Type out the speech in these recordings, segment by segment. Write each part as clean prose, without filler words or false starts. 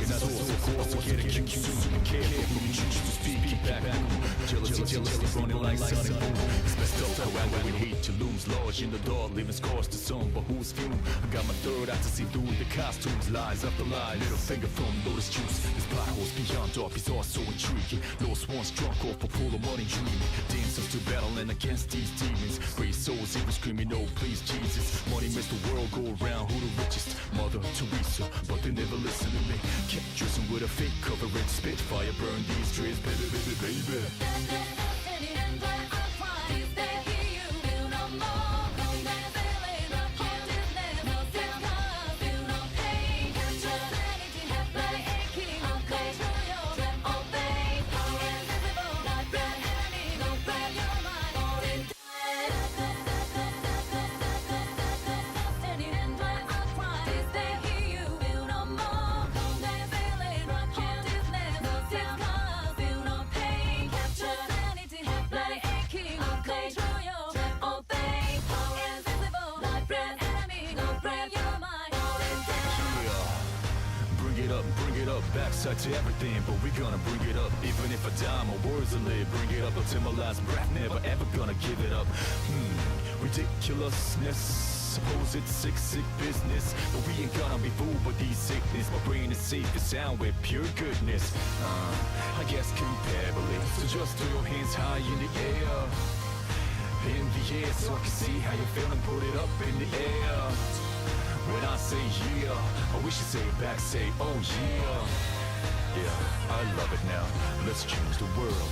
as a source of course to get accused. Careful who you choose to speak, keep back. Jealousy running like sonic boom. It's messed up how anger and hate you looms large in the dark, leaving scars to some, but who's fume? I got my third eye to see through the costumes, lies after lies. Little finger from lotus juice. This potholes beyond dark, these are so intriguing. Lost ones drunk off a pool of money dreaming. Dancers to battling against these demons. Brave souls even screaming, oh please Jesus. Money makes the world go around, who the richest? Mother Teresa, but they never listen to me. Kept dressing with a fake cover and spitfire, burn these trees, baby, baby, baby. Backside to everything, but we gonna bring it up. Even if I die, my words will live. Bring it up until my last breath. Never ever gonna give it up. Ridiculousness. Suppose it's sick business, but we ain't gonna be fooled by these sickness. My brain is safe and sound with pure goodness. I guess comparably. So just throw your hands high in the air. In the air, so I can see how you're feeling. Put it up in the air. When I say yeah, I wish you say it back, say oh yeah. Yeah, I love it now. Let's change the world.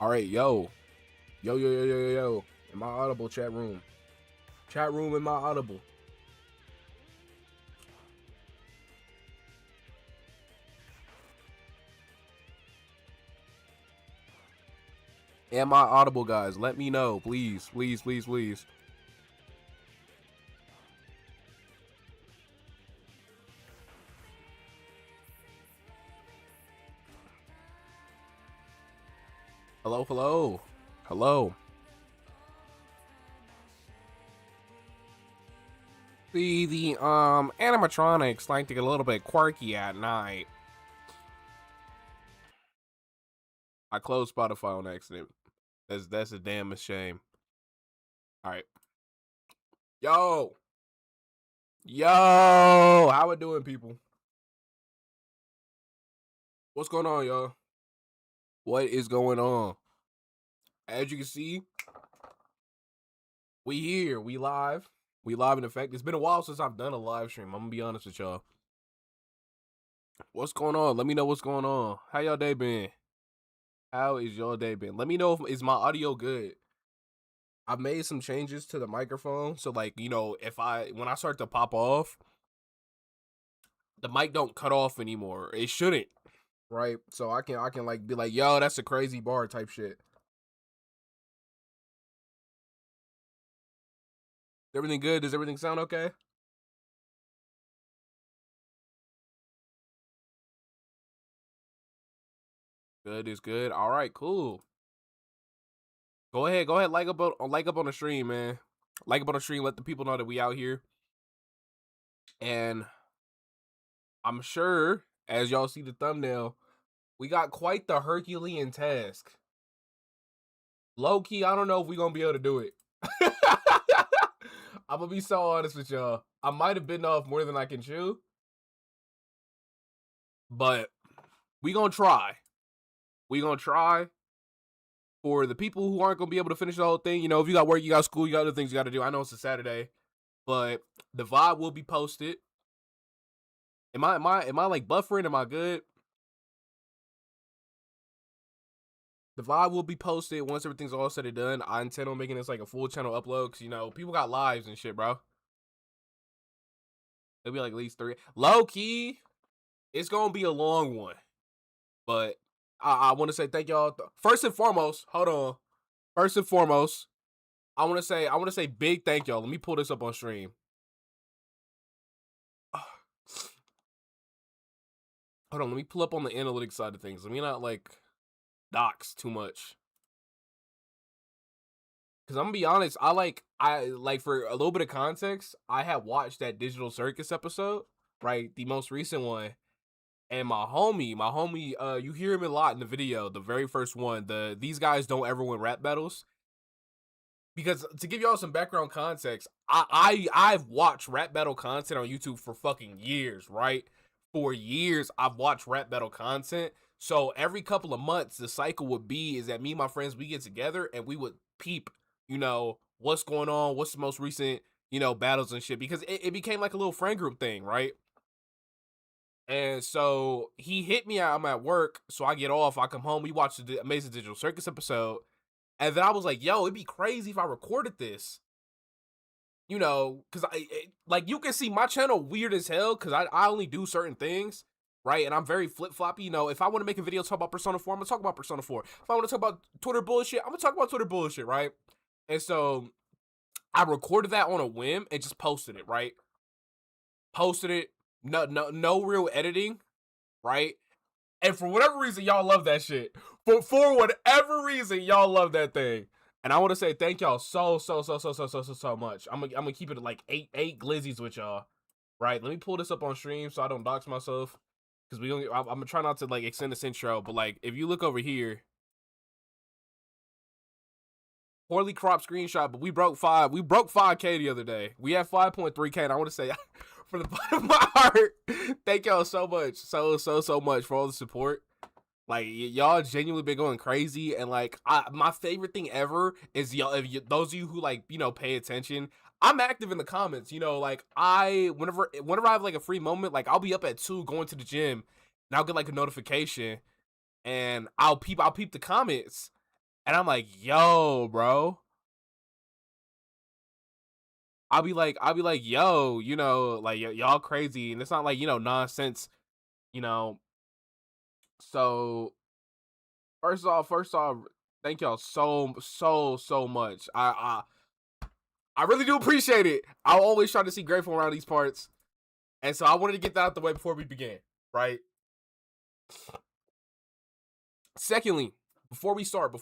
All right, yo. In my Audible chat room. Chat room in my Audible. And my Audible guys, let me know, please. Hello. See, the animatronics like to get a little bit quirky at night. I closed Spotify on accident. That's a damn shame. All right. Yo, how we doing, people? What's going on, y'all? What is going on? As you can see, we here, we live in effect. It's been a while since I've done a live stream. I'm gonna be honest with y'all. What's going on? Let me know what's going on. How y'all day been? How is your day been? Let me know if is my audio good. I made some changes to the microphone, so like if when I start to pop off, the mic don't cut off anymore. It shouldn't, right? So I can like be like, yo, that's a crazy bar type shit. Everything good? Does everything sound okay? Good is good. All right, cool. Go ahead, like up on the stream, man. Like up on the stream. Let the people know that we out here, and I'm sure as y'all see the thumbnail, we got quite the Herculean task. Low key, I don't know if we gonna be able to do it. I'm gonna be so honest with y'all. I might have bitten off more than I can chew, but we gonna try. We gonna try. For the people who aren't gonna be able to finish the whole thing, if you got work, you got school, you got other things you got to do. I know it's a Saturday, but the VOD will be posted. Am I like buffering? Am I good? The VOD will be posted once everything's all said and done. I intend on making this like a full channel upload because people got lives and shit, bro. It'll be like at least 3. Low key, it's gonna be a long one, but I want to say thank y'all. First and foremost, hold on. First and foremost, I want to say big thank y'all. Let me pull this up on stream. Hold on, let me pull up on the analytics side of things. Let me not like dox too much. Cause I'm gonna be honest, I like for a little bit of context, I had watched that Digital Circus episode, right? The most recent one. And my homie, you hear him a lot in the video, the very first one, these guys don't ever win rap battles. Because to give y'all some background context, I've watched rap battle content on YouTube for fucking years, right? For years, I've watched rap battle content. So every couple of months, the cycle would be is that me and my friends, we get together and we would peep, what's going on, what's the most recent, battles and shit. Because it became like a little friend group thing, right? And so he hit me out. I'm at work, so I get off. I come home. We watch the Amazing Digital Circus episode. And then I was like, yo, it'd be crazy if I recorded this. Because like you can see my channel weird as hell because I only do certain things, right? And I'm very flip-floppy. If I want to make a video talk about Persona 4, I'm going to talk about Persona 4. If I want to talk about Twitter bullshit, I'm going to talk about Twitter bullshit, right? And so I recorded that on a whim and just posted it, right? Posted it. No real editing, right? And for whatever reason, y'all love that shit. For whatever reason, y'all love that thing. And I want to say thank y'all so much. I'm gonna keep it at like eight glizzies with y'all, right? Let me pull this up on stream so I don't dox myself, because I'm gonna try not to like extend this intro. But like, if you look over here, poorly cropped screenshot, but we broke 5K the other day. We had 5.3K, and I want to say from the bottom of my heart, thank y'all so much, so much for all the support. Like, y'all genuinely been going crazy, and like, my favorite thing ever is y'all. Those of you who like, pay attention, I'm active in the comments. Like whenever I have like a free moment, like I'll be up at 2 going to the gym, and I'll get like a notification, and I'll peep the comments, and I'm like, yo, bro. I'll be like, yo, like y'all crazy, and it's not like nonsense, So first off, thank y'all so much. I really do appreciate it. I always try to see grateful around these parts, and so I wanted to get that out the way before we begin, right? Secondly, before we start,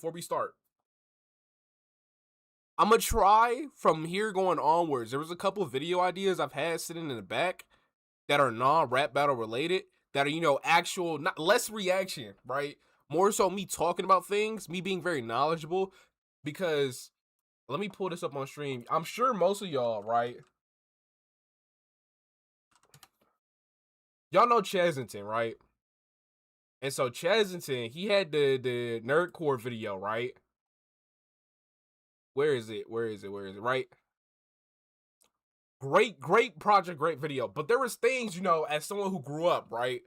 I'm gonna try from here going onwards. There was a couple of video ideas I've had sitting in the back that are non-rap battle related, that are, actual, not less reaction, right? More so me talking about things, me being very knowledgeable, because let me pull this up on stream. I'm sure most of y'all, right? Y'all know Chessington, right? And so Chessington, he had the Nerdcore video, right? Where is it? Right? Great project, great video. But there was things, as someone who grew up, right?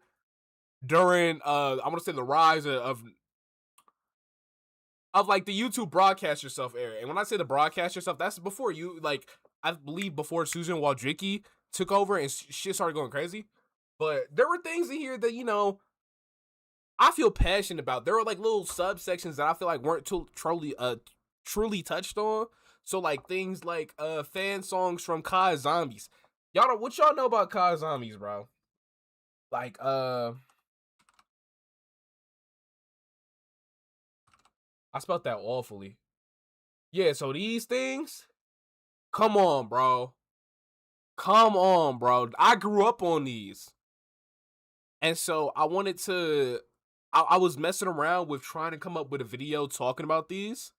during I want to say the rise of like the YouTube broadcast yourself era. And when I say the broadcast yourself, that's before you, like, I believe before Susan Wojcicki took over and shit started going crazy. But there were things in here that, you know, I feel passionate about. There were like little subsections that I feel like weren't truly touched on. So like things like fan songs from Kai Zombies. Y'all know what y'all know about Kai Zombies, bro? Like I spelled that awfully. Yeah, so these things, come on, bro. Come on, bro. I grew up on these. And so I wanted to I was messing around with trying to come up with a video talking about these.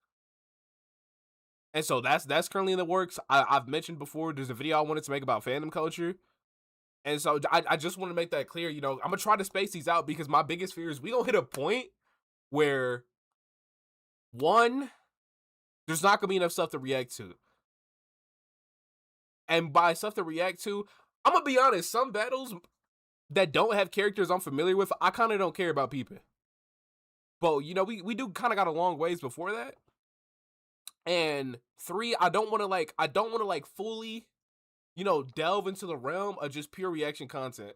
And so that's currently in the works. I've mentioned before, there's a video I wanted to make about fandom culture. And so I just want to make that clear. You know, I'm going to try to space these out because my biggest fear is we don't hit a point where, one, there's not going to be enough stuff to react to. And by stuff to react to, I'm going to be honest, some battles that don't have characters I'm familiar with, I kind of don't care about peeping. But, you know, we do kind of got a long ways before that. And three, I don't want to like fully, you know, delve into the realm of just pure reaction content.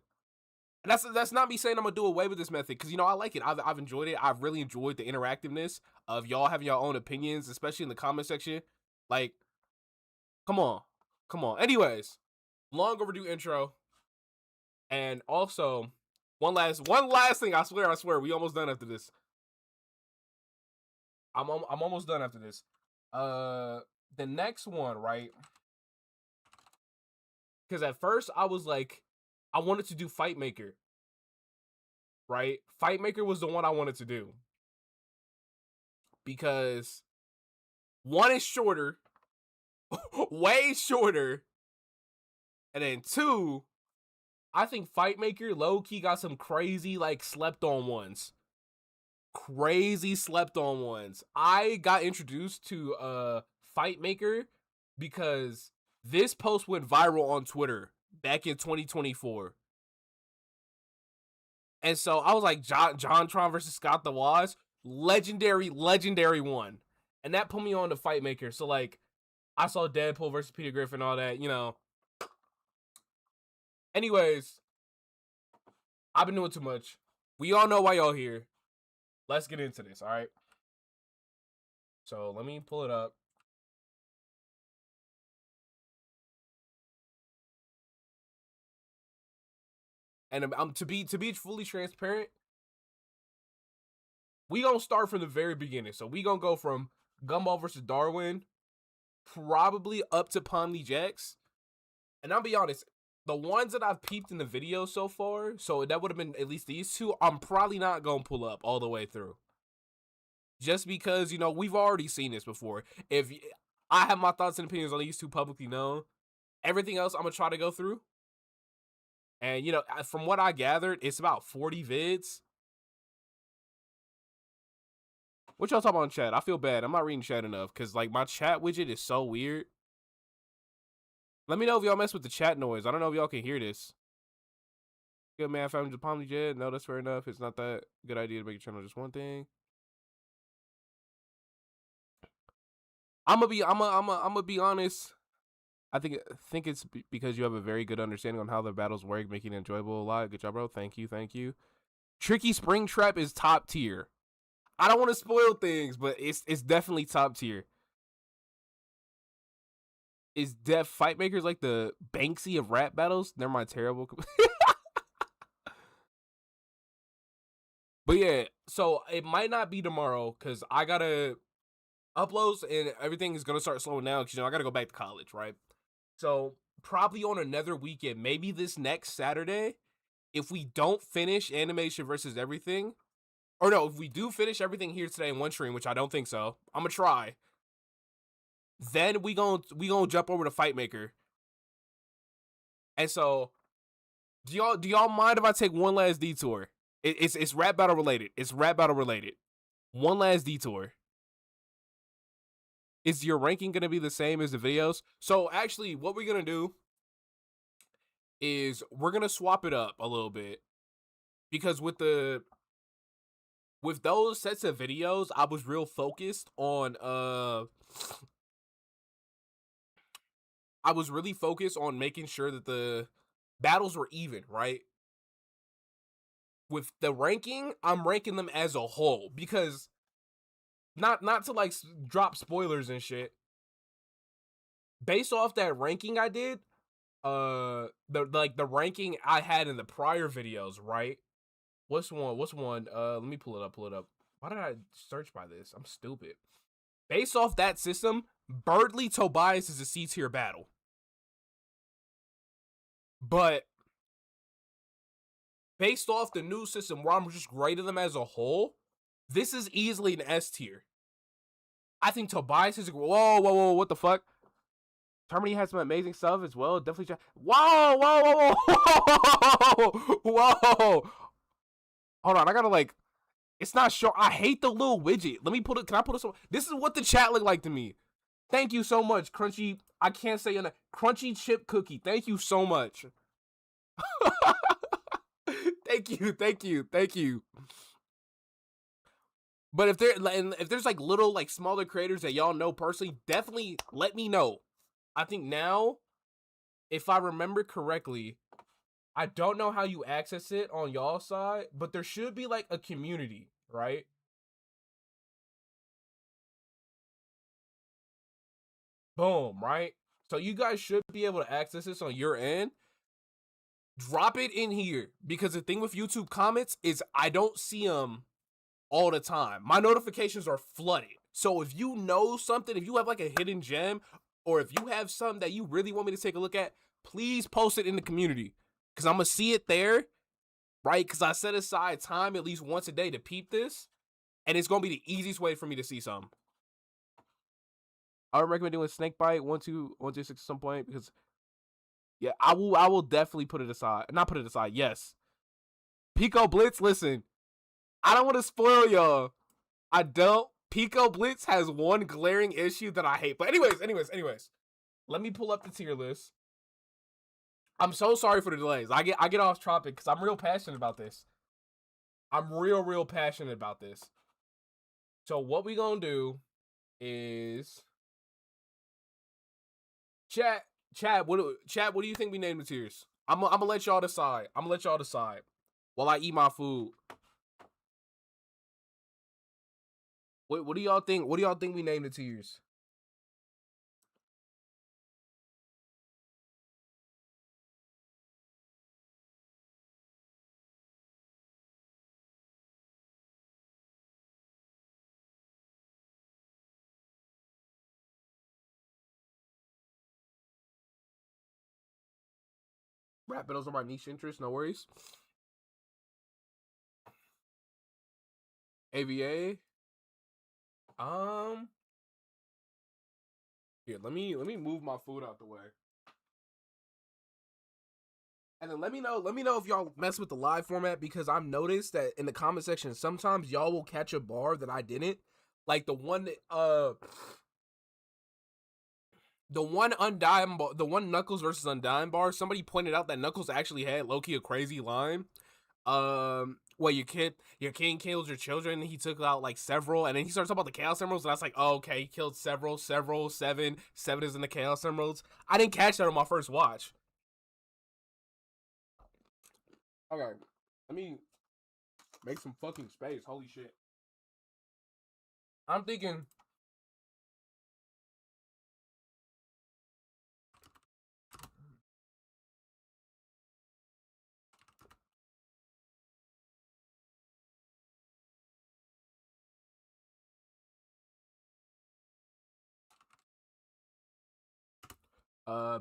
And that's not me saying I'm gonna do away with this method, because, you know, I like it. I've enjoyed it. I've really enjoyed the interactiveness of y'all having your own opinions, especially in the comment section. Like, come on. Anyways, long overdue intro. And also, one last thing. I swear, we almost done after this. I'm almost done after this. The next one, right? Because at first I was like, I wanted to do Fight Maker, right? Fight Maker was the one I wanted to do because one is shorter, way shorter, and then two, I think Fight Maker low-key got some crazy, like, slept-on ones. Crazy slept-on ones. I got introduced to Fight Maker because this post went viral on Twitter back in 2024. And so I was like, JonTron versus Scott the Woz, legendary one. And that put me on to Fight Maker. So, like, I saw Deadpool versus Peter Griffin, all that, you know. Anyways, I've been doing too much. We all know why y'all here. Let's get into this, all right? So let me pull it up. And to be fully transparent, we gonna start from the very beginning. So we gonna go from Gumball versus Darwin, probably up to Pomni Jax. And I'll be honest, the ones that I've peeped in the video so far, so that would have been at least these two, I'm probably not gonna pull up all the way through. Just because, you know, we've already seen this before. If I have my thoughts and opinions on these two publicly known, everything else I'm gonna try to go through. And, you know, from what I gathered, it's about 40 vids. What y'all talking about in chat? I feel bad. I'm not reading chat enough because, like, my chat widget is so weird. Let me know if y'all mess with the chat noise. I don't know if y'all can hear this. Good man, found the Pomni Jet. No, that's fair enough. It's not that good idea to make a channel just one thing. I'm gonna be honest. I think it's because you have a very good understanding on how the battles work, making it enjoyable a lot. Good job, bro. Thank you. Tricky Springtrap is top tier. I don't want to spoil things, but it's definitely top tier. Is Fight Makers like the Banksy of rap battles? They're my terrible. But yeah, so it might not be tomorrow because I gotta uploads and everything is gonna start slowing down because, you know, I gotta go back to college, right? So probably on another weekend, maybe this next Saturday, if we don't finish Animation versus Everything, or no, if we do finish everything here today in one stream, which I don't think so, I'm gonna try. Then we gonna jump over to Fight Maker. And so, do y'all mind if I take one last detour? It's rap battle related. It's rap battle related. One last detour. Is your ranking going to be the same as the videos? So actually, what we're going to do is we're going to swap it up a little bit. because with those sets of videos, I was real focused on I was really focused on making sure that the battles were even, right? With the ranking, I'm ranking them as a whole because not to like drop spoilers and shit. Based off that ranking I did, the ranking I had in the prior videos, right? What's one? Let me pull it up. Why did I search by this? I'm stupid. Based off that system, Birdly Tobias is a C tier battle. But based off the new system where I'm just grading them as a whole, this is easily an S tier. I think Tobias is whoa, what the fuck? Termini has some amazing stuff as well. Definitely. Whoa. Hold on, I gotta like. It's not sure. I hate the little widget. Let me put it. Can I put it? This is what the chat looked like to me. Thank you so much, Crunchy. I can't say enough. Crunchy Chip Cookie. Thank you so much. Thank you. But if there's like little like smaller creators that y'all know personally, definitely let me know. I think now, if I remember correctly, I don't know how you access it on y'all side, but there should be like a community, right? Boom, right? So you guys should be able to access this on your end. Drop it in here because the thing with YouTube comments is I don't see them all the time. My notifications are flooded. So if you know something, if you have like a hidden gem, or if you have something that you really want me to take a look at, please post it in the community because I'm going to see it there, right? Because I set aside time at least once a day to peep this, and it's going to be the easiest way for me to see some. I would recommend doing Snakebite 126 at some point because, yeah, I will definitely put it aside. Not put it aside, yes. Pico Blitz, listen, I don't want to spoil y'all. I don't. Pico Blitz has one glaring issue that I hate. But anyways. Let me pull up the tier list. I'm so sorry for the delays. I get off topic because I'm real passionate about this. I'm real passionate about this. So what we gonna do is chat. What do you think we name the tiers? I'm gonna let y'all decide. While I eat my food. What do y'all think? What do y'all think we name the tiers? Rap battles are my niche interest. No worries. AVA. Here, let me move my food out the way. And then let me know if y'all mess with the live format because I've noticed that in the comment section sometimes y'all will catch a bar that I didn't. Like the one Knuckles versus Undyne bar, somebody pointed out that Knuckles actually had low-key a crazy line. Well, your king kills your children. He took out like several, and then he starts talking about the Chaos Emeralds, and I was like, oh, okay, he killed several, seven is in the Chaos Emeralds. I didn't catch that on my first watch. Okay, let me make some fucking space. Holy shit. I'm thinking.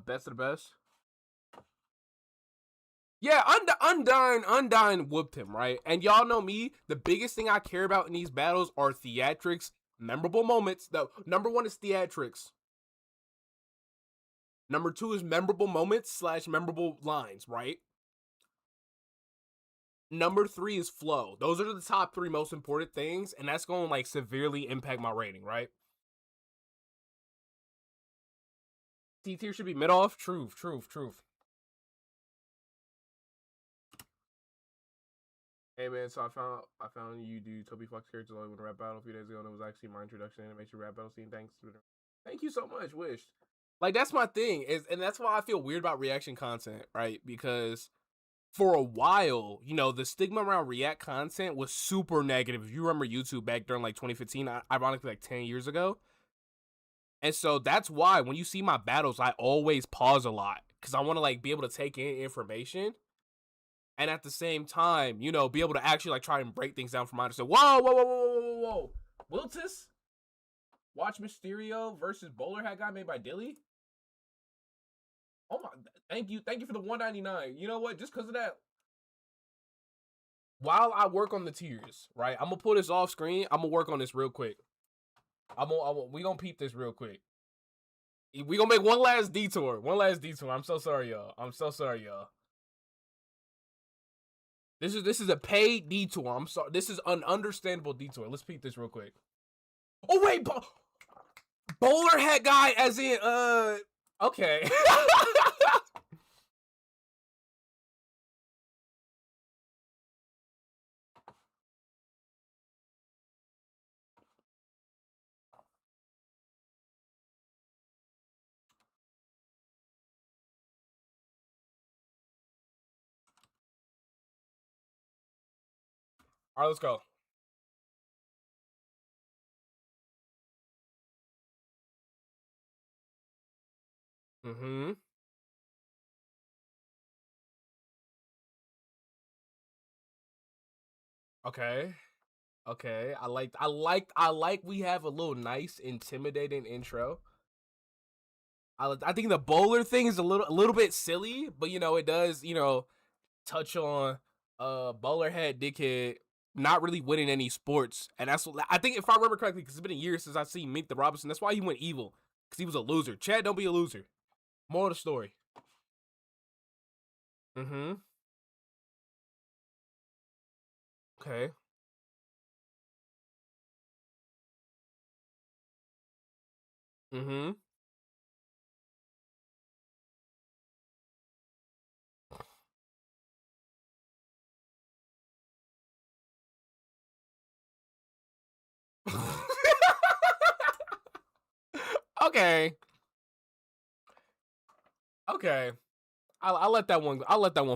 Best of the best. Yeah, Undyne whooped him, right? And y'all know me, the biggest thing I care about in these battles are theatrics, memorable moments. The number one is theatrics. Number two is memorable moments / memorable lines, right? Number three is flow. Those are the top three most important things, and that's going to like severely impact my rating, right? C tier should be mid off. Truth. Hey man, so I found you do Toby Fox characters only with a rap battle a few days ago, and it was actually my introduction to animation rap battle scene. Thank you so much, Wish. Like that's my thing, and that's why I feel weird about reaction content, right? Because for a while, you know, the stigma around react content was super negative. If you remember YouTube back during like 2015, ironically like 10 years ago. And so that's why when you see my battles, I always pause a lot because I want to like be able to take in information. And at the same time, you know, be able to actually like try and break things down from my understanding. Whoa. Wiltis? Watch Mysterio versus Bowler Hat guy made by Dilly? Oh my, thank you for the $1.99. You know what? Just because of that, while I work on the tiers, right? I'm gonna pull this off screen. I'm gonna work on this real quick. We gonna peep this real quick. We gonna make one last detour. I'm so sorry, y'all. This is a paid detour. I'm sorry. This is an understandable detour. Let's peep this real quick. Oh wait, Bowler Hat guy, as in okay. All right, let's go. Mm-hmm. Okay. I like we have a little nice intimidating intro. I think the bowler thing is a little bit silly, but you know, it does, you know, touch on bowler head dickhead not really winning any sports. And that's what I think, if I remember correctly, because it's been a year since I've seen Meet the Robinson. That's why he went evil. Because he was a loser. Chad, don't be a loser. Moral of the story. Mm-hmm. Okay. Mm-hmm. Okay. I'll let that one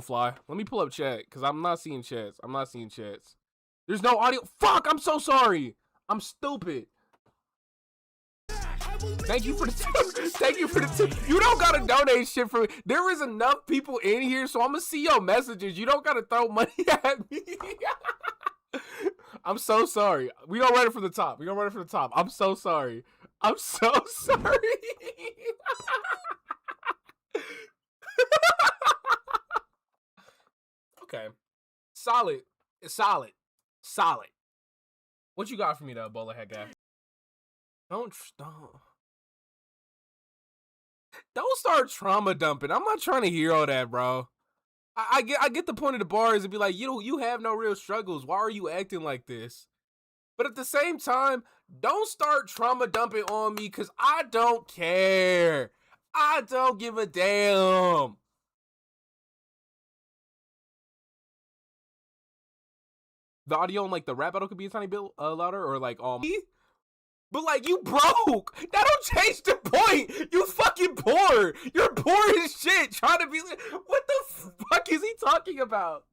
fly. Let me pull up chat because I'm not seeing chats. There's no audio. Fuck! I'm so sorry. I'm stupid. Thank you for the tip. You don't gotta donate shit for me. There is enough people in here, so I'm gonna see your messages. You don't gotta throw money at me. I'm so sorry. We gonna run it from the top. I'm so sorry. Okay. Solid. What you got for me though, bowler head guy? Don't start trauma dumping. I'm not trying to hear all that, bro. I get the point of the bars and be like, you have no real struggles. Why are you acting like this? But at the same time, don't start trauma dumping on me because I don't care. I don't give a damn. The audio on like the rap battle could be a tiny bit louder, or like but like, you broke. That don't change the point. You fucking poor. You're poor as shit. Trying to be like, what the fuck is he talking about?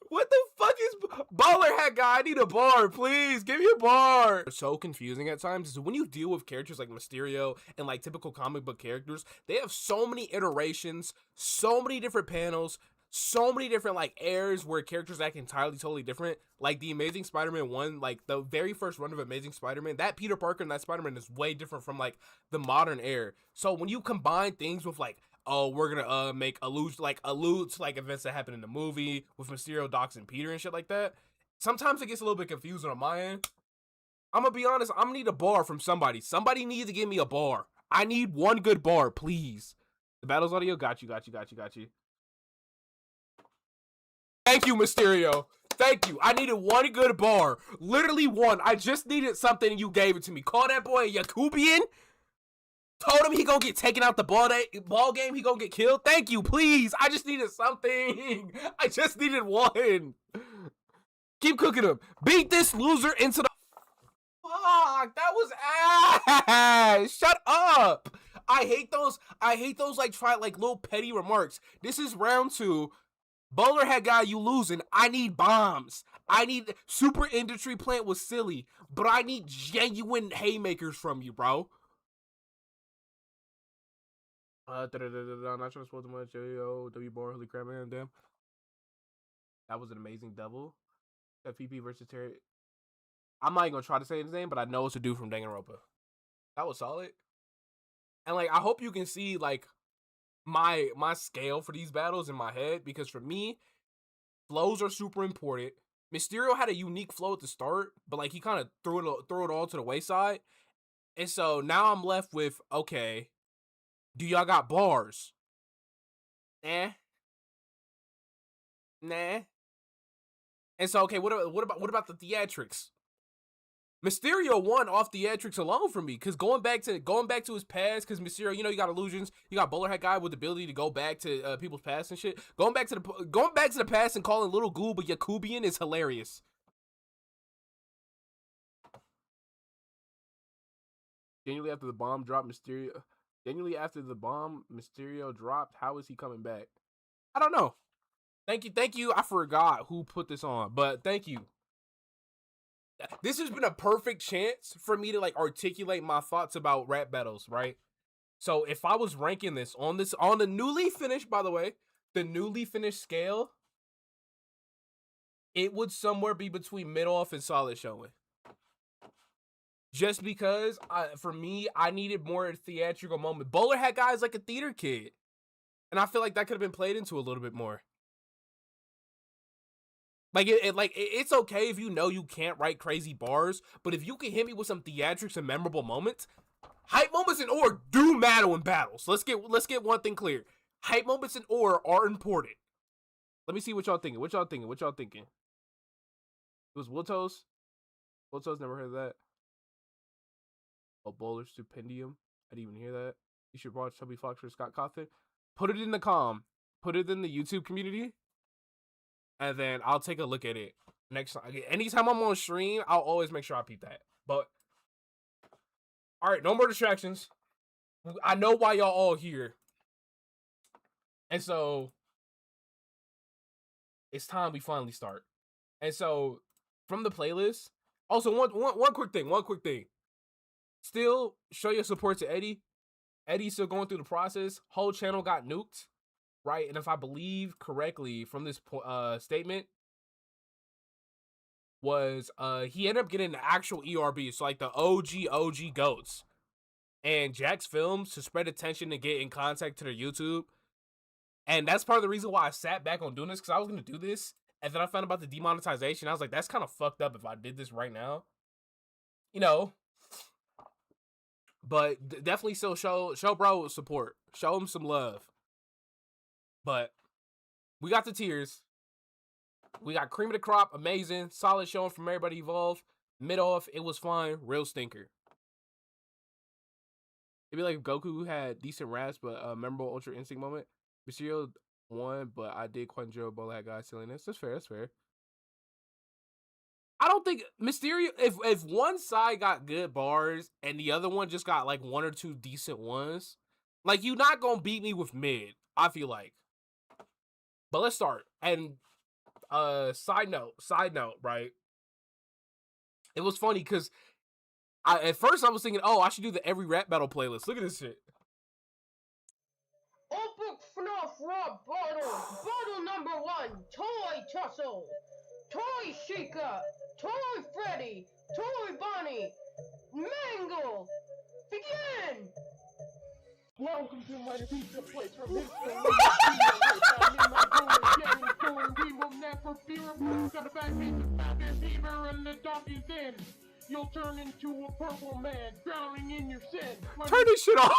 What the fuck is Baller Hat guy? I need a bar, please. Give me a bar. It's so confusing at times is when you deal with characters like Mysterio and like typical comic book characters, they have so many iterations, so many different panels, so many different like airs where characters act entirely totally different. Like the Amazing Spider-Man 1, like the very first run of Amazing Spider-Man, that Peter Parker and that Spider-Man is way different from like the modern air. So when you combine things with like, oh, we're gonna make allude to like events that happen in the movie with Mysterio, Docs, and Peter and shit like that, sometimes it gets a little bit confusing on my end. I'm gonna be honest, I'm gonna need a bar from somebody. Somebody needs to give me a bar. I need one good bar, please. The battles audio, got you. Thank you, Mysterio. Thank you. I needed one good bar. Literally one. I just needed something and you gave it to me. Call that boy a Yakubian. Told him he gonna get taken out the ball game. He gonna get killed. Thank you, please. I just needed something. I just needed one. Keep cooking him. Beat this loser into the... Fuck, that was ass. Shut up. I hate those like little petty remarks. This is round 2. Bowler Head guy, you losing. I need bombs. I need super industry plant was silly, but I need genuine haymakers from you, bro. Not trying to spoil too much. W bar, holy crap, man, damn. That was an amazing double. FPP versus Terry. I'm not even gonna try to say his name, but I know it's a dude from Danganronpa. That was solid. And like, I hope you can see like my scale for these battles in my head, because for me, flows are super important. Mysterio had a unique flow at the start, but like he kind of threw it all to the wayside. And so now I'm left with, okay, do y'all got bars? Nah. And so, okay, what about the theatrics? Mysterio won off theatrics alone for me, because going back to his past, because Mysterio, you know, you got illusions, you got Bowler Head guy with the ability to go back to people's past and shit. Going back to the past and calling Little Goob a Yakubian is hilarious. Genuinely after the bomb dropped, Mysterio dropped. How is he coming back? I don't know. Thank you. I forgot who put this on, but thank you. This has been a perfect chance for me to like articulate my thoughts about rap battles, right? So if I was ranking this on the newly finished, by the way, the newly finished scale, it would somewhere be between mid-off and solid showing. Just because for me, I needed more theatrical moment. Bowler Head guy is like a theater kid, and I feel like that could have been played into a little bit more. Like it's okay if you know you can't write crazy bars, but if you can hit me with some theatrics and memorable moments, hype moments and ore do matter in battles. Let's get one thing clear. Hype moments and ore are important. Let me see what y'all thinking. It was Wiltos. Never heard of that. Oh, Bowler Stupendium. I didn't even hear that. You should watch Chubby Fox for Scott Cawthon. Put it in the Put it in the YouTube community. And then I'll take a look at it next time. Anytime I'm on stream, I'll always make sure I peep that. But, all right, no more distractions. I know why y'all all here. And so, it's time we finally start. And so, from the playlist, also, one quick thing. Still, show your support to Eddie. Eddie's still going through the process. Whole channel got nuked. Right, and if I believe correctly from this statement, was he ended up getting the actual ERB, so like the OG goats, and Jack's Films to spread attention and get in contact to their YouTube, and that's part of the reason why I sat back on doing this, because I was gonna do this, and then I found about the demonetization. I was like, that's kind of fucked up if I did this right now, you know. But definitely still show bro support, show him some love. But we got the tiers. We got cream of the crop, amazing, solid showing from everybody involved. Mid off, it was fine, real stinker. It'd be like if Goku had decent raps, but a memorable Ultra Instinct moment. Mysterio won, but I did quite enjoy Bowler Head guy silliness. That's fair. I don't think Mysterio, if one side got good bars and the other one just got like one or two decent ones, like you're not gonna beat me with mid, I feel like. But let's start. And side note, right? It was funny because at first I was thinking, oh, I should do the every rap battle playlist. Look at this shit. Epic FNAF rap battle number 1, Toy Tussle, Toy Sheikah, Toy Freddy, Toy Bonnie, Mangle, begin! Welcome to my pizza place from history. I'm in my golden cannon, going rainbow nap for fear of blue. Got a bad case of Batman fever and the dog is in. You'll turn into a purple man, drowning in your sin. Turn this shit off.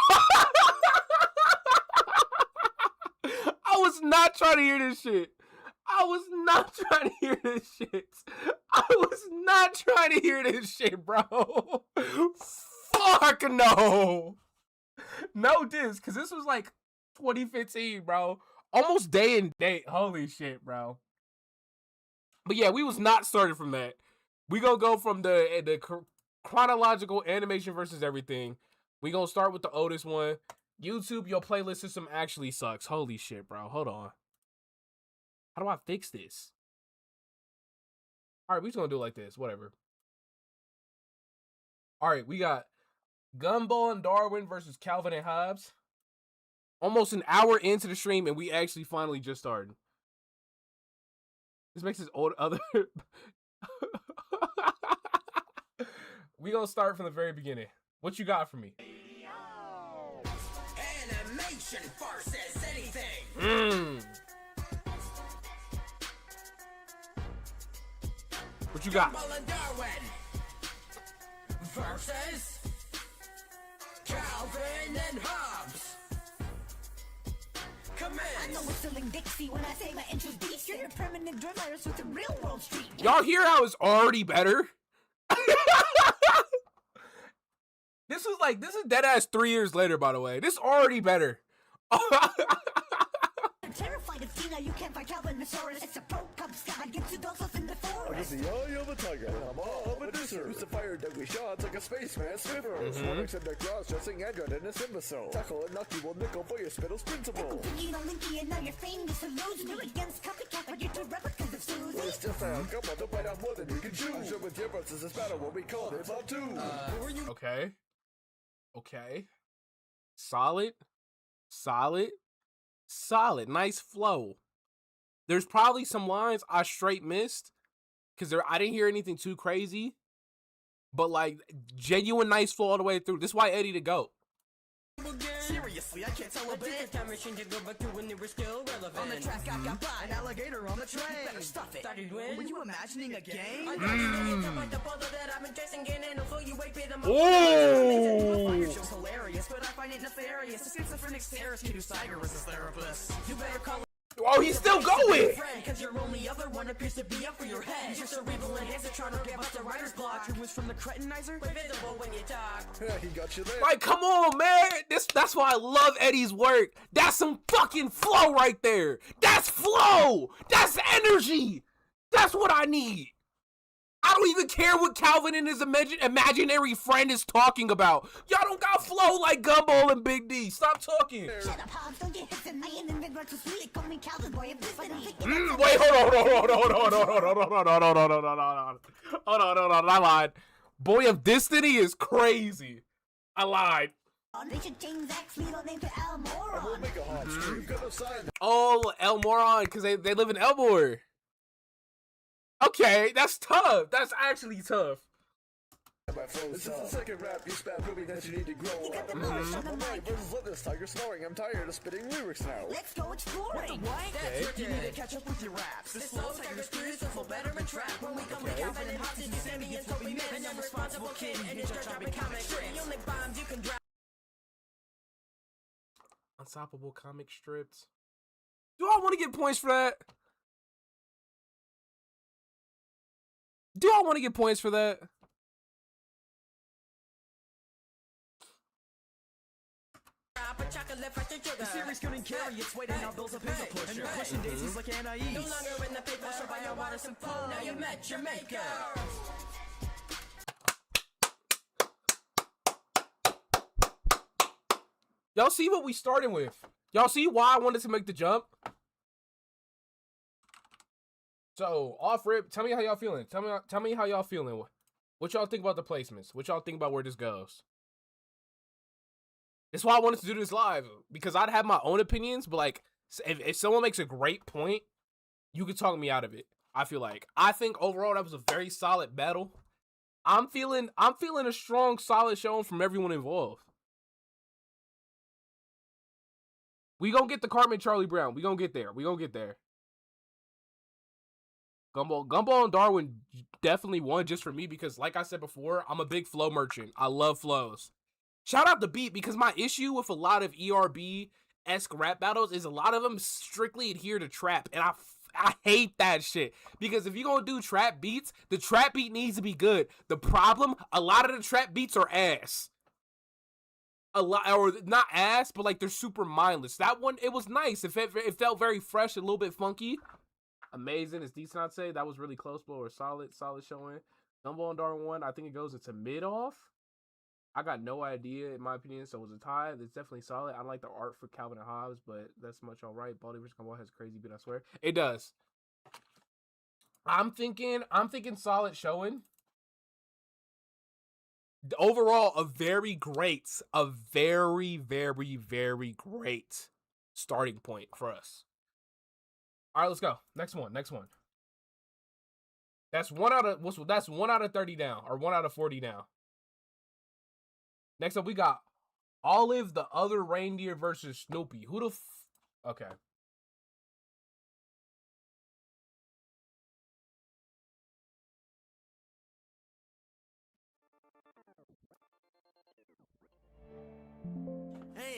I was not trying to hear this shit. Bro. Fuck no. No diss, because this was like 2015, bro. Almost day and date. Holy shit, bro. But yeah, we was not started from that. We gonna go from the chronological animation versus everything. We gonna start with the oldest one. YouTube, your playlist system actually sucks. Holy shit, bro. Hold on. How do I fix this? All right, we just gonna do it like this. Whatever. All right, we got Gumball and Darwin versus Calvin and Hobbes. Almost an hour into the stream, and we actually finally just started. This makes this old other. We gonna start from the very beginning. What you got for me? Animation versus anything. What you got? Gumball and Darwin versus Calvin and Hobbes. Come I in. know it's selling Dixie when I say my introduce. You're your permanent drummers with the real world street. Y'all hear how it's already better? This is dead ass 3 years later, by the way. This already better. I'm terrified of Tina. You can't fight Calvin Missouri. It's a pro cub squad. Get to those in the forest. The eye of a tiger, I'm all of a disser. Who's to fire deadly shots like a spaceman swimmer. Swarming and their cross dressing android and a imbecile. Tackle and knock you will nickel for your spittle's principle. You know Linky and now you're famous. To lose me against copycat, but you're too replicas of Susie. It's just a come on, don't bite out more than you can chew. Sure with your versus this battle what we call it Bob 2. Okay. Okay. Solid. Solid. Solid. Nice flow. There's probably some lines I straight missed because I didn't hear anything too crazy. But like genuine nice flow all the way through. This is why Eddie the GOAT. Seriously, I can't tell a bit. Time machine to go back to when they were still relevant. On the track, I got by an alligator on the train. You better stuff it. Were you imagining a game? I Oh! hilarious, but I find it nefarious. The schizophrenic stares to Tiger as his therapist. You better call. Oh, he's still going! Cause your only other one appears to be up for your head. Your cerebral enhancer trying to give us the writer's block. Who was from the cretinizer? Invisible when you talk. Yeah, he got you there. Like, come on, man. That's why I love Eddie's work. That's some fucking flow right there. That's flow. That's energy. That's what I need. I don't even care what Calvin and his imaginary friend is talking about. Y'all don't got flow like Gumball and Big D. Stop talking. Shut up, Hobbs. Don't get hit in my invent to sleep. Call me Calvin, boy. If this Wait, hold on. I lied. Boy of Destiny is crazy. I lied. They should change Zach's legal name to Al Moron. Make a hot stream. Good of sign. Oh, Elmoron, because they live in Elmore. Okay, that's tough. That's actually tough. This is the second rap you spat proving that you need to grow. I'm right versus let this tiger snoring. I'm tired of spitting lyrics now. Let's go exploring. That's you need to catch up with your raps. This slow tiger's curious with full betterment trap. When we come with Calvin and Hobbes, you send me and Toby man. And I'm responsible kid, and it's just dropping comic strips. The only bombs you can drop. Unstoppable comic strips. Do I want to get points for that? Do I want to get points for that? The series couldn't carry its weight and now builds up as a pusher. And you're pushing daisies like Anais. No longer in the paper, so by your water some food. Now you met your maker. Y'all see what we starting with? Y'all see why I wanted to make the jump? So, off rip, tell me how y'all feeling. Tell me how y'all feeling. What y'all think about the placements? What y'all think about where this goes? That's why I wanted to do this live, because I'd have my own opinions, but like, if someone makes a great point, you could talk me out of it. I think overall that was a very solid battle. I'm feeling a strong, solid showing from everyone involved. We gonna get the Cartman Charlie Brown. We gonna get there. Gumball and Darwin definitely won just for me because, like I said before, I'm a big flow merchant. I love flows. Shout out the beat, because my issue with a lot of ERB-esque rap battles is a lot of them strictly adhere to trap, and I hate that shit. Because if you're gonna do trap beats, the trap beat needs to be good. The problem, a lot of the trap beats are ass. a lot, or not ass, but like they're super mindless. That one, it was nice. It felt very fresh, a little bit funky. Amazing, as decent, say. That was really close, but or solid showing. Gumball and Darwin 1, I think it goes into mid off. I got no idea, in my opinion, so it was a tie. It's definitely solid. I don't like the art for Calvin and Hobbes, but that's much all right. Baldy vs. Gumball has crazy beat, I swear. It does. I'm thinking solid showing. Overall, a very, very, very great starting point for us. All right, let's go. Next one. That's 1 out of 30 down, or 1 out of 40 down. Next up, we got Olive the Other Reindeer versus Snoopy. Who the okay.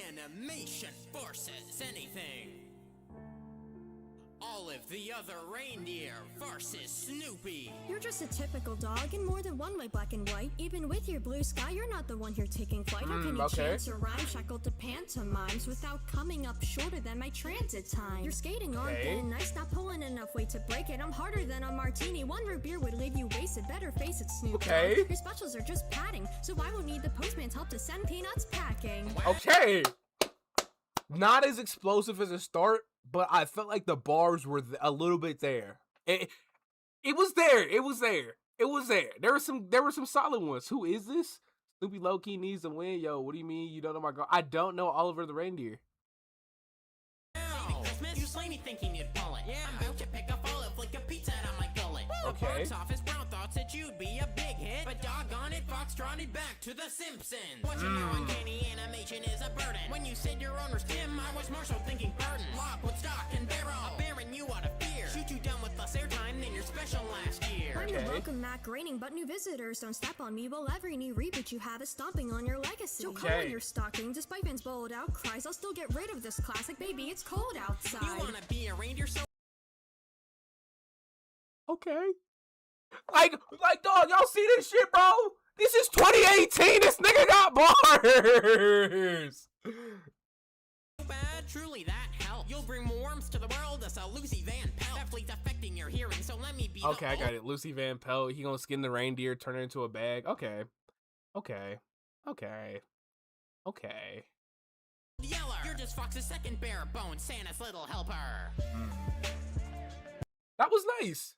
Animation versus anything. Olive the Other Reindeer versus Snoopy. You're just a typical dog in more than one way, black and white. Even with your blue sky, you're not the one here taking flight. How can you chance a rhyme shackled to pantomimes without coming up shorter than my transit time? Your skating aren't getting nice, not pulling enough weight to break it. I'm harder than a martini. 1 root beer would leave you wasted. Better face it, Snoop. Okay. Your specials are just padding, so I won't need the postman's help to send peanuts packing. Okay. Not as explosive as a start, but I felt like the bars were a little bit there. It was there. There were some solid ones. Who is this? Snoopy low key needs to win. Yo, what do you mean you don't know my girl? I don't know Oliver the Reindeer. Christmas, you slay me thinking you'd pull it. Yeah, I'm about to pick up Olive like a pizza out of my gullet. Okay. Box office Brown thoughts that you'd be a big hit, but doggone it, Fox trotted back to The Simpsons. Watching your uncanny animation is a burden. When you said your own was Tim, I was more so thinking Burton. Lockwood, Stock, and Barrow, bearing you out of fear. Shoot you down with less airtime than your special last year. I'm your welcome Mac Graining, but new visitors don't step on me. While every new reboot you have is stomping on your legacy. So call in your stocking, despite Vin's bold outcries, I'll still get rid of this classic. Baby, it's cold outside. You wanna be a reindeer so Okay. Like, dog, y'all see this shit, bro? This is 2018. This nigga got bars. bad? Truly, that helps. You'll bring more warmth to the world as a Lucy Van Pelt. That fleet's affecting your hearing, so let me be. Okay, I got it. Lucy Van Pelt. He gonna skin the reindeer, turn it into a bag. Okay. Yeller, you're just Fox's second bare bone, Santa's little helper. That was nice.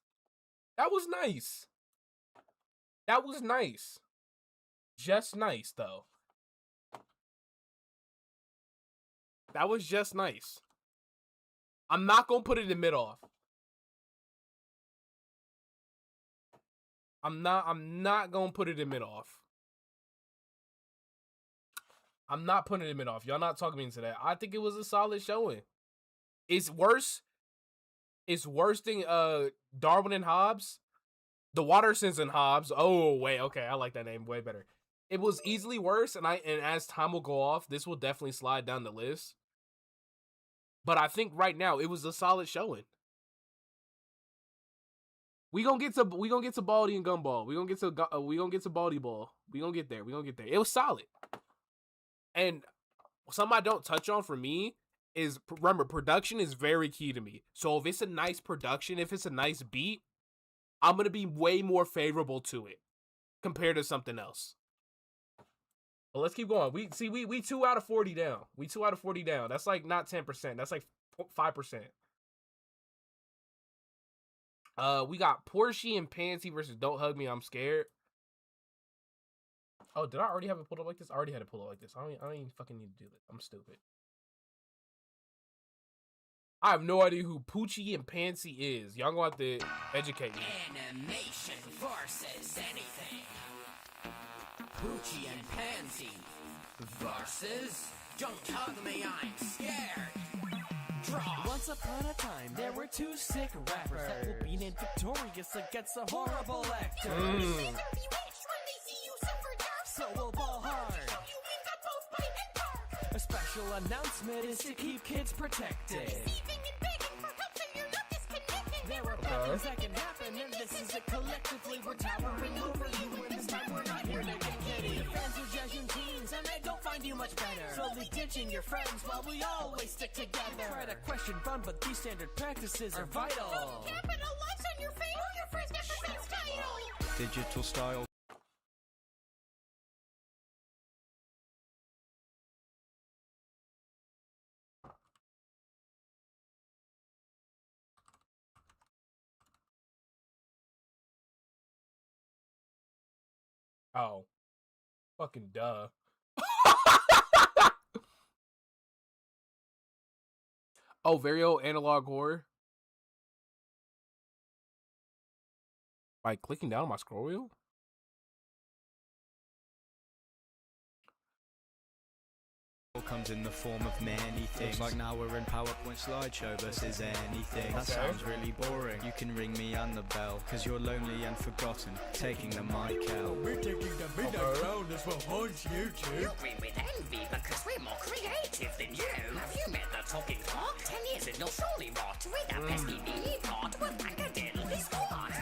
Just nice, though. That was just nice. I'm not gonna put it in mid-off. I'm not gonna put it in mid-off. I'm not putting it in mid-off. Y'all not talking me into that. I think it was a solid showing. It's worse than Darwin and Hobbes. The Watersons and Hobbes. Oh, wait, okay. I like that name way better. It was easily worse, and as time will go off, this will definitely slide down the list. But I think right now it was a solid showing. We gonna get to Baldy and Gumball. We gonna get to Baldy Ball. We gonna get there. It was solid. And something I don't touch on for me is, remember, production is very key to me. So if it's a nice production, if it's a nice beat, I'm gonna be way more favorable to it compared to something else. But let's keep going. We 2 out of 40 down. That's like not 10%. That's like 5%. We got Poochie and Pansy versus Don't Hug Me, I'm Scared. Oh, did I already have it pulled up like this? I already had it pulled up like this. I don't even fucking need to do this. I'm stupid. I have no idea who Poochie and Pansy is. Y'all gonna have to educate me. Animation versus anything. Poochie and Pansy versus Don't Hug Me, I'm Scared. Draw. Once upon a time, there were two sick rappers that will be named victorious against a horrible actor. So we'll ball hard. A special announcement is to keep kids protected. There are bad things that can happen, and this is it collectively. We're towering over you, and this time we're not here to get kitty. Your fans are judging teams, and they don't find you much better. Slowly ditching your friends while we always stick together. Try to question fun, but these standard practices are vital. Capitalize on your fame, or your friends get the best title. Digital style. Oh. Fucking duh. Oh, very old analog horror. By clicking down on my scroll wheel? Comes in the form of many things. Like now we're in PowerPoint slideshow versus anything. That sounds really boring. You can ring me on the bell, cause you're lonely and forgotten. Taking the mic out. We're taking the midnight round as well on YouTube. You win with envy because we're more creative than you. Have you met the talking talk? 10 years and you'll surely rot with a pesky meat-pot with academically smart.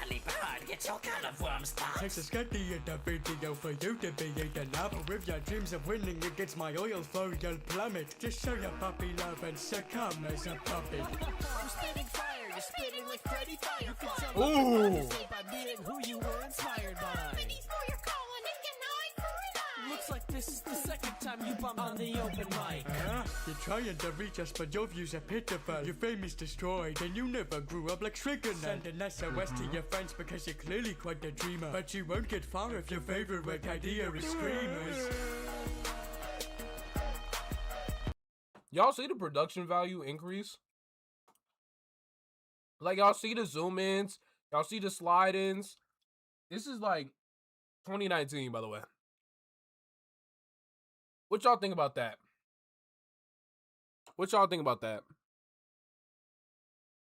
Early bird, get your can of worms back. Texas got the video for you to be eaten up. With your dreams of winning against my oil flow, you'll plummet. Just show your puppy love and succumb as a puppet. I'm spitting fire, you're spitting like Freddy Firefly. You can tell Ooh. by being who you were inspired by. Looks like this is the second time you bumped on the open mic. You're trying to reach us, but your views are pitiful. Your fame is destroyed, and you never grew up like Stricken. Send an SOS to your friends because you're clearly quite a dreamer. But you won't get far if your favorite idea is screamers. Y'all see the production value increase? Like, y'all see the zoom ins, y'all see the slide ins. This is like 2019, by the way. What y'all think about that? What y'all think about that?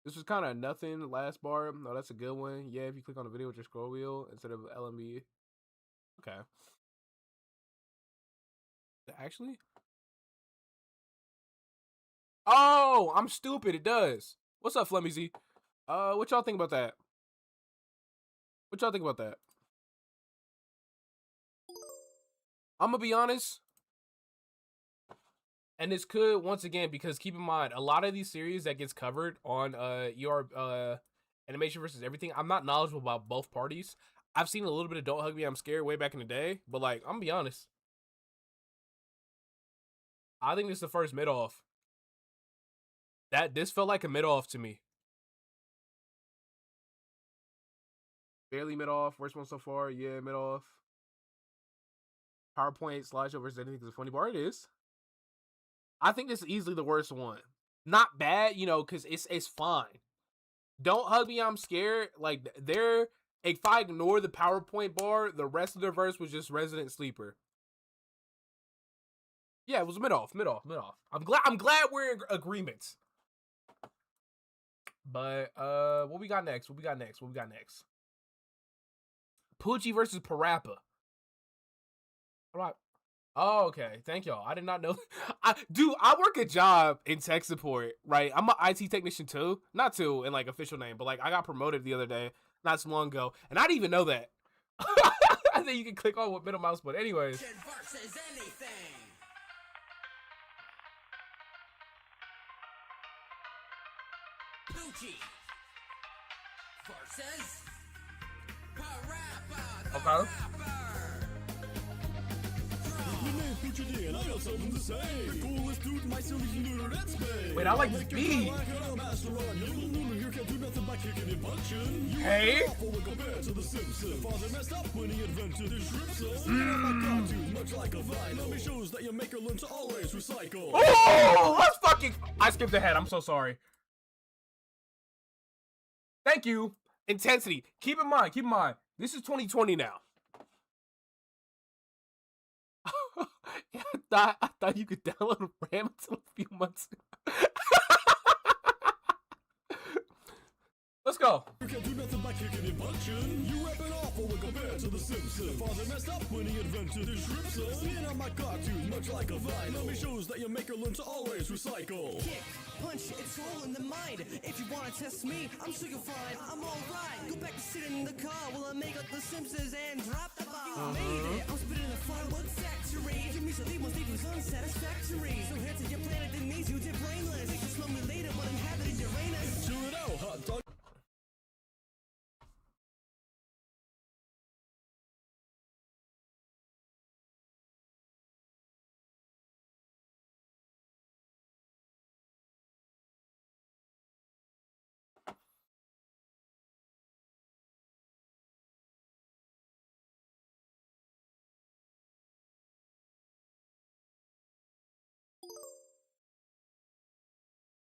This was kind of nothing, last bar. No, that's a good one. Yeah, if you click on the video with your scroll wheel instead of LMB. Okay. Actually? Oh, I'm stupid. It does. What's up, Flemmy? What y'all think about that? What y'all think about that? I'm gonna be honest. And this could, once again, because keep in mind, a lot of these series that gets covered on Animation versus Everything, I'm not knowledgeable about both parties. I've seen a little bit of Don't Hug Me, I'm Scared way back in the day, but like, I'm gonna be honest. I think this is the first mid-off. This felt like a mid-off to me. Barely mid-off, worst one so far, yeah, mid-off. PowerPoint slideshow versus anything is a funny bar, it is. I think this is easily the worst one. Not bad, you know, because it's fine. Don't Hug Me, I'm Scared. Like, if I ignore the PowerPoint bar, the rest of the verse was just Resident Sleeper. Yeah, it was mid-off. I'm glad we're in agreement. But, what we got next? Poochie versus Parappa. All right. Oh, okay. Thank y'all. I did not know. I work a job in tech support, right? I'm an IT technician too. Not too in like official name, but like I got promoted the other day, not so long ago, and I didn't even know that. I think you can click on what middle mouse, but anyways. Versus anything. Poochie versus Parappa. Okay. And I got something to say. The coolest dude in my solution to that space. Wait, I like this beat. Hey. Compared to the Simpsons. Father messed up when he invented his shrimp. My cartoon, much like a vinyl. It shows that your maker learns to always recycle. Oh, let's fucking. I skipped ahead. I'm so sorry. Thank you. Intensity. Keep in mind. This is 2020 now. I thought you could download RAM until a few months ago. Let's go. You can't do nothing by kicking and punching. You rapping awful when compared to the Simpsons. Father messed up when he invented his shrimp. Seeing on my cartoons, much like a vine. Let me shows that your maker learn to always recycle. Kick, punch, it's all in the mind. If you wanna test me, I'm sure you'll find I'm alright. Go back to sitting in the car while I make up the Simpsons and drop the bomb. You made it. I'm spitting a Flatwoods factory. You mean to leave most leave unsatisfactory. So head to your planet that means you did brainless. You can slow me later when I'm having Uranus. Chew it out, hot dog.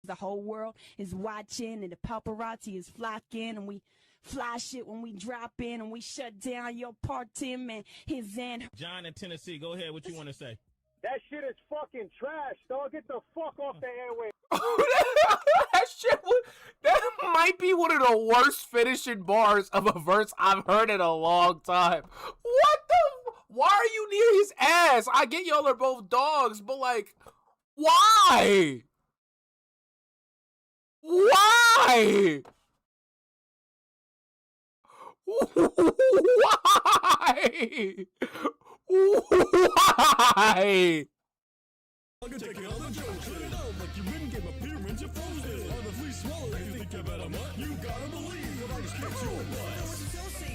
The whole world is watching and the paparazzi is flocking and we fly shit when we drop in and we shut down your party man. His and John in Tennessee, go ahead. What you want to say? That shit is fucking trash, dog. Get the fuck off the airway. That might be one of the worst finishing bars of a verse I've heard in a long time. What the? Why are you near his ass? I get y'all are both dogs, but like, why? Why? Why? Why? I'm taking all the jokes, let it out like you didn't give appearance, you froze it. On the flea swallow, you think you're better, man. You gotta believe that I just kicked your butt.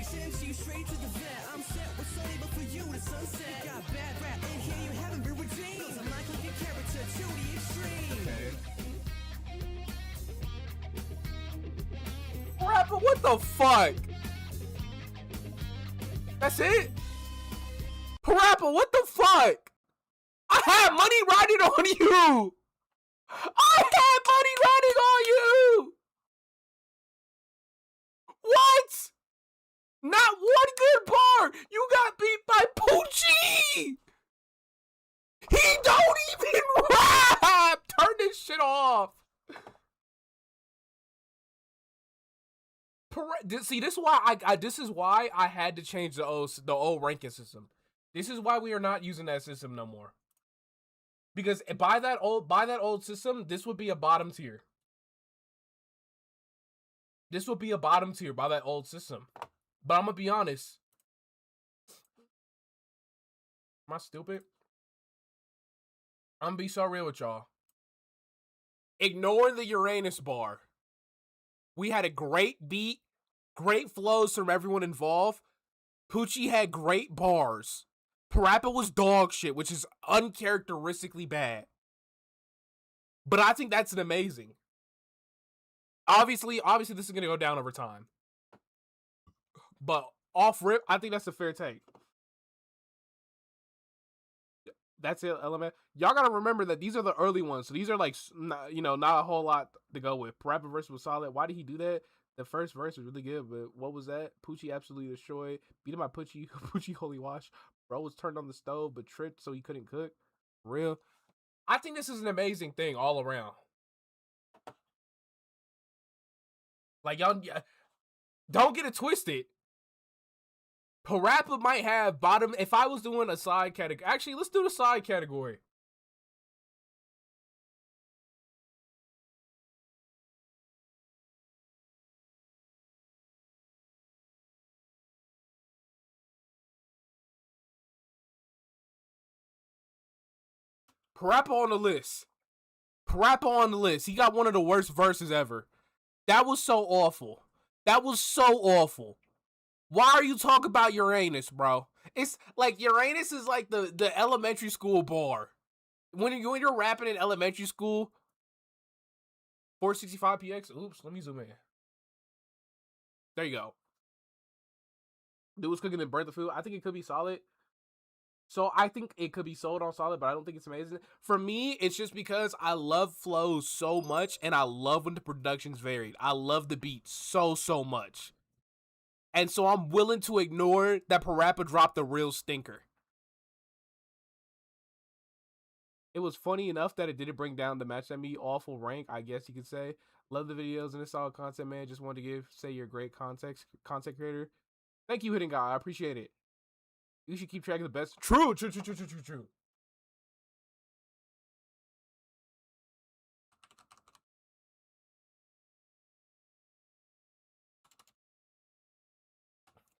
Sends you straight to the vet. I'm set with Sunny, but for you it's sunset. You got bad rap in here, you haven't been redeemed. I'm like your character to the extreme. Parappa, what the fuck? That's it? Parappa, what the fuck? I had money riding on you! I had money riding on you! What? Not one good bar! You got beat by Poochie! He don't even rap! Turn this shit off! See, this is why this is why I had to change the old ranking system. This is why we are not using that system no more. Because by that old system, this would be a bottom tier. This would be a bottom tier by that old system. But I'm gonna be honest. Am I stupid? I'm gonna be so real with y'all. Ignore the Uranus bar. We had a great beat, great flows from everyone involved. Poochie had great bars. Parappa was dog shit, which is uncharacteristically bad. But I think that's an amazing. Obviously this is gonna go down over time. But off rip, I think that's a fair take. That's it, element. Y'all gotta remember that these are the early ones, so these are like, not a whole lot to go with. Parappa verse was solid. Why did he do that? The first verse was really good, but what was that? Poochie absolutely destroyed. Beat him by Poochie. Poochie holy wash. Bro was turned on the stove, but tripped so he couldn't cook. Real. I think this is an amazing thing all around. Like, y'all, don't get it twisted. Parappa might have bottom. If I was doing a side category, actually, let's do the side category. Parappa on the list. Parappa on the list. He got one of the worst verses ever. That was so awful. That was so awful. Why are you talking about Uranus, bro? It's like Uranus is like the elementary school bar. When you're rapping in elementary school, 465px. Oops, let me zoom in. There you go. Dude was cooking and burnt the food. I think it could be solid. So I think it could be sold on solid, but I don't think it's amazing. For me, it's just because I love flows so much, and I love when the production's varied. I love the beat so much. And so I'm willing to ignore that Parappa dropped the real stinker. It was funny enough that it didn't bring down the match at me awful rank, I guess you could say. Love the videos and it's all content, man. Just wanted to say you're a great content creator. Thank you, Hidden Guy. I appreciate it. You should keep track of the best. True.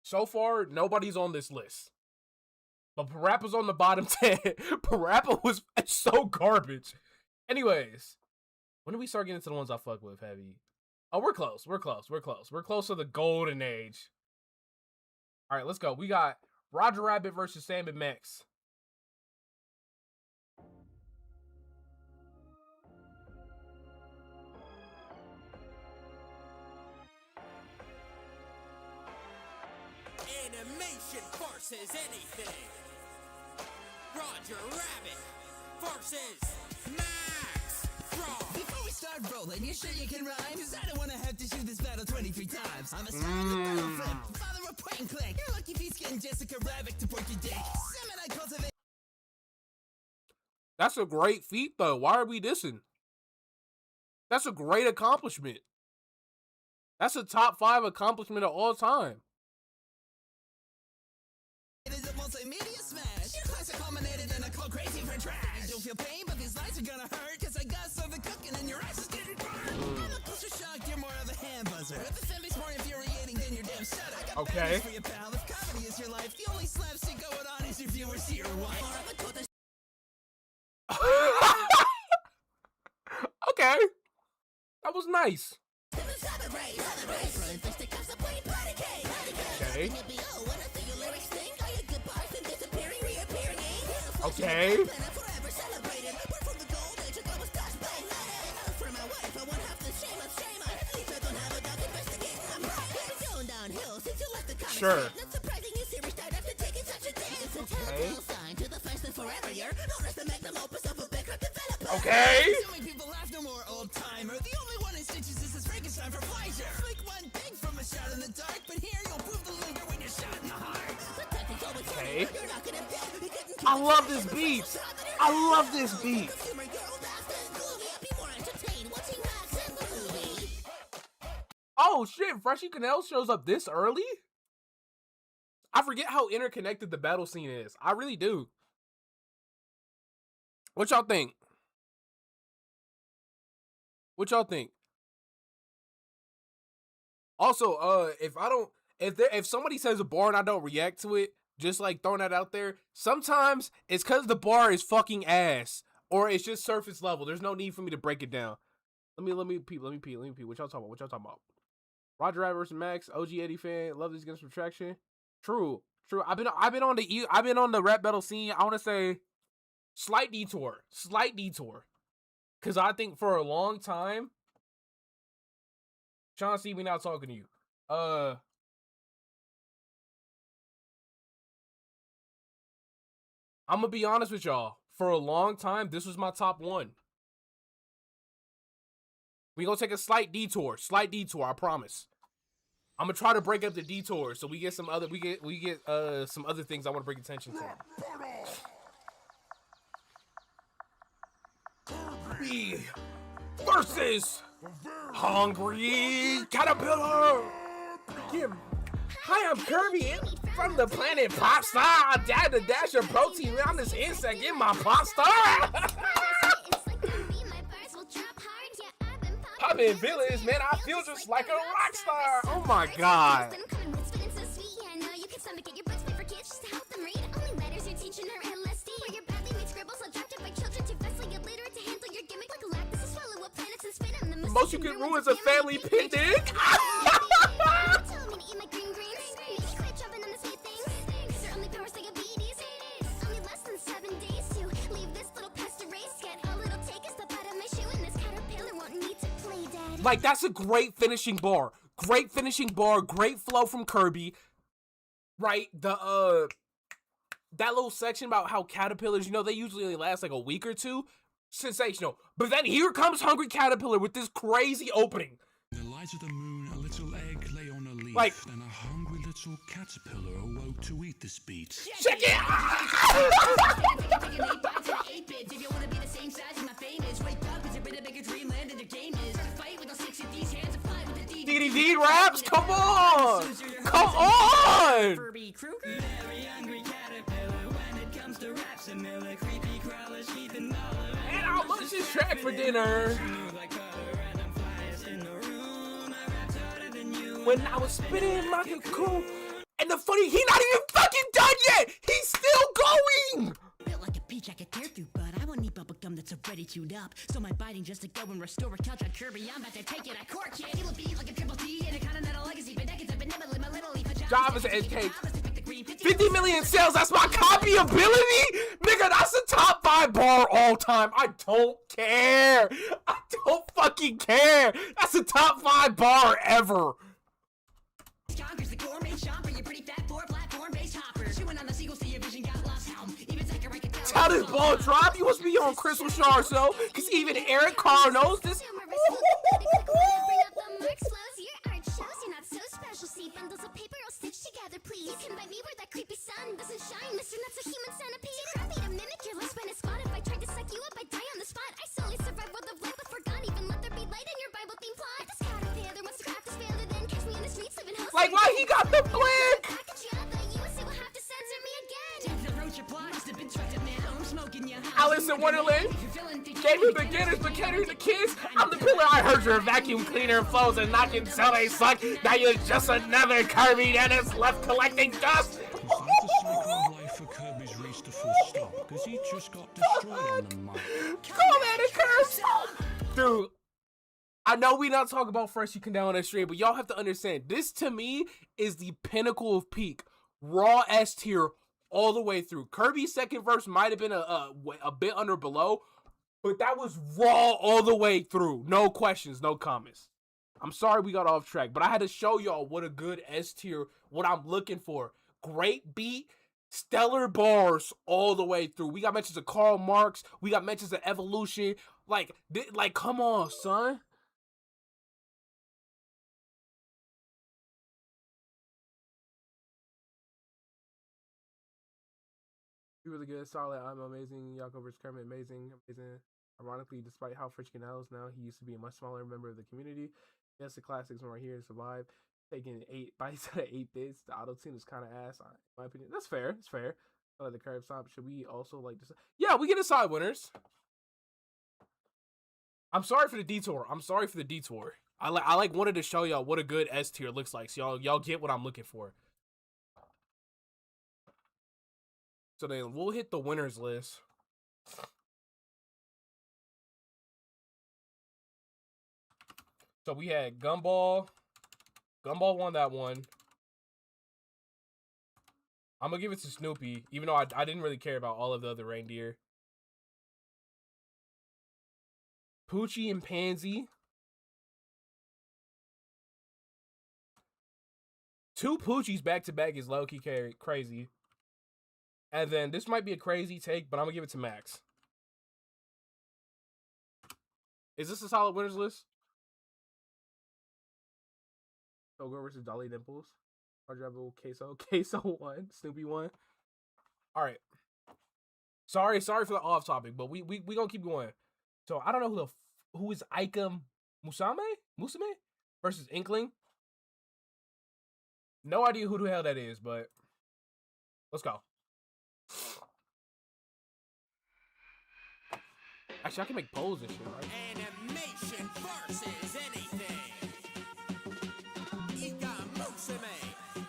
So far, nobody's on this list. But Parappa's on the bottom 10. Parappa was so garbage. Anyways, when do we start getting to the ones I fuck with heavy? Oh, we're close. We're close to the golden age. All right, let's go. We got Roger Rabbit versus Sam and Max. Animation versus anything. Roger Rabbit versus Max Raw. Before we start rolling, you sure you can rhyme? Cause I don't wanna have to shoot this battle 23 times. I'm a star of the battle flip, father of point and click. You're lucky if he's getting Jessica Rabbit to pork your dick. Sam and I cultivate. That's a great feat, though. Why are we dissing? That's a great accomplishment. That's a top 5 accomplishment of all time. It is a multimedia smash. Your classic culminated in a cold crazy for trash. You don't feel pain, but these lights are gonna hurt. Cause I got something cooking and your ass is getting burned. I'm a culture shock, you're more of a hand buzzer. If the fanbase more infuriating than your damn shudder. I got okay. For your pal. If comedy is your life, the only slapstick going on is your viewers see your wife. Okay. That was nice. Okay. Okay. Sure. Okay. So many people laugh no more, old timer. The only one in stitches is this Frankenstein for pleasure. Flick one thing from a shot in the dark, but here you'll prove the luger when you're shot in the heart. Okay. I love this beat. I love this beat. Oh shit, Freshie Cannell shows up this early? I forget how interconnected the battle scene is. I really do. What y'all think? What y'all think? Also, if somebody says a bar and I don't react to it, just like throwing that out there, sometimes it's because the bar is fucking ass, or it's just surface level. There's no need for me to break it down. Let me peep. What y'all talking about? Roger Rabbit versus Max, OG Eddie fan, love these games from Traction. True. I've been on the rap battle scene. I want to say slight detour, because I think for a long time, Sean C, we not talking to you. I'm gonna be honest with y'all. For a long time, this was my top 1. We gonna take a slight detour. I promise. I'm gonna try to break up the detour so we get some other some other things I want to bring attention to. Kirby versus Hungry Caterpillar. Hi, I'm Kirby from the planet Popstar. I died to dash of protein around this insect in my Popstar. I'm in Village, man. I feel just like a rock star. Oh my god. The most you can ruin is a family picnic. Like, that's a great finishing bar. Great flow from Kirby. Right? That little section about how caterpillars, they usually only last like a week or two. Sensational. But then here comes Hungry Caterpillar with this crazy opening. In the light of the moon, a little egg lay on a leaf. Like, then a hungry little caterpillar awoke to eat this beat. Check it! DDD raps? Come on! Come on! Furby Kruger? Very angry caterpillar when it comes to raps and miller, creepy crawler, sheep and mauler. And I'll munch this track for dinner. When I was spitting my cool, and the funny, he not even fucking done yet. He's still going. Built like a peach I could tear through, but I won't need bubblegum that's already chewed up. So my biting just to go and restore a couch on Kirby. I'm about to take it, I cork it. It'll be like a triple T and a continental legacy. But decades I've been nibbling my little leaf. Job is an cake. 50 million sales, that's my copy ability? Nigga, that's a top 5 bar all time. I don't care. I don't fucking care. That's a top 5 bar ever. Conquers the gourmet shopper, you pretty fat floor platform base hopper. Chewing on the seagulls to your vision got lost helm. Even Tiger I can tell. How this ball drop? You must be on Crystal Shard, so cause even Eric Carr knows this. Bundles of paper all stitched together, please. You can bite me where that creepy sun doesn't shine. Mr. Nuts a human centipede. Crappy to mimic your lifespan is squat. If I tried to suck you up, I'd die on the spot. I solely survived world of light, but forgot even let there be light in your Bible theme plot. This caterpillar wants to craft this failure, then catch me in the streets living house. Like why he got the blink? Alice in Wonderland, gave me beginners but catering to kids. I'm the pillar, I heard your vacuum cleaner flows and knocking till they suck. Now you're just another Kirby that is left collecting dust. It's like the cycle of life for Kirby's reached a full stop, because he just got destroyed on the map. Call that a curse. Dude, I know we not talking about Fresh You Can Down on that stream, but y'all have to understand, this to me is the pinnacle of peak. Raw S tier all the way through. Kirby's second verse might have been a bit under below, but that was raw all the way through. No questions, no comments. I'm sorry we got off track, but I had to show y'all what a good S tier, what I'm looking for. Great beat, stellar bars all the way through. We got mentions of Karl Marx. We got mentions of Evolution. Like come on, son. Really good, solid. I'm amazing. Yako vs. Kermit, amazing. Ironically, despite how Fresh Canal is now, he used to be a much smaller member of the community. Yes, the classics were here to survive. Taking 8 bites out of 8 bits. The auto tune is kind of ass, in my opinion. That's fair. It's fair. The curve stop. Should we also like this? Yeah, we get decide winners. I'm sorry for the detour. I wanted to show y'all what a good S tier looks like, so y'all get what I'm looking for. So then we'll hit the winners list. So we had Gumball. Gumball won that one. I'm gonna give it to Snoopy, even though I didn't really care about all of the other reindeer. Poochie and Pansy. 2 Poochies back to back is low-key crazy. And then this might be a crazy take, but I'm gonna give it to Max. Is this a solid winners list? Togo versus Dolly Dimples. Quadruple Queso. Queso 1. Snoopy 1. Alright. Sorry for the off topic, but we gonna keep going. So I don't know who is Ika Musume versus Inkling. No idea who the hell that is, but let's go. Actually, I can make polls and shit, right? Animation versus anything. Ika Musume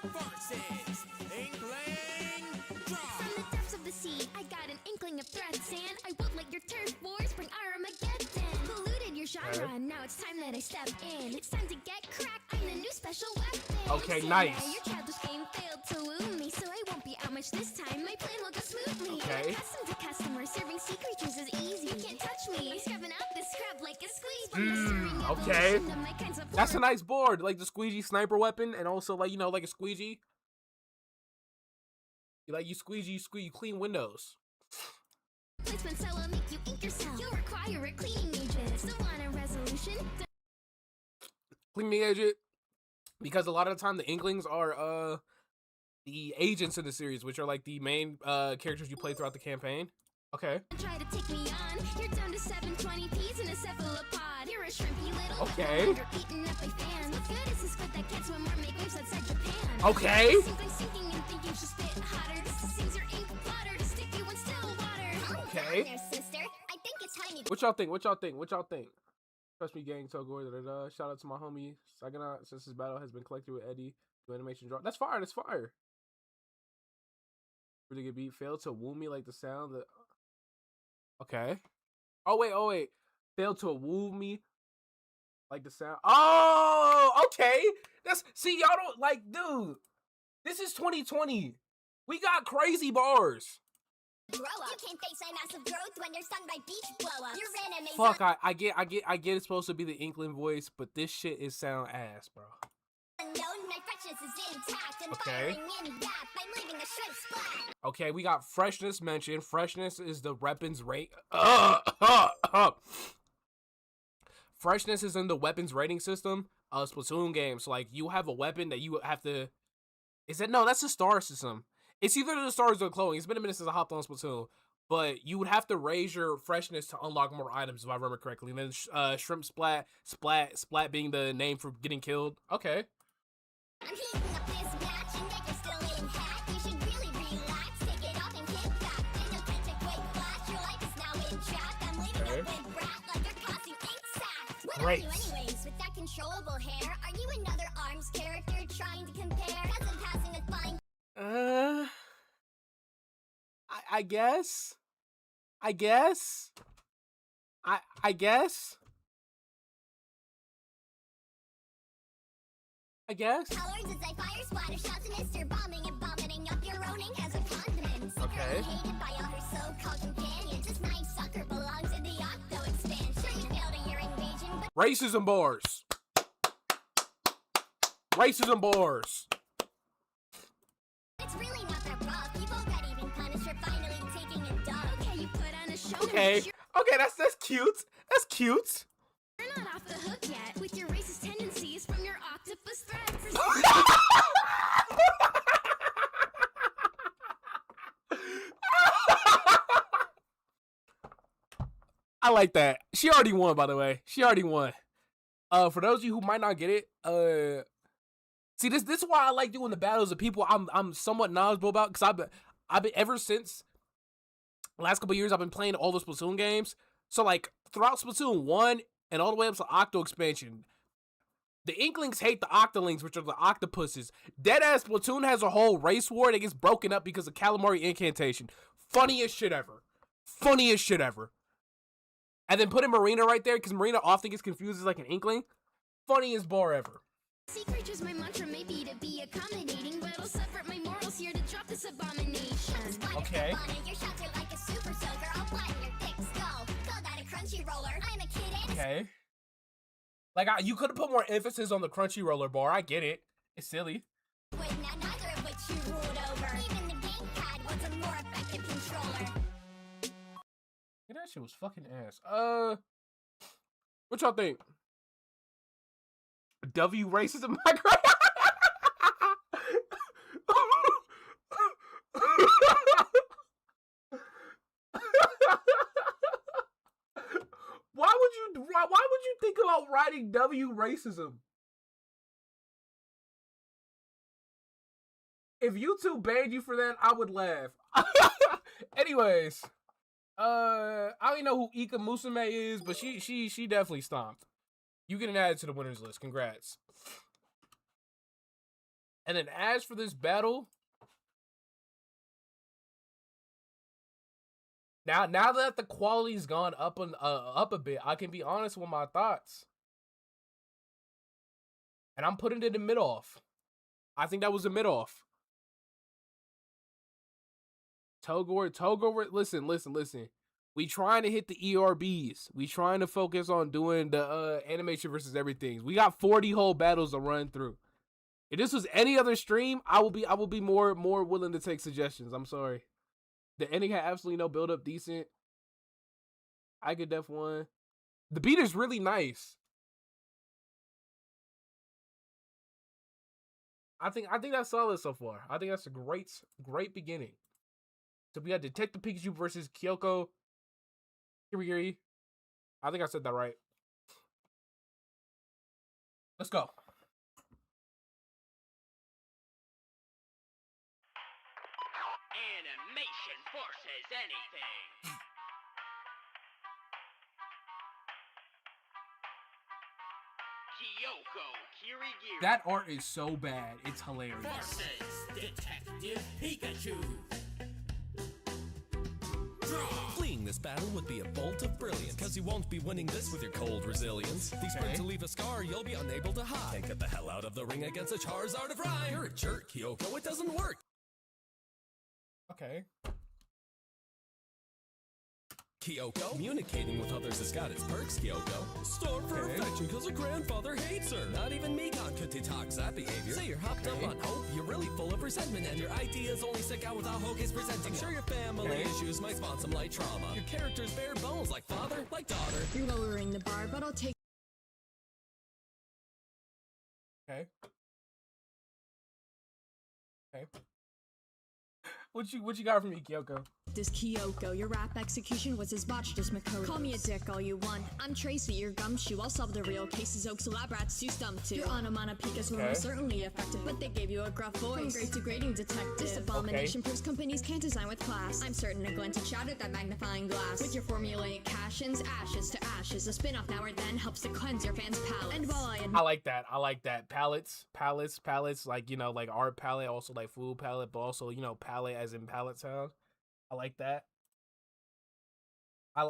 versus Inkling. From the depths of the sea, I got an inkling of threats, and I won't let your turf wars bring Armageddon. Polluted your genre, and now it's time that I step in. It's time to get cracked. I'm the new special weapon. Okay, nice. Your childish game failed to woo me, so I won't be out much this time. My plan will go smoothly. Okay. Custom to customer, serving sea creatures is easy. You can't touch me. I'm scrubbing out this scrub like a squeeze. Okay. That's a nice board, like the squeegee sniper weapon, and also like like a squeegee. You squeegee, you clean windows. Placement cell will make you ink yourself. You'll require a cleaning agent. Still want a resolution? Cleaning agent, because a lot of the time the Inklings are the agents in the series, which are like the main characters you play throughout the campaign. Okay. Try to take me on. You're down to 720 P's in a cephalopod. You're a shrimpy little okay. You're eating up my fans. What good is this squid that gets when more make waves outside Japan? Okay. Seems like sinking and think you should spit hotter. This seems your ink blotter to stick you in still water. Okay. There, sister. I think it's time you. What y'all think? What y'all think? What y'all think? Trust me, gang, Togor. Shout out to my homie Sagana. Since his battle has been collected with Eddie, do animation draw. That's fire. That's fire. Really good beat. Failed to woo me like the sound that. Okay. Oh wait. Failed to woo me like the sound. Oh, okay. That's see, y'all don't like, dude. This is 2020. We got crazy bars. Grow up. You can't face a massive growth when you're stung by beach blow ups. Your enemies. Fuck, I get it's supposed to be the Inkling voice, but this shit is sound ass, bro. Okay. Okay, we got freshness mentioned. Freshness is the weapons rate. Freshness is in the weapons rating system of Splatoon games. So, like, you have a weapon that you have to. Is it no? That's the star system. It's either the stars or the clothing. It's been a minute since I hopped on Splatoon, but you would have to raise your freshness to unlock more items, if I remember correctly. And then Shrimp Splat being the name for getting killed. Okay. I'm heating up this match and yet you're still in hack. You should really relax, take it off and kick back. Then you'll catch a quick flash, your life is now in track. I'm leaving a big brat like you're causing ink sack. What are you anyways, with that controllable hair? Are you another ARMS character trying to compare? Doesn't passing a flying... I guess. I guess. I guess. Colors as I fire splatter shots and Mr. Bombing and vomiting up your owning as a condiment. Okay. Hated by all her so-called companions. This nice sucker belongs in the Octo expansion. Sure you failed at your invasion, but Racism bars. Racism bars. it's really not that rough. You've already been punished for finally taking a dub. Okay, you put on a show. Okay. Okay, that's cute. That's cute. You're not off the hook yet with your racist tendencies from your octopus threats. I like that. She already won, by the way. She already won. For those of you who might not get it, see this is why I like doing the battles of people I'm somewhat knowledgeable about, because I've been ever since the last couple of years I've been playing all the Splatoon games. So like throughout Splatoon 1 and all the way up to Octo expansion, the Inklings hate the Octolings, which are the octopuses. Deadass Splatoon has a whole race war that gets broken up because of calamari incantation. Funniest shit ever. Funniest shit ever. And then putting Marina right there, because Marina often gets confused as like an Inkling. Funniest bar ever. Sea creatures, my mantra may be to be accommodating, but I'll separate my morals here to drop this abomination. Okay. Your shots are like a super soaker. I'll flatten your thick skull. Call that a crunchy roller. I'm a kid and Okay. Like, you could have put more emphasis on the crunchy roller bar. I get it. It's silly. neither of which you ruled over. Even the gamepad was a more effective controller. Yeah, that shit was fucking ass. What y'all think? W racism migrant? Why would you think about writing W racism? If YouTube banned you for that, I would laugh. Anyways, I don't even know who Ika Musume is, but she definitely stomped. You getting added to the winners list. Congrats. And then as for this battle, now that the quality's gone up a bit, I can be honest with my thoughts. And I'm putting it in mid-off. I think that was a mid-off. Togor, listen. We trying to hit the ERBs. We trying to focus on doing the animation versus everything. We got 40 whole battles to run through. If this was any other stream, I will be more willing to take suggestions. I'm sorry. The ending had absolutely no build up, decent. I could def one. The beat is really nice. I think that's solid so far. I think that's a great beginning So we got Detective Pikachu versus Kyoko Kirigiri. I think I said that right. Let's go. Animation forces anything. Kyoko Kirigiri. That art is so bad. It's hilarious. Versus Detective Pikachu. Fleeing this battle would be a bolt of brilliance, cause you won't be winning this with your cold resilience. These sprints will leave a scar you'll be unable to hide. Can't get the hell out of the ring against a Charizard of Rhyme. You're a jerk, Kyoko, it doesn't work. Okay. Kyoko, communicating with others has got its perks, Kyoko. Storm for affection cause her grandfather hates her. Not even Mikan could detox that behavior. Say you're hopped up on hope, you're really full of resentment, and your ideas only stick out without Hulk is presenting. Sure, your family issues might spawn some light trauma. Your character's bare bones, like father, like daughter. You're lowering the bar, but I'll take. Okay. Okay. What you got from me, Kyoko? This Kyoko, your rap execution was as botched as Makoto. Call me a dick all you want. I'm Tracy, your gumshoe. I'll solve the real cases. Oaks lab rats too stump too. Your onomatopoeias were most certainly effective, but they gave you a gruff voice. From great to grading detective. This abomination proves companies can't design with class. I'm certain a glint shattered that magnifying glass. With your formulaic cash-ins, ashes to ashes. A spin-off now or then helps to cleanse your fans' palates. And while I like that. I like that. Palettes. Like, you know, like art palette, also like food palette, but also, you know, palette as in palette sound. I like that. I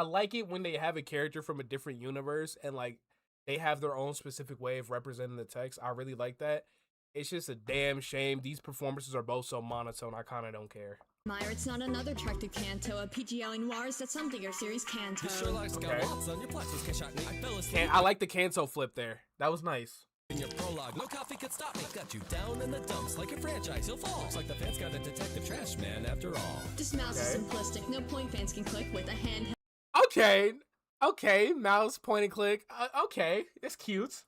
like it when they have a character from a different universe and like they have their own specific way of representing the text. I really like that. It's just a damn shame these performances are both so monotone. I kind of don't care. Myra, it's not another trek to Kanto, a PGL noirs, that's something your series Kanto. I like the Kanto flip there. That was nice. In your prologue, no coffee could stop me. Got you down in the dumps like a franchise, you'll fall. Looks like the fans got a detective trash man after all. This mouse is simplistic, no point fans can click with a handheld. Okay, mouse point and click. Okay, it's cute.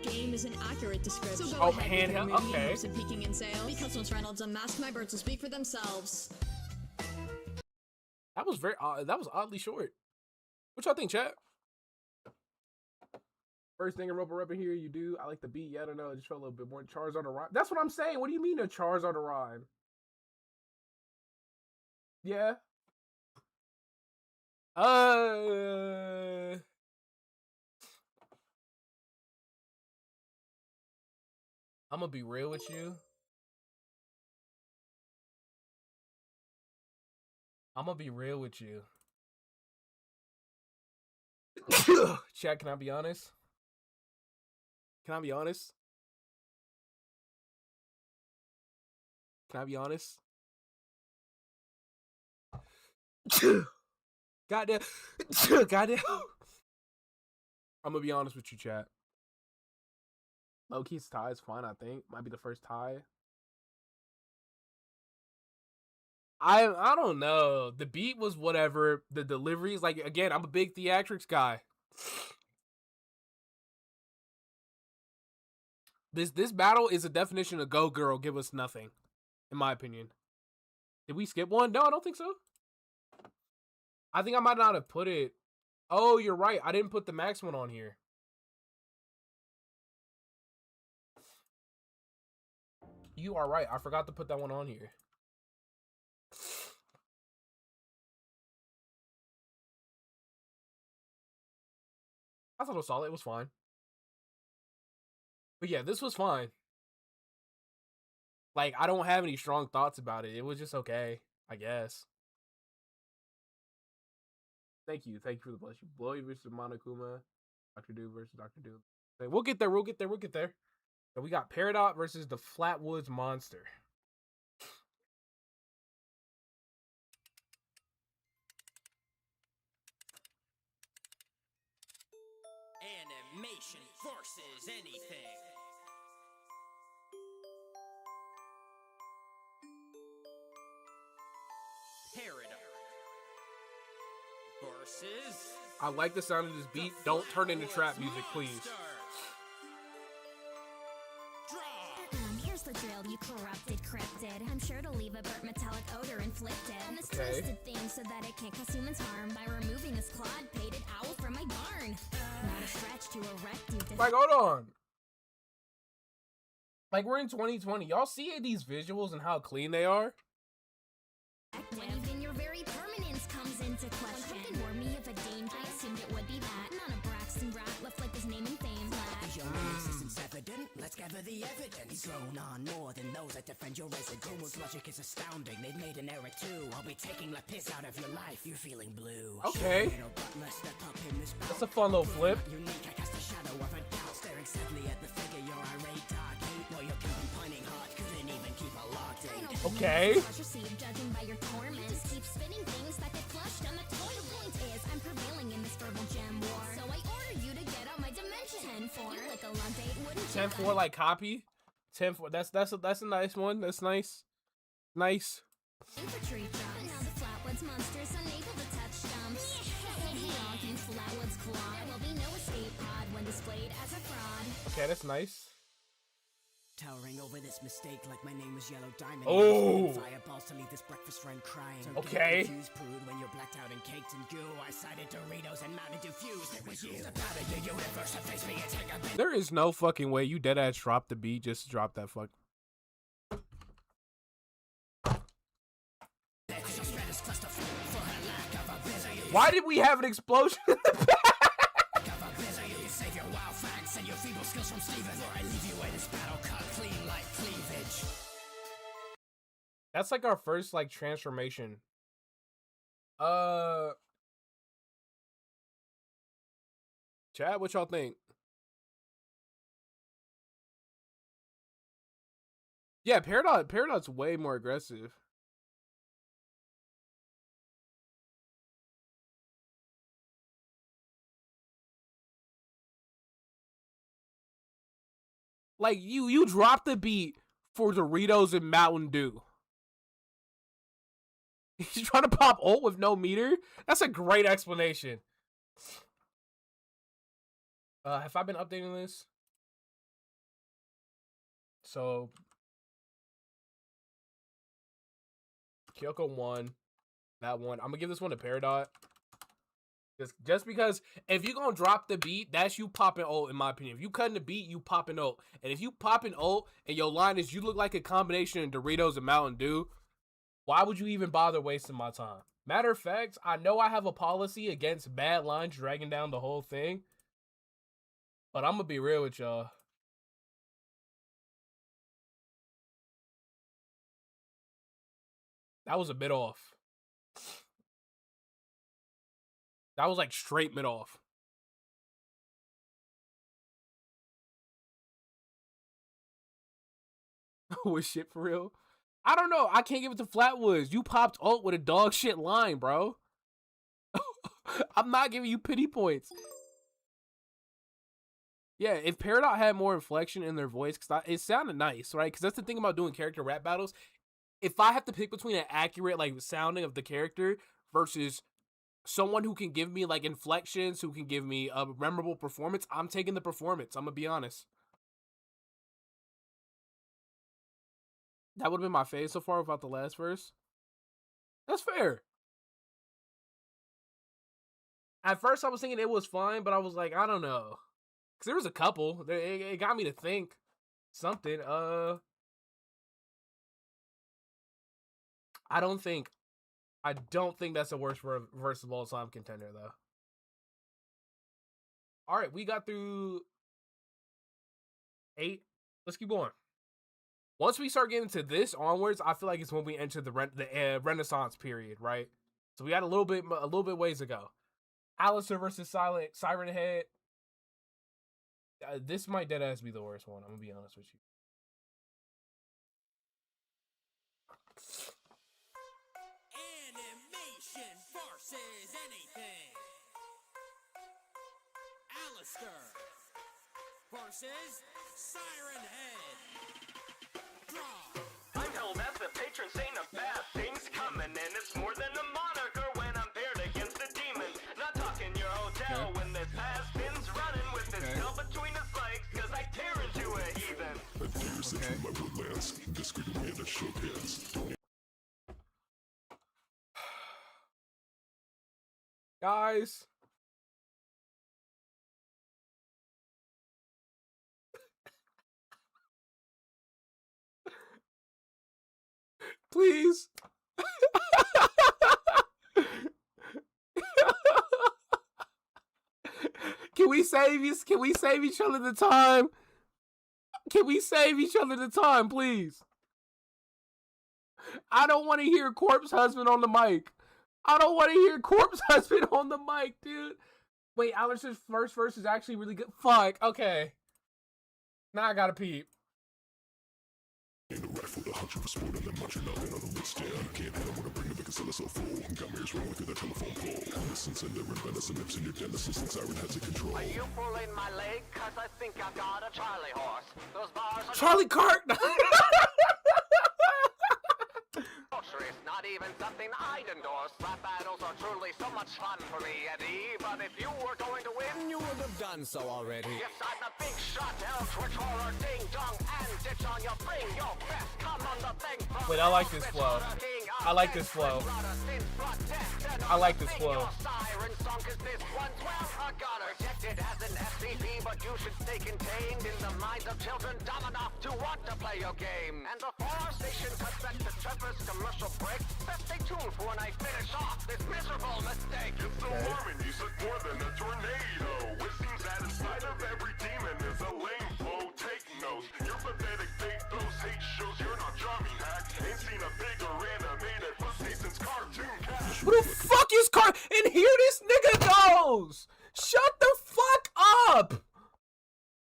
Game is an accurate description. So go ahead with your movie and peeking in sales. Because once Reynolds unmasked, my birds will speak for themselves. That was that was oddly short. What y'all think, chat? First thing a Roper Rep here, you do. I like the beat. Yeah, I don't know. I just felt a little bit more Charizard a rhyme. That's what I'm saying. What do you mean a Charizard a rhyme? Yeah. I'm gonna be real with you. Chat, can I be honest? Can I be honest? Goddamn. Goddamn. I'm gonna be honest with you, chat. Low-key's tie is fine, I think. Might be the first tie. I don't know. The beat was whatever. The deliveries, like, again, I'm a big theatrics guy. This battle is a definition of go girl, give us nothing, in my opinion. Did we skip one? No, I don't think so. I think I might not have put it. Oh, you're right. I didn't put the Max one on here. You are right. I forgot to put that one on here. I thought it was solid. It was fine. But yeah, this was fine. Like, I don't have any strong thoughts about it. It was just okay, I guess. Thank you. Thank you for the bless you. Blowy versus Monokuma. Dr. Do versus Dr. Do. We'll get there. We'll get there. So we got Peridot versus the Flatwoods monster. Animation versus anything. Peridot versus. I like the sound of this beat. Don't turn into trap music, please. for drill, you corrupted cryptid. I'm sure to leave a burnt metallic odor inflicted. And this twisted thing so that it can't cause humans harm by removing this clawed-pated owl from my barn. Not a stretch to erect you. Like, hold on. Like, we're in 2020. Y'all see these visuals and how clean they are? When even your very permanence comes into question. When warned me of a danger, I assumed it would be that. Not a Braxton brat left like his name and fame. Is your existence evident? Let's gather the evidence. He's grown on more than those that defend your resident. Google's logic is astounding. They've made an error too. I'll be taking the piss out of your life. You're feeling blue. Okay. That's a fun little flip. Unique, I cast a shadow of a doubt, staring sadly at the figure. Your irate dog hate while you're keeping pining hard. Couldn't even keep a lock date. Okay. Judging by your torment, just keep spinning things that get flushed on the toilet. The point is, I'm prevailing in this verbal gem war. So I order you to get out my dimension. 10-4, like a long date wouldn't 10-4, like copy. 10-4. That's a nice one. That's nice. Nice. Infantry drop. Now the Flatwoods monsters unable to touch stumps. Hey, Flatwoods claw. There will be no escape pod when displayed as a fraud. Okay, that's nice. Towering over this mistake like my name was Yellow Diamond. Oh. Fireballs to leave this breakfast friend crying. Don't okay. Get confused, prude, when you're blacked out and caked in goo. I cited Doritos and Mountain Dew fused. It was you. Step out of your universe and face me and take a bit. There is no fucking way you dead ass dropped the beat just to drop that fuck. Why did we have an explosion in the back? Save your wild facts and your feeble skills from Steven, or I leave you in this battle cut clean like cleavage. That's like our first like transformation. Chad, what y'all think? Yeah, Peridot's way more aggressive. Like, you dropped the beat for Doritos and Mountain Dew. He's trying to pop ult with no meter? That's a great explanation. Have I been updating this? So, Kyoko won. That one. I'm going to give this one to Peridot. Just because if you're gonna drop the beat, that's you popping ult, in my opinion. If you cutting the beat, you popping ult. And if you popping ult and your line is you look like a combination of Doritos and Mountain Dew, why would you even bother wasting my time? Matter of fact, I know I have a policy against bad lines dragging down the whole thing. But I'm gonna be real with y'all. That was a bit off. That was like straight mid off. Was shit for real? I don't know. I can't give it to Flatwoods. You popped ult with a dog shit line, bro. I'm not giving you pity points. Yeah, if Peridot had more inflection in their voice, because it sounded nice, right? Because that's the thing about doing character rap battles. If I have to pick between an accurate like sounding of the character versus someone who can give me like inflections, who can give me a memorable performance, I'm taking the performance. I'm gonna be honest. That would have been my fave so far without the last verse. That's fair. At first I was thinking it was fine, but I was like, I don't know. Because there was a couple. It got me to think something. I don't think that's the worst verse of all time contender, though. All right, we got through 8. Let's keep going. Once we start getting to this onwards, I feel like it's when we enter the Renaissance period, right? So we got a little bit ways to go. Alastor versus Siren Head. This might deadass be the worst one. I'm gonna be honest with you. Animation versus anything. Alastor versus Siren Head. Draw. I'm told that the patron saint of bad things coming, and it's more than a moniker when I'm paired against a demon. Not talking your hotel when this past spins running with this tail between his legs, cause I tear into a heathen. Okay. My woodlands, discreet and a shook hands. Guys. Please. Can we save you? Can we save each other the time? Can we save each other the time, please? I don't want to hear Corpse Husband on the mic. I don't want to hear Corpse Husband on the mic, dude. Wait, Alastor's first verse is actually really good. Fuck, okay. Now I gotta peep. Ain't no right for the hunter for sport and then munching out another list. Yeah, I can't help when I bring the biggest seller so full. Got me as wrong with that telephone pole. Innocence and their venison nips in your genesis and Siren Head's in control. Are you pulling my leg? Cause I think I've got a Charlie horse. Those bars are Charlie Cart! groceries, not even something I'd endorse. Rap battles are truly so much fun for me, Eddie. But if you were going to win, you would have done so already. Yes, I'm a big shot, Eldritch horror, ding dong, and ditch on your bring your best. Come on the thing. Wait, I like this flow. I like this flow. I like this flow. Siren song, cause this one's well, I got her rejected as an SCP, but you should stay contained in the minds of children dumb enough to want to play your game. And before our station cuts back to Trevor's commercial break, best stay tuned for when I finish off this miserable mistake. It's the harmonies look more than a tornado. It seems that inside of every demon is a lame flow. Take notes, you're pathetic, fake those hate shows. You're not charming, hack. Ain't seen a bigger animated pussy since Cartoon Cat. Who the fuck is And here this nigga goes! Shut the fuck up!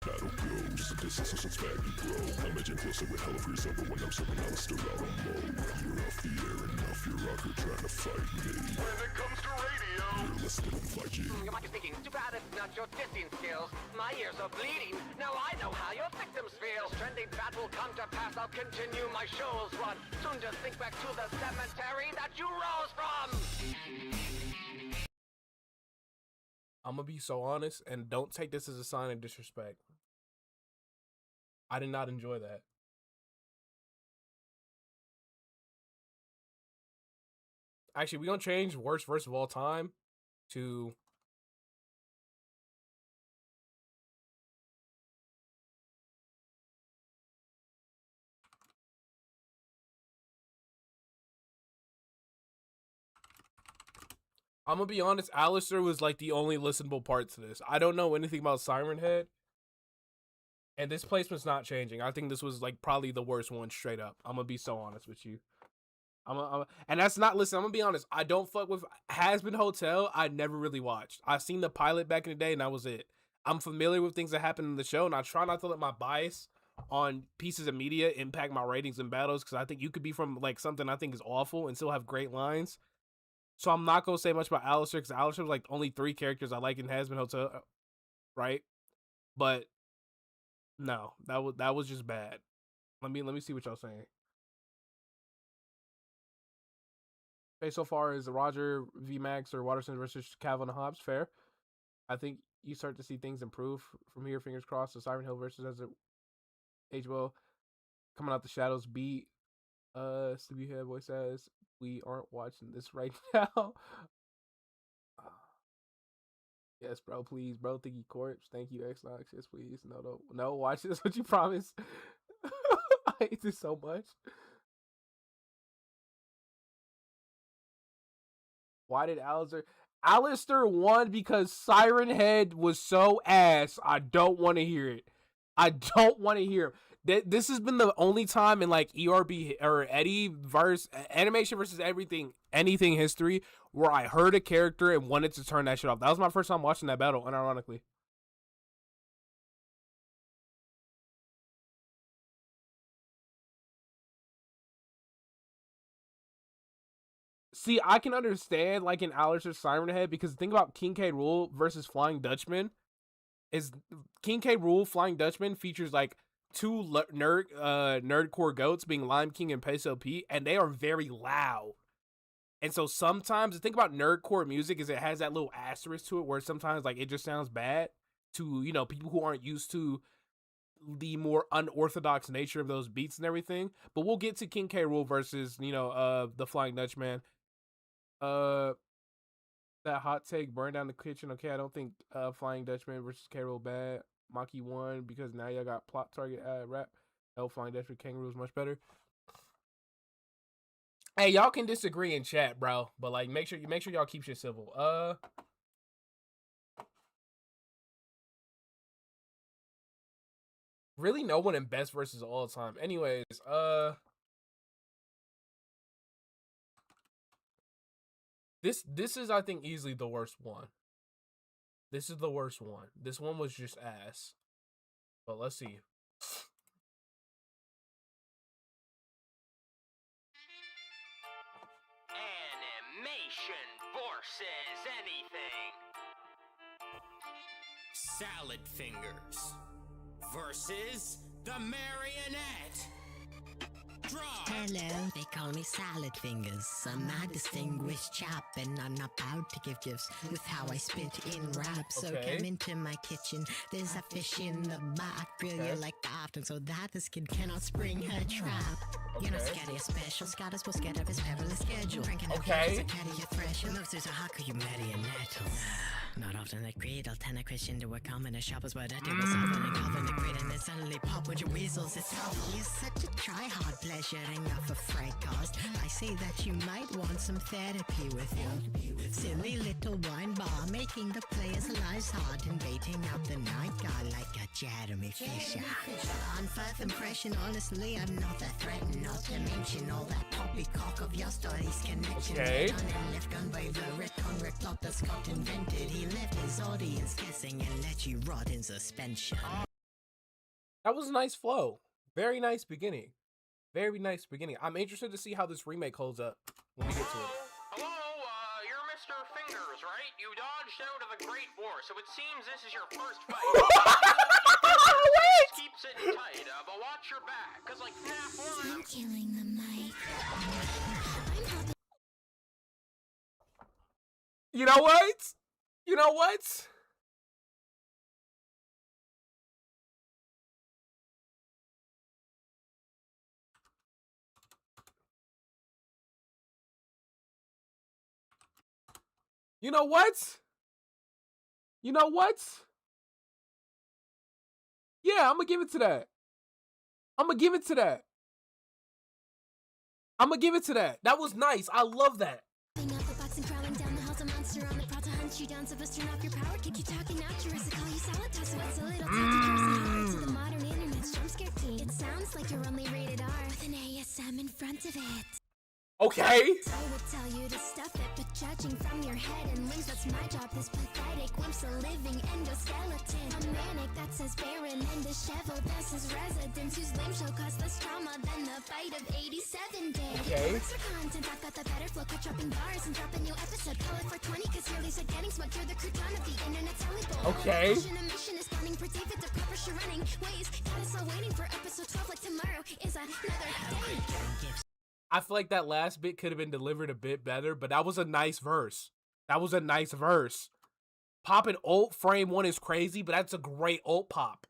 Battle grows, this is some spaggy bro. I'm edging closer with hell for yourself, but when I'm serving Alastor out on low. You're off the air and off your rocker trying to fight me. When it comes to radio, you're less than 5G. Your mic is speaking, too bad it's not your dissing skills. My ears are bleeding, now I know how your victims feel. Trending that will come to pass, I'll continue my show's run. Soon just think back to the cemetery that you rose from. I'm gonna be so honest, and don't take this as a sign of disrespect. I did not enjoy that. Actually, we're gonna change worst verse of all time to I'm gonna be honest, Alastor was like the only listenable part to this. I don't know anything about Siren Head. And this placement's not changing. I think this was like probably the worst one straight up. I'm gonna be so honest with you. And that's not, listen, I'm gonna be honest. I don't fuck with Has-Been Hotel. I never really watched. I seen the pilot back in the day and that was it. I'm familiar with things that happen in the show and I try not to let my bias on pieces of media impact my ratings and battles because I think you could be from like something I think is awful and still have great lines. So I'm not gonna say much about Alastor because Alastor was like only 3 characters I like in Has-Been Hotel, right? But no, that was just bad. Let me see what y'all saying. Okay, so far as Roger V Max or Watterson versus Calvin Hobbs, fair. I think you start to see things improve from here. Fingers crossed. So Siren Hill versus as it age well, coming out the shadows beat. Snoopy Head voice says we aren't watching this right now. Yes, bro, please, bro. Thinky Corpse. Thank you, Xnox. Yes, please. No, watch this. What you promise. I hate this so much. Why did Alastor won because Siren Head was so ass. I don't want to hear it. I don't want to hear it. This has been the only time in like ERB or Eddie versus animation versus anything history where I heard a character and wanted to turn that shit off. That was my first time watching that battle, unironically. See, I can understand like in Alastor's Siren Head because think about King K. Rool versus Flying Dutchman. Is King K. Rool Flying Dutchman features like 2 nerdcore goats being Lime King and Peso Pete, and they are very loud. And so sometimes the thing about nerdcore music is it has that little asterisk to it where sometimes like it just sounds bad to, you know, people who aren't used to the more unorthodox nature of those beats and everything. But we'll get to King K. Rool versus, the Flying Dutchman. That hot take, burn down the kitchen. Okay, I don't think Flying Dutchman versus K. Rool bad. Maki won because now y'all got plot target rap. Flying Dutchman, Kangaroo is much better. Hey, y'all can disagree in chat, bro. But like, make sure y'all keep shit civil. Really, no one in best versus all time. Anyways, this is, I think, easily the worst one. This is the worst one. This one was just ass. But let's see. Animation versus anything. Salad Fingers versus the Marionette. Draw. Hello, they call me Salad Fingers. I'm a distinguished chap, and I'm not proud to give gifts with how I spit in rap. So come into my kitchen, there's a fish in the back. Grill you like often so that the skin cannot spring her trap. You're not scared of your special, Scott is more scared of his perilous schedule. Drinking a carry your fresh, and looks there's a hawk, you Marionette. Not often a creed, I'll turn a Christian to a commoner shoppers, but I do myself in a coffin to creed, and it suddenly pop with your weasels. It's awful. You're such a try-hard pleasuring off a freight cost. I say that you might want some therapy with your silly little wine bar, making the players' lives hard and baiting out the night guard like a Jeremy Fisher. On first impression, honestly, I'm not a threat, not to mention all that poppycock of your story's connection. Done and left gun by the rhetoric plot that Scott invented. He left his audience guessing and let you rot in suspension. That was a nice flow. Very nice beginning. Very nice beginning. I'm interested to see how this remake holds up when we get to it. Hello, you're Mr. Fingers, right? You dodged out of the Great War, so it seems this is your first fight. Keep sitting tight, but watch your back, cause like FNAF 1... I'm killing the mic. You know what? You know what? You know what? You know what? Yeah, I'm gonna give it to that. I'm gonna give it to that. I'm gonna give it to that. That was nice. I love that. You down, supposed to turn off your power, kick you talking out, Jurassic, call you salad toss. What's a little to the modern internet's jump scare king? It sounds like you're only rated R with an ASM in front of it. Okay. I would tell you to stuff it, but judging from your head and limbs, that's my job. This pathetic wimp's a living endoskeleton. A manic that says barren and disheveled. That's his residence, whose lame show caused less trauma than the bite of 87 did. Okay. What's your content? I've got the better flow, cut dropping bars and drop a new episode. Call it for 20, cause you're Lisa getting smoked. You're the crouton of the internet's only bowl. Okay. A mission is planning for David, the proper running ways. Got us all waiting for episode 12, like tomorrow is another day. I feel like that last bit could have been delivered a bit better, but that was a nice verse. That was a nice verse. Popping ult frame 1 is crazy, but that's a great ult pop.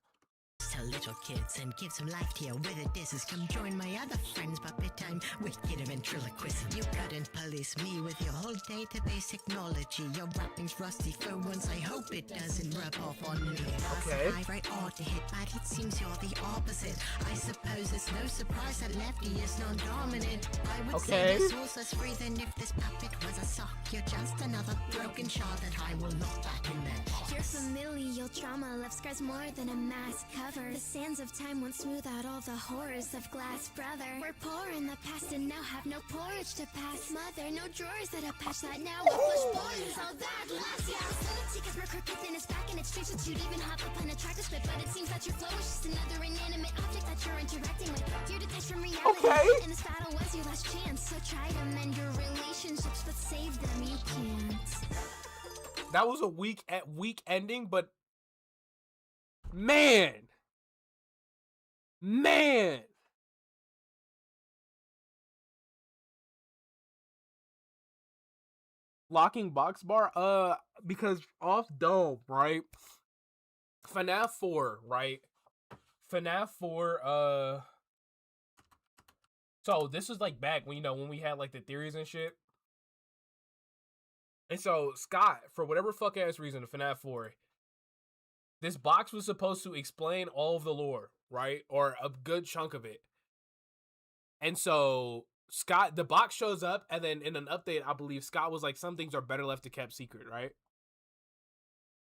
To little kids and give some life to your withered disses. Come join my other friends, puppet time, wicked ventriloquist. You couldn't police me with your whole database technology. Your rapping's rusty for once, I hope it doesn't rub off on me. Okay. I write hard to hit, but it seems you're the opposite. I suppose it's no surprise that lefty is non-dominant. I would say the source is free, then if this puppet was a sock, you're just another broken shard that I will look back in that box. Your familial trauma left scars more than a mask cover. The sands of time won't smooth out all the horrors of glass, brother. We're poor in the past and now have no porridge to pass. Mother, no drawers that are patched that now will push boys. All that last, yeah. Sanity, cause we're crooked and it's back and it's strange that you'd even hop up on a track to spit. But it seems that your flow is just another inanimate object that you're interacting with. You're detached from reality. And this battle was your last chance. So try to mend your relationships, but save them you can't. That was a weak ending, but man. Locking box bar, because off dome, right? FNAF 4, right? FNAF 4, so this was like back when, you know, when we had like the theories and shit. And so Scott, for whatever fuck ass reason, FNAF 4, this box was supposed to explain all of the lore, right? Or a good chunk of it. And so Scott, the box shows up, and then in an update, I believe Scott was like, some things are better left to kept secret, right?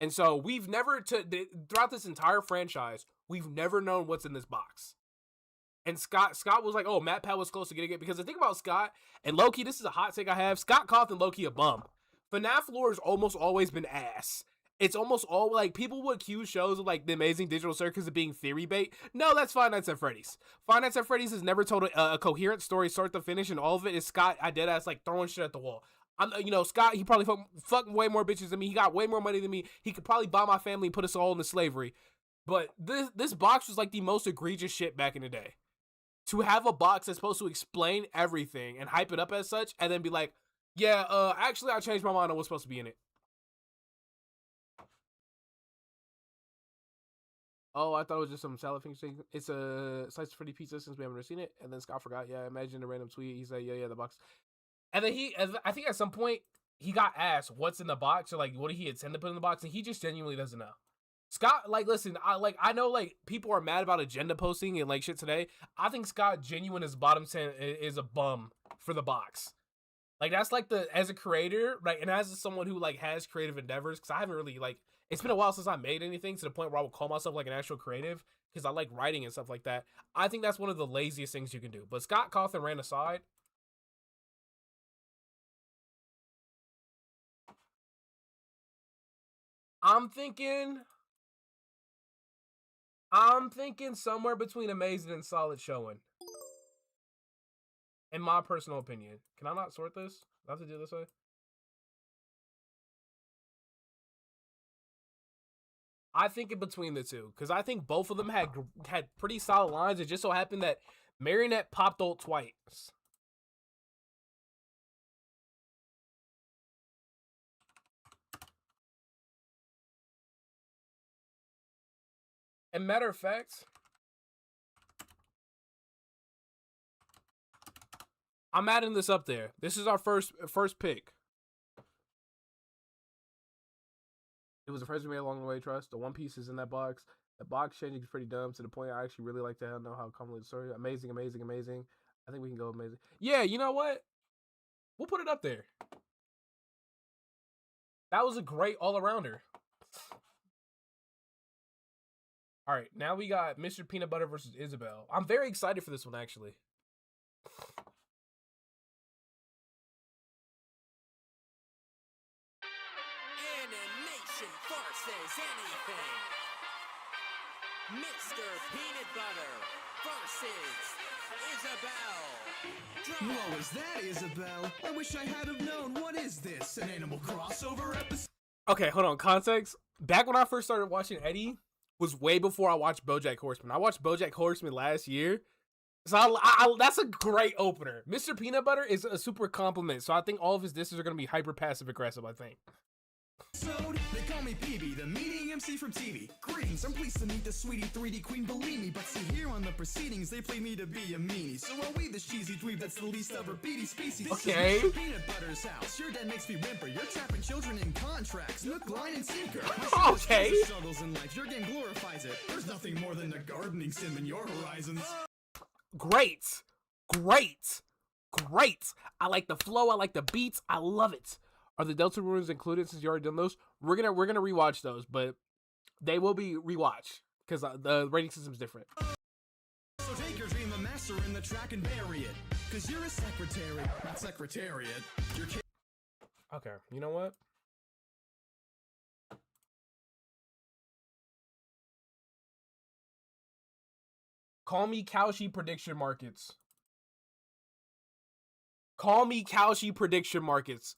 And so we've never, throughout this entire franchise, we've never known what's in this box. And Scott was like, oh, MatPat was close to getting it. Because the thing about Scott, and Loki, this is a hot take I have, Scott Cawthon Loki a bum. FNAF lore has almost always been ass. It's almost all, like, people would accuse shows of, like, The Amazing Digital Circus of being theory bait. No, that's Five Nights at Freddy's. Five Nights at Freddy's has never told a coherent story start to finish, and all of it is Scott, I dead ass, like, throwing shit at the wall. You know, Scott, he probably fuck way more bitches than me. He got way more money than me. He could probably buy my family and put us all into slavery. But this box was, like, the most egregious shit back in the day. To have a box that's supposed to explain everything and hype it up as such, and then be like, yeah, actually, I changed my mind on what's supposed to be in it. Oh, I thought it was just some salad finger thing. It's a slice of Freddy pizza since we haven't seen it. And then Scott forgot. Yeah, imagine a random tweet. He said, yeah, the box. And then I think at some point, he got asked what's in the box, or like, what did he intend to put in the box? And he just genuinely doesn't know. Scott, like, listen, I know, like, people are mad about agenda posting and, like, shit today. I think Scott, genuine as bottom 10, is a bum for the box. Like, that's, like, as a creator, right, and as someone who, like, has creative endeavors, because I haven't really, like, it's been a while since I made anything to the point where I would call myself, like, an actual creative, because I like writing and stuff like that. I think that's one of the laziest things you can do. But Scott Cawthon ran aside. I'm thinking somewhere between amazing and solid showing. In my personal opinion. Can I not sort this? I have to do it this way? I think in between the two, because I think both of them had pretty solid lines. It just so happened that Marionette popped ult twice. And matter of fact, I'm adding this up there. This is our first pick. It was the first we made along the way, trust. The One Piece is in that box. The box changing is pretty dumb to the point I actually really like to know how convoluted the story. Amazing, amazing, amazing. I think we can go amazing. Yeah, you know what? We'll put it up there. That was a great all-arounder. All right, now we got Mr. Peanut Butter versus Isabelle. I'm very excited for this one, actually. Animation versus anything. Mr. Peanut Butter versus Isabelle. Whoa, is that Isabelle? I wish I had have known. What is this? An animal crossover episode? Okay, hold on. Context. Back when I first started watching Eddie was way before I watched BoJack Horseman. I watched BoJack Horseman last year. So that's a great opener. Mr. Peanut Butter is a super compliment. So I think all of his disses are going to be hyper passive aggressive, I think. They call me PB, the meeting MC from TV. Greetings, I'm pleased to meet the sweetie 3D queen, believe me. But see, here on the proceedings, they play me to be a meanie. So I'll weed the cheesy dweeb that's the least of her beady species. Okay. This is Mr. Peanut Butter's house. Your dad makes me whimper. You're trapping children in contracts. Hook, line, and sinker. Okay. Struggles in life. Your game glorifies it. There's nothing more than a gardening sim in your horizons. Great. Great. Great. I like the flow. I like the beats. I love it. Are the Delta Ruins included since you already done those? We're gonna rewatch those, but they will be rewatched because the rating system's different. So take your dream of master in the track and bury it. Cause you're a secretary, not secretariat. Okay, you know what? Call me Cowshy prediction markets. Call me Cowshy prediction markets.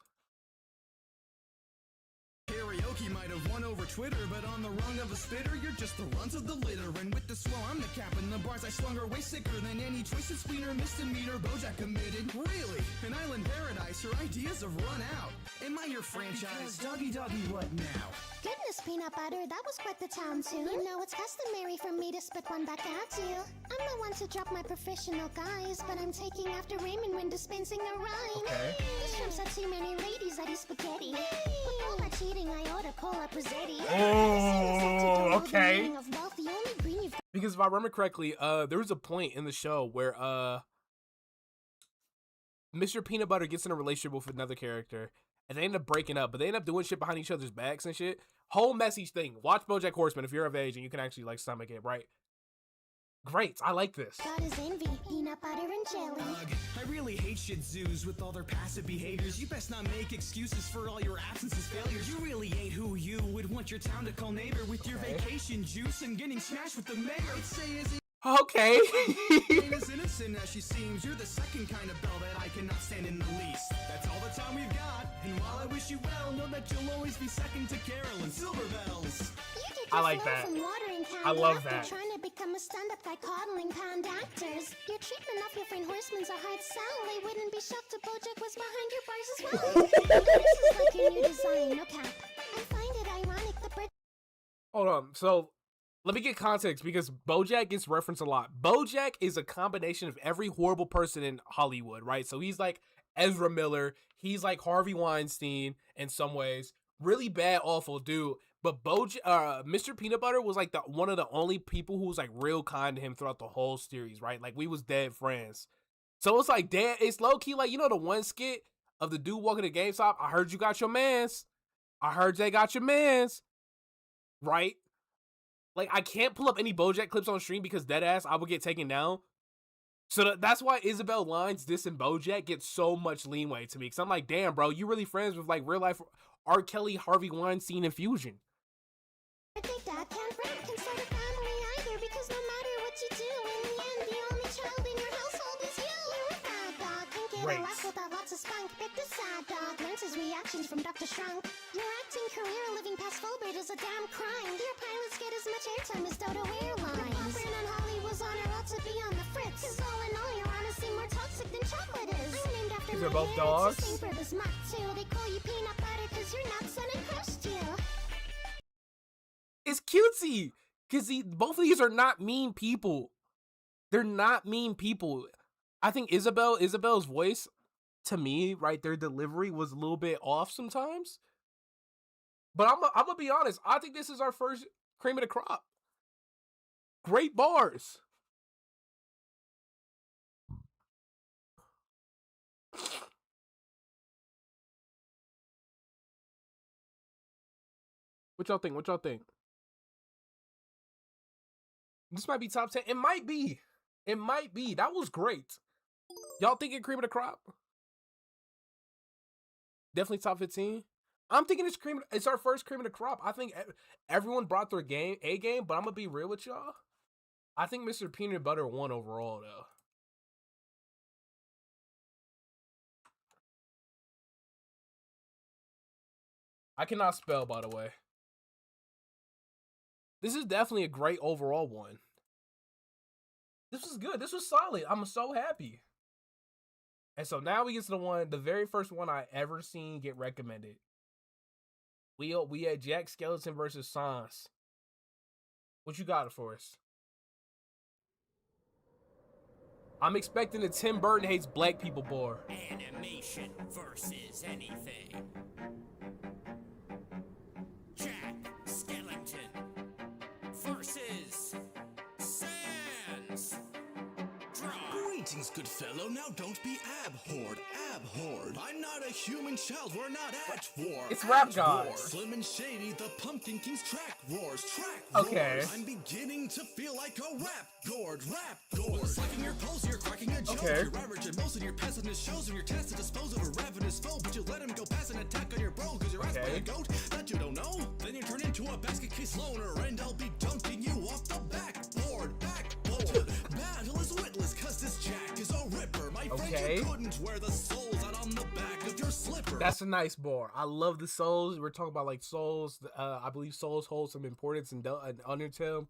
Karaoke might have won over Twitter, but on the rung of a spitter, you're just the runs of the litter. And with the swell, I'm the cap, and the bars I slung are way sicker than any twisted spleener misdemeanor BoJack committed. Really? An island paradise, her ideas have run out. Am I your franchise? Doggy, what now? Goodness goodness, peanut butter, that was quite the town tune. You know it's customary for me to spit one back at you. I'm the one to drop my professional guys, but I'm taking after Raymond when dispensing a rhyme. Okay. These shrimps had too many ladies, I eat spaghetti. With all that cheating, I order cola Prezzetti. Oh, okay. Because if I remember correctly, there was a point in the show where Mr. Peanut Butter gets in a relationship with another character, and they end up breaking up, but they end up doing shit behind each other's backs and shit. Whole messy thing. Watch BoJack Horseman if you're of age and you can actually like stomach it, right? Great, I like this. God is envy, peanut butter and jelly. I really hate shih tzus with all their passive behaviors. You best not make excuses for all your absences, failures. You really ain't who you would want your town to call neighbor with your vacation juice and getting smashed with the mayor. I'd say is okay. ain't as innocent as she seems. You're the second kind of belle that I cannot stand in the least. That's all the time we've got. And while I wish you well, know that you'll always be second to Carol and Silver Bells. I like that. I love that. Trying to become a stand-up guy coddling pound actors. Your treatment of your friend Horseman's a hard sell. They wouldn't be shocked if BoJack was behind your bars as well. This is like your new design, no cap. I find it ironic the Brit. Hold on. So let me get context because BoJack gets referenced a lot. BoJack is a combination of every horrible person in Hollywood, right? So he's like Ezra Miller. He's like Harvey Weinstein in some ways. Really bad, awful dude. But Mr. Peanut Butter was like one of the only people who was like real kind to him throughout the whole series, right? Like we was dead friends. So it's like it's low key like, you know, the one skit of the dude walking to GameStop. I heard you got your mans. I heard they got your mans. Right? Like I can't pull up any BoJack clips on stream because deadass I would get taken down. So that's why Isabelle lines this and BoJack get so much leeway to me. Cause I'm like, damn, bro, you really friends with like real life R. Kelly, Harvey Weinstein infusion. I think Dad can't start a family either because no matter what you do, in the end, the only child in your household is you. You're a bad dog, can't get a laugh without lots of spunk. Pick the sad dog, learns his reactions from Dr. Shrunk. Your acting career living past Fulbright is a damn crime. Your pilots get as much airtime as Dodo Airlines. Your on Holly was on her out to be on the fritz. Cause all in all, you're honestly more toxic than chocolate is. I'm named after these are both dogs. It's the same purpose, Mach 2. They call you peanut butter cause your nuts and crushed you. It's cutesy because both of these are not mean people. They're not mean people. I think Isabelle's voice, to me, right, their delivery was a little bit off sometimes. But I'm gonna be honest. I think this is our first cream of the crop. Great bars. What y'all think? What y'all think? This might be top 10. It might be. It might be. That was great. Y'all thinking cream of the crop? Definitely top 15. I'm thinking it's our first cream of the crop. I think everyone brought their A game, but I'm gonna be real with y'all. I think Mr. Peanut Butter won overall though. I cannot spell, by the way. This is definitely a great overall one. This was good. This was solid. I'm so happy. And so now we get to the very first one I ever seen get recommended. We had Jack Skellington versus Sans. What you got for us? I'm expecting a Tim Burton hates black people bar. Animation versus anything. Jack Skellington versus Sans. Greetings, good fellow. Now don't be abhorred. I'm not a human child. We're not at war. It's Rap God. Slim and Shady, the Pumpkin King's track wars. Okay. I'm beginning to feel like a rap gourd. Slacking your pulse, you're cracking a joke. Okay. You're average and most of your pessimist shows when you're test to dispose of a ravenous foe. But you let him go past an attack on your bro because you're asked by a goat that you don't know. Then you turn into a basket case loner and I'll be dunking you off the backboard. Battle is witless cause this Jack is a ripper. My friend, you couldn't wear the soles out on the back of your slipper. That's a nice bar. I love the souls. We're talking about like souls. I believe souls hold some importance in Undertale.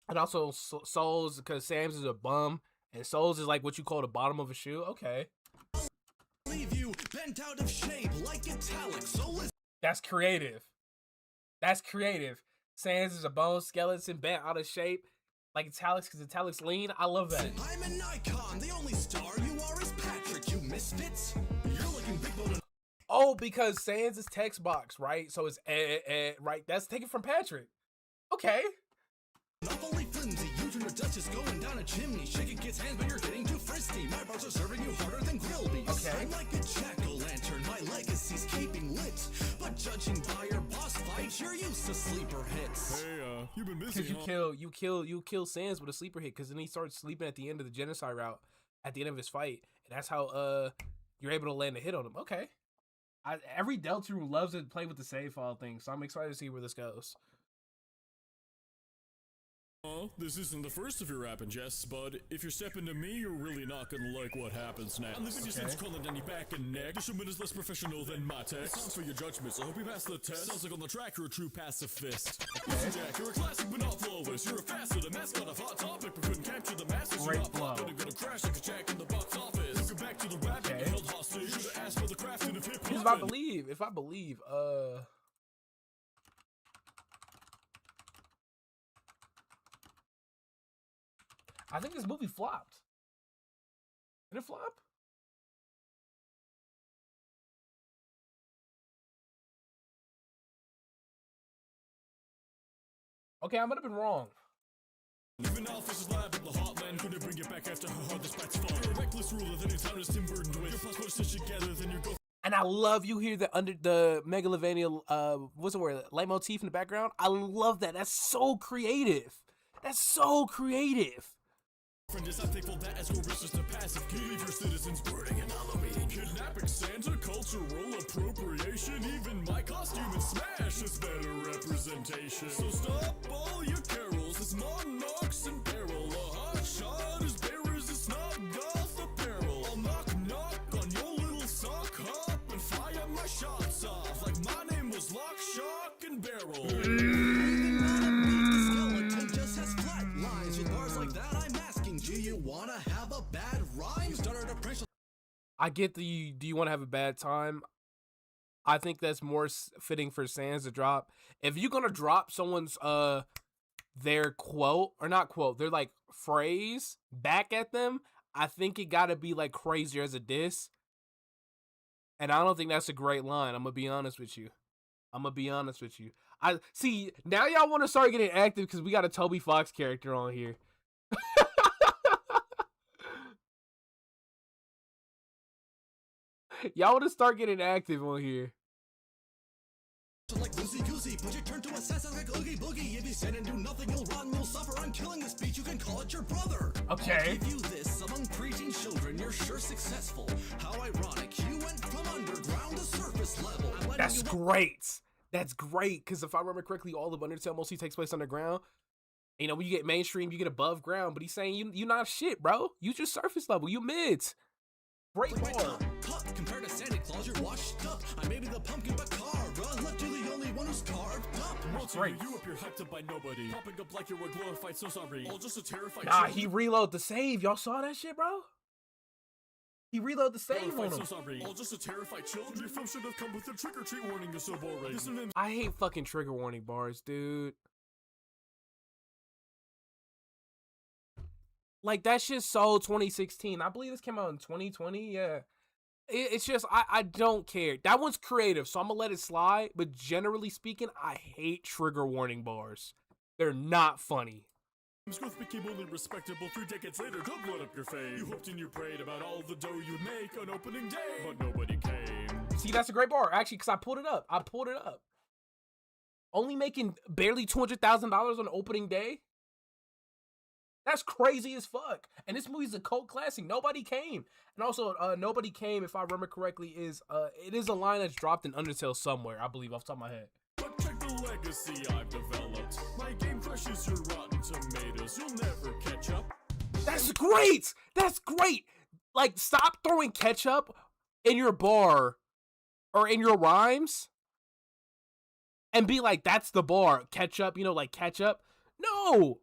And also souls because Sam's is a bum and souls is like what you call the bottom of a shoe. Okay. Leave you bent out of shape like italics. So that's creative. That's creative. Sans is a bone skeleton bent out of shape, like Italics, because Italics lean. I love that. I'm an icon. The only star you are is Patrick, you misfits. You're looking big bone. Oh, because Sans is text box, right? So it's right. That's taken from Patrick. Okay. Not only flimsy, you turn a duchess going down a chimney. Shaking kids' hands, but you're getting too frisky. My bars are serving you harder than grill beefs. Okay. I'm like a jack-o'-lantern, my legacy's keeping lit. But judging by your boss fights, you're used to sleeper hits. Hey, you've been busy, Because you kill Sans with a sleeper hit, because then he starts sleeping at the end of the genocide route, at the end of his fight, and that's how you're able to land a hit on him. Okay. Every Deltarune loves to play with the save file thing, so I'm excited to see where this goes. This isn't the first of your rap and jests, bud. If you're stepping to me, you're really not gonna like what happens next. I'm the video sense calling down your back and neck. This is less professional than my text. Sounds for your judgments. I hope you pass the test. Sounds like on the track you're a true pacifist. Listen, Jack, you're a classic but not flawless. You're a facet, a mascot of hot topic, but couldn't capture the masses. You're not flow. Gonna crash like a jack in the box office. Looking back to the rap and held hostage. Should've asked for the crafting of hip-hop. If I believe, I think this movie flopped. Did it flop? Okay, I might have been wrong. Even Alpha's lab in the hotline couldn't bring it back after her this bat's fun. You're a reckless ruler that entire is Tim Burton with. Your plus push stitched together, then you go. And I love you hear the Megalovania, what's the word, leitmotif in the background. I love that. That's so creative. That's so creative. Friend is not thankful that as we're just a passive key. Leave your citizens burning in Halloween. Kidnapping Santa, cultural appropriation. Even my costume in Smash is better representation. So stop all your carols, it's monarchs in peril. A hot shot is bearers, it's not goth apparel. I'll knock on your little sock hop and fire my shots off like my name was Lock, Shock, and Barrel. Skeleton just has flat lines with bars like that. I'm asking, do you wanna have a bad rhyme? You started a French. I get the do you want to have a bad time? I think that's more fitting for Sans to drop. If you're gonna drop someone's their quote, or not quote, their like phrase back at them, I think it gotta be like crazier as a diss. And I don't think that's a great line. I'm gonna be honest with you. I see now y'all want to start getting active because we got a Toby Fox character on here. Y'all want to start getting active on here. Like loosey goosey, but you turn to assassin like oogie boogie. If you stand and do nothing, you'll run, you'll suffer. I'm killing this beat, you can call it your brother. Okay. I'll give you this among preteen children, you're sure successful. How ironic, you went from underground to surface level. That's great. That's great, because if I remember correctly, all of Undertale mostly takes place underground. You know, when you get mainstream, you get above ground, but he's saying you not shit, bro. You just surface level, you mids. Great bar. Compared to Santa Claus, you're washed up. I may be the pumpkin, but Cara left you the only one who's carved up. Great. You up here hyped up by nobody. Popping up like you're a glorified, so sorry. All just a terrified. Nah, he reload the save. Y'all saw that shit, bro? He reload the save on him. So sorry. All just a terrified children. Your film should have come with a trick-or-treat warning. You're so boring. I hate fucking trigger warning bars, dude. Like, that shit's so 2016. I believe this came out in 2020. Yeah. It's just, I don't care. That one's creative, so I'm gonna let it slide. But generally speaking, I hate trigger warning bars. They're not funny. Growth became only respectable 3 decades later. Don't blow up your fame. You hoped and you prayed about all the dough you'd make on opening day, but nobody came. See, that's a great bar, actually, because I pulled it up. Only making barely $200,000 on opening day? That's crazy as fuck. And this movie's a cult classic. Nobody came. And also, nobody came, if I remember correctly, is it is a line that's dropped in Undertale somewhere, I believe, off the top of my head. But check the legacy I've developed. My game crushes your rotten tomatoes. You'll never catch up. That's great! That's great! Like, stop throwing ketchup in your bar or in your rhymes and be like, that's the bar. Ketchup, you know, like ketchup. No!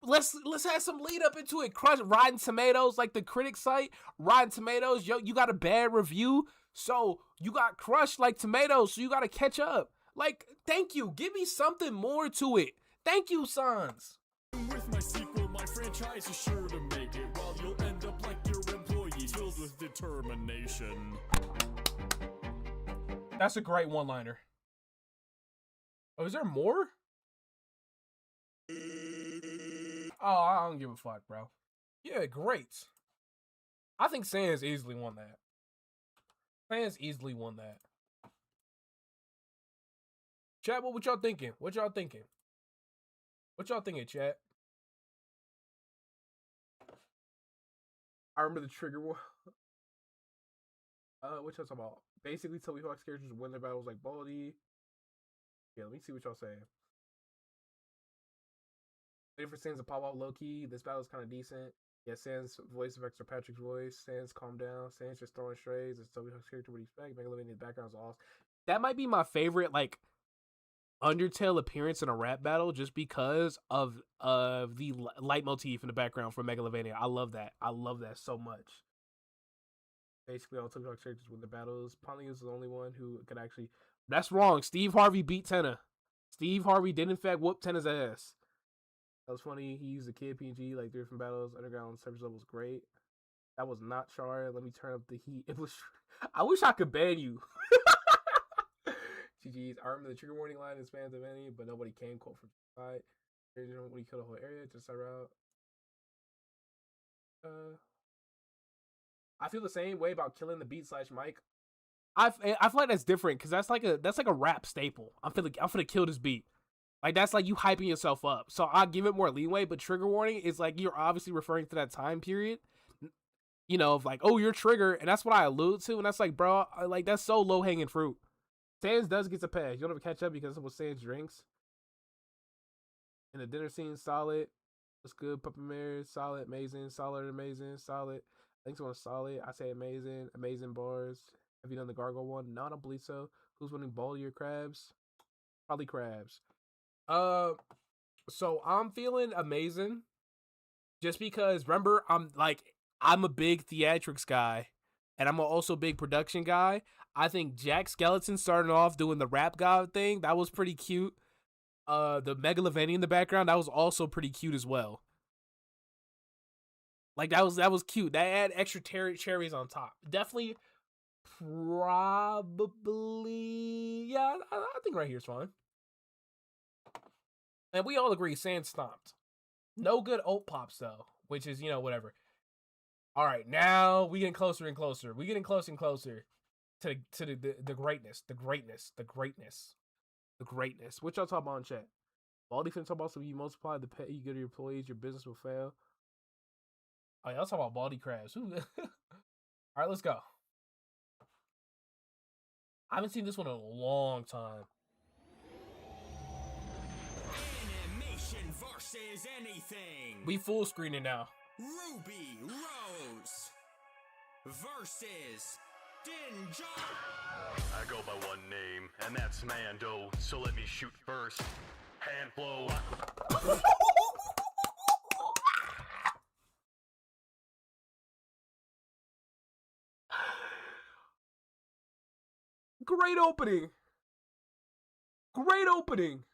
Let's have some lead up into it. Crush Rotten Tomatoes, like the critic site. Rotten Tomatoes, yo, you got a bad review, so you got crushed like tomatoes, so you got to catch up. Like, thank you. Give me something more to it. Thank you, Sans. With my sequel, my franchise is sure to make it, while you'll end up like your employees, filled with determination. That's a great one-liner. Oh, is there more? Oh, I don't give a fuck, bro. Yeah, great. I think Sans easily won that. Sans easily won that. Chat, what y'all thinking? What y'all thinking? What y'all thinking, chat? I remember the trigger one. What y'all talking about? Basically, Toby Hawk's characters win their battles like Baldy. Yeah, let me see what y'all saying. Waiting for Sans to pop off low key. This battle is kind of decent. Yeah, Sans voice effects are Patrick's voice. Sans calm down. Sans just throwing strays. It's Toby Hawk's character. What do you expect? Mega Living in the background is awesome. That might be my favorite, like, Undertale appearance in a rap battle, just because of the leitmotif in the background from Megalovania. I love that. I love that so much. Basically, all Toby Hawk's characters win the battles. Pontius is the only one who could actually. That's wrong. Steve Harvey beat Tenna. Steve Harvey did in fact whoop Tenna's ass. That was funny. He used a kid PG like 3 different battles. Underground surface level was great. That was not Char. Let me turn up the heat. It was. I wish I could ban you. GG's. I remember the trigger warning line in spans of any, but nobody came. Quote from the side. When he killed the whole area, just side route. I feel the same way about killing the beat / Mike. I feel like that's different because that's like a rap staple. I'm finna kill this beat. Like, that's like you hyping yourself up. So I'll give it more leeway, but trigger warning is like you're obviously referring to that time period. You know, of like, oh, you're trigger, and that's what I allude to, and that's like, bro, like that's so low hanging fruit. Sans does get a pass. You don't ever catch up because of what Sans drinks. And the dinner scene, solid. What's good? Puppet Mary, solid, amazing, solid, amazing, solid. Thanks for solid. I say amazing, amazing bars. Have you done the gargle one? No, I don't believe so. Who's winning Baldy or Crabs? Probably Crabs. So I'm feeling amazing. Just because, remember, I'm a big theatrics guy. And I'm also a big production guy. I think Jack Skellington starting off doing the rap god thing. That was pretty cute. The Megalovania in the background, that was also pretty cute as well. Like, that was cute. That had extra cherries on top. Definitely, probably, yeah, I think right here's fine. And we all agree, Sans stomped. No good oat pops, though, which is, you know, whatever. All right, now we getting closer and closer. We getting closer and closer to the greatness, the greatness, the greatness, the greatness. What y'all talk about in chat? Baldy finna talk about, so you multiply the pay you give to your employees, your business will fail. Oh, y'all talk about Baldy crabs. All right, let's go. I haven't seen this one in a long time. Animation versus anything. We full screening now. Ruby Rose versus Dinja. I go by one name, and that's Mando, so let me shoot first. Hand flow. Great opening. Great opening.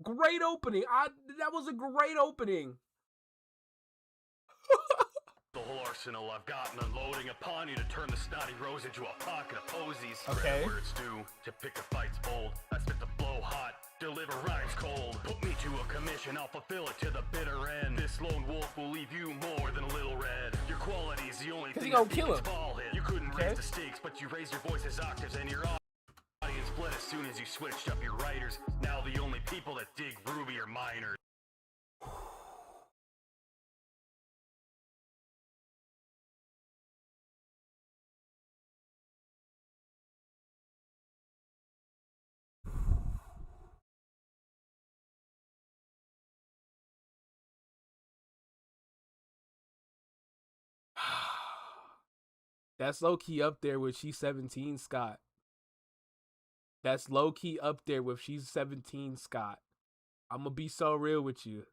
Great opening. That was a great opening. The whole arsenal I've got and unloading upon you to turn the snotty rose into a pocket of posies. Okay. Where it's due, to pick a fight's bold. I spit the flow hot, deliver rhymes cold. Put me to a commission, I'll fulfill it to the bitter end. This lone wolf will leave you more than a little red. Your quality's the only thing gonna kill him. ball hit. You couldn't raise the stakes, but you raised your voice's octaves and your audience split as soon as you switched up your writers. Now the only people that dig Ruby are minors. That's low-key up there with She's 17 Scott. That's low-key up there with She's 17 Scott. I'm gonna be so real with you.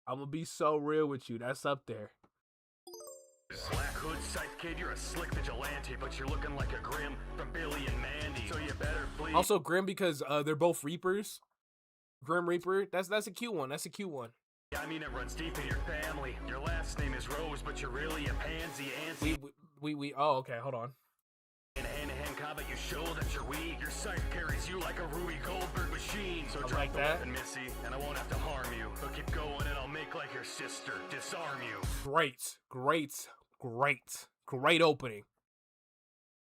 I'm gonna be so real with you. That's up there. Black Hood, Scythe Kid, you're a slick vigilante, but you're looking like a Grim from Billy and Mandy, so you better flee. Also Grim because they're both Reapers. Grim Reaper. That's a cute one. That's a cute one. I mean, it runs deep in your family. Your last name is Rose, but you're really a pansy. We oh, okay, hold on. In hand-to-hand combat, you show that you're weak. Your sight carries you like a Ruby Goldberg machine. So I drop like the that. weapon, Missy, and I won't have to harm you. But keep going, and I'll make like your sister. Disarm you. Great opening.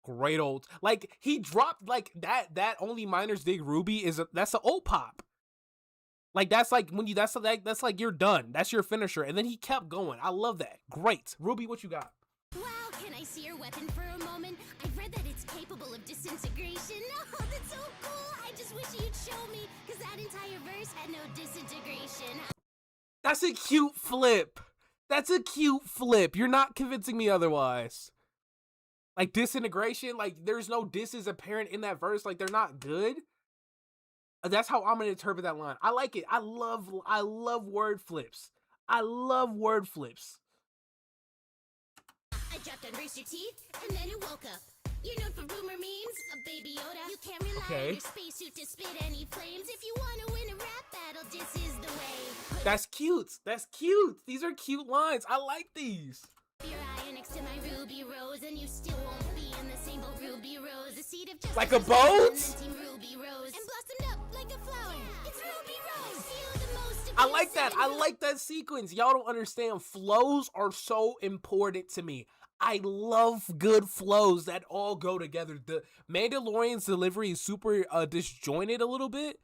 Great old, like he dropped like that only minors dig Ruby that's an old pop. Like that's like when you that's like you're done. That's your finisher. And then he kept going. I love that. Great. Ruby, what you got? Wow, can I see your weapon for a moment? I've read that it's capable of disintegration. Oh, that's so cool. I just wish you'd show me, because that entire verse had no disintegration. That's a cute flip. That's a cute flip. You're not convincing me otherwise. Like disintegration, like there's no disses apparent in that verse. Like they're not good. That's how I'm gonna interpret that line. I like it. I love word flips. I love word flips. I dropped and bruised your teeth, and then you woke up. You're known for rumor memes, a baby Yoda. You can't rely on your spacesuit to spit any flames. If you want to win a rap battle, this is the way. That's cute. That's cute. These are cute lines. I like these. Your eye next to my ruby rose, and you still won't be in the same boat. Ruby rose, a seed of justice. Like a boat? Ruby rose, and blossomed up like a flower. It's Ruby Rose. Feel the most of I like that. I like that sequence. Y'all don't understand. Flows are so important to me. I love good flows that all go together. The Mandalorian's delivery is super disjointed a little bit.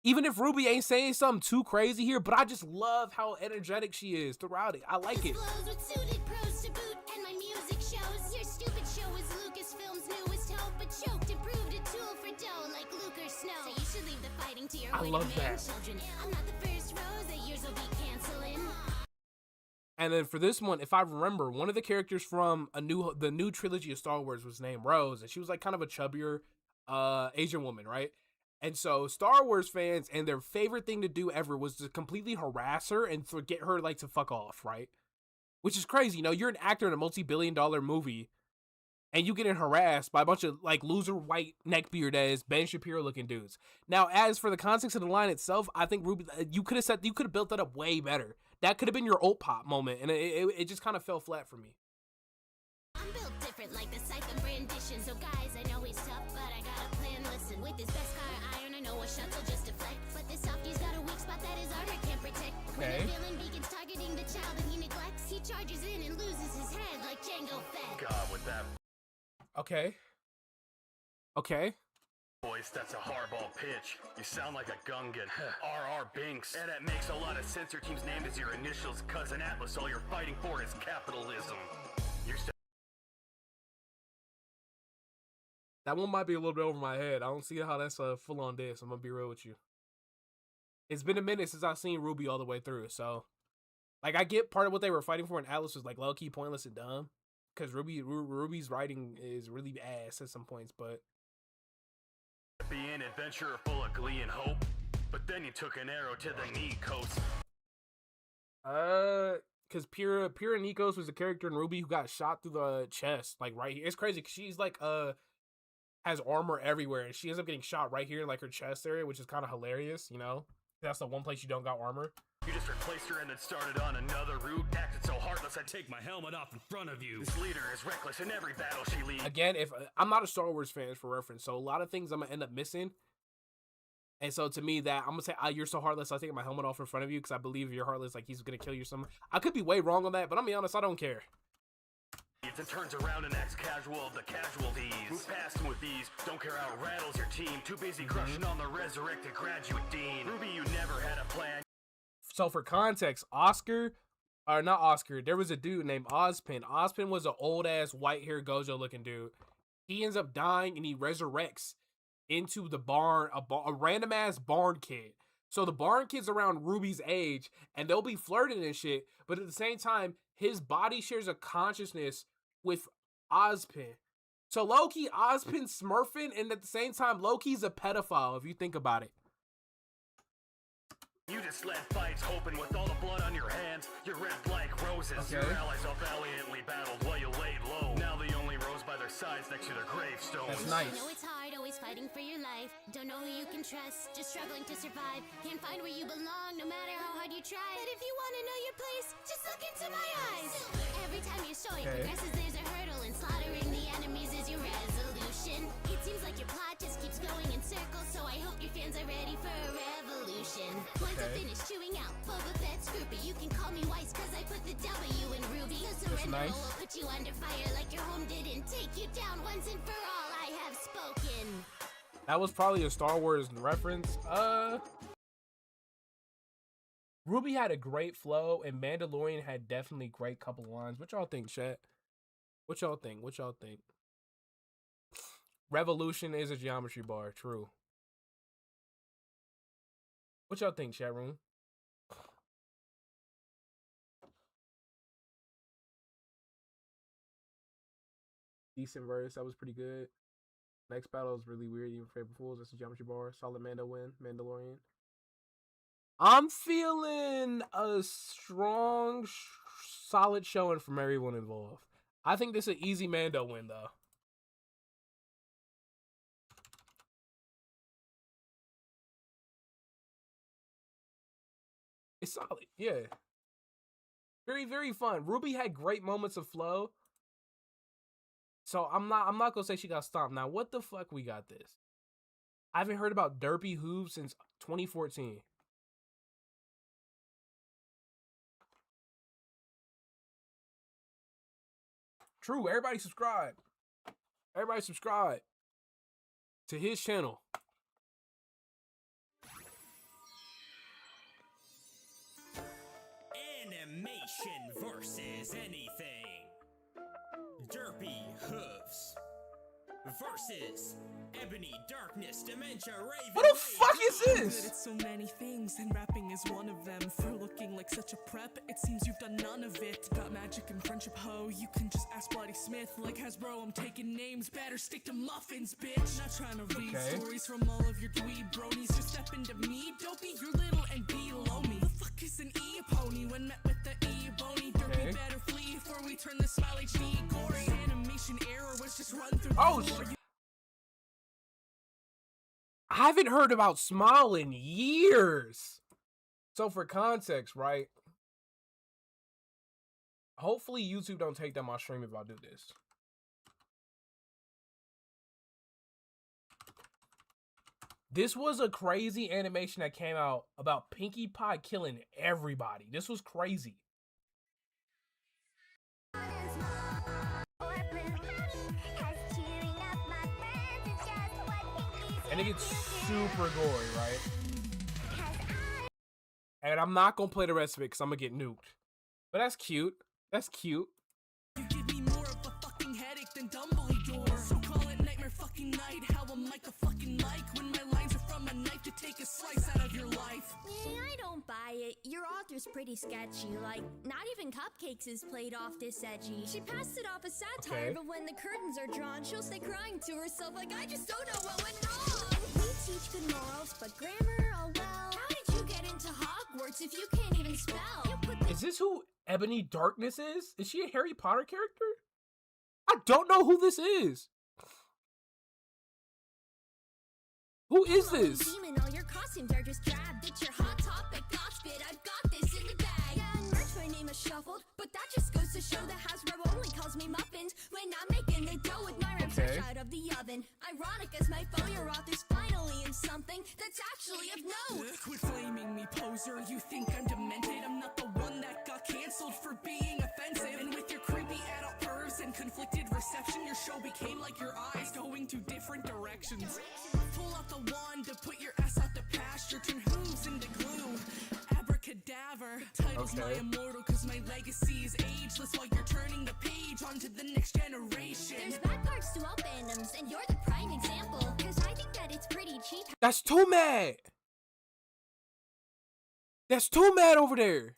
Even if Ruby ain't saying something too crazy here, but I just love how energetic she is throughout it. I like it. Flows with suited pros to boot, and my music shows. Your stupid show is Lucasfilm's newest hope, but choked and proved a tool for dough like Luke or Snow. So you should leave the fighting to your I love that. children. I'm not the first rose that yours will be canceling. And then for this one, if I remember, one of the characters from the new trilogy of Star Wars was named Rose, and she was like kind of a chubbier Asian woman, right? And so Star Wars fans and their favorite thing to do ever was to completely harass her and get her like to fuck off, right? Which is crazy. You know, you're an actor in a multi-billion-dollar movie and you getting harassed by a bunch of like loser white neckbeard ass Ben Shapiro looking dudes. Now, as for the context of the line itself, I think Ruby, you could have built that up way better. That could have been your old pop moment, and it just kind of fell flat for me. I'm built different like the Scythe and rendition. So guys, I know he's tough, but I got a plan. Listen, with this best car iron, I know a shuttle just deflect. But this softy's got a weak spot that his armor can't protect. When a villain begins targeting the child that he neglects, he charges in and loses his head like Django Fett. God, with that Okay. voice, that's a hardball pitch. You sound like a Gungan. R.R. Binks. And it makes a lot of sense your team's named as your initials, cousin Atlas. All you're fighting for is capitalism. You're That one might be a little bit over my head. I don't see how that's a full-on diss. I'm gonna be real with you. It's been a minute since I've seen Ruby all the way through, so like I get part of what they were fighting for, and Atlas was like low-key pointless and dumb because Ruby's writing is really ass at some points, but be an adventurer full of glee and hope, but then you took an arrow to the knee, coats. because Pyrrha Nikos was a character in Ruby who got shot through the chest, like right here. It's crazy because she's like has armor everywhere, and she ends up getting shot right here in like her chest area, which is kind of hilarious, you know. That's the one place you don't got armor. You just replaced her and then started on another route. Acted so heartless I'd take my helmet off in front of you. This leader is reckless in every battle she leads. Again, if I'm not a Star Wars fan for reference, so a lot of things I'm gonna end up missing. And so to me, that I'm gonna say, you're so heartless, I'll take my helmet off in front of you because I believe you're heartless, like he's gonna kill you or something. I could be way wrong on that, but I'm gonna be honest, I don't care. And turns around and acts casual of the casualties. Move past him with ease, don't care how it rattles your team. Too busy crushing on the resurrected graduate dean. Ruby, you never had a plan. So for context, there was a dude named Ozpin. Ozpin was an old ass white haired Gojo looking dude. He ends up dying and he resurrects into the barn, a random ass barn kid. So the barn kid's around Ruby's age and they'll be flirting and shit, but at the same time, his body shares a consciousness with Ozpin. So low-key, Ozpin's smurfing, and at the same time, low-key's a pedophile, if you think about it. You just led fights hoping with all the blood on your hands, you're red like roses. Okay. Your allies all valiantly battled while you laid low. Now the only rose by their sides next to their gravestones. That's nice. I know it's hard, always fighting for your life. Don't know who you can trust, just struggling to survive. Can't find where you belong, no matter how hard you try. But if you want to know your place, just look into my eyes. Every time your story progresses, there's a hurdle, and slaughtering the enemies is your resolution. It seems like your plot just keeps going in circles, so I hope your fans are ready for a revolution. Once I finish chewing out Boba Fett's groupie, you can call me Weiss, cause I put the W in Ruby. The surrender will put you under fire like your home didn't take you down. Once and for all, I have spoken. That was probably a Star Wars reference. Ruby had a great flow, and Mandalorian had definitely great couple lines. What y'all think, chat? What y'all think? What y'all think? Revolution is a geometry bar. True. What y'all think, chat room? Decent verse. That was pretty good. Next battle is really weird. Even favorite fools. That's a geometry bar. Solid Mando win. Mandalorian. I'm feeling a strong, solid showing from everyone involved. I think this is an easy Mando win, though. It's solid, yeah. Very, very fun. Ruby had great moments of flow. So I'm not gonna say she got stomped. Now, what the fuck we got this? I haven't heard about Derpy Hooves since 2014. True, everybody subscribe. Everybody subscribe to his channel. Animation versus anything. Derpy Hooves versus Ebony Darkness Dementia Raven. What the fuck is this? Good at so many things, and rapping is one of them. For looking like such a prep, it seems you've done none of it. Got magic and friendship, ho, you can just ask Bloody Smith. Like Hasbro, I'm taking names, better stick to muffins, bitch. Not trying to read stories from all of your dweeb bronies. Just step into me, dopey, you're little and below me. The fuck is an E-pony when met with the E-bony? Derpy better flee before we turn the Smile HD gory. Animation error was just run through the floor. I haven't heard about Smile in years. So for context, right? Hopefully YouTube don't take down my stream if I do this. This was a crazy animation that came out about Pinkie Pie killing everybody. This was crazy. And it gets super gory, right? And I'm not gonna play the rest of it because I'm gonna get nuked. But that's cute. That's cute. You give me more of a fucking headache than Dumbledore. So call it nightmare fucking night. How am I a fucking like when my lines are from a knife to take a slice out of your life? I don't buy it. Your author's pretty sketchy. Like, not even Cupcakes is played off this edgy. She passed it off as satire, but when the curtains are drawn, she'll stay crying to herself like, I just don't know what went wrong. We teach good morals, but grammar, oh well. How did you get into Hogwarts if you can't even spell? Is this who Ebony Darkness is? Is she a Harry Potter character? I don't know who this is. Who is this? Demon, all your costumes are just drab. It's your hot topic, gossip. I've got this in the bag. Yeah, and merch, my name is shuffled, but that just goes to show that Hasbro only calls me muffins when I'm making the dough with my rhymes fresh out of the oven. Ironic as my phone, your author's finally in something that's actually of note. Quit flaming me, poser. You think I'm demented? I'm not the one that got canceled for being offensive. And with your creepy adult pervs and conflicted reception, your show became like your eyes going to different directions. Pull out the wand to put your ass out the pasture. Turn hooves into glue. Abracadabra. Title's my immortal cause my legacy is ageless while you're turning the page onto the next generation. There's bad parts to all fandoms, and you're the prime example. Cause I think that it's pretty cheap. That's too mad. That's too mad over there.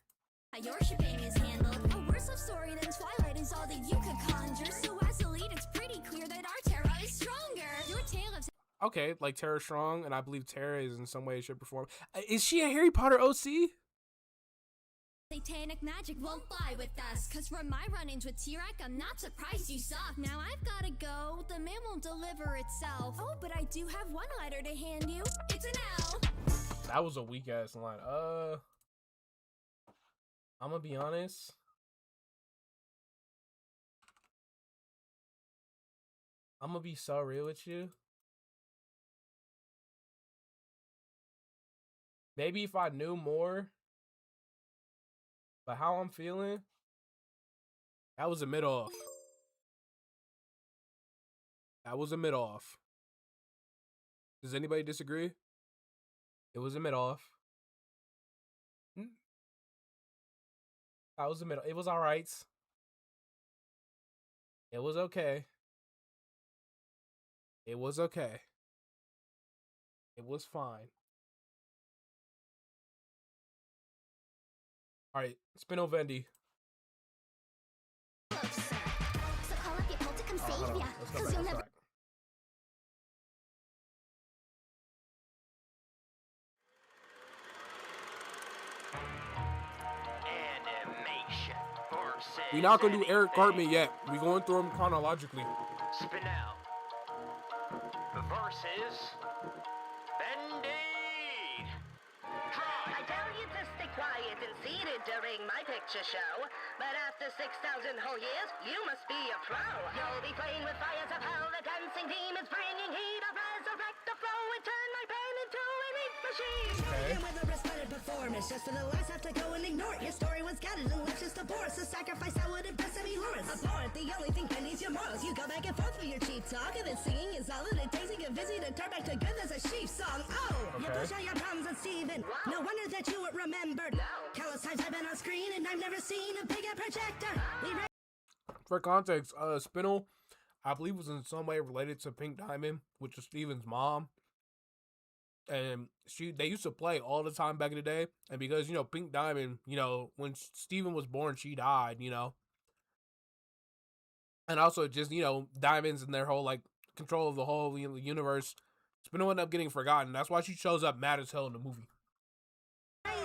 How your shipping is handled. A worse love story than Twilight is all that you could conjure. So as a lead, it's pretty clear that our Terra is stronger. Your tale of Okay, like Tara Strong, and I believe Tara is in some way, shape, or form. Is she a Harry Potter OC? Satanic magic won't fly with us. Cause from my run-ins with T-Rex, I'm not surprised you suck. Now I've gotta go, the mail won't deliver itself. Oh, but I do have one letter to hand you. It's an L. That was a weak ass line. I'm gonna be honest. I'm gonna be so real with you. Maybe if I knew more, but how I'm feeling, that was a mid-off. That was a mid-off. Does anybody disagree? It was a mid-off. That was a mid. It was all right. It was okay. It was okay. It was fine. All right, Spino Vendi. So call up your pole to come save ya. Cause you'll never. Animation versus We're not gonna do Eric Cartman yet. We're going through them chronologically. Spinel versus Bendy. I tell you to stay quiet and seated during my picture show, but after 6,000 whole years, you must be a pro. You'll be playing with fires of hell. The dancing team is bringing heat. I'll resurrect the flow and turn my pen into an ink machine. And with a responded performance, just for the last have to go and ignore it. Your story was gutted and left just a bore. It's a sacrifice that would impress any Lawrence. Abhorrent, the only thing that needs your morals. You go back and forth with your cheap talk, and then singing is all that it takes to get busy to turn back to good as a sheep song. Oh, you push out your problems and Steven. No wonder that you were remembered. Countless times I've been on screen and I've never seen a bigger projector. For context, Spinel, I believe, was in some way related to Pink Diamond, which is Steven's mom. And they used to play all the time back in the day. And because, Pink Diamond, when Steven was born, she died, And also just, diamonds and their whole, like, control of the whole universe. Spinel ended up getting forgotten. That's why she shows up mad as hell in the movie.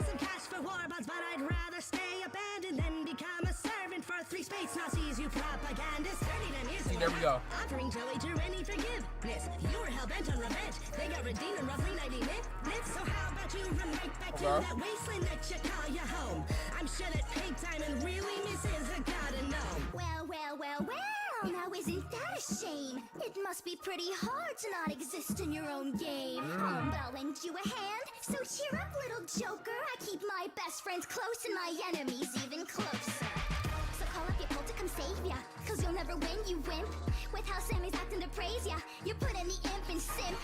Some cash for warbots, but I'd rather stay abandoned than become a servant for 3 space Nazis, you propagandists. 39 years See, there we go. Offering Joey to any forgiveness. You were hell-bent on revenge. They got redeemed in roughly 90 minutes. So how about you run right back to that wasteland that you call your home? I'm sure that Pink Diamond really misses a god and gnome. Well, well, well, well. Now isn't that a shame? It must be pretty hard to not exist in your own game. Oh, but I'll lend you a hand. So cheer up, little joker. I keep my best friends close and my enemies even closer. So call up your pole to come save ya. Cause you'll never win, you wimp. With how Sammy's acting to praise ya. You put in the imp and simp.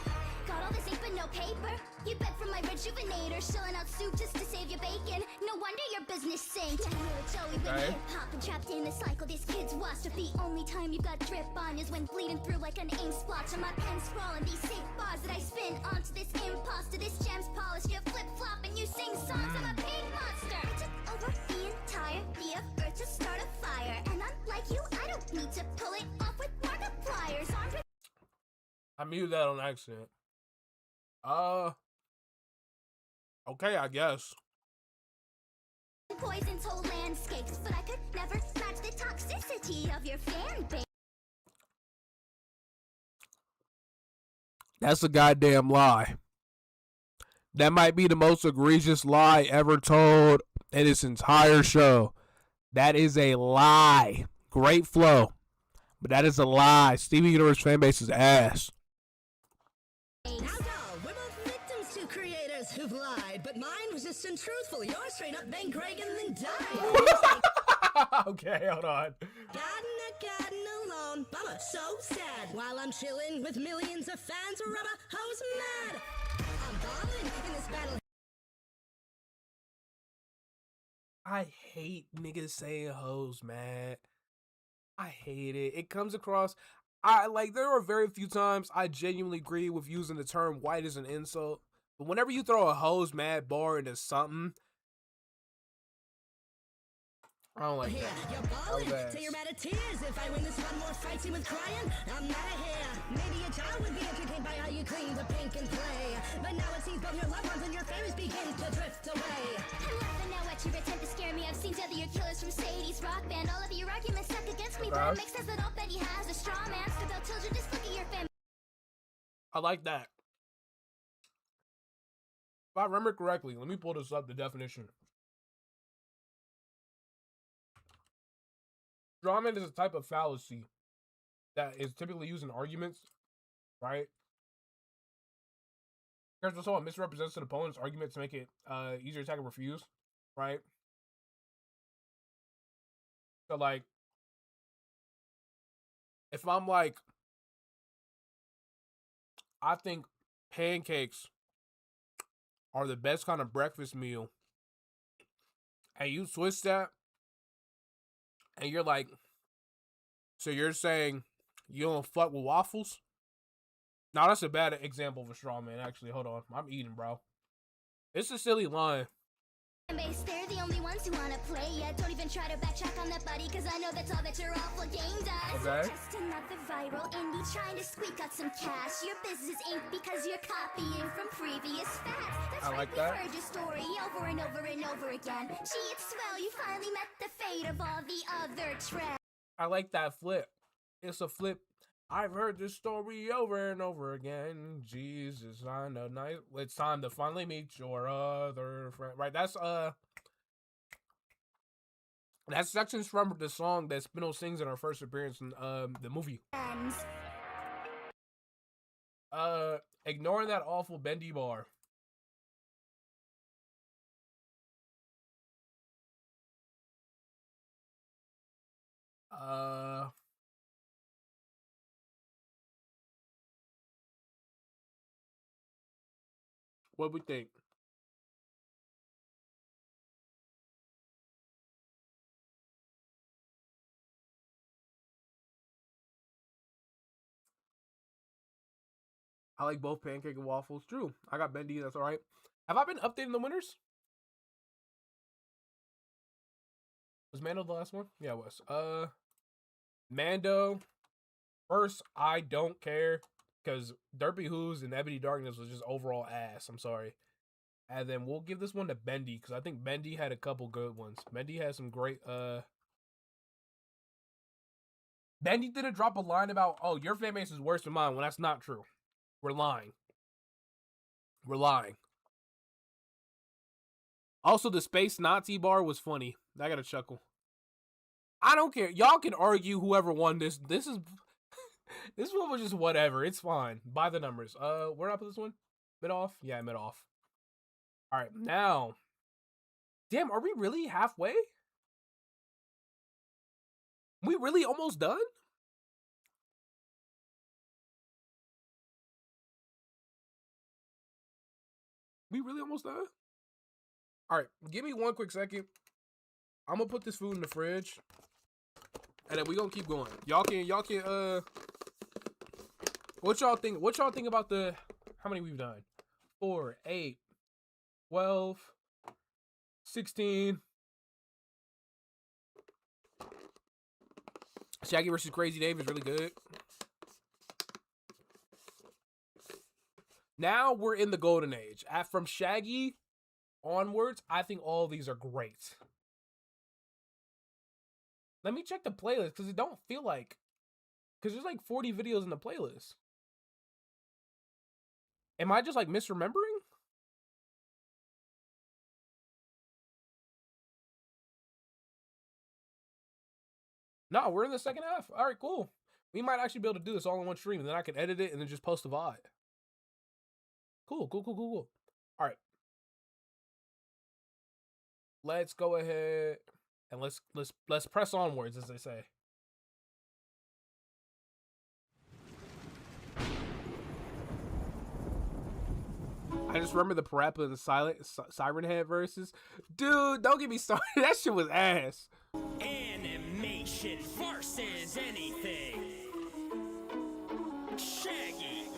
Got all this ink but no paper. You beg from my rejuvenator. Shilling out soup just to save your bacon. No wonder your business sank. Yeah, you're a Joey with hip-hop and trapped in the cycle. This kid's washed up. The only time you got drip on is when bleeding through like an ink splotch. On my pen scrawling these sick bars that I spin onto this imposter. This gem's polished. You flip-flop and you sing songs. I'm a pink monster. I took over the entire earth to start a fire. And unlike you, I don't need to pull it off with markipliers. I muted that on accident. Okay, I guess. Poisons whole landscapes, but I could never match the toxicity of your fan base. That's a goddamn lie. That might be the most egregious lie ever told in this entire show. That is a lie. Great flow, but that is a lie. Steven Universe fan base is ass. We're both victims to creators who've lied, but mine was just untruthful. Yours straight up banged Greg and then died. Okay, hold on. Gotten alone, bummer, so sad. While I'm chilling with millions of fans, rubber hose mad. I'm balling in this battle. I hate niggas saying hoes, man. I hate it. It comes across. There are very few times I genuinely agree with using the term white as an insult. But whenever you throw a hose mad bar into something, I don't like Here, that. you're That was balling ass. till you're out of tears. If I win this one more fight scene with crying, I'm not here. Maybe a child would be entertained by how you clean the pink and play. But now it seems both your loved ones and your fairies begin to drift away. I'm laughing now at your attempt to scare me. I've seen other your killers from Sadie's rock band. All of your arguments stuck against me, but it makes sense that all Betty has a straw man. Isabelle children, just look at your family. I like that. If I remember correctly, let me pull this up, the definition. Strawman is a type of fallacy that is typically used in arguments, right? Here's the someone misrepresents an opponent's argument to make it easier to attack and refuse, right? So, like, if I'm like, I think pancakes are the best kind of breakfast meal, and you twist that, and you're like, so you're saying you don't fuck with waffles? Now that's a bad example of a straw man, actually. Hold on. I'm eating, bro. It's a silly line. They're the only ones who wanna play yet. Don't even try to backtrack on that, buddy, cause I know that's all that your awful game does. Okay. Just another viral indie trying to squeak out some cash. Your business ain't because you're copying from previous facts. That's I right, like we've that. heard your story over and over and over again. Gee, it's swell, you finally met the fate of all the other trends. I like that flip. It's a flip. I've heard this story over and over again. Jesus, I know. Nice. It's time to finally meet your other friend. Right, that's sections from the song that Spinel sings in our first appearance in the movie. Ignoring that awful bendy bar. What we think? I like both pancake and waffles. True. I got bendy. That's all right. Have I been updating the winners? Was Mando the last one? Yeah, it was. Mando. First, I don't care. Because Derpy Who's and Ebony Darkness was just overall ass. I'm sorry. And then we'll give this one to Bendy. Because I think Bendy had a couple good ones. Bendy had some great... Bendy didn't drop a line about, oh, your fan base is worse than mine. When that's not true. We're lying. We're lying. Also, the Space Nazi bar was funny. I got a chuckle. I don't care. Y'all can argue whoever won this. This one was just whatever. It's fine. By the numbers. Where up with this one? Mid off? Yeah, mid off. Alright, now. Damn, are we really halfway? We really almost done? We really almost done? Alright, give me one quick second. I'm gonna put this food in the fridge. And then we gonna keep going. Y'all can what y'all think? What y'all think about the how many we've done? 4, 8, 12, 16. Shaggy versus Crazy Dave is really good. Now we're in the golden age. From Shaggy onwards, I think all of these are great. Let me check the playlist because it don't feel like... Because there's like 40 videos in the playlist. Am I just like misremembering? No, we're in the second half. All right, cool. We might actually be able to do this all in one stream, and then I can edit it and then just post a VOD. Cool. All right. Let's go ahead and let's press onwards, as they say. I just remember the Parappa and the Siren Head verses. Dude, don't get me started. That shit was ass. Animation versus anything. Shaggy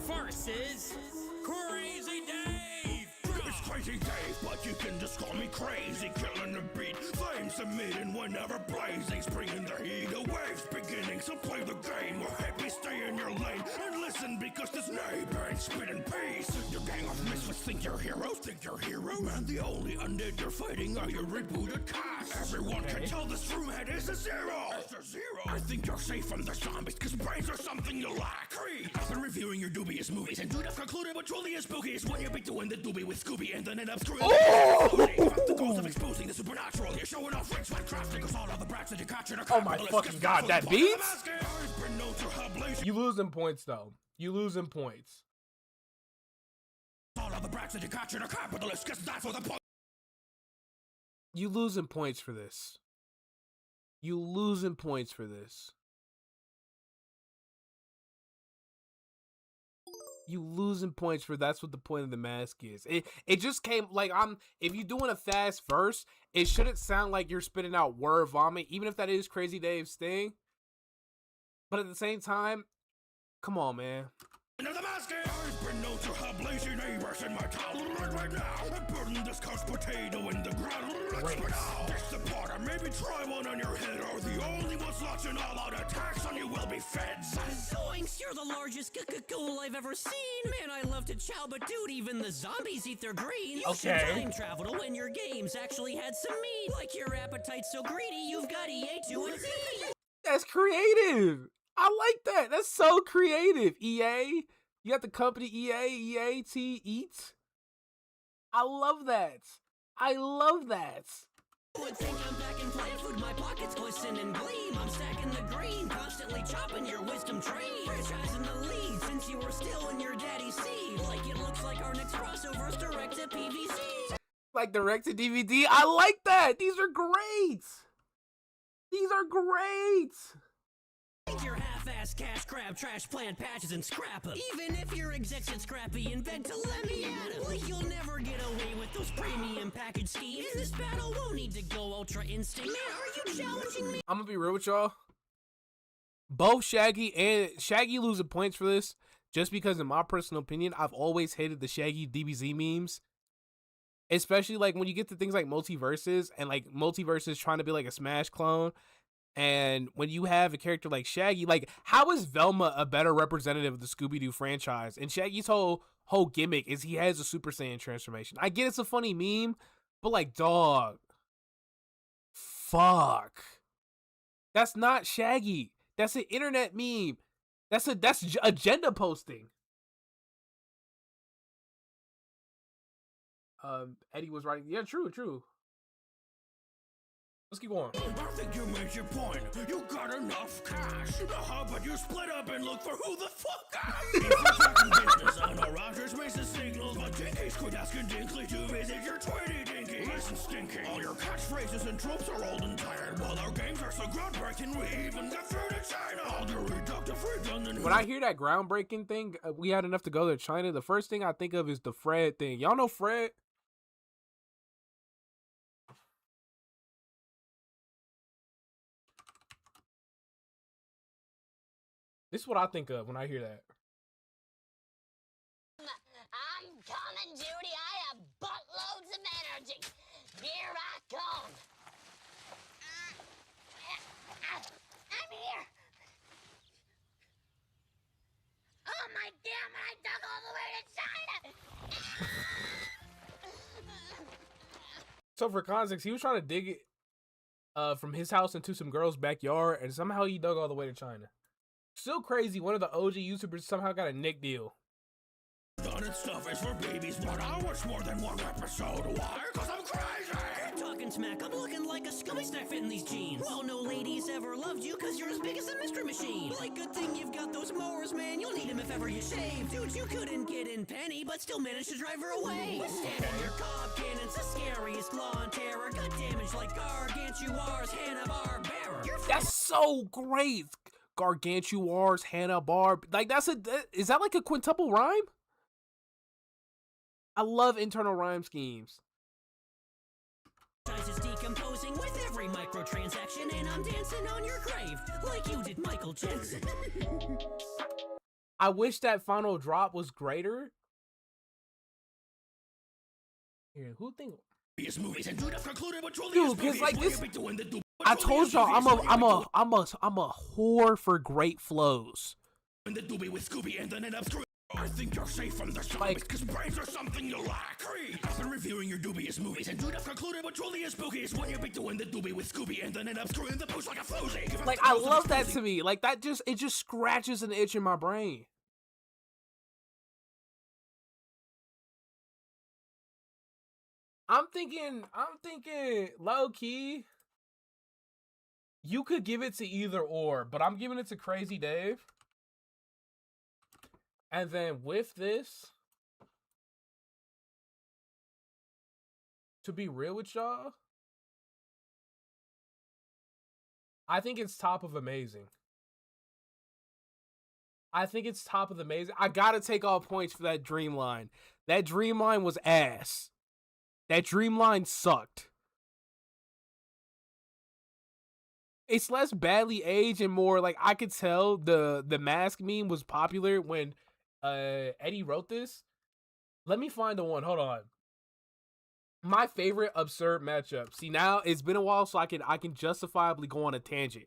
versus Crazy Dave. It's Crazy Dave, but you can just call me crazy, killing the beat. Flames emitting whenever blazing, bringing the heat of waves beginning. So play the game, we're happy, stay in your lane and listen, because this neighbor ain't spitting peace. Your gang of misfits think you're heroes, man. The only undead you're fighting are your rebooted cast. Everyone can tell this room head is a zero. I think you're safe from the zombies, cause brains are something you lack. After reviewing your dubious movies, and you'd have concluded what truly is spooky is when you be doing the doobie with Scooby and then end up screwing the goals of exposing the supernatural. You're showing off rich white crafting, cause all of the brats that you captured are oh my fucking god, that beats? You losing points though. You losing points. All of the brats that you captured are capitalists, cause that's what the point. You losing points for this. You losing points for this. You losing points for that's what the point of the mask is. It just came like if you're doing a fast verse, it shouldn't sound like you're spitting out word vomit, even if that is Crazy Dave's thing. But at the same time, come on, man. Into the mask, I've been known to have lazy neighbors in my town right now. I'm putting this couch potato in the ground. This the part, or maybe try one on your head, or the only ones launching all out attacks on you will be feds. Zoinks, you're the largest ghoul I've ever seen. Man, I love to chow, but dude, even the zombies eat their green. You should time travel to when your games actually had some meat. Like your appetite's so greedy, you've got EA to a Z. That's creative. I like that. That's so creative. EA. You got the company EAT Eats. I love that. I love that. Would think I'm back in plant food, my pockets glisten and gleam. I'm stacking the green, constantly chopping your wisdom tree. Franchising the lead since you were still in your daddy's seed. Like it looks like our next crossover's direct to PVC. Like direct to DVD. I like that. These are great. These are great. Your half-ass cash grab, trash plant patches and scrap 'em. Even if your execs get scrappy and beg to let me at 'em. Like you'll never get away with those premium package schemes. In this battle won't need to go ultra instinct. Man, are you challenging me? I'm gonna be real with y'all. Both Shaggy losing points for this, just because in my personal opinion, I've always hated the Shaggy DBZ memes. Especially like when you get to things like multiverses and like multiverses trying to be like a Smash clone. And when you have a character like Shaggy, like how is Velma a better representative of the Scooby-Doo franchise? And Shaggy's whole gimmick is he has a Super Saiyan transformation. I get it's a funny meme, but like, dog, fuck, that's not Shaggy. That's an internet meme. That's agenda posting. Eddie was writing. Yeah, true. Let's keep going. I think you made your point. You got enough cash. How about you split up and look for who the fuck if you're talking business, I know Rogers makes the signals, but Dinky's quit asking Dinkley to visit your Twitty Dinky. Listen, Stinky, all your catchphrases and tropes are old and tired, while our games are so groundbreaking we even got through to China. All the reductive redundant. When I hear that groundbreaking thing, we had enough to go to China, the first thing I think of is the Fred thing. Y'all know Fred? This is what I think of when I hear that. I'm coming, Judy. I have buttloads of energy. Here I come. I'm here. Oh my damn it, I dug all the way to China. So for context, he was trying to dig it from his house into some girl's backyard, and somehow he dug all the way to China. Still crazy, one of the OG YouTubers somehow got a Nick deal. Done it stuff is for babies, but I watch more than one episode. Why? Cause I'm crazy! Talking smack, I'm looking like a scummy snack fitting these jeans. Well, no ladies ever loved you cause you're as big as a mystery machine. Like, good thing you've got those mowers, man. You'll need them if ever you shave. Dude, you couldn't get in Penny, but still managed to drive her away. Standing your cob cannon's the scariest law and terror. Got damage like Gargantuar's Hanna-Barbera. That's so great! Gargantuar's Hanna-Barbera. Like, is that like a quintuple rhyme? I love internal rhyme schemes. Is decomposing with every microtransaction, and I'm dancing on your grave like you did Michael Jackson. I wish that final drop was greater. Here, who think movies and dude, I've concluded what truly Dude, is because movies. like What this, you be doing the do- I what truly told is y'all movies. What you be I'm a whore for great flows. doing the doobie with Scooby and then end up screwing. I think you're safe from the zombies, cause brains are something you lack. I've been reviewing your dubious movies, and dude, I've concluded what truly is spooky is when you be doing the doobie with Scooby and then end up screwing the pooch like a floozy. Like I love that to me. Like that it just scratches an itch in my brain. I'm thinking low key. You could give it to either or, but I'm giving it to Crazy Dave. And then with this, to be real with y'all, I think it's top of amazing. I think it's top of the amazing. I gotta take all points for that dream line. That dream line was ass. That dream line sucked. It's less badly aged and more like I could tell the mask meme was popular when Eddie wrote this. Let me find the one. Hold on. My favorite absurd matchup. See, now it's been a while, so I can justifiably go on a tangent.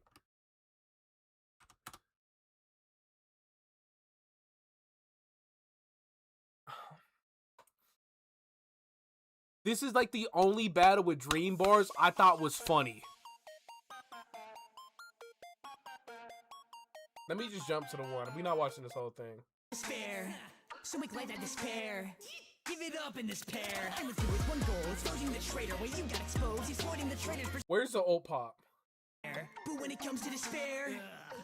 This is like the only battle with dream bars I thought was funny. Let me just jump to the one. We're not watching this whole thing. Despair. So we glad that despair. Give it up in despair. I'm with you with one goal, exposing the traitor. When you got exposed, exploiting the traitor for. Where's the old pop? But when it comes to despair,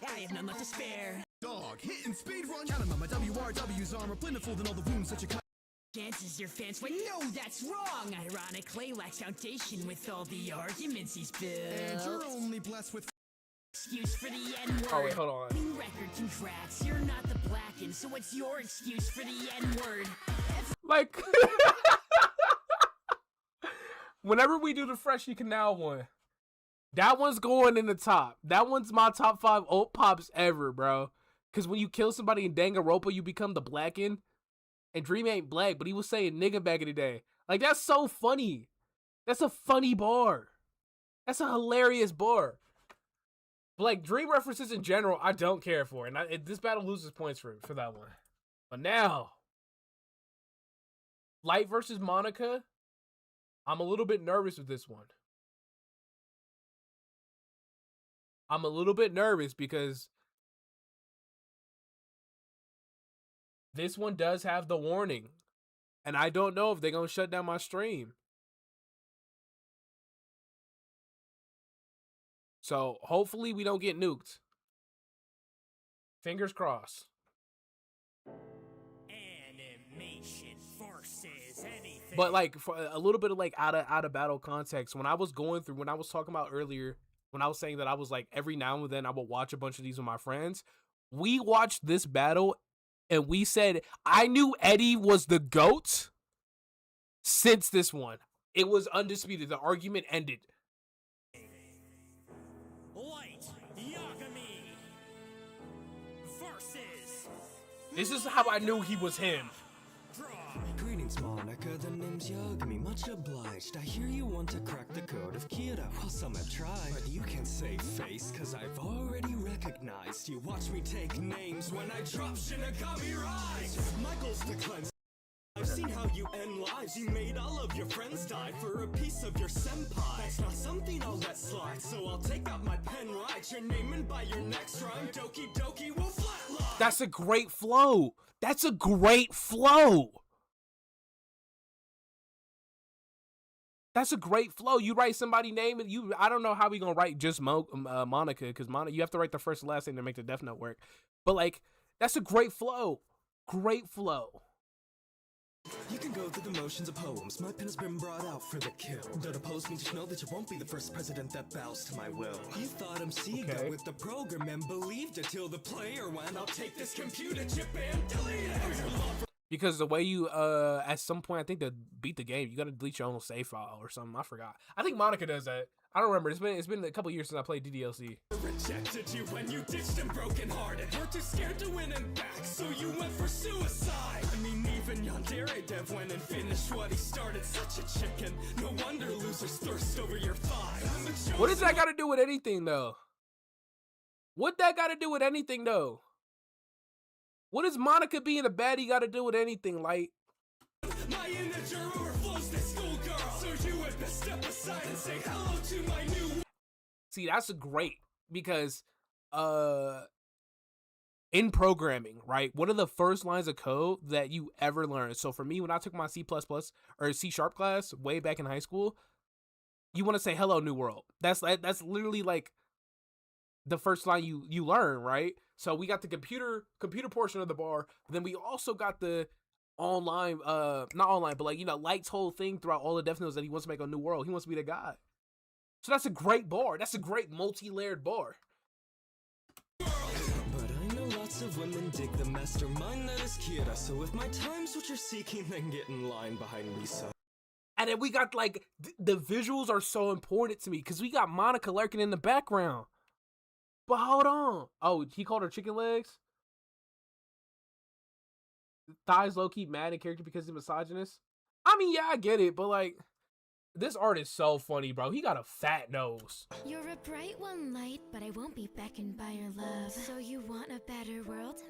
I have none left to spare. Dog, hitting speed run. Counting on my WRW's armor, plentiful than all the wounds that you cut. Chances your fans would know that's wrong. Ironically, lacks foundation with all the arguments he's built. And you're only blessed with. Excuse for the N-word. Oh, wait, hold on. New record congrats, you're not the blackened, so what's your excuse for the N-word? Like, whenever we do the Freshie Canal one, that one's going in the top. That one's my top 5 old pops ever, bro. Because when you kill somebody in Danganronpa, you become the blackened. And Dream ain't black, but he was saying nigga back in the day. Like, that's so funny. That's a funny bar. That's a hilarious bar. But like Dream references in general, I don't care for, and this battle loses points for that one. But now, Light versus Monica, I'm a little bit nervous with this one. I'm a little bit nervous because this one does have the warning, and I don't know if they're gonna shut down my stream. So, hopefully we don't get nuked. Fingers crossed. Animation forces anything. But like for a little bit of like out of battle context, when I was talking about earlier, when I was saying that I was like every now and then I would watch a bunch of these with my friends, we watched this battle and we said I knew Eddie was the GOAT since this one. It was undisputed. The argument ended. This is how I knew he was him. Greetings, Monica. The name's Yagami. Much obliged. I hear you want to crack the code of Kira. Well, some have tried, but you can save face, cause I've already recognized you. Watch me take names when I drop Shinigami Rise. Michael's the cleanse. I've seen how you end lives. You made all of your friends die for a piece of your senpai. That's not something I'll let slide, so I'll take out my pen, write your name, and by your next rhyme, Doki Doki will flatline. That's a great flow. That's a great flow. That's a great flow. You write somebody's name and I don't know how we gonna write just Monica, because you have to write the first and last name to make the Death Note work. But like, that's a great flow. Great flow. You can go through the motions of poems. My pen has been brought out for the kill. Don't oppose me, just know that you won't be the first president that bows to my will. You thought MC got with the program and believed it till the player went. I'll take this computer chip and delete it. Because the way you, at some point, I think to beat the game, you gotta delete your own save file or something. I forgot. I think Monica does that. I don't remember. It's been a couple years since I played DDLC. Rejected you when you ditched him broken-hearted. You're too scared to win him back, so you went for suicide. I mean, even Yandere Dev went and finished what he started. Such a chicken. No wonder losers thirst over your thigh. What does that got to do with anything, though? What that got to do with anything, though? What does Monica being a baddie got to do with anything, like? My integer overflows this schoolgirl, so you would best step aside and say hello to my new. See, that's great because in programming, right, one of the first lines of code that you ever learn. So for me, when I took my C++ or C# class way back in high school, you want to say hello new world. That's literally like the first line you learn, right? So we got the computer portion of the bar, but then we also got the online, not online, but like, you know, Light's whole thing throughout all the Death Notes that he wants to make a new world. He wants to be the guy. So that's a great bar. That's a great multi-layered bar. But I know lots of women dig the mastermind that is Kira. So if my time's what you're seeking, then get in line behind Lisa. And then we got like the visuals are so important to me because we got Monica lurking in the background. But hold on. Oh, he called her chicken legs? Thighs low-key mad at character because he's misogynist? I mean, yeah, I get it, but like, this art is so funny, bro. He got a fat nose. You're a bright one, Light, but I won't be beckoned by your love. So you want a better world?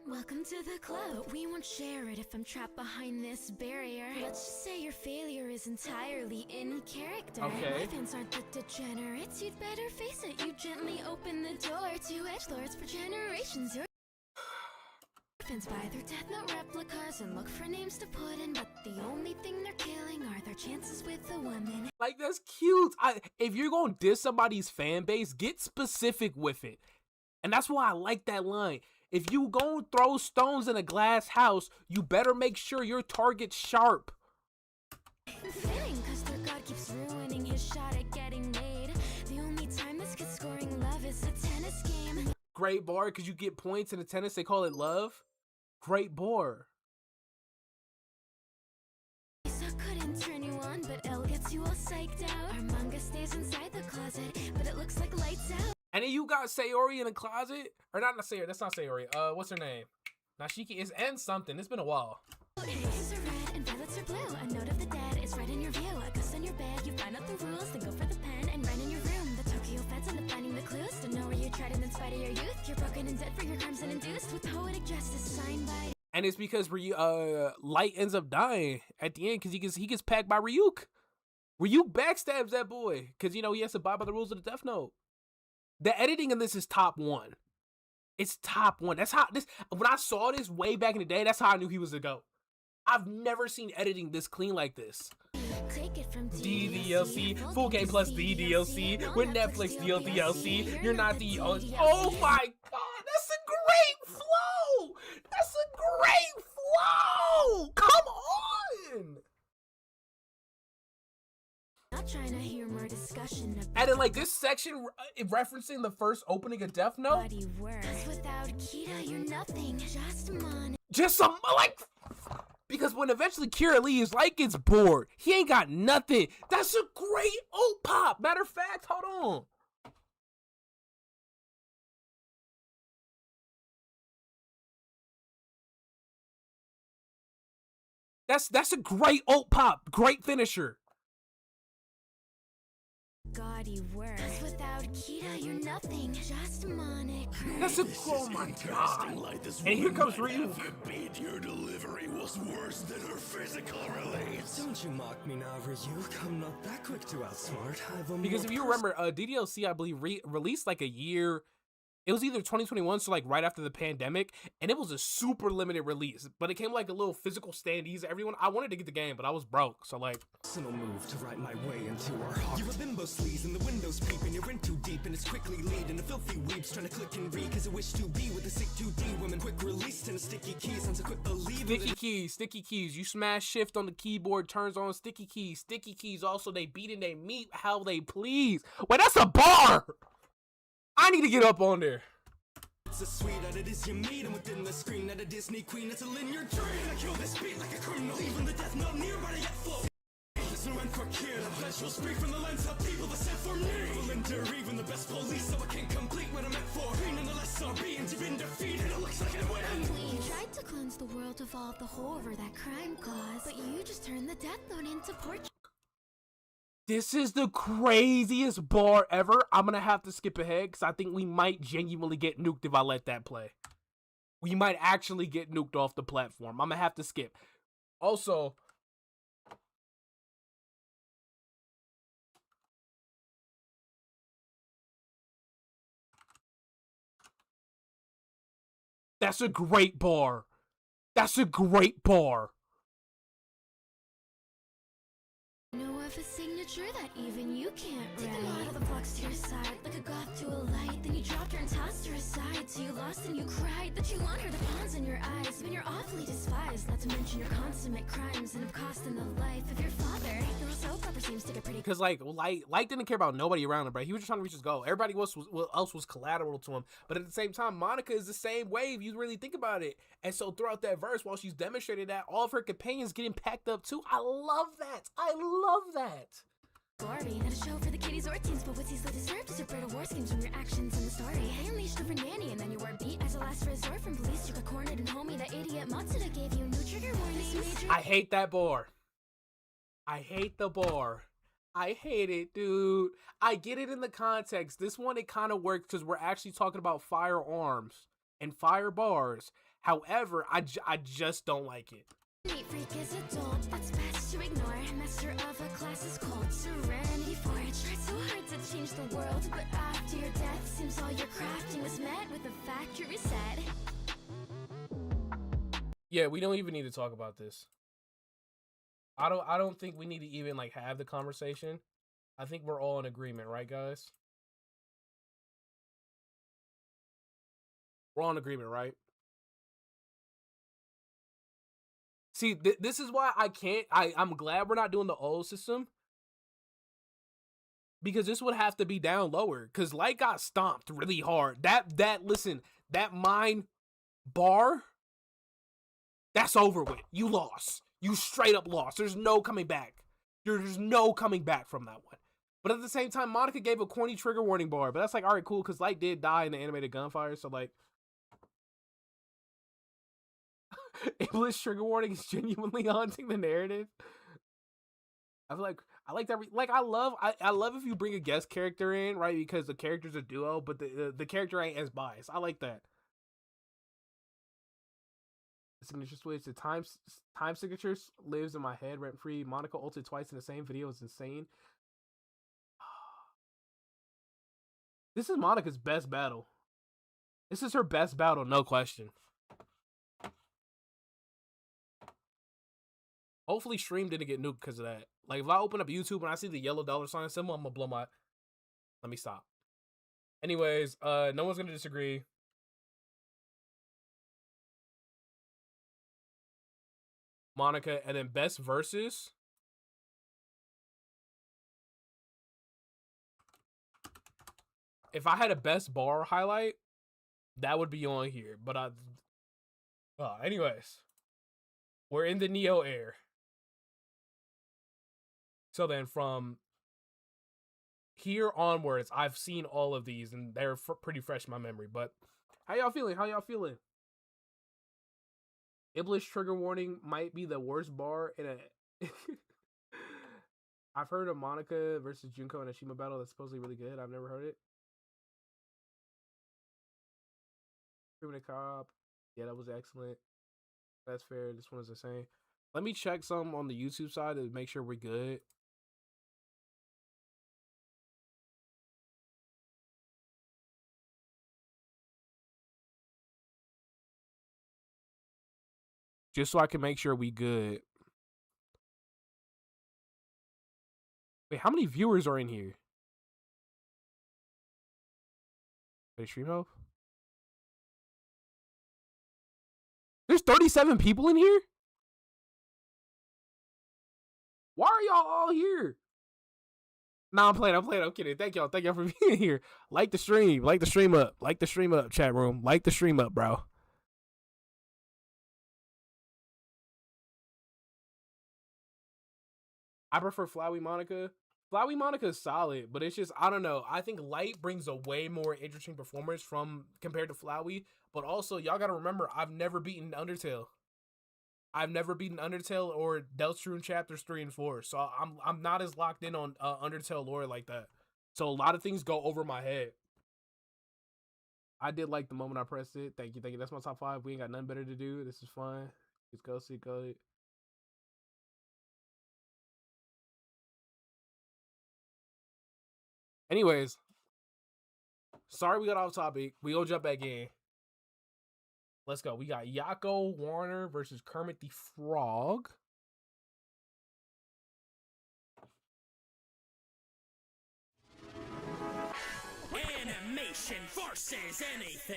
Welcome to the club. But we won't share it if I'm trapped behind this barrier. Let's just say your failure is entirely in character. Okay. My fans aren't the degenerates. You'd better face it. You gently open the door to edgelords for generations. Your fans buy their Death Note replicas and look for names to put in, but the only thing they're killing are their chances with the women. Like, that's cute. If you're gonna diss somebody's fan base, get specific with it. And that's why I like that line. If you gonna throw stones in a glass house, you better make sure your target's sharp. Fitting, cause their god keeps ruining his shot at getting made. The only time this kid's scoring love is a tennis game. Great bar, because you get points in the tennis, they call it love. Great bar. Lisa couldn't turn you on, but Elle gets you all psyched out. Our manga stays inside the closet, but it looks like lights out. And then you got Sayori in the closet. Or not Sayori, that's not Sayori. What's her name? Nashiki is N something. It's been a while. Roses are red and violets are blue. A note of the dead is right in your view. A ghost on your bed, you find out the rules, then go for the pen and run in your room. The Tokyo feds end up finding the clues to know where you tried and in spite of your youth. You're broken and dead for your crimes and induced with poetic justice signed by. And it's because Light ends up dying at the end because he gets packed by Ryuk. Ryuk backstabs that boy because, you know, he has to abide by the rules of the Death Note. The editing in this is top 1. It's top 1. That's how when I saw this way back in the day, that's how I knew he was a GOAT. I've never seen editing this clean like this. Take it from DDLC, full game plus DDLC, with Netflix DLC. You're not the only. Oh my god, that's a great flow! That's a great flow! Come on! Not trying to hear more discussion about. And then like this section referencing the first opening of Death Note. Body work. Without Kita, you're nothing. Just money. Just some like. Because when eventually Kira leaves, Light gets bored. He ain't got nothing. That's a great pop. Matter of fact, hold on. That's a great pop. Great finisher. Gaudy work. Without Kita, you're nothing. Just money. That's a oh my god. And here comes Ryu. Forbid your delivery was worse than her physical release. Don't you mock me now, Ryuk. I'm not that quick to outsmart. Because if you remember, DDLC, I believe, released like a year. It was either 2021, so like right after the pandemic, and it was a super limited release. But it came like a little physical standees. Everyone, I wanted to get the game, but I was broke, so like. Personal move to write my way into our heart. You're a bimbo sleaze and the windows peeping. You're in too deep and it's quickly leading to filthy weeps trying to click and read because I wish to be with the sick 2D women. Quick release and sticky keys and so quick believe. Sticky keys. You smash shift on the keyboard, turns on sticky keys. Sticky keys also they beat and they meet how they please. Wait, that's a bar. I need to get up on there. It's a sweet that it is you meet and within the screen that a Disney queen. It's a linear dream. I kill this beat like a criminal. Even the Death Note nearby to get flow. Bowser and for Kira. Visuals speak from the lens of people that sent for me. Or even the best police, so I can't complete what I'm meant for. Being in the SRB and you've been defeated, it looks like I win. We tried to cleanse the world of all the horror that crime caused, but you just turned the Death Note into portrait. This is the craziest bar ever. I'm gonna have to skip ahead because I think we might genuinely get nuked if I let that play. We might actually get nuked off the platform. I'm gonna have to skip. Also, that's a great bar. That's a great bar. Know of a signature that even you can't write. Take a lot of the blocks to your side, like a goth to a light. Then you dropped her and tossed her aside. So you lost and you cried that you want her the pawns in your eyes. When you're awfully despised, not to mention your consummate crimes and have cost in the life of your father. Your soap opera seems to get pretty. Because like didn't care about nobody around him, bro. He was just trying to reach his goal. Everybody else was collateral to him. But at the same time, Monica is the same way if you really think about it. And so throughout that verse, while she's demonstrated that, all of her companions getting packed up too. I love that. I love that. Glory, not a show for the kiddies or teens, but what's easily deserved to separate war schemes from your actions in the story. I unleashed over nanny, and then you were beat as a last resort from police. You got cornered, and homie, that idiot Matsuda gave you new trigger warnings. I hate that bar. I hate the bar. I hate it, dude. I get it in the context. This one, it kind of works because we're actually talking about firearms and fire bars. However, I just don't like it. Neat freak is adult, that's best to ignore. Master of a class is called Serenity Forge. Tried so hard to change the world, but after your death, seems all your crafting was met with a factory reset. Yeah, we don't even need to talk about this. I don't think we need to even like have the conversation. I think we're all in agreement, right, guys? We're all in agreement, right? See, this is why I'm glad we're not doing the old system. Because this would have to be down lower. Because Light got stomped really hard. Listen, that mine bar, that's over with. You lost. You straight up lost. There's no coming back. There's no coming back from that one. But at the same time, Monica gave a corny trigger warning bar. But that's like, all right, cool. Because Light did die in the animated gunfire. So like, English trigger warning is genuinely haunting the narrative. I feel like I like that. I love if you bring a guest character in, right? Because the character's a duo, but the character ain't as biased. I like that. The signature switch. The time signatures lives in my head rent free. Monica ulted twice in the same video is insane. This is Monica's best battle. This is her best battle, no question. Hopefully stream didn't get nuked because of that. Like, if I open up YouTube and I see the yellow $ symbol, I'm gonna blow my... Let me stop. Anyways, no one's gonna disagree. Monica, and then best verses. If I had a best bar highlight, that would be on here. But anyways, we're in the Neo air. So then from here onwards, I've seen all of these and they're pretty fresh in my memory. But how y'all feeling? Iblis trigger warning might be the worst bar in a... I've heard of Monica versus Junko in a Shima battle that's supposedly really good. I've never heard it. Primitive Cop. Yeah, that was excellent. That's fair. This one is the same. Let me check some on the YouTube side to make sure we're good. Just so I can make sure we good. Wait, how many viewers are in here? Wait, stream help? There's 37 people in here? Why are y'all all here? Nah, I'm playing, I'm kidding. Thank y'all for being here. Like the stream up, chat room. Like the stream up, bro. I prefer Flowey Monica. Flowey Monica is solid, but it's just, I don't know. I think Light brings a way more interesting performance compared to Flowey. But also, y'all gotta remember, I've never beaten Undertale. I've never beaten Undertale or Deltarune chapters 3 and 4. So I'm not as locked in on Undertale lore like that. So a lot of things go over my head. I did like the moment I pressed it. Thank you. That's my top 5. We ain't got nothing better to do. This is fun. Let's go see go. Anyways, sorry we got off topic. We gonna jump back in. Let's go. We got Yakko Warner versus Kermit the Frog. Animation versus anything.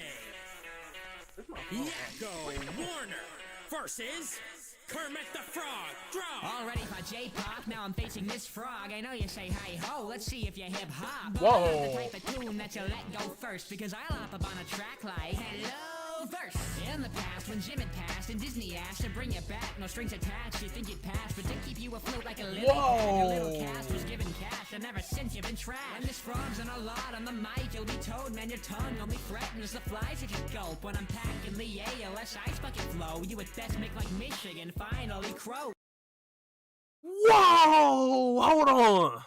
Yakko Warner versus Kermit the Frog. Draw. All ready for J-pop? Now I'm facing this frog. I know you say hi ho. Let's see if you hip hop. Whoa. I'm the type of tune that you let go first because I'll hop up on a track like hello verse. In the past, when Jim had passed and Disney asked to bring you back, no strings attached. You think you'd pass, but to keep you afloat like a lily pad, your little cast was given cash, and ever since you've been trashed. When this frog's on a lot on the mic, you'll be told, man, your tongue only threatens the flies that you gulp. When I'm packing the ALS ice bucket flow, you at best make like Michigan finally crow. Whoa! Hold on.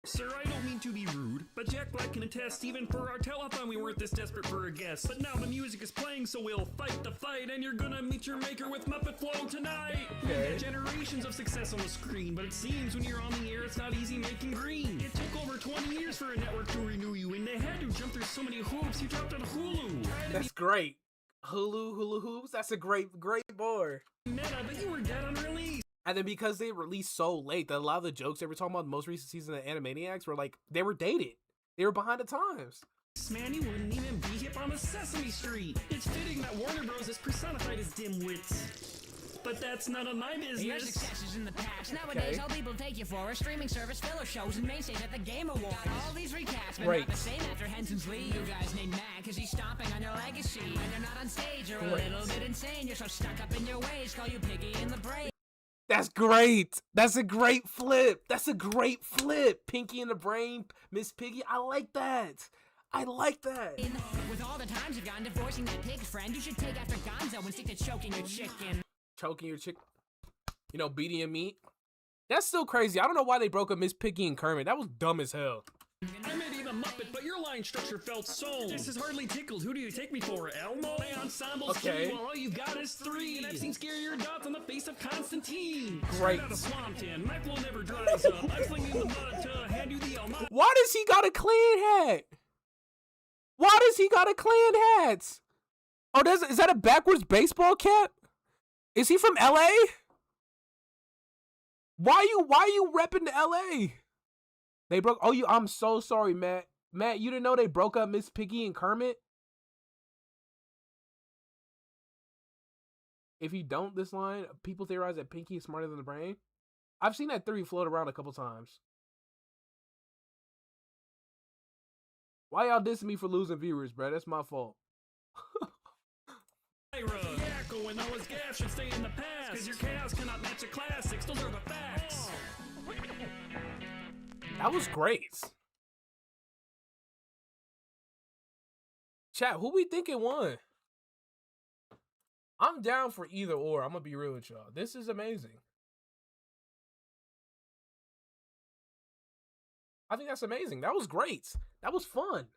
Sir, I don't mean to be rude, but Jack Black can attest even for our telethon we weren't this desperate for a guest. But now the music is playing, so we'll fight the fight, and you're gonna meet your maker with Muppet Flow tonight. We got generations of success on the screen, but it seems when you're on the air, it's not easy making green. It took over 20 years for a network to renew you, and they had to jump through so many hoops, you dropped on Hulu. That's great. Hulu Hoops, that's a great board. Meta, but you were dead on release. And then because they released so late, that a lot of the jokes they were talking about in the most recent season of Animaniacs were like, they were dated. They were behind the times. Man, you wouldn't even be hip on a Sesame Street. It's fitting that Warner Bros. Is personified as dimwits. But that's none of my business. Your success is in the past. Nowadays, all people take you for a streaming service, filler shows, and mainstays at the Game Awards. Got all these recasts, but not the same after Henson's leave. You guys named Matt because he's stomping on your legacy. When you're not on stage, you're a little bit insane. You're so stuck up in your ways, call you Piggy in the brain. That's great. That's a great flip. That's a great flip. Pinky in the Brain, Miss Piggy. I like that. I like that. With all the times you've gone divorcing that pig friend, you should take after Gonzo and stick to choking your chicken. Choking your chicken. You know, beating your meat. That's still crazy. I don't know why they broke up Miss Piggy and Kermit. That was dumb as hell. I may be the Muppet, but your line structure felt sold. This is hardly tickled. Who do you take me for, Elmo? My ensemble's okay. Well, all you've got is 3. And I've seen scarier dots on the face of Constantine. Great. Straight out of Swampton. My flow never dries up. I'm slinging the mud to hand you the almighty. Why does he got a clan hat? Why does he got a clan hat? Oh, is that a backwards baseball cap? Is he from LA? Why you repping to LA? They broke. Oh, I'm so sorry, Matt. Matt, you didn't know they broke up Miss Piggy and Kermit? If you don't, this line, people theorize that Pinky is smarter than the brain. I've seen that theory float around a couple times. Why y'all dissing me for losing viewers, bro? That's my fault. Yakko and Noah's gas should stay in the past, cause your chaos cannot match the classics. Those are the facts. That was great. Chat, who we thinking won? I'm down for either or. I'm gonna be real with y'all. This is amazing. I think that's amazing. That was great. That was fun.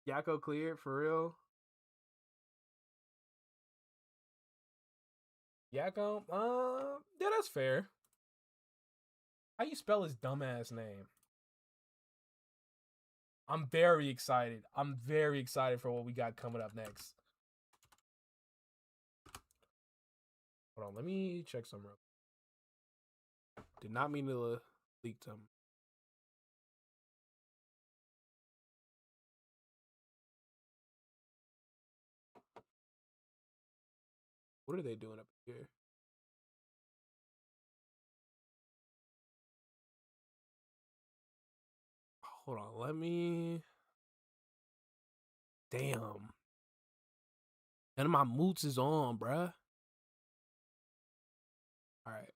Yakko cleared for real. Yakko, yeah, that's fair. How you spell his dumbass name? I'm very excited. I'm very excited for what we got coming up next. Hold on, let me check some real. Did not mean to leak them. What are they doing up here? Hold on, let me... Damn. None of my moots is on, bruh. All right.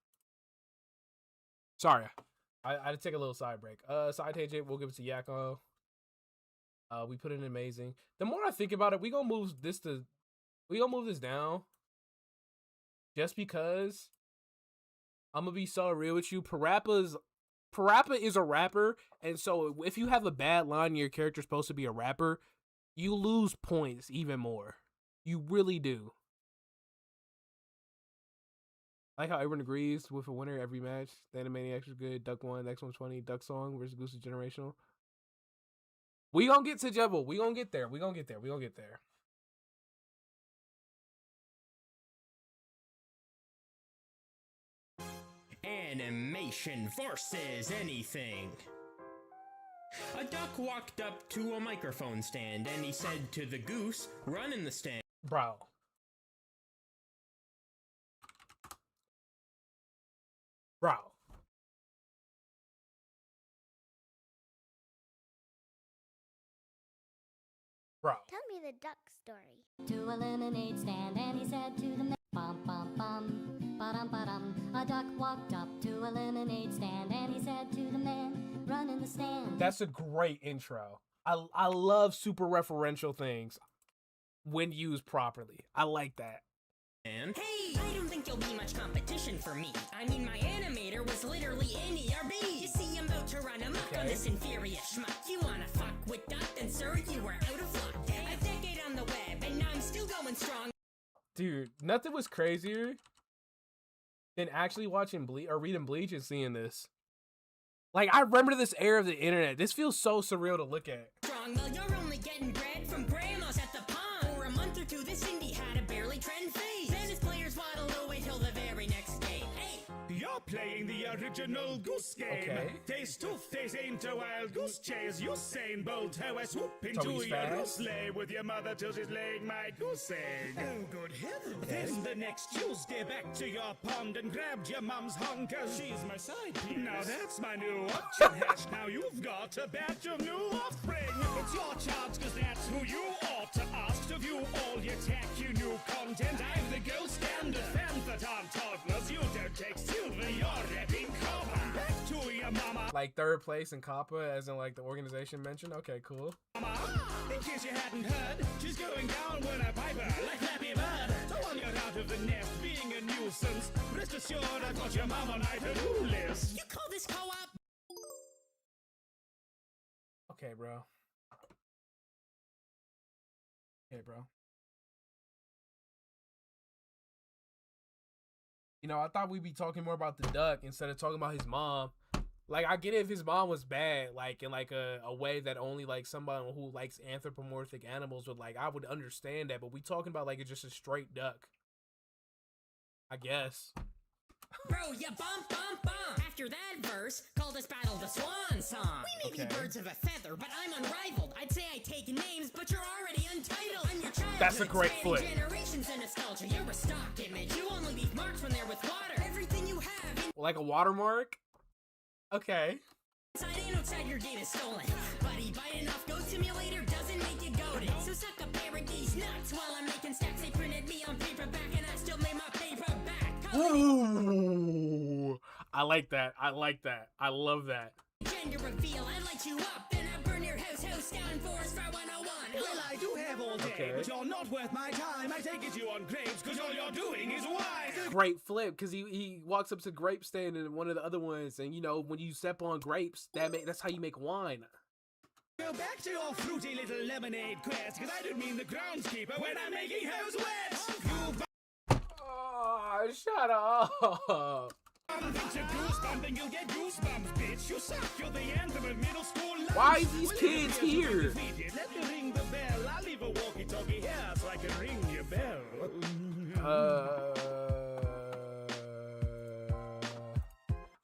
Sorry. I had to take a little side break. Side tangent, we'll give it to Yakko. We put in amazing. The more I think about it, we gonna move this down. Just because I'm gonna be so real with you. Parappa is a rapper, and so if you have a bad line and your character's supposed to be a rapper, you lose points even more. You really do. I like how everyone agrees with a winner every match. The Animaniacs was good. Duck won. Next one's funny. Duck song versus Goose is generational. We gonna get to Jebel. We gonna get there. We gonna get there. We gonna get there. Animation versus anything. A duck walked up to a microphone stand and he said to the goose, "Run in the stand." Bro. Bro. Bro. Tell me the duck story. To a lemonade stand, and he said to the man, bum bum bum, ba-dum ba-dum. A duck walked up to a lemonade stand, and he said to the man, run in the stand. That's a great intro. I love super referential things when used properly. I like that. And hey, I don't think you'll be much competition for me. I mean, my animator was literally in ERB. You see, I'm about to run amok on this inferior schmuck. You wanna fuck with Duck, then sir, you are out of luck. A decade on the web, and now I'm still going strong. Dude, nothing was crazier than actually watching reading Bleach and seeing this. Like, I remember this era of the internet. This feels so surreal to look at. Strong, well, you're only getting bread from grandmas at the pond. For a month or two, this indie had a barely trend phase. Then his players waddled away till the very next game. Hey! You're playing the original Goose Game. Face to face ain't a wild goose chase. Usain Bolt, how I swoop into your goose sleigh with your mother till she's laying my goose egg. Oh, good heavens. Then the next Tuesday back to your pond and grabbed your mom's honkers. She's my side piece. Now that's my new auction hash. Now you've got a batch of new offspring. It's your chance, cause that's who you ought to ask to view all your tacky new content. I'm the gold standard fan that aren't toddlers. You don't take silver, you're rapping copper. Back to your mama. Like third place in Kappa, as in like the organization mentioned. Okay, cool. Mama, in case you hadn't heard, she's going down when I pipe her like Flappy Bird. Don't want you out of the nest, being a nuisance. Rest assured, I've got your mom on my to-do list. You call this co-op? Okay, bro. Okay, bro. You know, I thought we'd be talking more about the duck instead of talking about his mom. Like, I get it if his mom was bad, like, in, like, a way that only, like, somebody who likes anthropomorphic animals would, like, I would understand that, but we talking about, like, it's just a straight duck. I guess. Bro, you bump, bump, bump. After that verse, call this battle the swan song. We may be birds of a feather, but I'm unrivaled. I'd say I take names, but you're already untitled. I'm your childhood. That's a great flip. Generations of nostalgia. You're a stock image. You only leave marks when they're with water. Everything you have. Like a watermark? Okay. Inside and outside your game is stolen. Buddy, biting off Goat Simulator doesn't make you goated. So suck a pair of these nuts while I'm making stacks. They printed me on paperback and I still made my paper back. Ooh, I like that. I like that. I love that. Gender reveal, I light you up, then I burn your house down Forest Fire 101. Well, I do have all day, but you're not worth my time. I take it you on grapes, cause all you're doing is wine. Great flip, because he walks up to grape stand and one of the other ones, and you know, when you step on grapes, that's how you make wine. Go back to your fruity little lemonade quest, cause I don't mean the groundskeeper when I'm making house wet. Oh, shut up. Picture goosebumping, you'll get goosebumps, bitch. You suck, you're the anthem of middle school life. Why are these kids here? Let me ring the bell. I'll leave a walkie-talkie here so I can ring your bell.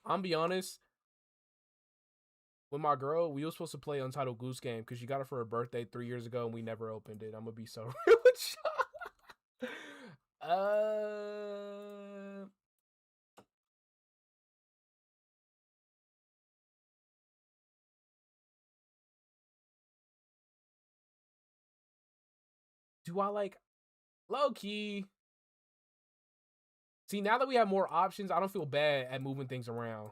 I'm be honest. With my girl, we were supposed to play Untitled Goose Game because she got it for her birthday 3 years ago and we never opened it. I'm gonna be so real with y'all. Do I like low key? See, now that we have more options, I don't feel bad at moving things around.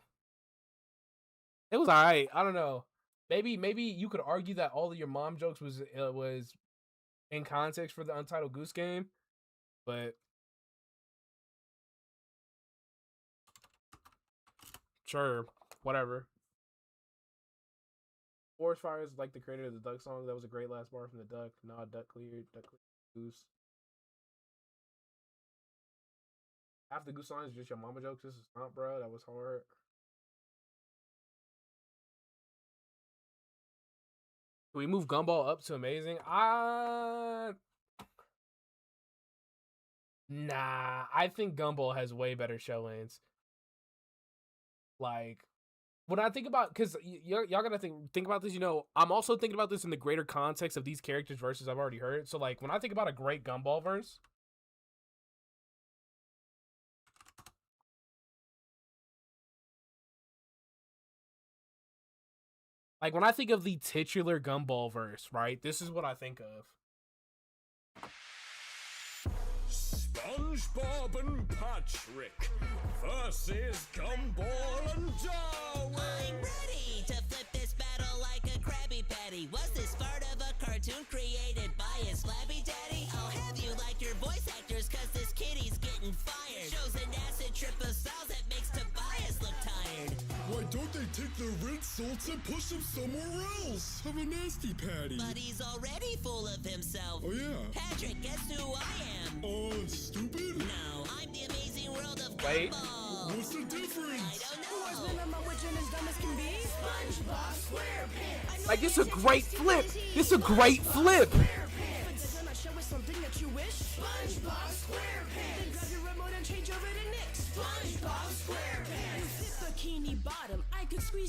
It was alright. I don't know. Maybe you could argue that all of your mom jokes was in context for the Untitled Goose Game, but sure, whatever. Forest Fire is like the creator of the Duck song. That was a great last bar from the Duck. Nah, Duck cleared, Goose. Half the Goose song is just your mama jokes. This is not, bro. That was hard. Can we move Gumball up to amazing? Nah, I think Gumball has way better show-ins. Like, when I think about, because y'all gotta think about this, you know, I'm also thinking about this in the greater context of these characters' verses I've already heard. So, like, when I think about a great Gumball verse, like, when I think of the titular Gumball verse, right, this is what I think of. SpongeBob and Patrick versus Gumball and Darwin. I'm ready to flip this battle like a Krabby Patty. Was this part of a cartoon created by his flabby daddy? I'll have you like your voice actors, cause this kitty's getting fired. Shows an acid trip of styles that makes Tobias look tired. Why don't they take their insults and push them somewhere else? Have a nasty patty. But he's already full of himself. Oh yeah. Patrick, guess who I am? Stupid? No, I'm the amazing world of Wait. Gumball. What's the difference? I don't know. Like, it's a great flip. It's a great flip.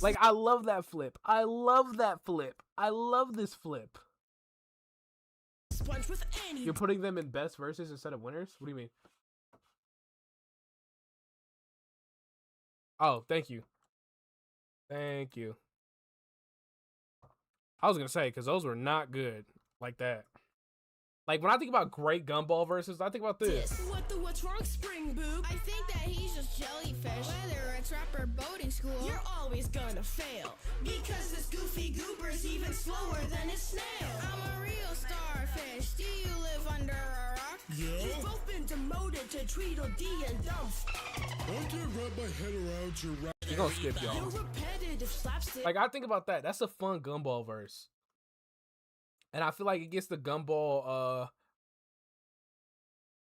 Like, I love that flip. I love that flip. I love this flip. You're putting them in best verses instead of winners? What do you mean? Oh, thank you. Thank you. I was gonna say, because those were not good like that. Like, when I think about great Gumball verses, I think about this. What's wrong, Spring Boob? I think that he's just jellyfish. Whether it's rap or boating school, you're always gonna fail. Because this goofy goober's even slower than a snail. I'm a real starfish. Do you live under a rock? Yeah. You've both been demoted to Tweedledee and Dumps. I can't wrap my head around your rap. You're gonna skip, y'all. Your repetitive slapstick. Like, I think about that. That's a fun Gumball verse. And I feel like it gets the Gumball,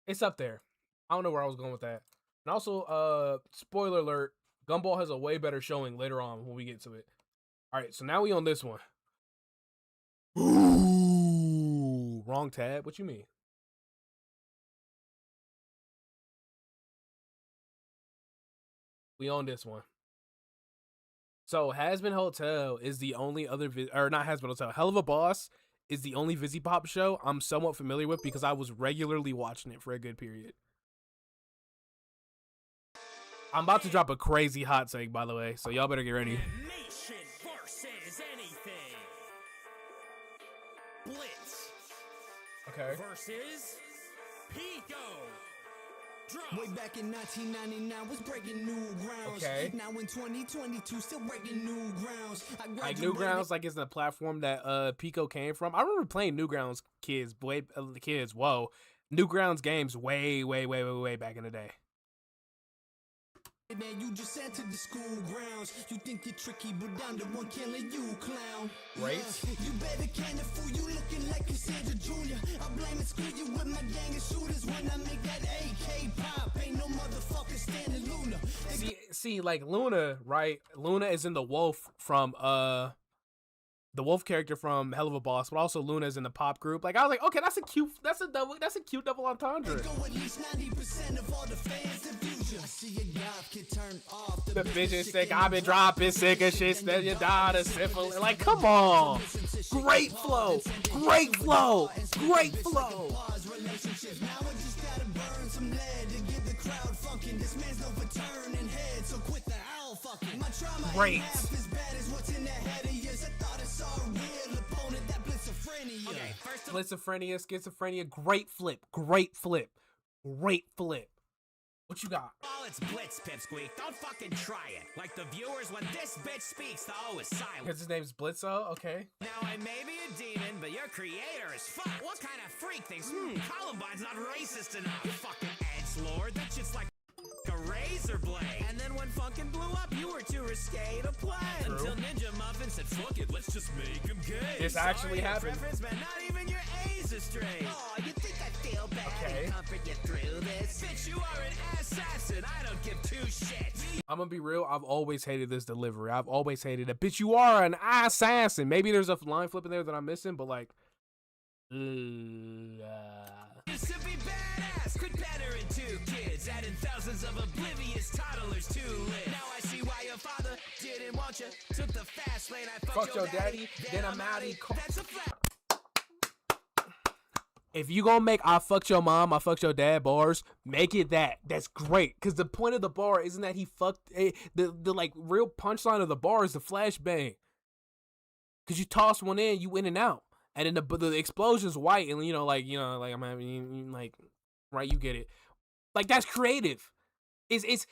it's up there. I don't know where I was going with that. And also, spoiler alert, Gumball has a way better showing later on when we get to it. All right, so now we on this one. Ooh, wrong tab. What you mean? We on this one. So, Has-Been Hotel is the only other, or not Has-Been Hotel, Hell of a Boss is the only Vizzy-Pop show I'm somewhat familiar with because I was regularly watching it for a good period. I'm about to drop a crazy hot take, by the way, so y'all better get ready. Nation versus anything. Blitz. Okay. Versus Pico. Way back in 1999 was breaking new grounds. Okay. Now in 2022 still breaking new grounds. Like Newgrounds, like, is the platform that Pico came from. I remember playing Newgrounds whoa. Newgrounds games way back in the day. Man, you just entered the school grounds. You think you're tricky, but I'm the one killing you, clown. Right. You better can't fool you looking like Cassandra Jr. I blame it, screw you with my gang of shooters when I make that AK pop. Ain't no motherfucker standing Luna. See, like Luna, right? Luna is in the Wolf from the Wolf character from Hell of a Boss, but also Luna is in the Pop group. Like, I was like, okay, that's a cute double entendre. The bitches sick, I've been dropping sick of shit, then you died of syphilis. Like, come on. Great flow. Great flow. Great flow. Great. Schizophrenia. Great flip. Great flip. Great flip. What you got? Oh, it's Blitz, Pipsqueak. Don't fucking try it. Like the viewers, when this bitch speaks, the O is silent. Because his name's Blitzo? Okay. Now, I may be a demon, but your creator is fuck. What kind of freak thinks, Columbine's not racist enough? You fucking edgelord. That shit's like a razor blade. And then when Funkin' blew up, you were too risque to play. True. Until Ninja Muffin said, fuck it, let's just make him gay. This actually happened. Preference, man, not even your A's are straight. Oh, you think I feel bad and comfort you through this? Bitch, you are an assassin. I don't give two shits. I'm gonna be real. I've always hated this delivery. I've always hated it. Bitch, you are an assassin. Maybe there's a line flip in there that I'm missing, but like, You should be badass. Quit battering two kids, adding thousands of oblivious toddlers to live. Now I see why your father didn't want you. Took the fast lane. I fucked your daddy. Then I'm outie. That's a flat. if you gonna make I fucked your mom, I fucked your dad bars, make it that. That's great. Because the point of the bar isn't that he fucked. The like real punchline of the bar is the flashbang. Because you toss one in, you in and out. And then the explosion's white, and I'm having like, right, you get it. Like, that's creative. It's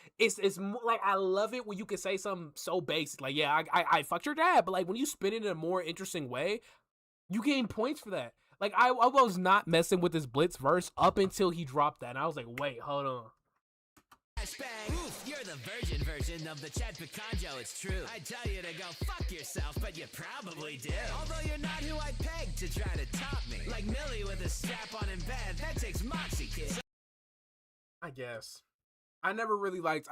more, like, I love it when you can say something so basic, like, yeah, I fucked your dad, but like when you spin it in a more interesting way, you gain points for that. Like, I was not messing with this Blitz verse up until he dropped that, and I was like, wait, hold on. Oof, you're the virgin version of the Chad Picanjo, it's true. I tell you to go fuck yourself, but you probably do. Although you're not who I pegged to try to top me. Like Millie with a strap on in bed, that takes moxie, kid. I guess. I never really liked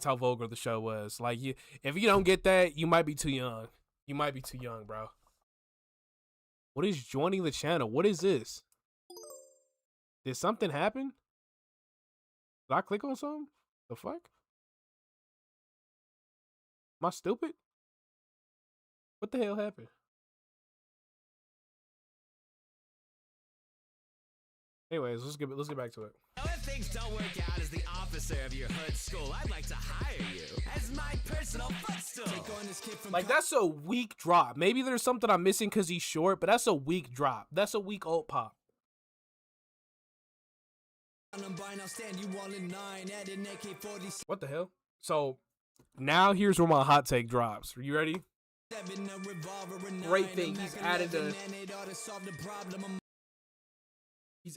how vulgar the show was. Like, if you don't get that, you might be too young. You might be too young, bro. What is joining the channel? What is this? Did something happen? Did I click on something? The fuck? Am I stupid? What the hell happened? Anyways, let's get back to it. Now, if things don't work out as the officer of your hood school, I'd like to hire you as my personal footstool. Take on this kid from like, that's a weak drop. Maybe there's something I'm missing because he's short, but that's a weak drop. That's a weak ult pop. What the hell? So now here's where my hot take drops. Are you ready? Great thing. He's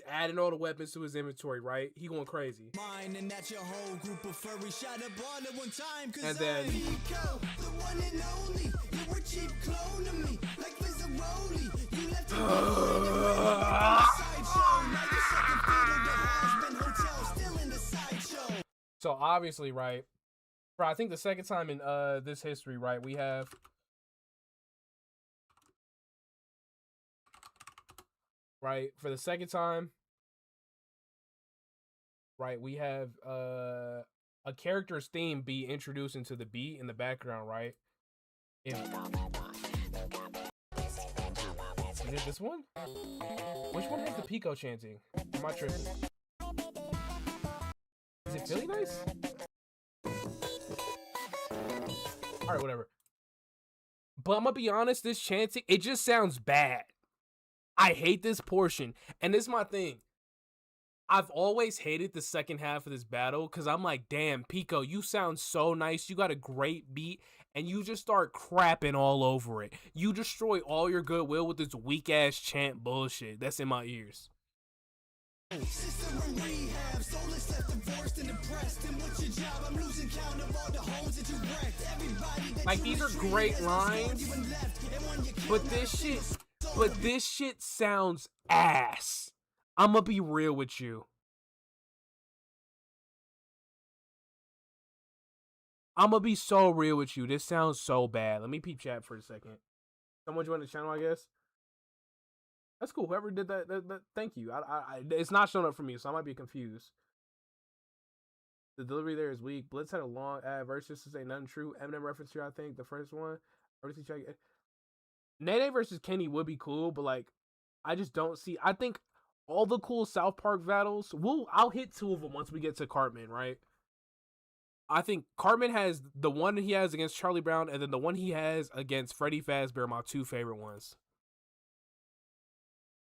adding all the weapons to his inventory, right? He going crazy. And then so obviously, right? For I think the second time in this history, right, we have for the second time, right, we have a character's theme be introduced into the beat in the background, right? Is it this one? Which one has the Pico chanting? Am I tripping? Is it Philly Nice? Alright, whatever. But I'm gonna be honest, this chanting, it just sounds bad. I hate this portion. And this is my thing. I've always hated the second half of this battle because I'm like, damn, Pico, you sound so nice. You got a great beat. And you just start crapping all over it. You destroy all your goodwill with this weak-ass chant bullshit that's in my ears. Like, these are great lines, but this shit sounds ass. I'ma be real with you. I'm gonna be so real with you. This sounds so bad. Let me peep chat for a second. Someone joined the channel, I guess. That's cool. Whoever did that thank you. It's not showing up for me, so I might be confused. The delivery there is weak. Blitz had a long ad verse just to say nothing true. Eminem reference here, I think. The first one. Nene versus Kenny would be cool, but like, I just don't see. I think all the cool South Park battles, I'll hit 2 of them once we get to Cartman, right? I think Cartman has the one he has against Charlie Brown, and then the one he has against Freddy Fazbear, my 2 favorite ones.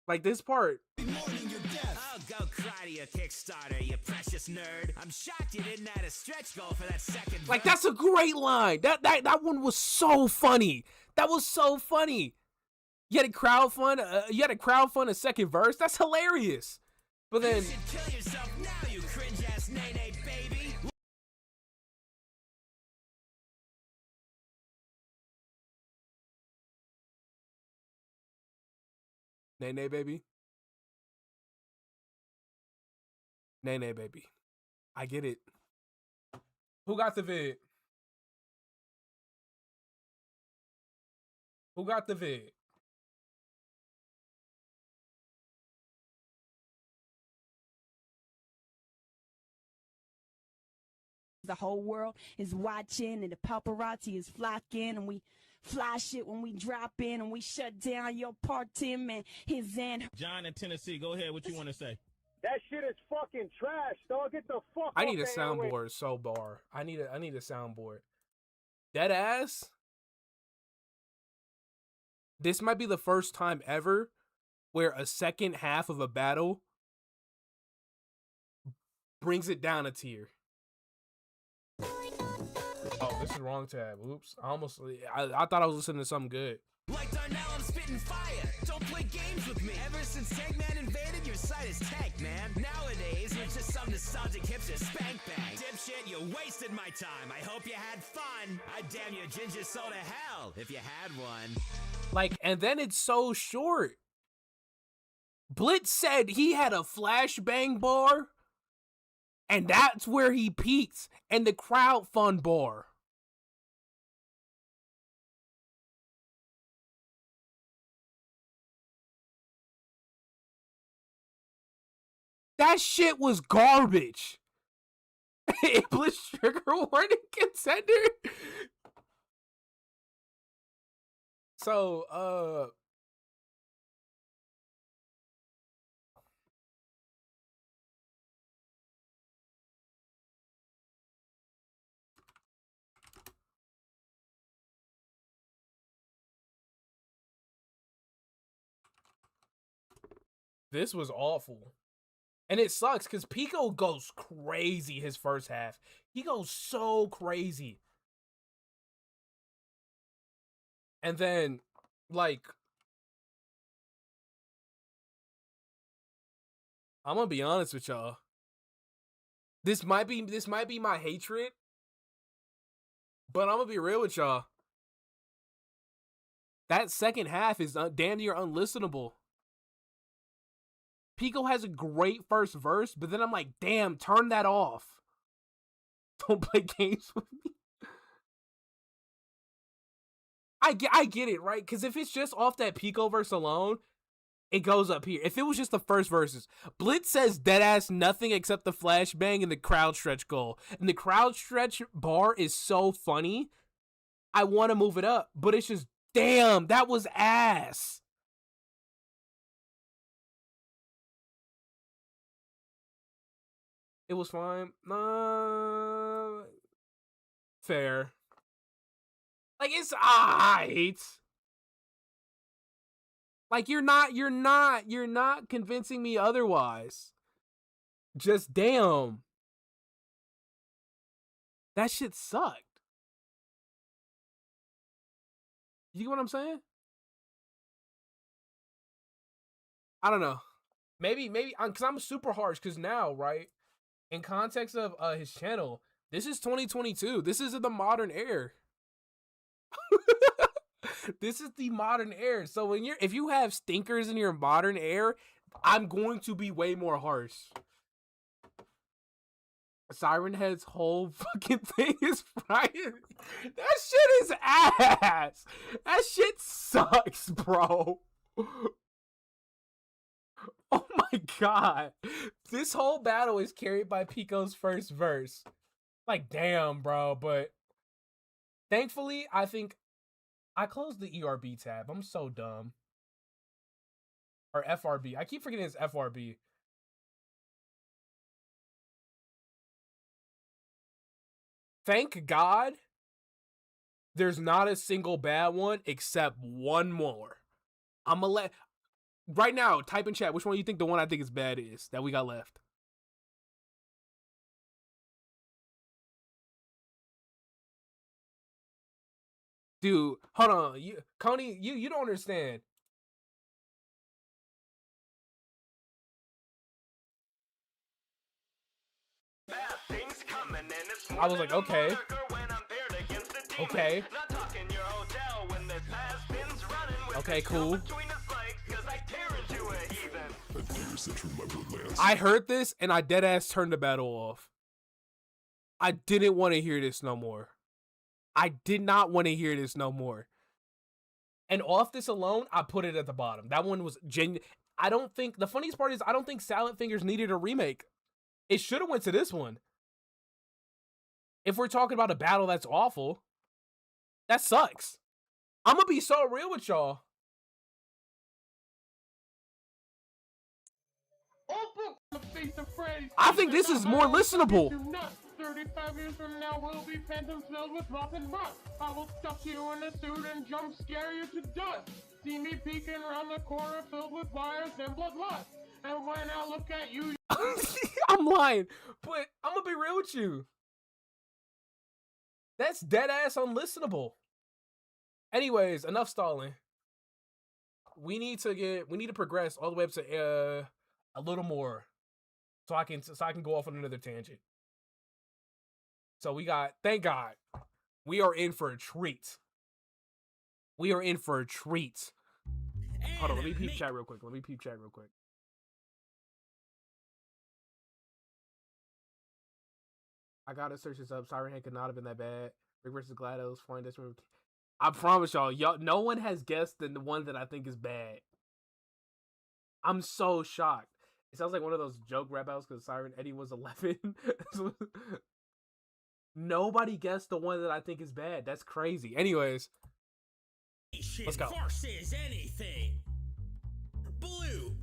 Like this part. Oh, go cry to your Kickstarter, you precious nerd. I'm shocked you didn't add a stretch goal for that second. Like that's a great line. That one was so funny. That was so funny. You had to crowdfund a second verse. That's hilarious. But then you should kill yourself now, you cringe ass nay baby. Nay baby. Nay baby. I get it. Who got the vid? Who got the vid? The whole world is watching and the paparazzi is flocking and we fly shit when we drop in and we shut down your party, man. His and John in Tennessee, go ahead. What you want to say? That shit is fucking trash, dog. Get the fuck. I need a soundboard so bar. I need a soundboard. Dead ass. This might be the first time ever where a second half of a battle brings it down a tier. Oh, this is the wrong tab. Oops. I thought I was listening to something good. Like Darnell, I'm spitting fire. Don't play games with me. Ever since Eggman invaded, your site is tanked, man. Nowadays, you're just some nostalgic hipster spank bag. Dipshit, you wasted my time. I hope you had fun. I damn your ginger soda hell if you had one. Like, and then it's so short. Blitz said he had a flashbang bar, and that's where he peaks, and the crowdfund bar. That shit was garbage. Blitz trigger warning contender. So, this was awful. And it sucks because Pico goes crazy his first half. He goes so crazy. And then, like, I'm gonna be honest with y'all. This might be my hatred, but I'm gonna be real with y'all. That second half is damn near unlistenable. Pico has a great first verse, but then I'm like, damn, turn that off. Don't play games with me. I get it, right? Because if it's just off that Pico verse alone, it goes up here. If it was just the first verses, Blitz says deadass nothing except the flashbang and the crowd stretch goal. And the crowd stretch bar is so funny. I want to move it up, but it's just, damn, that was ass. It was fine. Fair. Like, it's aight. Like, you're not convincing me otherwise. Just damn. That shit sucked. You get what I'm saying? I don't know. Maybe, because I'm super harsh, because now, right, in context of his channel, this is 2022. This is the modern era. This is the modern era. So if you have stinkers in your modern era, I'm going to be way more harsh. Siren Head's whole fucking thing is Brian. That shit is ass. That shit sucks, bro. Oh my god. This whole battle is carried by Pico's first verse. Like, damn, bro. But thankfully, I think I closed the ERB tab. I'm so dumb. Or FRB. I keep forgetting it's FRB. Thank God there's not a single bad one except one more. Right now, type in chat which one you think the one I think is bad is that we got left. Dude, hold on. Coney, you don't understand. I was like, okay. Okay. Okay, cool. I heard this and I dead ass turned the battle off. I didn't want to hear this no more. I did not want to hear this no more. And off this alone, I put it at the bottom. That one was genuine. I don't think, the funniest part is I don't think Salad Fingers needed a remake. It should have went to this one. If we're talking about a battle that's awful, that sucks. I'm gonna be so real with y'all. I think this is more listenable. 35 years from now, we'll be phantoms filled with moth and rust. I will stuff you in a suit and jump scare you to dust. See me peeking around the corner filled with wires and bloodlust. And when I look at you... I'm lying, but I'm gonna be real with you. That's dead ass unlistenable. Anyways, enough stalling. We need to progress all the way up to a little more, so I can go off on another tangent. So we got, thank God, we are in for a treat. We are in for a treat. Hold on, let me peep chat real quick. I gotta search this up. Siren Head could not have been that bad. Rick vs. GLaDOS, find this one. I promise y'all, no one has guessed the one that I think is bad. I'm so shocked. It sounds like one of those joke rap battles because Siren Eddie was 11. Nobody guessed the one that I think is bad. That's crazy. Anyways, let's go. Versus anything. Blue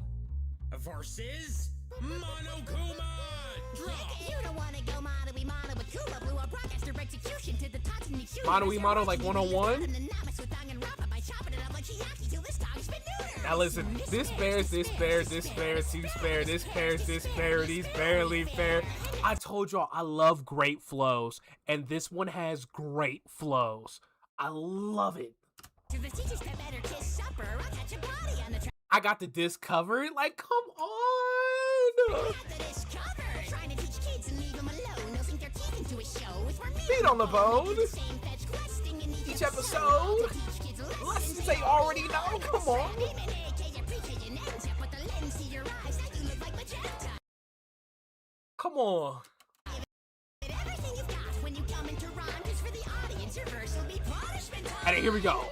versus Monokuma. Draw. You don't wanna go mono we mono with Kuma. Blue or broadcaster execution to the tots and the Mono we mono like 101. Now listen, this bears, this bears, this bears, he's fair, this bears, this bear, he's barely fair. I told y'all I love great flows, and this one has great flows. I love it. I got the disc covered. Like, come on. Feet on the bone. Each episode. Lessons they already know. Come on. Come on. And then here we go.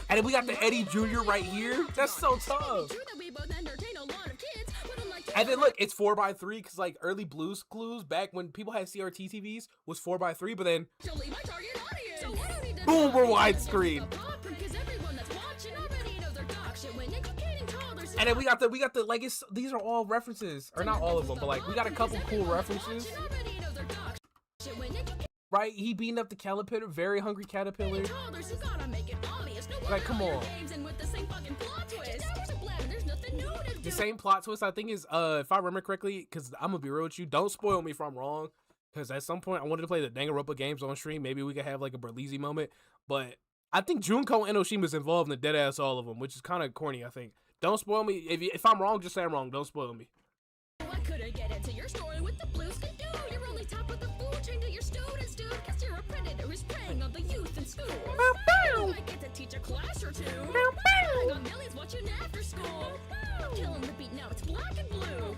And then we got the Eddie Jr. right here. That's so tough. And then look, it's 4x3 because like early Blues Clues back when people had CRT TVs was 4x3, but then boom, we're widescreen. And then we got the like these are all references, or not all of them, but like we got a couple cool references. Right, he beating up the caterpillar, very hungry caterpillar. Like, come on. The same plot twist, I think, is if I remember correctly, because I'm gonna be real with you, don't spoil me if I'm wrong, because at some point I wanted to play the Danganronpa games on stream. Maybe we could have like a Berlizzi moment, but I think Junko and Oshima's involved in the dead ass all of them, which is kind of corny. I think. Don't spoil me. If I'm wrong, just say I'm wrong. Don't spoil me. I couldn't get into your story with the blues can do. You're only top with the food chain to your students, dude. Cause you're a predator who's preying on the youth in school. I get to teach a class or two. I got millions watching after school. Killing the beat now, it's black and blue.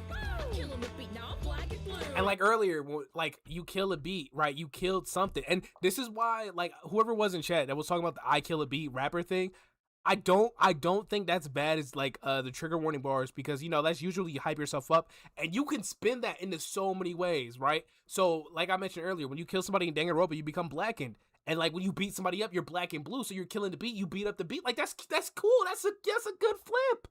Killing the beat now, black and blue. And like earlier, like you kill a beat, right? You killed something. And this is why, like, whoever was in chat that was talking about the I kill a beat rapper thing, I don't think that's bad as like the trigger warning bars, because you know that's usually you hype yourself up and you can spin that into so many ways, right? So like I mentioned earlier, when you kill somebody in Danganronpa, you become blackened, and like when you beat somebody up, you're black and blue, so you're killing the beat, you beat up the beat. Like that's cool. That's a good flip.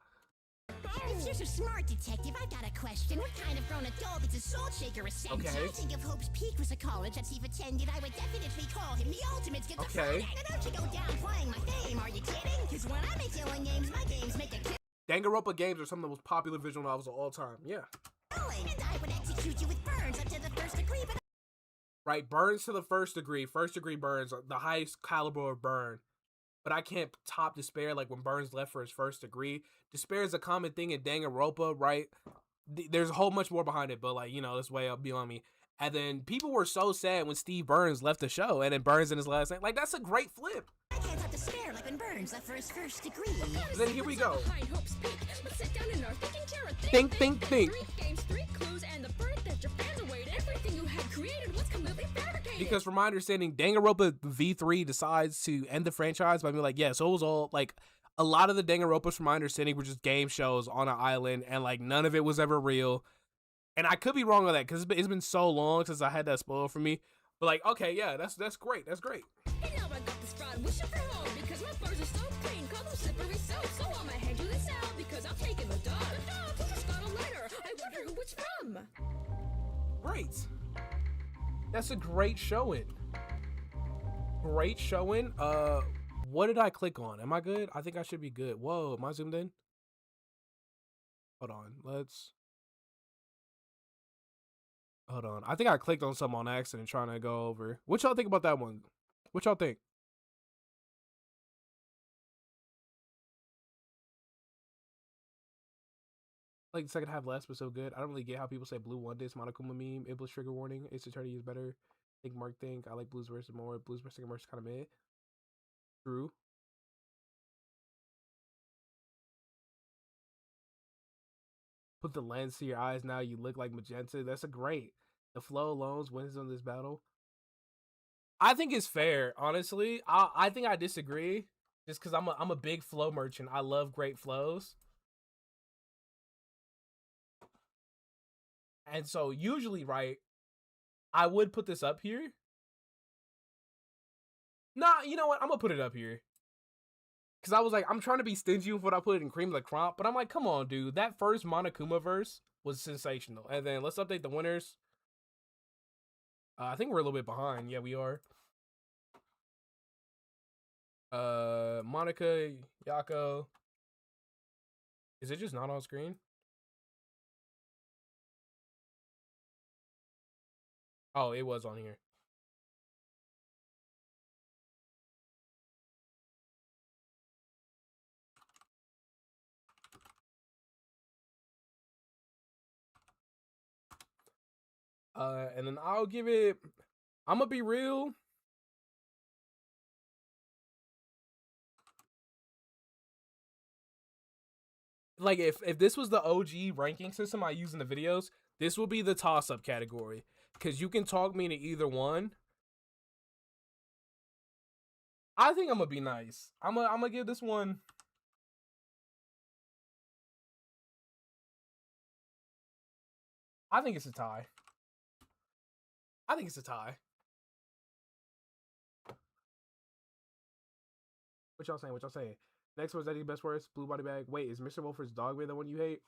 If you're so smart, detective, I've got a question. What kind of grown adult is a salt shaker essential? Okay. I think if Hope's Peak was a college that Steve attended, I would definitely call him the ultimate schizophrenic. Okay. Now don't you go down playing my game, are you kidding? Cause when I make killing games, my games make a killing. Danganronpa games are some of the most popular visual novels of all time. Yeah. And I would execute you with burns up to the first degree, but Right, burns to the first degree burns, the highest caliber of burn. But I can't top despair like when Burns left for his first degree. Despair is a common thing in Danganronpa, right? There's a whole much more behind it, but like, you know, this way up beyond me. And then people were so sad when Steve Burns left the show, and then Burns in his last name. Like, that's a great flip. I can't top despair like when Burns left for his first degree. Then here we go. Behind Hope's Peak. Let's sit down in our thinking chair. Think. 3 games, 3 clues, and the verdict that your fans await. Everything you had created was completely fabricated. Because from my understanding, Danganronpa V3 decides to end the franchise by being like, yeah, so it was all, like, a lot of the Danganronpas, from my understanding, were just game shows on an island, and, like, none of it was ever real. And I could be wrong on that, because it's been so long since I had that spoiled for me. But, like, okay, yeah, that's great. That's great. And now I got this fraud wishing for home, because my bars are so clean, call them slippery soap. So I'ma hand you this out, because I'm taking the dog. The dog who just got a letter. I wonder who it's from. Great. That's a great showing. Great showing. What did I click on? Am I good? I think I should be good. Whoa, am I zoomed in? Hold on. I think I clicked on something on accident trying to go over. What y'all think about that one? What y'all think? Like the second half last was so good. I don't really get how people say Blue won this. Monokuma meme. It was trigger warning. Ace Attorney is better. Think Mark think. I like Blue's version more. Blue's second verse kind of mid. True. Put the lens to your eyes now. You look like Magenta. That's a great. The flow alone wins on this battle. I think it's fair, honestly. I think I disagree. Just because I'm a big flow merchant. I love great flows. And so usually, right, I would put this up here. Nah, you know what? I'm going to put it up here. Because I was like, I'm trying to be stingy with what I put in Cream of the Crop. But I'm like, come on, dude. That first Monokuma verse was sensational. And then let's update the winners. I think we're a little bit behind. Yeah, we are. Monica, Yako. Is it just not on screen? Oh, it was on here. And then I'll give it, I'm gonna be real. Like if this was the OG ranking system I use in the videos, this will be the toss-up category. Because you can talk me into either one. I think I'm gonna be nice. I'm gonna give this one. I think it's a tie. I think it's a tie. What y'all saying? What y'all saying? Next one's Eddie's best words. Blue body bag. Wait, is Mr. Wolfer's dog bear the one you hate?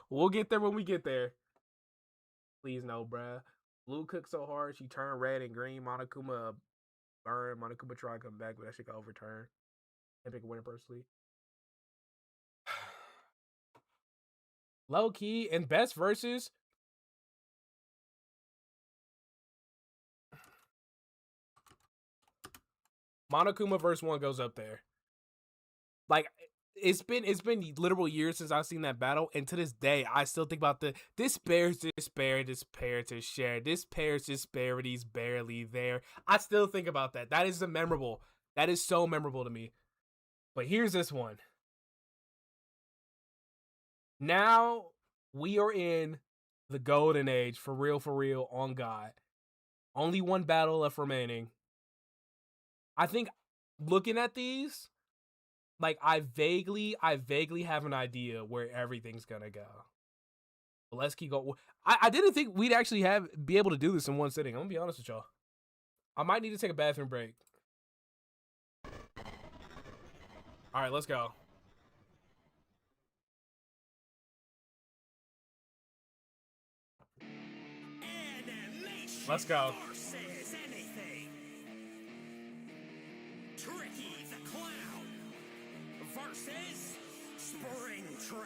We'll get there when we get there. Please no, bruh. Blue cooked so hard she turned red and green. Monokuma burn. Monokuma try to come back, but that shit got overturned. Can't pick a winner personally. Low key and best verses. Monokuma verse 1 goes up there. Like it's been literal years since I've seen that battle, and to this day I still think about this bear's despair to share. This pair's disparities barely there. I still think about that. That is memorable. That is so memorable to me. But here's this one. Now we are in the golden age, for real, on God. Only one battle left remaining. I think looking at these, like I vaguely have an idea where everything's gonna go. But let's keep going. I didn't think we'd actually be able to do this in one sitting. I'm gonna be honest with y'all. I might need to take a bathroom break. All right, let's go. Let's go. Tricky the Clown versus Springtrap.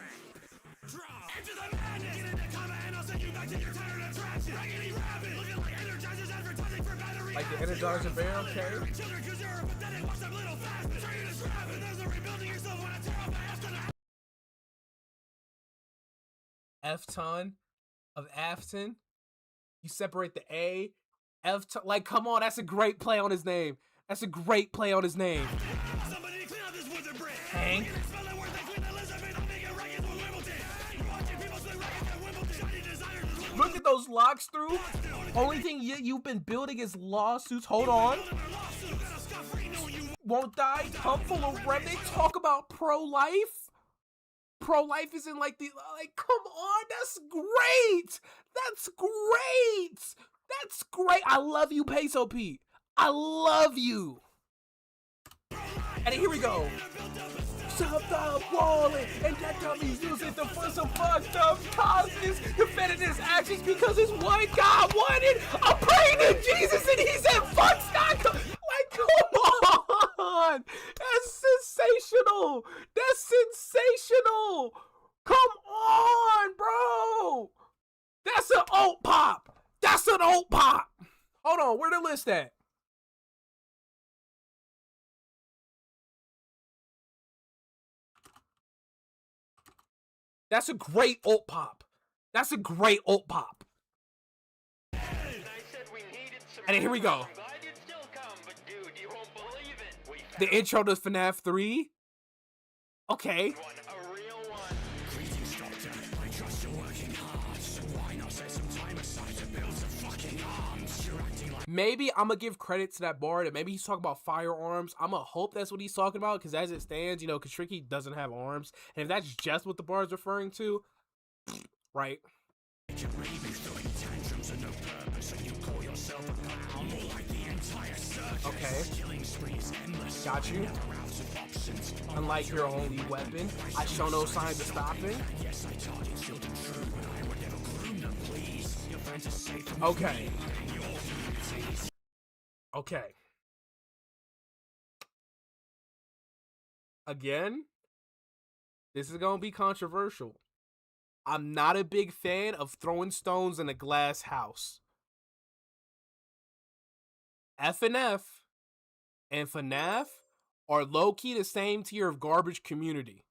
Draw. Enter the madness. Get into combat and I'll send you back to your tired attraction. Raggedy Rabbit. Looking like Energizer's advertising for battery. Like the Energizer Bear, okay. Children, cause you're pathetic. Watch them little fast. Try to describe it. There's no rebuilding yourself when I tear up my ass to the F-ton of Afton. You separate the A. F-ton. Like, come on. That's a great play on his name. That's a great play on his name. Somebody clean out this wooden brick. Hank. Look at those locks through. Only thing you've been building is lawsuits. Hold on. Won't die. Pump full of red. They talk about pro-life. Pro-life isn't like the, like, come on. That's great. That's great. That's great. I love you, Peso Pete. I love you. And here we go. Stop the wallet, and that dummy's using the for some fucked up causes, defending his actions because his one God wanted. I'm praying to Jesus, and he said, "Fuck Scott." Like, come on, that's sensational. That's sensational. Come on, bro. That's an alt pop. That's an alt pop. Hold on, where the list at? That's a great alt pop. That's a great alt pop. And here we go. The intro to FNAF 3. Okay. Maybe I'm gonna give credit to that bar that maybe he's talking about firearms. I'm gonna hope that's what he's talking about, because as it stands, you know, because Tricky doesn't have arms, and if that's just what the bar is referring to, right? Okay. Got you. Unlike your only weapon, I show no signs of stopping. Okay. Okay. Again, this is gonna be controversial. I'm not a big fan of throwing stones in a glass house. FNF and FNAF are low-key the same tier of garbage community.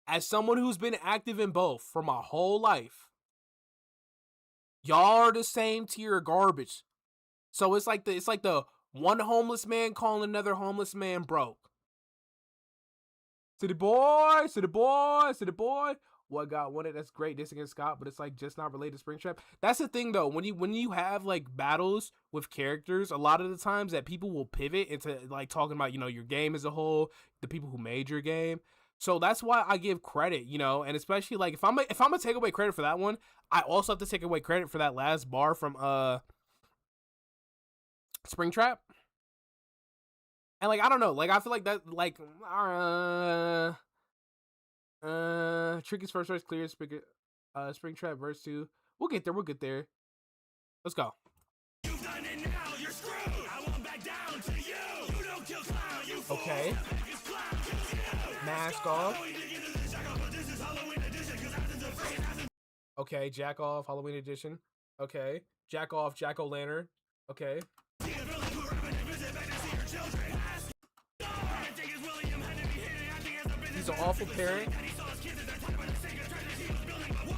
As someone who's been active in both for my whole life, y'all are the same tier of garbage. So it's like the one homeless man calling another homeless man broke. City boy, city boy, city boy. What got wanted? That's great. This against Scott, but it's like just not related to Springtrap. That's the thing though. When you have like battles with characters, a lot of the times that people will pivot into like talking about, you know, your game as a whole, the people who made your game. So that's why I give credit, you know, and especially like if I'm gonna take away credit for that one, I also have to take away credit for that last bar from Springtrap. And like I don't know, like I feel like that like Tricky's first verse clear, Springtrap verse 2. We'll get there. Let's go. You've done it now, you're screwed. I won't back down to you. You don't kill clown, you fool. Okay. Mask off. Okay, jack off, Halloween edition. Okay. Jack off, jack-o'-lantern. Okay. He's an awful parent.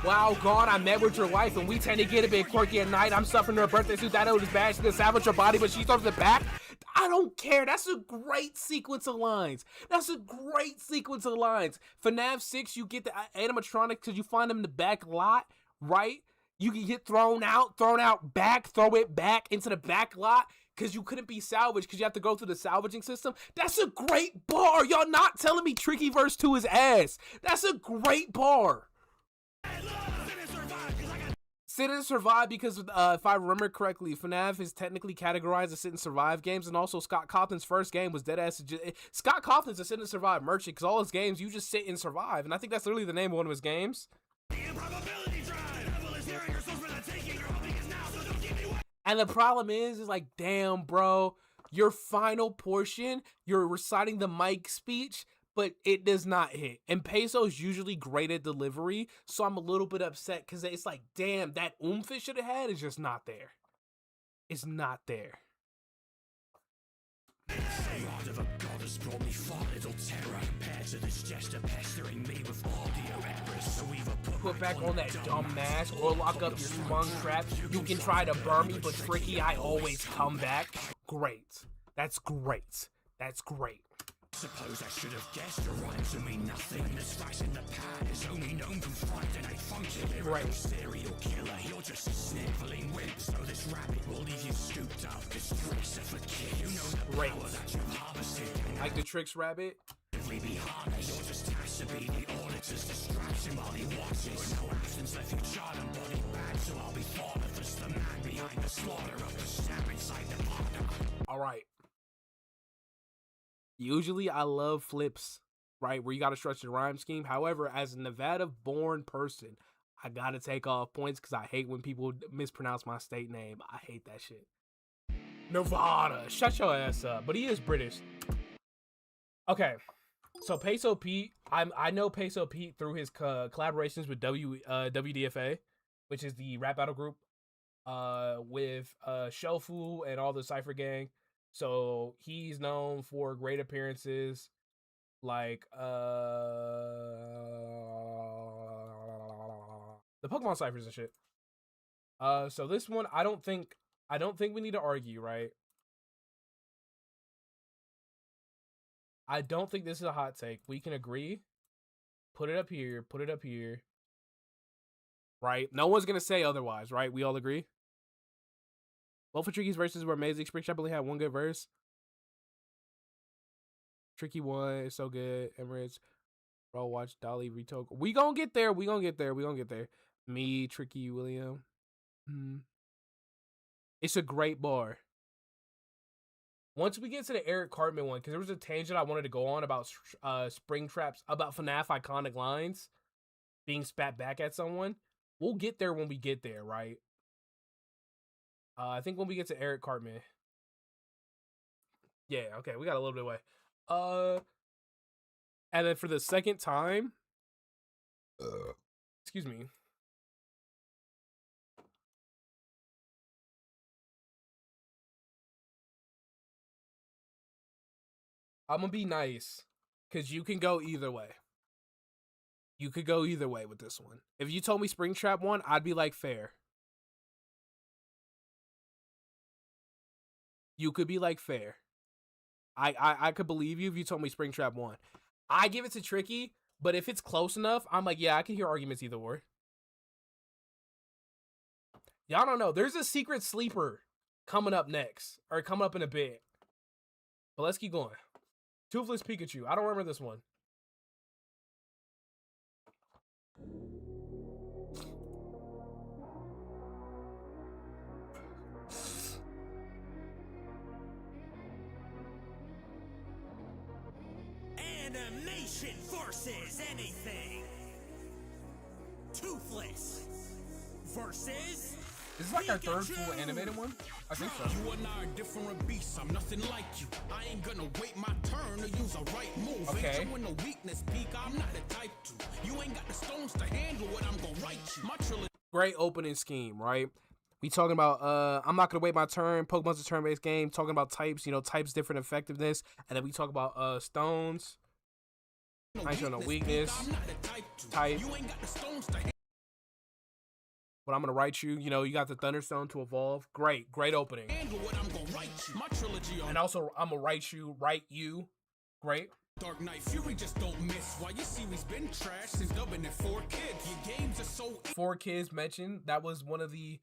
Wow, God, I met with your wife and we tend to get a bit quirky at night. I'm suffering her birthday suit. That old is bad. She's gonna salvage her body, but she throws it back. I don't care. That's a great sequence of lines. FNAF 6, you get the animatronic because you find them in the back lot, right? You can get thrown out back, throw it back into the back lot because you couldn't be salvaged because you have to go through the salvaging system. That's a great bar. Y'all not telling me Tricky verse 2 is ass. That's a great bar. Sit and Survive because if I remember correctly, FNAF is technically categorized as Sit and Survive games, and also Scott Cawthon's first game was deadass. Scott Cawthon's a Sit and Survive merchant because all his games you just sit and survive, and I think that's literally the name of one of his games. And the problem is like, damn, bro, your final portion, you're reciting the mic speech, but it does not hit. And Peso's usually great at delivery, so I'm a little bit upset because it's like, damn, that oomph it should have had is just not there. It's not there. Put back on that dumb mask or lock up your sprung trap. You can try to burn me, but Tricky, I always come back. Great. That's great. That's great. Suppose I should have guessed your rhymes to mean nothing. This face in the pad is only known from Friday Night Funky. Lyrical serial killer, you're just a sniveling wimp. So this rabbit will leave you scooped up. This tricks are for kids. You know the power that you've harvested. Like the Tricks rabbit? Be harnessed. You're just has to be the auditor's distraction while he watches. No actions left you charred and bloody bad, so I'll be thoughtless. The man behind the slaughter of the stab inside the partner. Alright. Usually I love flips, right, where you gotta structure the rhyme scheme. However, as a Nevada-born person, I gotta take off points because I hate when people mispronounce my state name. I hate that shit. Nevada. Shut your ass up. But he is British. Okay. So Peso Pete, I know Peso Pete through his collaborations with WDFA, which is the rap battle group, with Shofu and all the Cypher Gang. So he's known for great appearances, like the Pokemon Cyphers and shit. So this one, I don't think we need to argue, right? I don't think this is a hot take. We can agree. Put it up here. Put it up here. Right? No one's going to say otherwise, right? We all agree? Both of Tricky's verses were amazing. Springtrap only had one good verse. Tricky one is so good. Emirates. Bro, watch Dolly Retalk. We gonna get there. We gonna get there. We gonna get there. Me, Tricky, William. It's a great bar. Once we get to the Eric Cartman one, because there was a tangent I wanted to go on about Springtrap's, about FNAF iconic lines being spat back at someone. We'll get there when we get there, right? I think when we get to Eric Cartman. Yeah, okay, we got a little bit away. And then for the second time, excuse me. I'm gonna be nice, because you can go either way. You could go either way with this one. If you told me Springtrap won, I'd be like, fair. You could be like, fair. I could believe you if you told me Springtrap won. I give it to Tricky, but if it's close enough, I'm like, yeah, I can hear arguments either way. Y'all don't know. There's a secret sleeper coming up next, or coming up in a bit. But let's keep going. Toothless Pikachu. I don't remember this one. Animation versus anything. Toothless versus. This is like our third full animated one? I think so. You and I are different beasts. I'm nothing like you. I ain't gonna wait my turn to use a right move. Okay. Ain't you in a weakness peak? I'm not the type to. You ain't got the stones to handle what I'm gonna write you. My trilogy. Great opening scheme, right? We talking about I'm not gonna wait my turn. Pokemon's a turn-based game. Talking about types, you know, types different effectiveness, and then we talk about stones. I ain't showing no weakness. Type. You ain't got the stones to handle. But I'm gonna write you. You know, you got the Thunderstone to evolve. Great opening. What I'm gonna write you. My trilogy on. And also, I'm gonna write you. Great. Dark Knight Fury just don't miss. Why your series been trash since dubbing it 4 Kids? Your games are so. 4 Kids mentioned. That was one of the.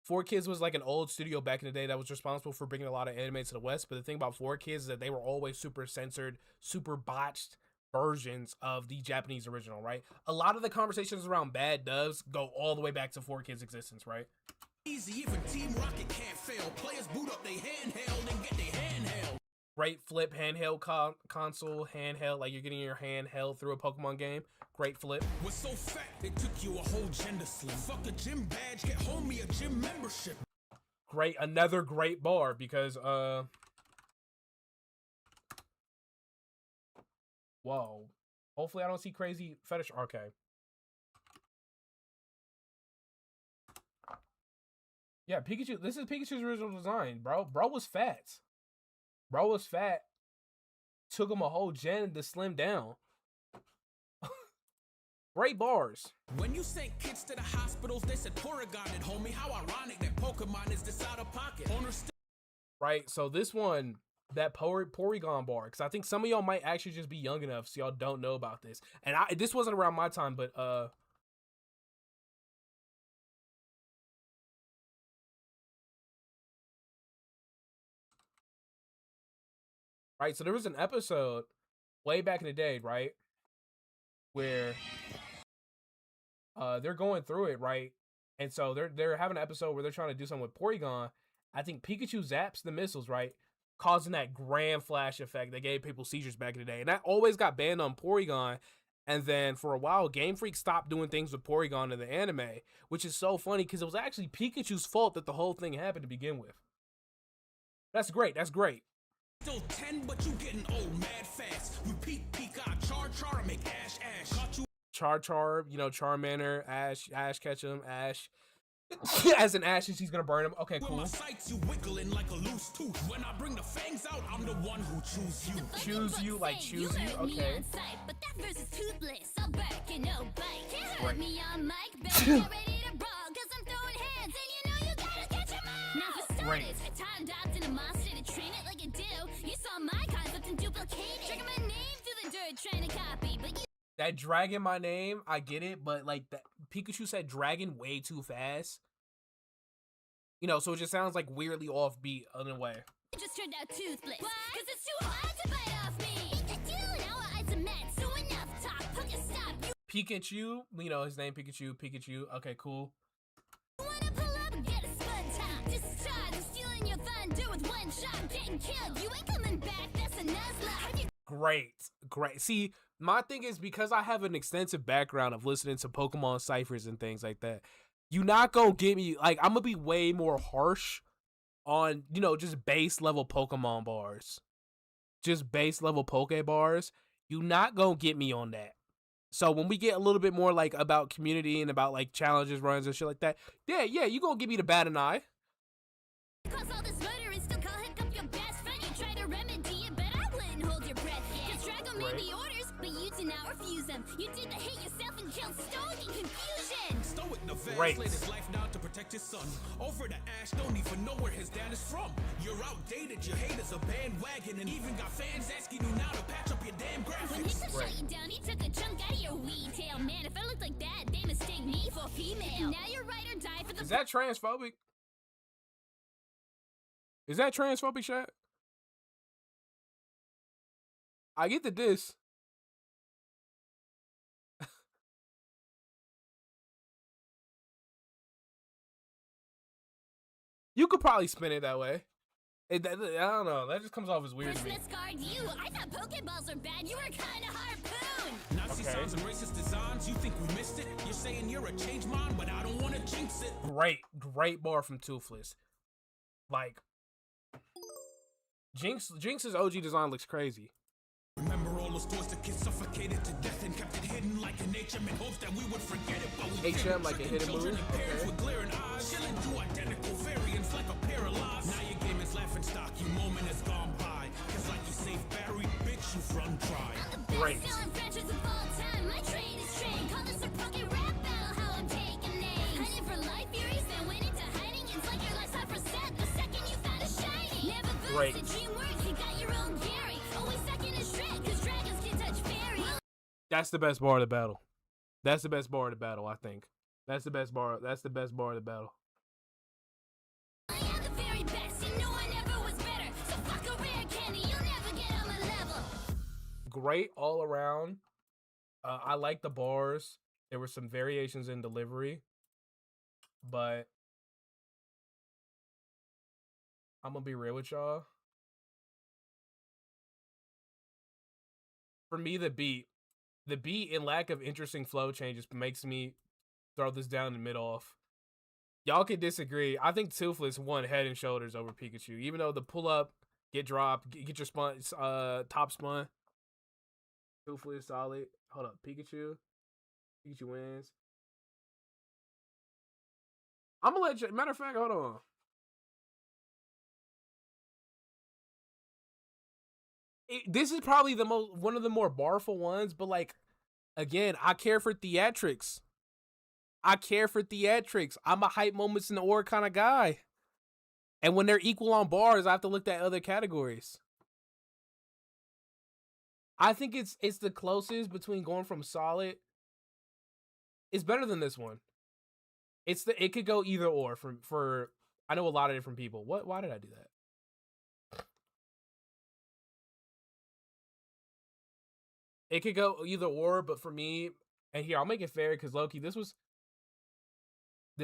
4 Kids was like an old studio back in the day that was responsible for bringing a lot of anime to the West. But the thing about 4 Kids is that they were always super censored, super botched. versions of the Japanese original, right? A lot of the conversations around bad dubs go all the way back to 4Kids existence, right? Easy, even Team Rocket can't fail. Players boot up they handheld and get they handheld. Great flip handheld console, handheld, like you're getting your hand held through a Pokemon game. Great flip. Was so fat, it took you a whole gender slim. Fuck a gym badge, get homie a gym membership. Great, another great bar because, whoa. Hopefully I don't see crazy fetish. Okay. Yeah, Pikachu. This is Pikachu's original design, bro. Bro was fat. Bro was fat. Took him a whole gen to slim down. Great bars. When you sent kids to the hospitals, they said Porygon it, homie. How ironic that Pokemon is this out of pocket. Right, so this one, that Porygon bar, because I think some of y'all might actually just be young enough so y'all don't know about this. And this wasn't around my time, but right, so there was an episode way back in the day, right, where they're going through it, right? And so they're having an episode where they're trying to do something with Porygon. I think Pikachu zaps the missiles, right? Causing that grand flash effect that gave people seizures back in the day. And that always got banned on Porygon. And then for a while, Game Freak stopped doing things with Porygon in the anime, which is so funny because it was actually Pikachu's fault that the whole thing happened to begin with. That's great. That's great. Still 10, but you getting old mad fast. Repeat Peacock, Char and make Ash. Got you. Char, you know, Charmander, Ash Ketchum, Ash. As an Ashes, he's gonna burn him. Okay, cool. My sights, you wiggling like a loose tooth. When I bring the fangs out, I'm the one who choose you. Choose you, like choose you. Okay. But that verse is toothless. I'll back and no bite. Can't hurt me on mic. Better get ready to brawl, cause I'm throwing hands, and you know you gotta get your mouth. Now for starters, I time dopped in a monster to train it like a ditto. You saw my concept and duplicated. Dragging my name through the dirt, trying to copy, but you. That dragon, my name, I get it, but like that Pikachu said dragon way too fast. You know, so it just sounds like weirdly offbeat in a way. It just turned out toothless. What? Cause it's too hard to bite off me. Pikachu, now our eyes are met, so enough talk. Pokemon stop. Pikachu, you know his name, Pikachu. Okay, cool. You wanna pull up and get a spud top. Discharge, I'm stealing your thunder with one shot. Getting killed, you ain't coming back, that's a Nuzlocke. Great. See, my thing is because I have an extensive background of listening to Pokemon ciphers and things like that, you not gonna get me, like, I'm gonna be way more harsh on, you know, just base level Pokemon bars. Just base level Poke bars. You not gonna get me on that. So when we get a little bit more, like, about community and about, like, challenges, runs, and shit like that, yeah, you gonna give me the bat and eye. Cause all this murder and still call hiccup your best friend. You try to remedy it, but I wouldn't hold your breath. Cause Drago made the orders, but you did not refuse them. You did the hate yourself and killed Stoic in confusion. Stoic the vast laid his life down to protect his son. Over to Ash, don't even know where his dad is from. You're outdated, your haters a bandwagon, and even got fans asking you now to patch up your damn graphics. When he shut you down, he took a chunk out of your wee tail. Man, if I looked like that, they mistake me for female. And now you're ride or die for the. Is that transphobic? Is that transphobic, chat? I get the diss. You could probably spin it that way. I don't know. That just comes off as weird to me. Christmas card you. I thought Pokeballs were bad. You were kind of harpoon. Nazi sounds and racist designs. You think we missed it? You're saying you're a change man, but I don't want to jinx it. Great bar from Toothless. Like, Jinx's OG design looks crazy. Remember all those toys the kids suffocated to death and kept it hidden like an HM in hopes that we would forget it, but we HM like a hidden move. Okay. With glaring eyes, chilling through identical variants like a pair of lies. Now your game is laughing stock, your moment has gone by. Cause like you saved Barry, bitch, you front try. Great. Franchise of all time. My trade is trained. Call this a pocket rap battle, how I'm taking names. Hunting for life furies, then went into hiding. It's like your life's 100% the second you found a shiny. Never Great. a dream work, you got your own Gary. Always second is shred, cause dragons can touch fairies. That's the best bar of the battle. That's the best bar of the battle, I think. That's the best bar. That's the best bar of the battle. I am the very best, and no one ever was better. So fuck a rare candy, you'll never get on my level. great all around. I like the bars. There were some variations in delivery, but I'm gonna be real with y'all. For me, the beat and lack of interesting flow changes makes me throw this down in mid-off. Y'all can disagree. I think Toothless won head and shoulders over Pikachu, even though the pull-up, get dropped, get your spun, top spun. Toothless, solid. Hold up, Pikachu wins. I'm gonna let you, matter of fact, hold on. This is probably one of the more barful ones, but like, again, I care for theatrics. I'm a hype moments in the or kind of guy. And when they're equal on bars, I have to look at other categories. I think it's the closest between going from solid. It's better than this one. It could go either or for I know a lot of different people. Why did I do that? It could go either or, but for me, and here I'll make it fair because Loki, this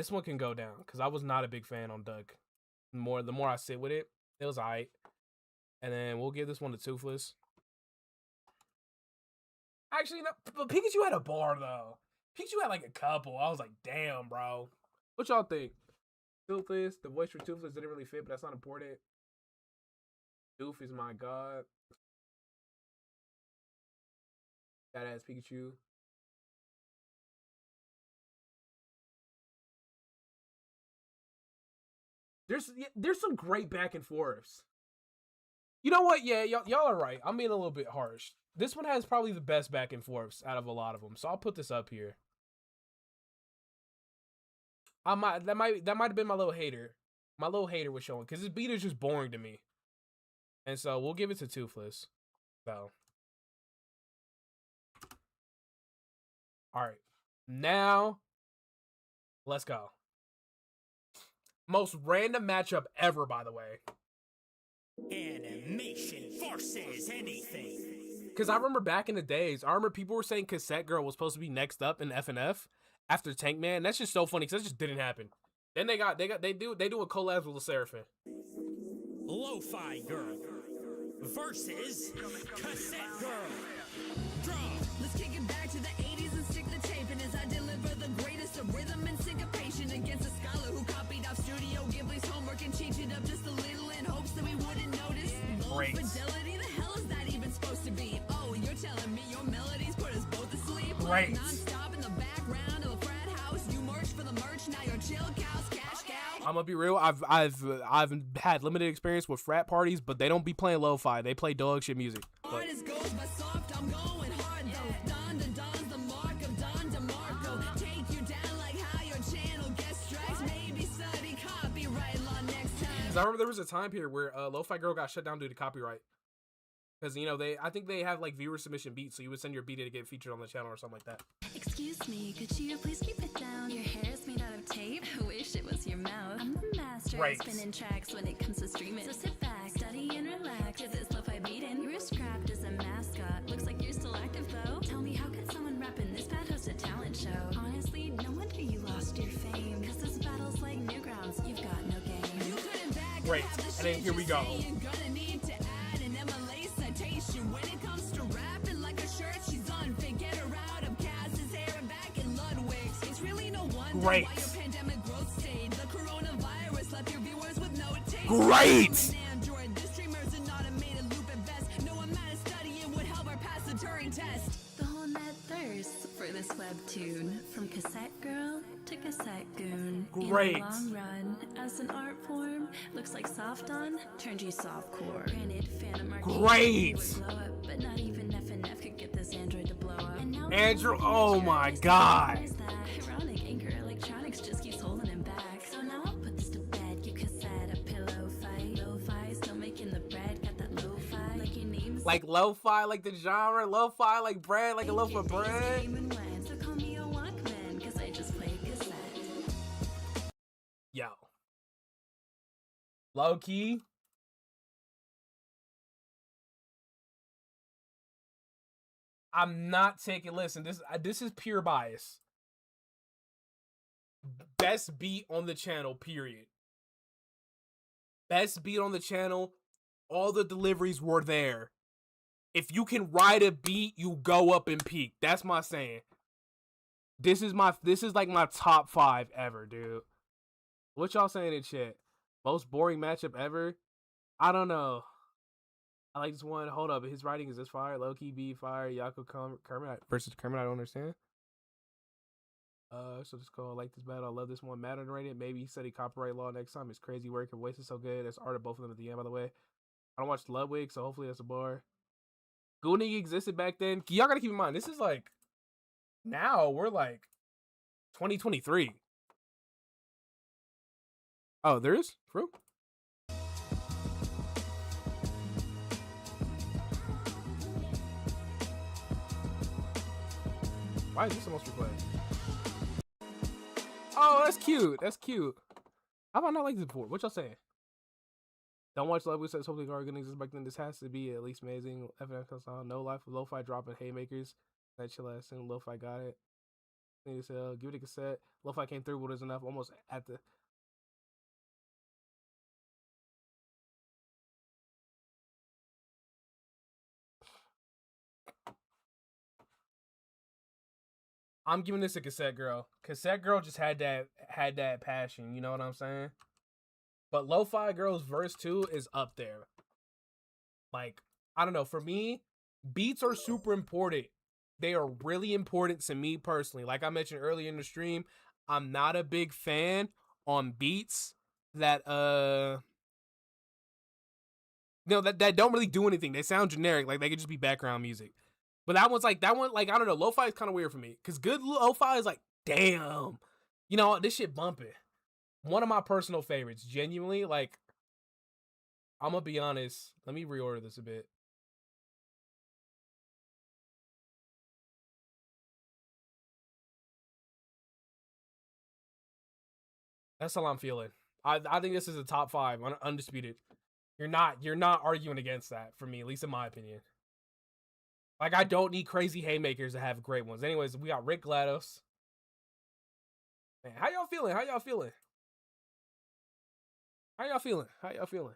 one can go down because I was not a big fan on Duck. The more I sit with it, it was alright. And then we'll give this one to Toothless. Actually, no, but Pikachu had a bar though. Pikachu had like a couple. I was like, damn, bro. What y'all think? Toothless, the voice for Toothless didn't really fit, but that's not important. Doof is my god. Badass Pikachu. There's some great back and forths. You know what? Yeah, y'all are right. I'm being a little bit harsh. This one has probably the best back and forths out of a lot of them, so I'll put this up here. That might have been my little hater. My little hater was showing because this beat is just boring to me, and so we'll give it to Toothless. So, all right, now let's go. Most random matchup ever, by the way. Animation versus anything. Because I remember back in the days, I remember people were saying Cassette Girl was supposed to be next up in FNF after Tank Man. That's just so funny because that just didn't happen. Then they do a collab with LeSeraphim. Lo-Fi Girl versus Cassette Girl. Draw. Let's kick it back to the 80s and stick the tape in as I deliver the greatest of rhythm and syncopation against a scholar who copied off Studio Ghibli's homework and changed it up just a little in hopes that we wouldn't notice. Low fidelity, the hell is that even supposed to be? Oh, you're telling me your melodies put us both to sleep? Great. Non-stop in the background of a frat house. You merch for the merch, now you're chill cows, cash cow. I'm gonna be real. I've had limited experience with frat parties, but they don't be playing lo-fi. They play dog shit music. Artist goes by soft, I'm going hard though. Don to Don's the mark of Don DeMarco. Take you down like how your channel gets strikes. Maybe study copyright law next time. Because I remember there was a time period where Lo-Fi Girl got shut down due to copyright. Because, you know, I think they have like viewer submission beats, so you would send your beat to get featured on the channel or something like that. Excuse me, could you please keep it down? Your hair is made out of tape. I wish it was your mouth. I'm the master Right. of spinning tracks when it comes to streaming. So sit back, study and relax. To this lo-fi beatin', you were scrapped as a mascot. Looks like you're still active though. Tell me, how could someone rap in this bad host a talent show? Honestly, no wonder you lost your fame. Cause this battle's like Newgrounds, you've got no game. You couldn't back Great, and then here we go. You're gonna need to add an MLA citation. When it comes to rapping like a shirt, she's unfit. Get her out of Cass's hair and back in Ludwig's. It's really no wonder Great. why your pandemic growth stayed. The coronavirus left your viewers with no taste. Great. Android, the streamers are not a made a loop at best. No amount of studying would help her pass the Turing test. The whole net thirsts for this webtoon. From Cassette Girl to Cassette Goon. Great. In the long run, as an art form, looks like soft on turned you softcore. Granted, Phantom Arcade Great. would blow up, but not even FNF could get this Android to blow up. And now Andrew, oh my god. There's that ironic Anchor Electronics just keeps holding him back. So now I'll put this to bed. You cassette a pillow fight. Lo-fi, still making the bread. Got that lo-fi. Like your name's Like lo-fi, like the genre. Lo-fi, like bread, like a loaf of bread. So call me a Walkman, cause I just play cassette. Yo. Low-key. I'm not taking. Listen, this is pure bias. Best beat on the channel. Period. Best beat on the channel. All the deliveries were there. If you can ride a beat, you go up and peak. That's my saying. This is like my top 5 ever, dude. What y'all saying in chat? Most boring matchup ever? I don't know. I like this one. Hold up. His writing is this fire. Low key B fire. Yako Kermit versus Kermit. I don't understand. So just call. I like this battle. I love this one. Matt underrated. Maybe he study copyright law next time. It's crazy work. Her voice is so good. That's art of both of them at the end, by the way. I don't watch Ludwig, so hopefully that's a bar. Gooning existed back then. Y'all gotta keep in mind, this is like, now we're like 2023. Oh, there is? For real? Why is this the most replayed? Oh, that's cute. That's cute. How about not like this before? What y'all saying? Don't watch Love. We said hopefully are gonna exist back then. This has to be at least amazing. FNF no life with lo-fi dropping haymakers. That chill ass and lo-fi got it. Need to give it a cassette. Lo-fi came through, but was enough. Almost at the. I'm giving this a Cassette Girl. Cassette Girl just had that passion. You know what I'm saying? But Lo-Fi Girl's verse 2 is up there. Like, I don't know. For me, beats are super important. They are really important to me personally. Like I mentioned earlier in the stream, I'm not a big fan on beats that that don't really do anything. They sound generic. Like they could just be background music. But that one, I don't know. Lo-Fi is kind of weird for me. Because good Lo-Fi is like, damn. You know, this shit bumping. One of my personal favorites. Genuinely, like, I'm going to be honest. Let me reorder this a bit. That's all I'm feeling. I think this is a top 5. Undisputed. You're not arguing against that for me, at least in my opinion. Like, I don't need crazy haymakers to have great ones. Anyways, we got Rick GLaDOS. Man, how y'all feeling? How y'all feeling? How y'all feeling? How y'all feeling?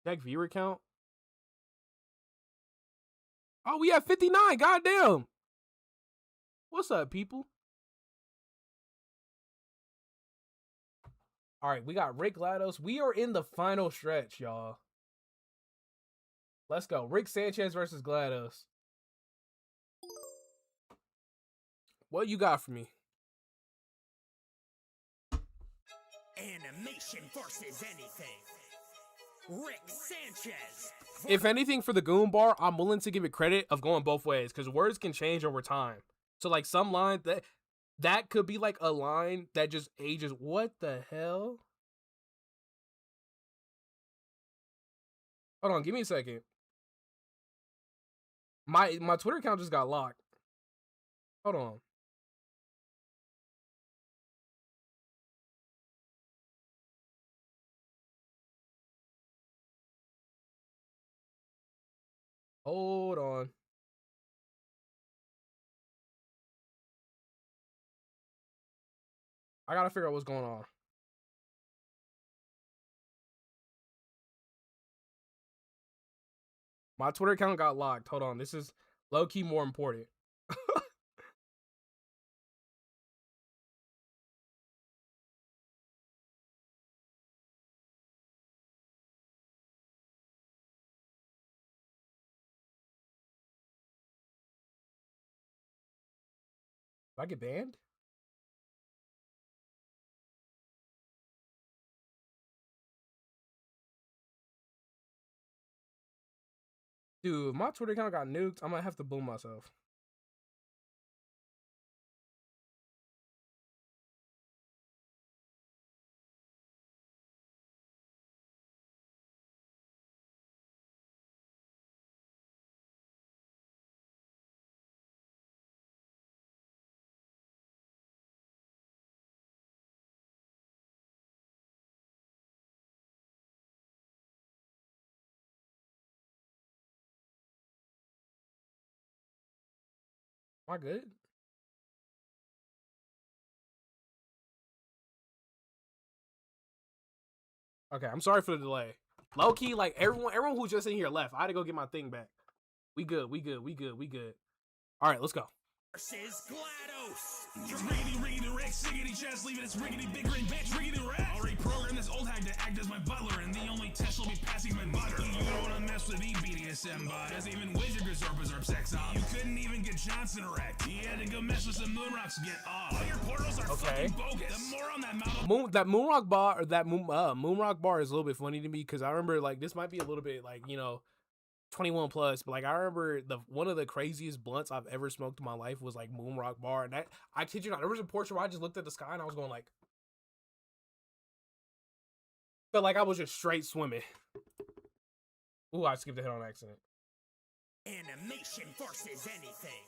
Check viewer count. Oh, we have 59. Goddamn. What's up, people? All right, we got Rick GLaDOS. We are in the final stretch, y'all. Let's go. Rick Sanchez versus GLaDOS. What you got for me? Animation versus anything. Rick Sanchez. If anything, for the Goon Bar, I'm willing to give it credit of going both ways because words can change over time. So, like, some line that could be like a line that just ages. What the hell? Hold on, give me a second. My Twitter account just got locked. Hold on. Hold on. I gotta figure out what's going on. My Twitter account got locked. Hold on. This is low-key more important. Did I get banned? Dude, if my Twitter account got nuked, I might have to boom myself. Am I good? Okay, I'm sorry for the delay. Low key, like everyone who's just in here left. I had to go get my thing back. We good. All right, let's go. Versus GLaDOS. Just riggedy Rick, siggity chest, leaving its riggedy big green bitch, riggedy rat. Already programmed this old hag to act as my butler, and the only test she'll be passing my butter. You don't wanna mess with BDSM, but as even Wizard Berserp sex on. You couldn't even get Johnson erect. You had to go mess with some moon rocks to get off. All your portals are fucking bogus. The more on that mountain. That Moonrock bar, or that Moonrock bar is a little bit funny to me because I remember like this might be a little bit like 21 plus, but like I remember one of the craziest blunts I've ever smoked in my life was like Moonrock bar, and that I kid you not, there was a portion where I just looked at the sky and I was going like, felt like I was just straight swimming. Ooh, I skipped ahead on accident. Animation versus anything.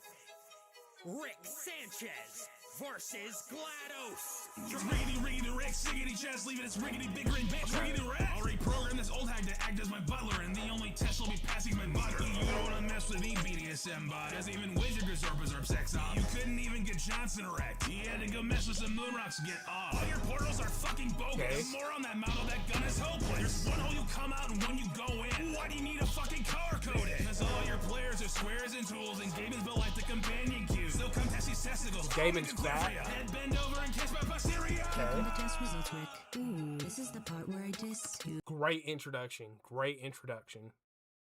Rick Sanchez versus GLaDOS. Just riggedy Rick, siggity chest, leaving its riggedy big green bitch, riggedy rat. Already programmed this old hag to act as my butler, and the only test she'll be passing my butter. You don't wanna mess with BDSM, but as even Wizard Berserp sex on. You couldn't even get Johnson erect. You had to go mess with some moon rocks to get off. All your portals are fucking bogus. The more on that model, that gun is hopeless. There's one hole you come out and one you go in. Why do you need a fucking color code it? Cause all your players are squares and tools, and Gaben's built like the companion cube. So come test these testicles. Gaben's fat. Head bend over and kiss my posterior. Checking the test results, Rick. Ooh, this is the part where I diss you. Great introduction.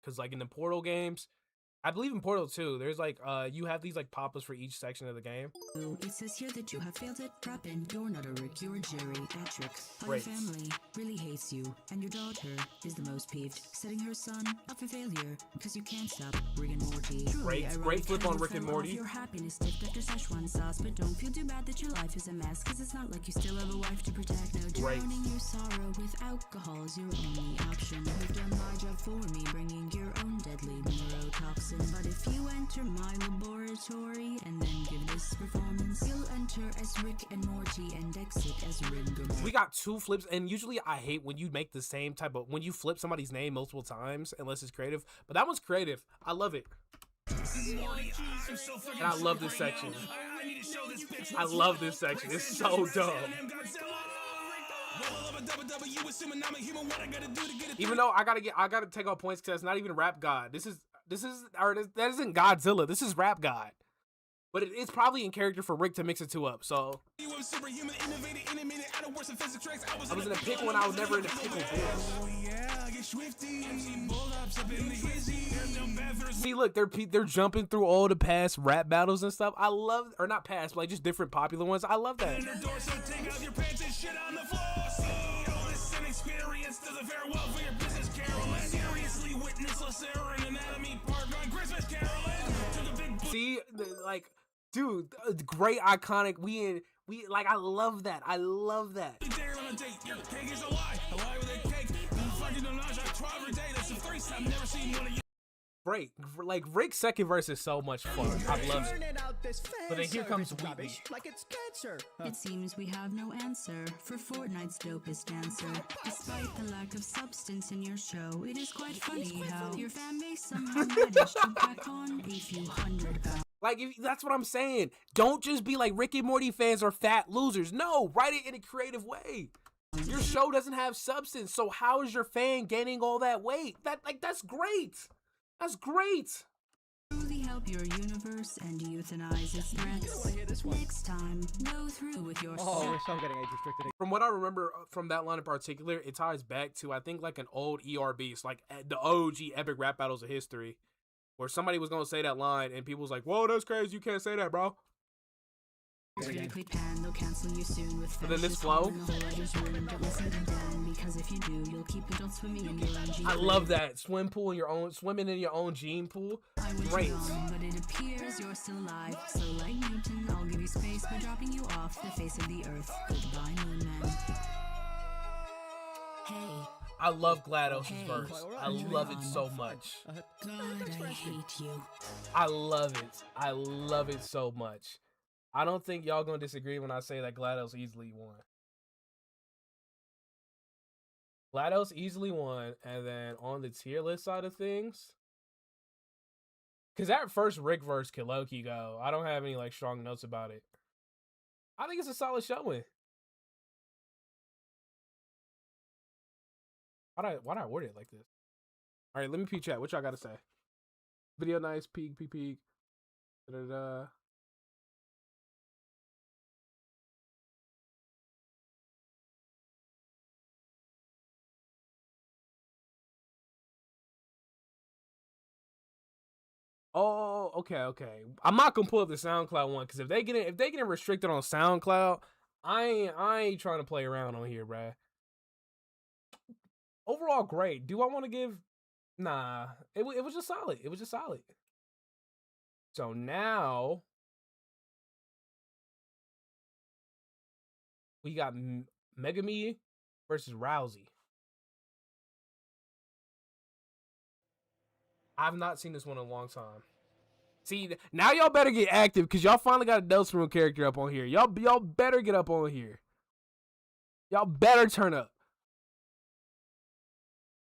Because like in the Portal games, I believe in Portal 2, there's like you have these like pop-ups for each section of the game. It says here that you have failed it. Drop in. You're not a Rick, you're a Jerry. Theatrics. How your Great. family really hates you, and your daughter is the most peeved, setting her son up for failure because you can't stop Rick and Morty. Great flip on Rick and Morty. Your happiness tipped after Szechuan sauce, but don't feel too bad that your life is a mess, because it's not like you still have a wife to protect. No, drowning your sorrow with alcohol is your only option. You've done my job for me, bringing your own deadly neurotoxin. But if you enter my laboratory and then give this performance, you'll enter as Rick and Morty and exit as Rick and Morty. We got two flips, and usually I hate when you make the same type of, when you flip somebody's name multiple times, unless it's creative. But that one's creative. I love it. And I love this section. I love this section. It's so dumb. Even though I gotta take all points because that's not even Rap God. That isn't Godzilla. This is Rap God. But it's probably in character for Rick to mix the two up. So I was in a pickle and I was never in a pickle. See, look, they're jumping through all the past rap battles and stuff. I love, or not past, but like just different popular ones. I love that. See, like, dude, great iconic. We like, I love that. I love that. Great, like Rick's second verse is so much fun. I love it. But then here comes Wheatley. Like it's cancer. It seems we have no answer for Fortnite's dopest dancer. Despite the lack of substance in your show, it is quite funny how your fan base somehow managed to pack on a few hundred pounds. Like, that's what I'm saying. Don't just be like Rick and Morty fans are fat losers. No, write it in a creative way. Your show doesn't have substance, so how is your fan gaining all that weight? That's great. That's great. Truly help your universe and euthanize its threats. Next time, go through with your I'm getting age restricted. From what I remember from that line in particular, it ties back to, I think, like an old ERB. It's like the OG epic rap battles of history, where somebody was gonna say that line and people was like, "Whoa, that's crazy! You can't say that, bro." Critically panned, they'll cancel you soon with but then this flow. Because if you do, you'll keep adults swimming in your own gene I love that. Swimming in your own gene pool. Great. But it appears you're still alive. So like Newton, I'll give you space by dropping you off the face of the earth. Goodbye, Moon Man. Hey. I love GLaDOS' verse. I love it so much. God, I hate you. I love it. I love it so much. I don't think y'all gonna disagree when I say that GLaDOS easily won. GLaDOS easily won, and then on the tier list side of things, Cause that first Rick verse could low-key go. I don't have any like strong notes about it. I think it's a solid showing. Why'd I word it like this? All right, let me peek chat. What y'all got to say? Video nice, peek. Da-da-da. Oh, okay. I'm not gonna pull up the SoundCloud one because if they get restricted on SoundCloud, I ain't trying to play around on here, bruh. Overall, great. Do I want to give? Nah, it was just solid. It was just solid. So now we got Megami versus Rousey. I've not seen this one in a long time. See, now y'all better get active because y'all finally got a Deltarune character up on here. Y'all better get up on here. Y'all better turn up.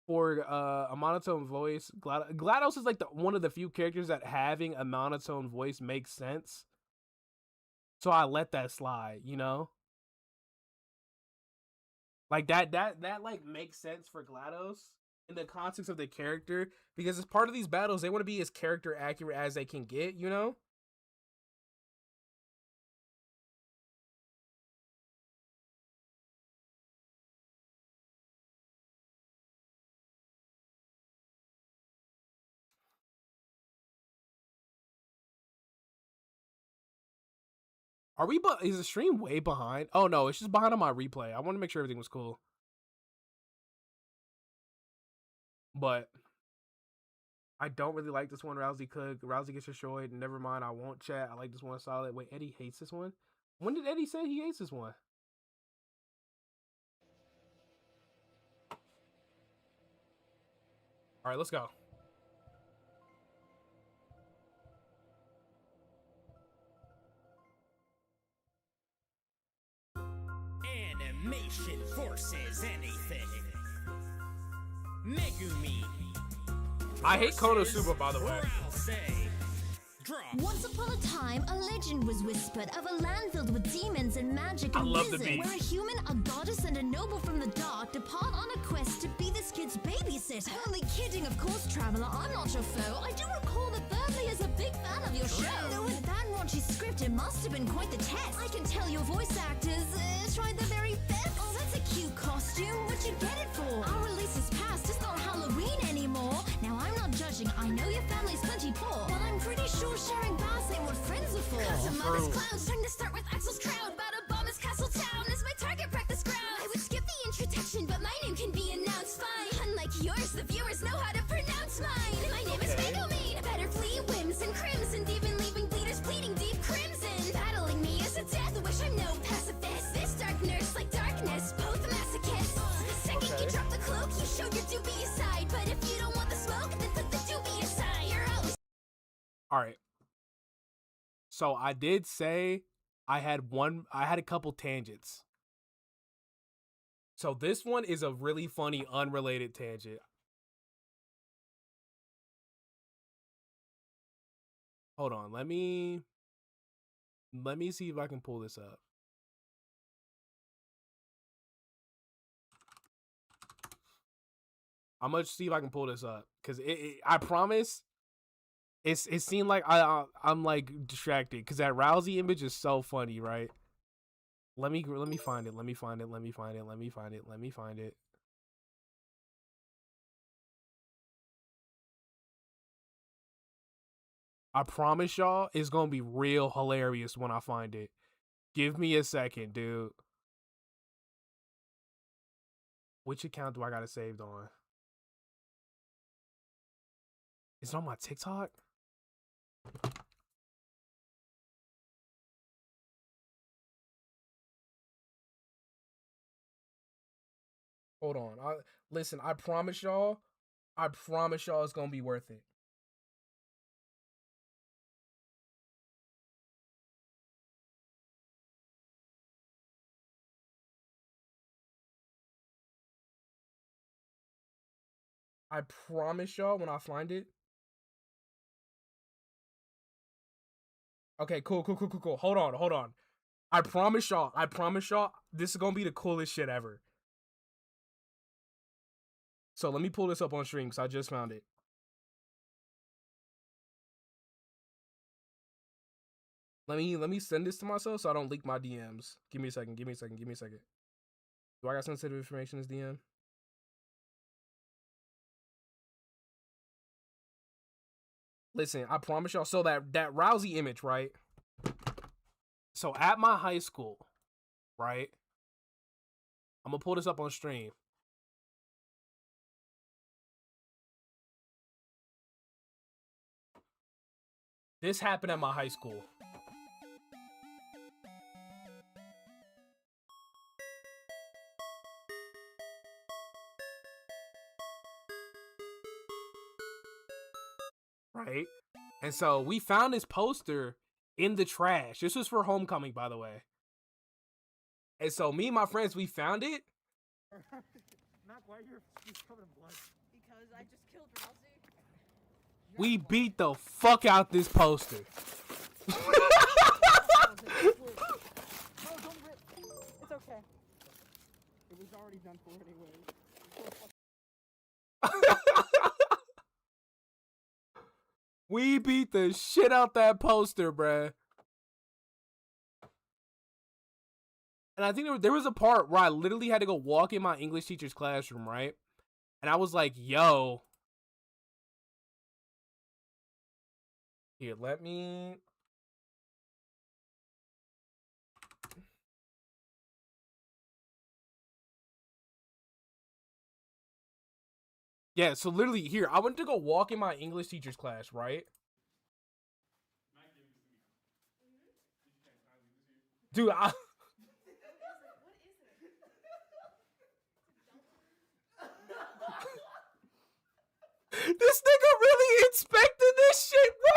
For a monotone voice, GLaDOS is like one of the few characters that having a monotone voice makes sense. So I let that slide, you know? Like that like makes sense for GLaDOS in the context of the character, because as part of these battles, they want to be as character accurate as they can get, you know? Is the stream way behind? Oh no, it's just behind on my replay. I want to make sure everything was cool. But I don't really like this one. Rousey gets destroyed. Never mind, I won't chat. I like this one solid. Wait, Eddie hates this one? When did Eddie say he hates this one? All right, let's go. Animation forces anything. Megumi. I hate Konosuba, by the way. Once upon a time, a legend was whispered of a land filled with demons and magic and wizards, where a human, a goddess, and a noble from the dark depart on a quest to be this kid's babysitter. Only kidding, of course, traveler. I'm not your foe. I do recall that Burnley is a big fan of your show. Though with that raunchy script, it must have been quite the test. I can tell your voice actors tried their very best. Oh, that's a cute costume. What'd you get it for? Our release is past. It's not Halloween anymore. Now I'm not judging. I know your family's plenty poor, but I'm pretty sure sharing baths ain't what friends are for. Cause a mother's clowns trying to start with Axel's crowd, about to bomb his castle town as my target practice ground. I would skip the introduction, but my name can be announced fine. Unlike yours, the viewers know how to pronounce mine. My name is Megumi. Better flee whims and crimson, even leaving bleeders bleeding deep crimson. Battling me is a death wish. I'm no pacifist. This dark nurse like darkness, both masochists. The second you drop the cloak, you show your dubious side. But if you don't want the smoke, then put the dubious side. You're always. All right. So I did say I had a couple tangents. So this one is a really funny, unrelated tangent. Hold on, let me see if I can pull this up. I'm gonna see if I can pull this up, because I promise. It seemed like I'm like distracted because that Rousey image is so funny, right? Let me find it. Let me find it. I promise y'all it's gonna be real hilarious when I find it. Give me a second, dude. Which account do I got it saved on? Is it on my TikTok? Hold on. Listen, I promise y'all it's gonna be worth it. I promise y'all when I find it, Okay, cool. Hold on. I promise y'all, this is gonna be the coolest shit ever. So let me pull this up on stream because I just found it. Let me send this to myself so I don't leak my DMs. Give me a second. Do I got sensitive information as DM? Listen, I promise y'all. So that Rousey image, right? So at my high school, right? I'm gonna pull this up on stream. This happened at my high school. Right? And so we found this poster in the trash. This was for homecoming, by the way. And so me and my friends, we found it. Mac, why are you covered in blood? Because I just killed Rousey. We beat the fuck out this poster. No, don't rip. It's okay. It was already done for anyway. We beat the shit out that poster, bruh. And I think there was a part where I literally had to go walk in my English teacher's classroom, right? And I was like, yo. Here, let me... Yeah, so literally, here, I went to go walk in my English teacher's class, right? Dude, this nigga really inspected this shit, bro!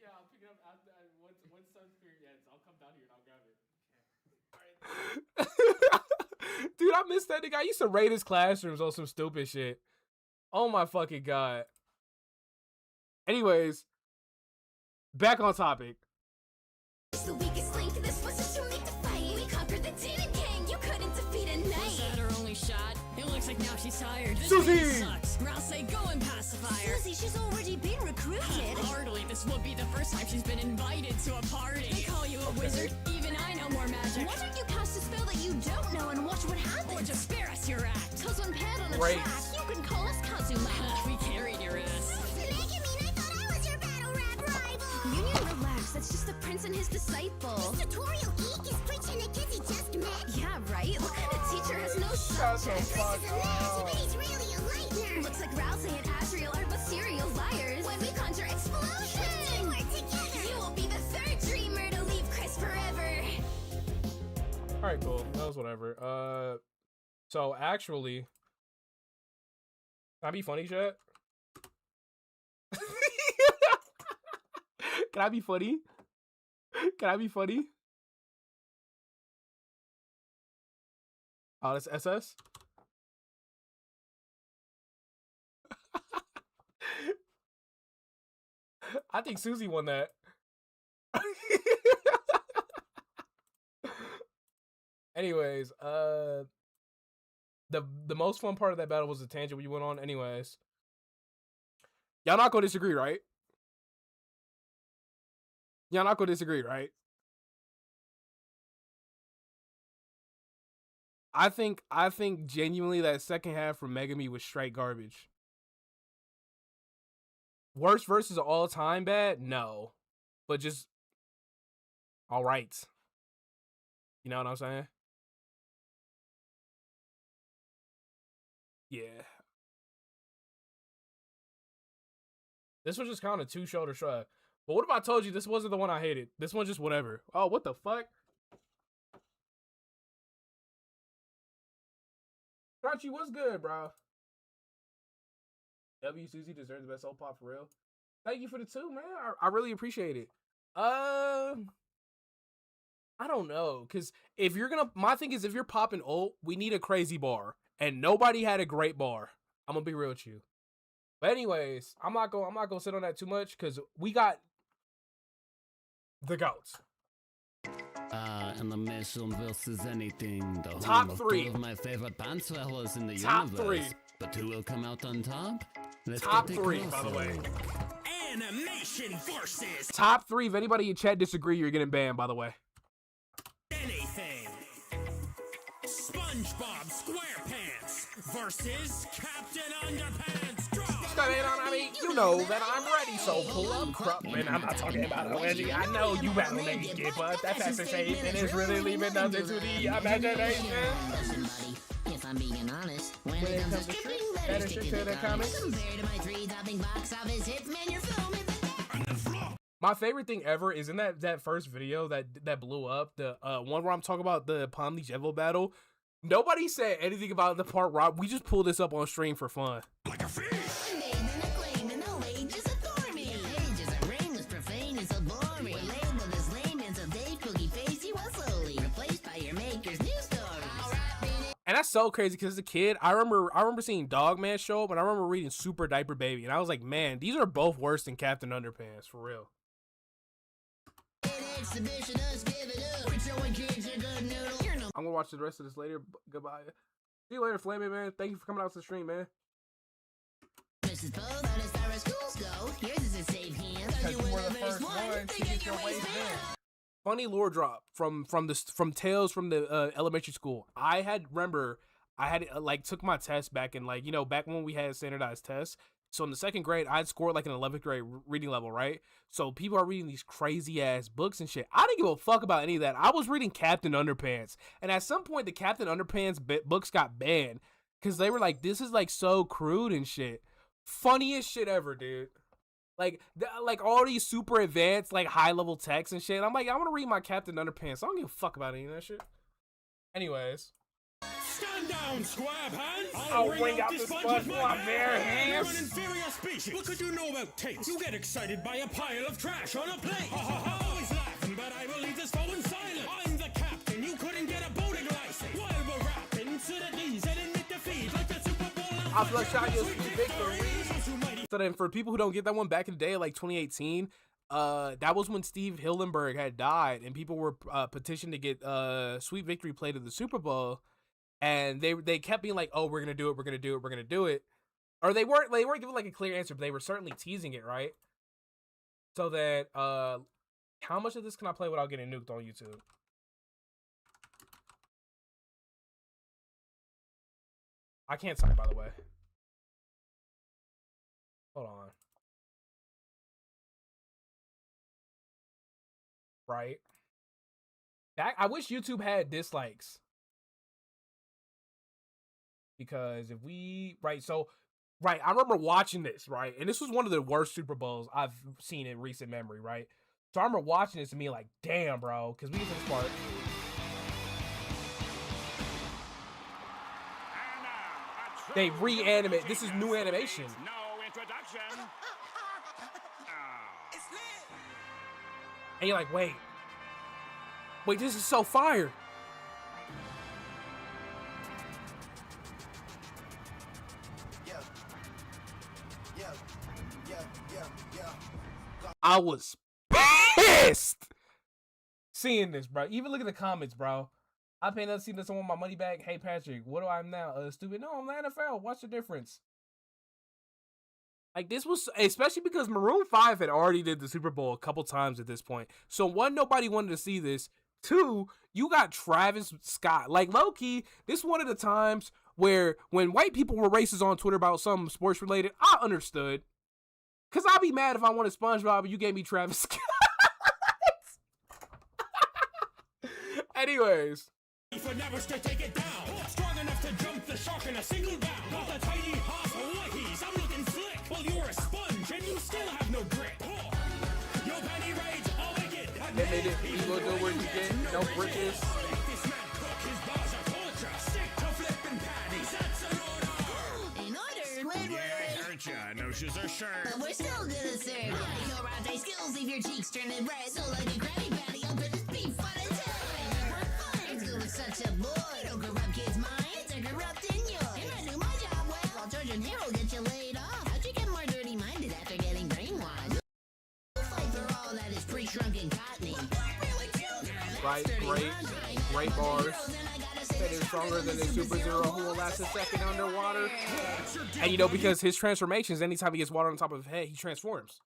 Yeah, I'll pick it up after once sun's period ends. I'll come down here and I'll grab it. Dude, I miss that nigga. I used to raid his classrooms on some stupid shit. Oh my fucking god. Anyways, back on topic. The weakest link, this was just to make the fight. We conquered the Demon King, you couldn't defeat a knight. Was that her only shot? It looks like now she's tired. This Susie! really sucks. Rousey, go and pacify her. Susie, she's already been recruited. Hardly. This would be the first time she's been invited to a party. They call you a wizard. Even I know more magic. Why don't you cast a spell that you don't know and watch what happens? Or just spare us your act. Cause when paired on a Great. track, you can call us Kazuma. We carried your ass. I thought I was your battle rap rival. You need to relax, that's just the prince and his disciple. This tutorial geek is preaching to kids he just met. Yeah, right? What kind of teacher has no Shut the subject? fuck This is a nasty, but he's really a lightner. Looks like Rousey and Asriel are both serial liars. When we conjure explosion, we're together. You will be the third dreamer to leave Chris forever. Alright, cool. That was whatever. So actually... Can I be funny, chat? Can I be funny? Can I be funny? Oh, that's SS? I think Susie won that. Anyways, the most fun part of that battle was the tangent we went on. Anyways, y'all not gonna disagree, right? Y'all not gonna disagree, right? I think genuinely that second half from Megami was straight garbage. Worst versus all time bad? No, but just all right. You know what I'm saying? Yeah. This was just kind of two shoulder shrug. But what if I told you this wasn't the one I hated? This one's just whatever. Oh, what the fuck? Crunchy, what's good, bro? W Susie deserves the best old pop for real. Thank you for the 2, man. I really appreciate it. I don't know, because if you're gonna, my thing is, if you're popping ult, we need a crazy bar, and nobody had a great bar. I'm gonna be real with you. But anyways, I'm not gonna sit on that too much, because we got the GOATs. And the mission versus anything. The Top home of 3 two of my favorite band fellas in the Top universe. 3. But who will come out on top? Let's Top get a 3, closer by the way. look. Animation versus Top 3. If anybody in chat disagree, you're getting banned, by the way. anything. SpongeBob SquarePants versus Captain Underpants. Drop. I mean, you know that I'm ready, so pull up, crop. And I'm not talking about a wedgie. I know you battle naked, but that's as to say, and it's really leaving nothing to the imagination. If I'm being honest, when it comes to scripting, better stick to the comics. Compared to my 3-topping box office hits, man, your film is My favorite thing ever is in that first video that blew up, the one where I'm talking about the Palmleach Evo battle. Nobody said anything about the part where we just pulled this up on stream for fun. Like a fish. And that's so crazy because as a kid, I remember seeing Dogman show up, and I remember reading Super Diaper Baby, and I was like, man, these are both worse than Captain Underpants, for real. I'm gonna watch the rest of this later. Goodbye. See you later, Flaming Man. Thank you for coming out to the stream, man. Mrs. Poe, that is how our schools go. Yours is a safe hand. Thought you were the first one to get your waist bent. Funny lore drop from Tales from the elementary school. I took my test back in, like, you know, back when we had standardized tests. So in the 2nd grade, I'd scored like an 11th grade reading level, right? So people are reading these crazy ass books and shit. I didn't give a fuck about any of that. I was reading Captain Underpants, and at some point the Captain Underpants books got banned because they were like, this is like so crude and shit. Funniest shit ever, dude. Like all these super advanced, like high level text and shit. I'm like, I want to read my Captain Underpants. I don't give a fuck about any of that shit. Anyways. Stand down, SquarePants! I'll bring out the sponge with my bare hands. You're an inferior species. What could you know about taste? You get excited by a pile of trash on a plate. Ha ha ha! Always laughing, but I will leave this foe in silence. I'm the captain. You couldn't get a boating license. While we're rapping to the D's and admit defeat like the Super Bowl. I'll flush out your victory. So then, for people who don't get that one, back in the day, like 2018, that was when Steve Hillenburg had died, and people were petitioned to get Sweet Victory played at the Super Bowl. And they kept being like, oh, we're gonna do it, we're gonna do it, we're gonna do it. Or they weren't giving like a clear answer, but they were certainly teasing it, right? So then how much of this can I play without getting nuked on YouTube? I can't type, by the way. Hold on. Right. I wish YouTube had dislikes. Because if we, I remember watching this, right? And this was one of the worst Super Bowls I've seen in recent memory, right? So I remember watching this and being like, damn, bro, because we get to this part. They reanimate. This is new animation. No introduction. And you're like, wait, this is so fire. I was pissed seeing this, bro. Even look at the comments, bro. I paid enough to see this. I want my money back. Hey, Patrick, what do I am now? Stupid. No, I'm the NFL. What's the difference? Like, this was, especially because Maroon 5 had already did the Super Bowl a couple times at this point. So, one, nobody wanted to see this. Two, you got Travis Scott. Like, low-key, this is one of the times where when white people were racist on Twitter about something sports-related, I understood. Because I'd be mad if I wanted SpongeBob and you gave me Travis Scott. Anyways. For never to take it down. Strong enough to jump the shark in a single bound. Got the tiny hoss Hawaii's. I'm looking slick. Well, you're a sponge and you still have no grit. Your penny raids all wicked. They made it equal to where you get no bridges. This man cook his bars are culture. Stick to flipping patties. That's an order. In order, Squidward. Yeah, I heard ya. No bushes are sharp. But we're still gonna serve ya. Karate skills leave your cheeks turning red. So like a Krabby Patty, open this beef fun and time. We're fine, school is such a bore. Don't corrupt kids' minds, they're corrupting yours. If I do my job well, I'll charge an hero, get you laid off. How'd you get more dirty-minded after getting brainwashed? We'll fight for all that is pre-shrunken cottony. Right, great bars. That is stronger than the Super Zero who will last a second underwater. And you know, because his transformations, anytime he gets water on top of his head, he transforms.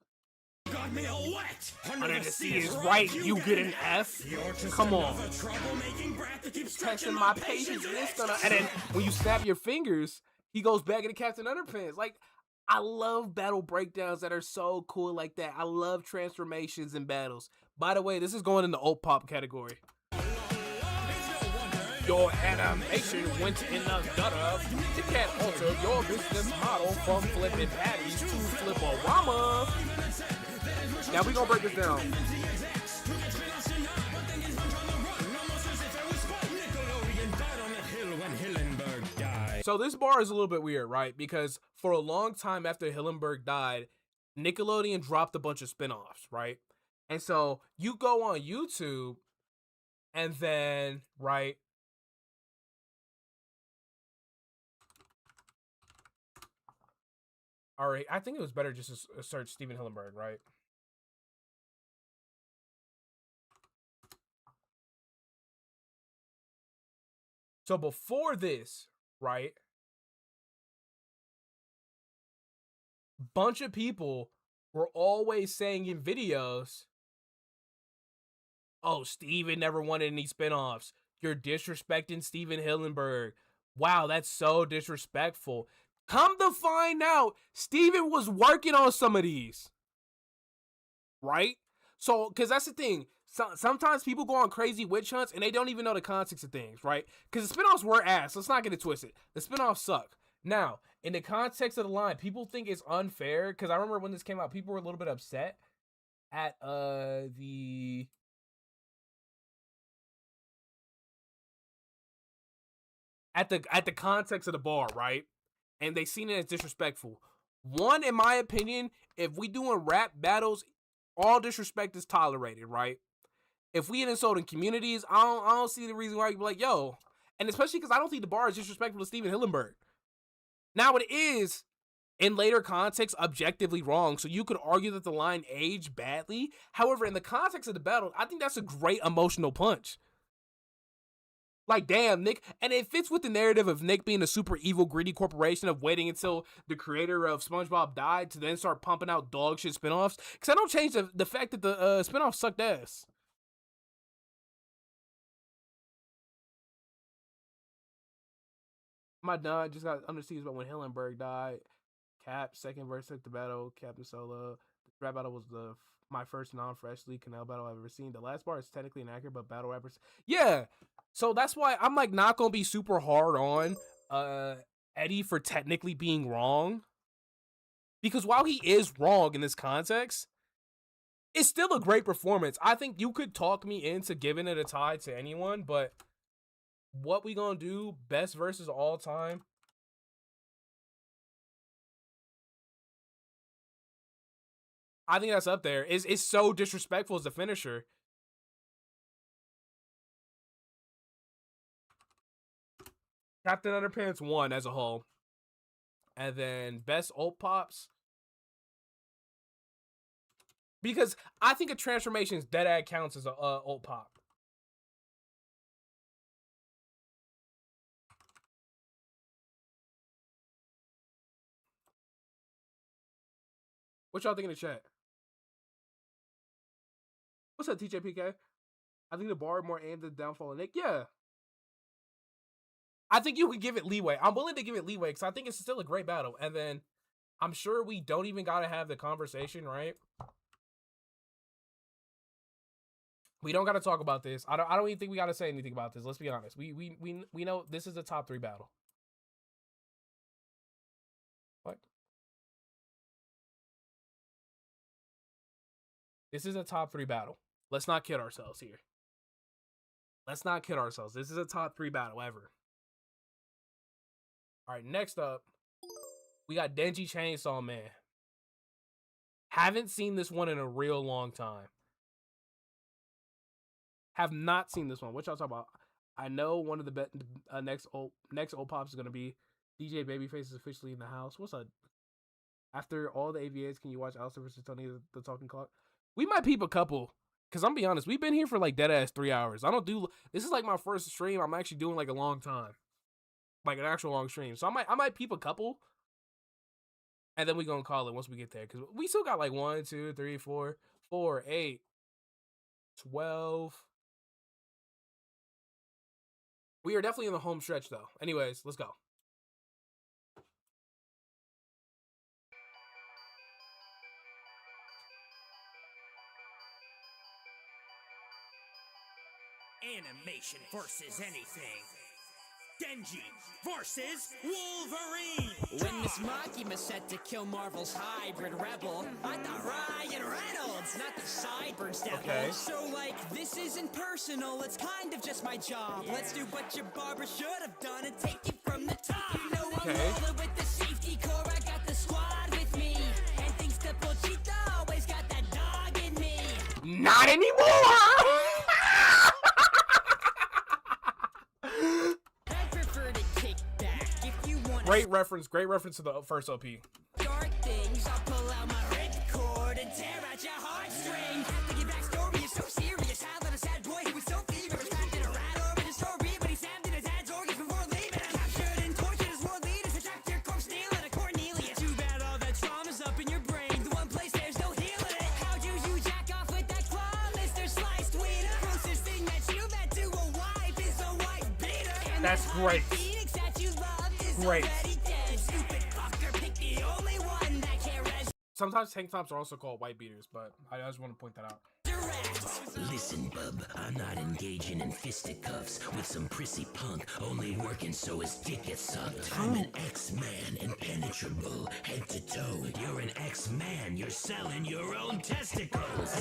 Got me all wet. Under the sea is right, you get an F. Come on. Testing my patience, and it's gonna. And then when you snap your fingers, he goes back into Captain Underpants. Like, I love battle breakdowns that are so cool like that. I love transformations in battles. By the way, this is going in the old pop category. Your animation went in the gutter. You can't alter your business model from flipping patties to flip-a-rama. Now we gonna break this down. So this bar is a little bit weird, right? Because for a long time after Hillenburg died, Nickelodeon dropped a bunch of spin-offs, right? And so you go on YouTube and then, right, all right, I think it was better just to search Steven Hillenburg, right? So before this, right, bunch of people were always saying in videos, oh, Steven never wanted any spinoffs. You're disrespecting Steven Hillenburg. Wow, that's so disrespectful. Come to find out, Steven was working on some of these. Right? So, because that's the thing. Sometimes people go on crazy witch hunts and they don't even know the context of things, right? Because the spinoffs were ass. Let's not get it twisted. The spinoffs suck. Now, in the context of the line, people think it's unfair. Because I remember when this came out, people were a little bit upset at the context of the bar, right? And they seen it as disrespectful. One, in my opinion, if we doing rap battles, all disrespect is tolerated, right? If we insulting communities, I don't see the reason why you'd be like, yo. And especially because I don't think the bar is disrespectful to Steven Hillenburg. Now it is, in later context, objectively wrong. So you could argue that the line aged badly. However, in the context of the battle, I think that's a great emotional punch. Like, damn, Nick. And it fits with the narrative of Nick being a super evil, greedy corporation of waiting until the creator of SpongeBob died to then start pumping out dog shit spinoffs. Because I don't change the fact that the spinoffs sucked ass. My dad just got underseas about when Hillenburg died. Cap, second verse took the battle. Captain Solo. The rap battle was my first non-freshly canal battle I've ever seen. The last bar is technically inaccurate, but battle rappers. Yeah. So that's why I'm like not gonna be super hard on Eddie for technically being wrong. Because while he is wrong in this context, it's still a great performance. I think you could talk me into giving it a tie to anyone, but what we gonna do? Best versus all time? I think that's up there. It's so disrespectful as a finisher. Captain Underpants won as a whole. And then best old pops. Because I think a transformation's dead-ad counts as a old pop. What y'all think in the chat? What's up, TJPK? I think the bar more aimed at the downfall of Nick. Yeah. I think you could give it leeway. I'm willing to give it leeway because I think it's still a great battle. And then I'm sure we don't even got to have the conversation, right? We don't got to talk about this. I don't even think we got to say anything about this. Let's be honest. We know this is a top 3 battle. What? This is a top 3 battle. Let's not kid ourselves here. Let's not kid ourselves. This is a top 3 battle ever. All right, next up, we got Denji Chainsaw Man Haven't seen this one in a real long time. Have not seen this one. What y'all talking about? I know one of the next old pops is gonna be DJ Babyface is officially in the house. What's up? After all the AVAs, can you watch Alastor vs. Tony the Talking Clock? We might peep a couple. Cause I'm be honest, we've been here for like dead ass 3 hours. I don't do this is like my first stream. I'm actually doing like a long time. Like an actual long stream. So I might peep a couple. And then we gonna call it once we get there. Cause we still got like 1, 2, 3, 4, 8, 12. We are definitely in the home stretch though. Anyways, let's go. Animation versus anything. Denji versus Wolverine. When Miss Makima set to kill Marvel's hybrid rebel, I thought Ryan Reynolds, not the Sideburns devil. Okay. So like, this isn't personal, it's kind of just my job. Let's do what your barber should have done and take it from the top. You know I'm rolling with the safety core, I got the squad with me. And thanks to Pochita, always got that dog in me. Not anymore! Great reference to the first OP. Dark things, I'll pull out my ripcord and tear at your heartstring. Have to give backstory, it's so serious. How that a sad boy who was so feverish. Trapped in a rat orbit of story, but he stabbed in his dad's organs before leaving. Captured and tortured as world leaders, attacked your corpse, stealing a Cornelius. Too bad all that trauma's up in your brain. The one place there's no healing it. How do you jack off with that claw, Mr. Sliced Wiener? Closest thing that you met to a wife is a wife beater. And that's great. Great. Sometimes tank tops are also called white beaters, but I just want to point that out. Listen, bub, I'm not engaging in fisticuffs with some prissy punk, only working so his dick gets sucked. I'm an X-Man, impenetrable, head to toe. You're an X-Man, you're selling your own testicles.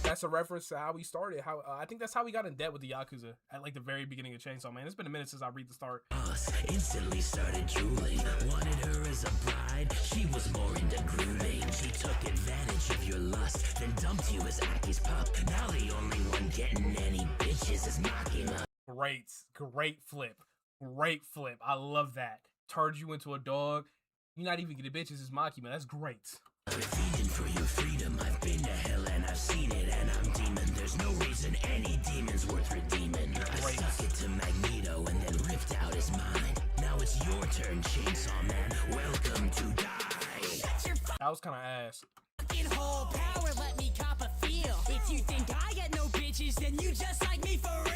That's a reference to how we started. How I think that's how we got in debt with the Yakuza at like the very beginning of Chainsaw Man. It's been a minute since I read the start. Us instantly started drooling, wanted her as a bride. She was more into grooming. She took advantage of your lust, then dumped you as Aki's pup. Now the only one getting any bitches is Makima. Great flip. I love that. Turned you into a dog. You're not even getting bitches as Makima. That's great. Feeding for your freedom, I've been to hell and I've seen it, and I'm demon. There's no reason any demon's worth redeeming. I stuck it to Magneto and then ripped out his mind. Now it's your turn, Chainsaw Man. Welcome to die. That was kind of ass. Whole power, let me cop a feel. If you think I get no bitches, then you just like me for real.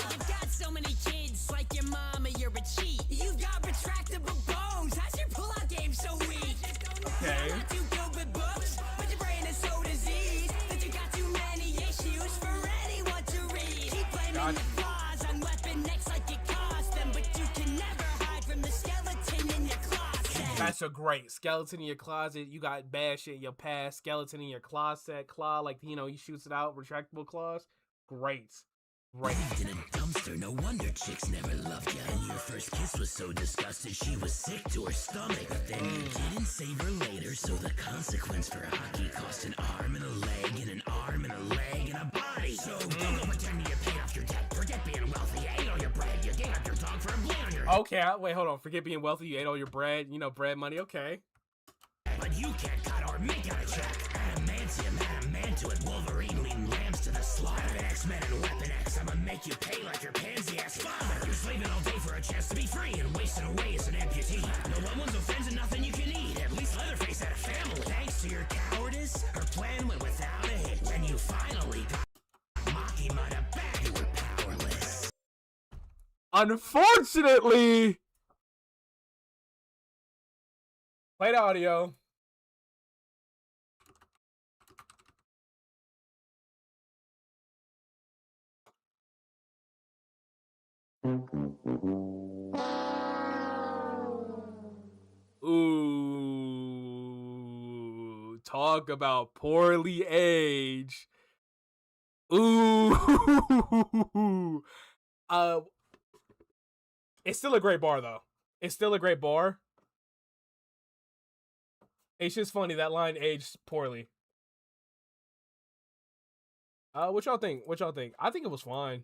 You've got so many kids, like your mama, you're a cheat. You've got retractable bones. How's your pull-out game so weak? Okay. Not too good with books, but your brain is so diseased that you got too many issues for anyone to read. Keep blaming your flaws on Weapon X like it cost them, but you can never hide from the skeleton in your closet. That's a great skeleton in your closet. You got bad shit in your past. Skeleton in your closet. Claw, like, you know, he shoots it out. Retractable claws. Great. Lived in a dumpster, no wonder chicks never loved you. And your first kiss was so disgusted she was sick to her stomach. But then you didn't save her later, so the consequence for hockey cost an arm and a leg and an arm and a leg and a body. So don't go pretending you paid off your debt. Forget being wealthy, you ate all your bread. You gave up your dog for a blade on your head. Okay, wait, hold on. Forget being wealthy, you ate all your bread. You know, bread money, okay. But you can't cut or make out a check. Adamantium, adamantuit, Wolverine, lean lambs to the slaughter. X-Men and Weapon X, I'ma make you pay like your pansy-ass father. You're slaving all day for a chance to be free and wasting away as an amputee. No one was offends and nothing you can eat. At least Leatherface had a family. Thanks to your cowardice, her plan went without a hitch. When you finally got Makima to back, you were powerless. Unfortunately, play the audio. Ooh, talk about poorly aged. Ooh, it's still a great bar though. It's still a great bar. It's just funny that line aged poorly. What y'all think? What y'all think? I think it was fine.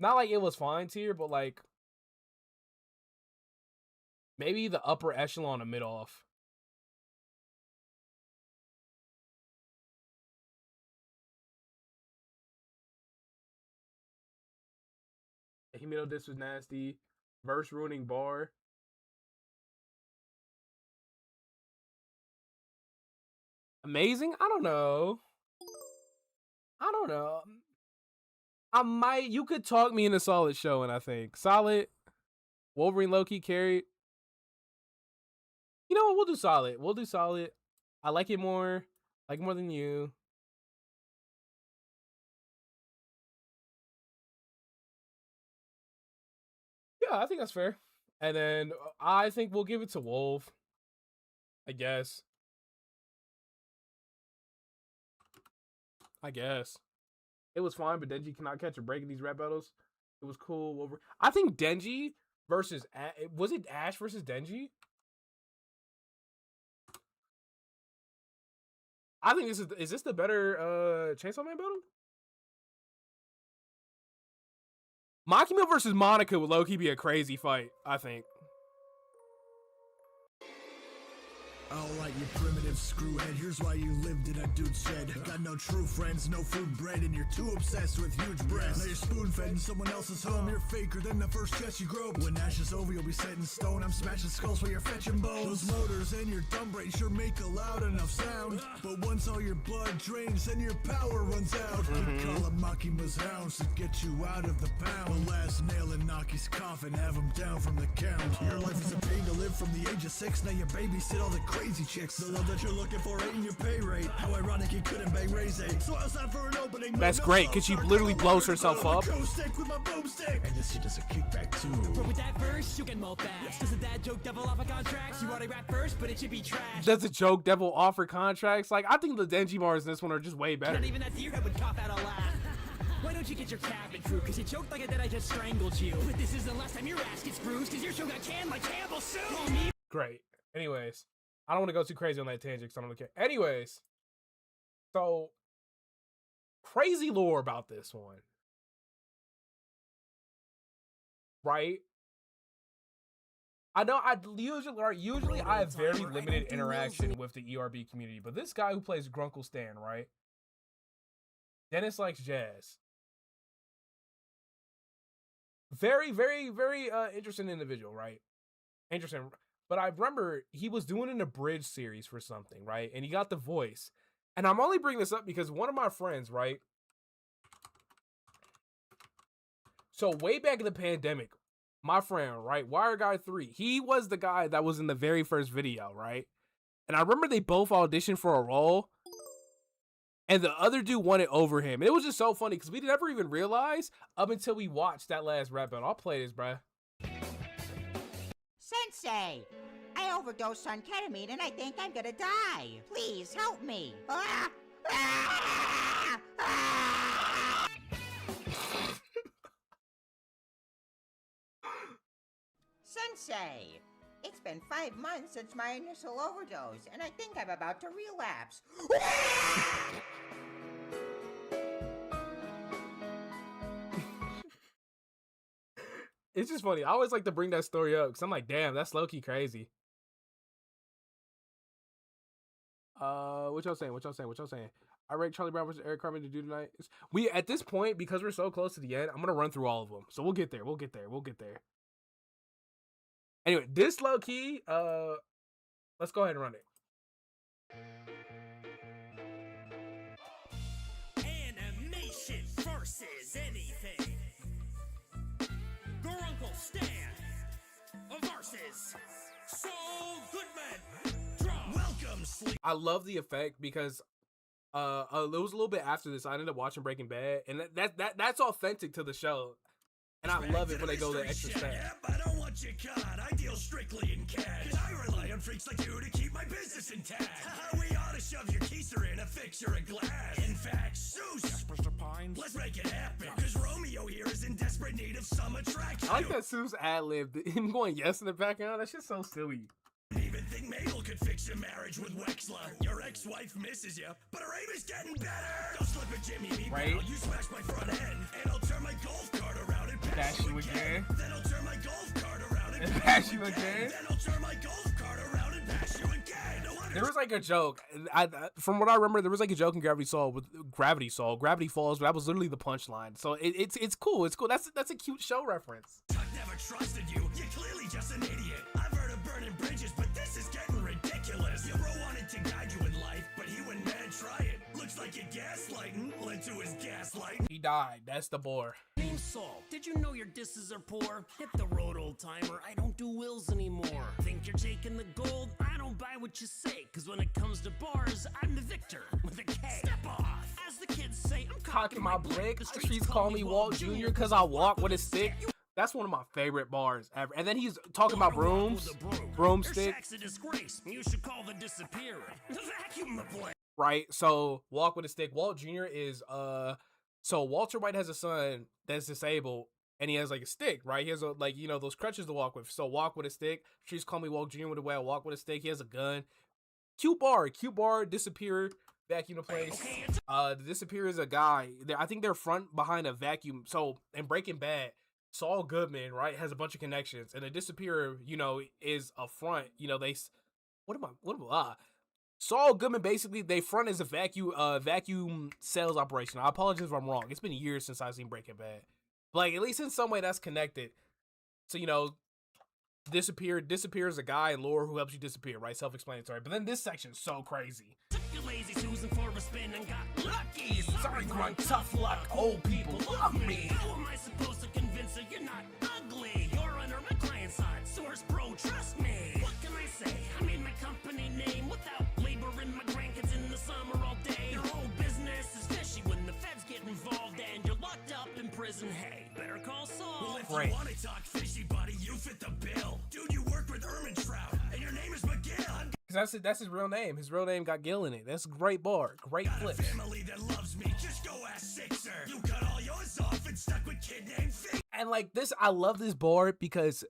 Not like it was fine tier, but like maybe the upper echelon of mid-off. Himino this was nasty. Verse ruining bar. Amazing? I don't know. I don't know. You could talk me into solid showing, I think. Solid. Wolverine low-key carried. You know what? We'll do solid. We'll do solid. I like it more. Like more than you. Yeah, I think that's fair. And then I think we'll give it to Wolf. I guess. It was fine, but Denji cannot catch a break in these rap battles. It was cool. I think Denji versus... Was it Ash versus Denji? I think this is this the better Chainsaw Man battle? Makima versus Monica would low-key be a crazy fight, I think. Alright, you primitive screwhead, here's why you lived in a dude's shed. Got no true friends, no food bread, and you're too obsessed with huge breasts. Now you're spoon-fed in someone else's home, you're faker than the first chest you grow. When Ash is over, you'll be set in stone. I'm smashing skulls while you're fetching bones. Those motors and your dumb brain sure make a loud enough sound, but once all your blood drains, then your power runs out. Call up Makima's hounds to get you out of the pound. The last nail in Naki's coffin, have him down from the count. Your life is a pain to live from the age of 6, now you babysit all the crazy chicks. The love that you're looking for ain't in your pay rate. How ironic you couldn't bang Raze. So I was out for an opening. That's great, because she literally blows herself up. With my boomstick. And this shit does a kickback too. But with that verse, you can mold fast. Does a dad joke devil offer contracts? You already rap first, but it should be trash. Does a joke devil offer contracts? Like, I think the Denji bars in this one are just way better. Not even that deer head would cough out a laugh. Why don't you get your cabin crew? Cause you choked like I did, I just strangled you. But this is the last time your ass gets bruised, cause your show got canned like Campbell soup. Great. Anyways, I don't want to go too crazy on that tangent because I don't really care. Anyways, so crazy lore about this one. Right? I know usually I have very limited interaction with the ERB community, but this guy who plays Grunkle Stan, right? Dennis likes jazz. Very, very, very interesting individual, right? Interesting. But I remember he was doing an abridged series for something, right? And he got the voice. And I'm only bringing this up because one of my friends, right? So way back in the pandemic, my friend, right? Wire Guy 3, he was the guy that was in the very first video, right? And I remember they both auditioned for a role. And the other dude won it over him. And it was just so funny because we never even realized up until we watched that last rap battle. I'll play this, bruh. Sensei, I overdosed on ketamine and I think I'm gonna die. Please help me. Sensei, it's been 5 months since my initial overdose and I think I'm about to relapse. It's just funny. I always like to bring that story up because I'm like, damn, that's low-key crazy. What y'all saying? I rate Charlie Brown versus Eric Cartman to do tonight. We at this point, because we're so close to the end, I'm gonna run through all of them. So we'll get there. Anyway, this low-key, let's go ahead and run it. Animation versus anything. Grunkle Stan versus Saul Goodman. Welcome, sleep. I love the effect because it was a little bit after this I ended up watching Breaking Bad, and that's authentic to the show. And I love it when they go the extra step. Yep, I don't want you caught. I deal strictly in cash. 'Cause I rely on freaks like you to keep my business intact. We ought to shove your keister in a fixture of glass. In fact, Zeus, yes, Mr. Pines, let's make it happen. Because Romeo here is in desperate need of some attraction. I like that Zeus ad-lib. Him going yes in the background. That shit's so silly. Even think Mabel could fix your marriage with Wexler. Your ex-wife misses you, but her aim is getting better. Don't slip a Jimmy me, right? You smash my front end, and I'll turn my golf cart around and Bash you again. Then I'll turn my golf cart around and bash you again. Then I'll turn my golf cart around and bash you again. No wonder. There was like a joke. From what I remember, there was like a joke in Gravity Falls with Gravity Falls. That was literally the punchline. So it's cool. It's cool. That's a cute show reference. I never trusted you. You're clearly just an idiot. I've heard of burning bridges, but this is getting ridiculous. Your bro wanted to guide you in life, but he went mad. Try it. Looks like you're gaslighting. Led to his gaslighting. He died. That's the bore. Name's Saul. Did you know your disses are poor? Hit the road, old timer. I don't do wills anymore. Think you're taking the gold? I don't buy what you say. Cause when it comes to bars, I'm the victor with a K. Step off. As the kids say, I'm cocking my blick. The streets call me Walt Jr. cause I walk with a stick. That's one of my favorite bars ever. And then he's talking about brooms. Broomstick. A disgrace. You should call the disappearer. Vacuum the place. Right, so walk with a stick. Walt Jr. is so Walter White has a son that's disabled and he has like a stick, right? He has those crutches to walk with. So walk with a stick. Streets call me Walt Jr. with the way I walk with a stick. He has a gun. Cute bar, disappear, vacuum the place. The disappear is a guy. I think they're behind a vacuum. So in Breaking Bad, Saul Goodman, right, has a bunch of connections, and the disappear, is a front. Saul Goodman, basically, they front as a vacuum sales operation. I apologize if I'm wrong. It's been years since I've seen Breaking Bad. But, like, at least in some way that's connected. So, disappear is a guy in lore who helps you disappear, right? Self-explanatory. But then this section's so crazy. Took your lazy Susan for a spin and got lucky. Sorry, grunt, tough luck. Old people love me. How am I supposed to convince her you're not ugly? You're under my client side. Source, bro, trust me. What can I say? I made my company name without laboring my grandkids in the summer all day. Your whole business is fishy when the feds get involved and you're locked up in prison. Hey, better call Saul. Well, if you want to talk fishy, buddy, you fit the bill. Dude, you work with Ermin Trout, and your name is McGill. That's his real name. His real name got Gill in it. That's a great bar. Great flip. Family that loves me. Just go ask Sixer. You cut all yours off and stuck with kid named Fig. And like this, I love this bar because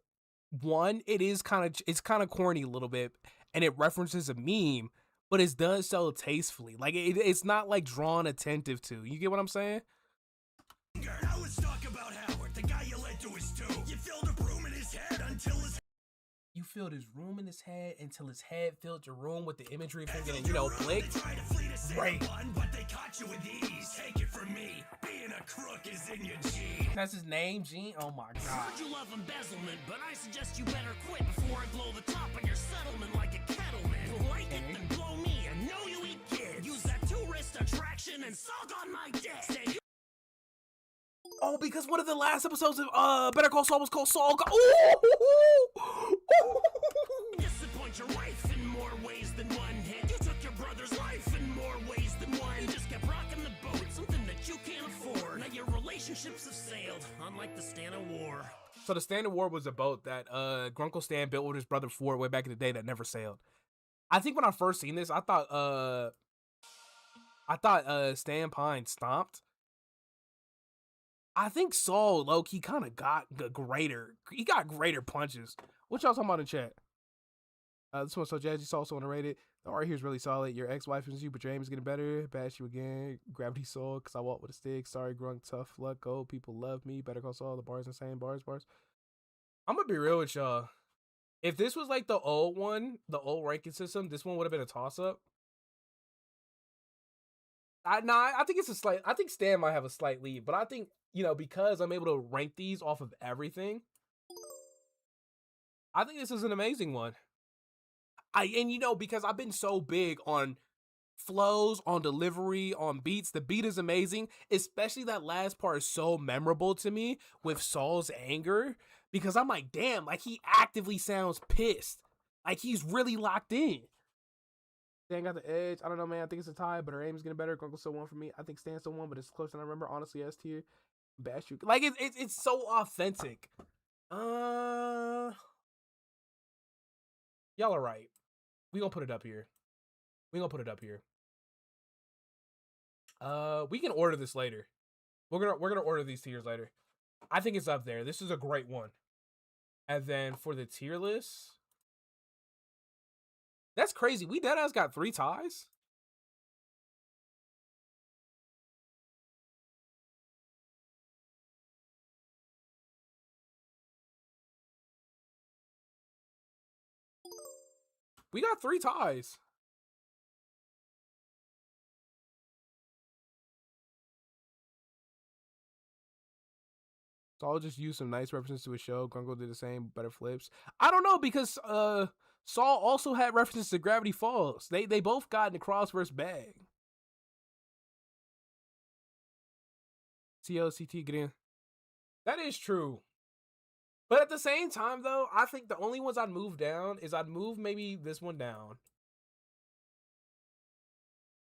one, it's kind of corny a little bit, and it references a meme, but it does so tastefully. Like it's not like drawn attentive to. You get what I'm saying? Now let's talk about Howard, the guy you led to his tomb. You filled a broom in his head until his You filled his room in his head until his head filled your room with the imagery of him getting, blicked. Right. But they caught you with ease. Take it from me. Being a crook is in your genes. That's his name, Gene? Oh my God. Heard you love embezzlement, but I suggest you better quit before I blow the top on your settlement like a kettleman. Like it, then blow me. I know you eat kids. Use that two-wrist attraction and suck on my dick. Oh, because one of the last episodes of Better Call Saul was called Saul. Disappoint your wife in more ways than one. Hit. You took your brother's life in more ways than one. You just kept rocking the boat, something that you can't afford. Now your relationships have sailed, unlike the Stand of War. So the Stand of War was a boat that Grunkle Stan built with his brother Ford way back in the day that never sailed. I think when I first seen this, I thought Stan Pine stomped. I think Saul low-key kind of got greater punches. What y'all talking about in chat? This one's so jazzy, Saul so underrated. The art here is really solid. Your ex-wife is you, but your aim is getting better. Bash you again. Gravity Soul, cause I walk with a stick. Sorry, Grunk, tough luck. Go, people love me. Better Call Saul. The bars insane. Bars. I'm gonna be real with y'all. If this was like the old one, the old ranking system, this one would have been a toss-up. I think Stan might have a slight lead, but I think, because I'm able to rank these off of everything, I think this is an amazing one. Because I've been so big on flows, on delivery, on beats. The beat is amazing, especially that last part is so memorable to me with Saul's anger, because I'm like, damn, like he actively sounds pissed. Like he's really locked in. Stan got the edge. I don't know, man. I think it's a tie, but her aim is getting better. Grunkle still won for me. I think Stan still won, but it's closer than I remember. Honestly, S tier. Bashu. Like it's so authentic. Y'all are right. We gonna put it up here. We can order this later. We're gonna order these tiers later. I think it's up there. This is a great one. And then for the tier list, that's crazy. We deadass got 3 ties. We got 3 ties. So I'll just use some nice references to a show. Grungle did the same, better flips. I don't know, because Saul also had references to Gravity Falls. They both got in the Crossverse bag. CLCT, get in. That is true. But at the same time, though, I think the only ones I'd move down is I'd move maybe this one down.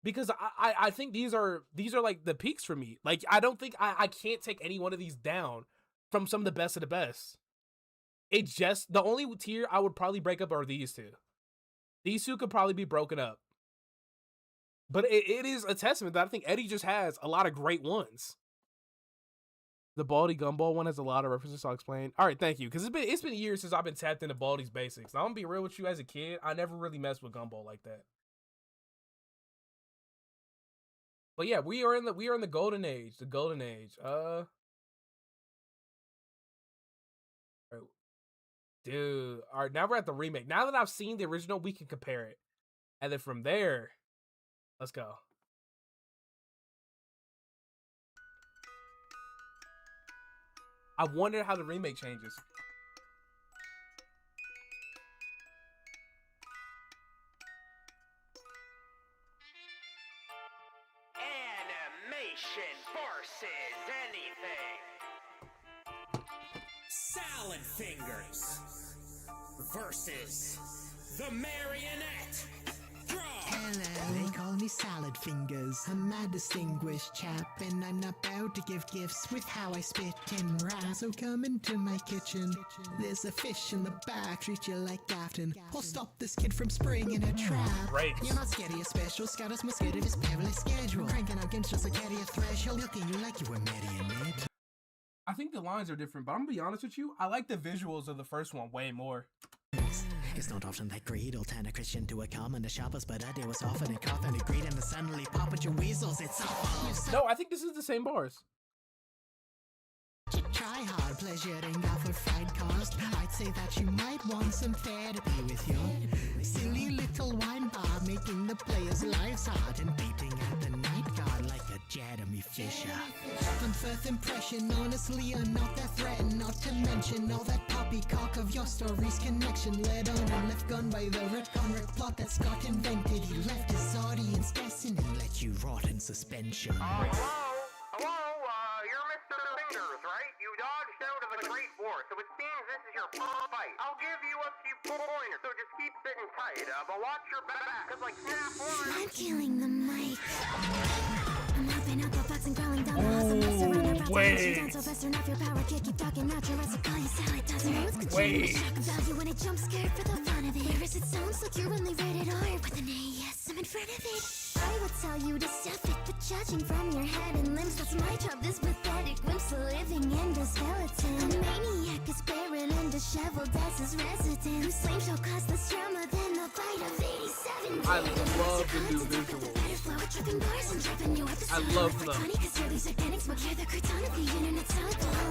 Because I think these are like the peaks for me. Like, I don't think I can't take any one of these down from some of the best of the best. It just, the only tier I would probably break up are these two. These two could probably be broken up. But it is a testament that I think Eddie just has a lot of great ones. The Baldy Gumball one has a lot of references, I'll explain. All right, thank you. Because it's been years since I've been tapped into Baldy's basics. Now, I'm going to be real with you, as a kid, I never really messed with Gumball like that. But yeah, we are in the golden age. The golden age. Dude. All right, now we're at the remake. Now that I've seen the original, we can compare it. And then from there, let's go. I wonder how the remake changes. Animation versus anything. Salad Fingers versus the Marionette. Draw. Hello, they call me Salad Fingers. I'm a distinguished chap, and I'm not bound to give gifts with how I spit and rap. So come into my kitchen. There's a fish in the back, treat you like Afton. I'll stop this kid from springing a trap. Right. You're not scared of your special, scout us more scared of his perilous schedule. Cranking out games just like Eddie a threshold, looking you like you were Marionette. I think the lines are different, but I'm gonna be honest with you, I like the visuals of the first one way more. It's not often that greed will turn a Christian to a common, the sharpest, but I was often in cough and agreed, and suddenly pop at your weasels. It's awful. No, I think this is the same bars. Try hard, pleasuring off a fried cost. I'd say that you might want some therapy with your silly little wine bar, making the players' lives hard and beating at the night guard like a Jeremy Fisher. On first impression, honestly, you're not that threatened. Not to mention all that poppycock of your story's connection, led on and left gone by the retcon plot that Scott invented. He left his audience guessing and let you rot in suspension. Hello, you're Mr. Fingers, right? You dodged out of the Great War, so it seems this is your first fight. I'll give you a few pointers, so just keep sitting tight, but watch your back, cause like snap one. I'm killing the mic. I'm hopping up the box and crawling down the halls and mess around the wait. down so fast, turn off your power kick, keep talking natural, I call you salad, doesn't know what's Wait. shock value when it jump scared for the fun of it. Whereas it sounds like you're only rated R with an A, yes, I'm in front of it. I would tell you to stuff it, but judging from your head and limbs, that's my job. This pathetic glimpse of living in the skeleton. A maniac is barren and disheveled as his resident, whose flame shall cause less drama than the bite of 87. I love the new visuals. I love them. All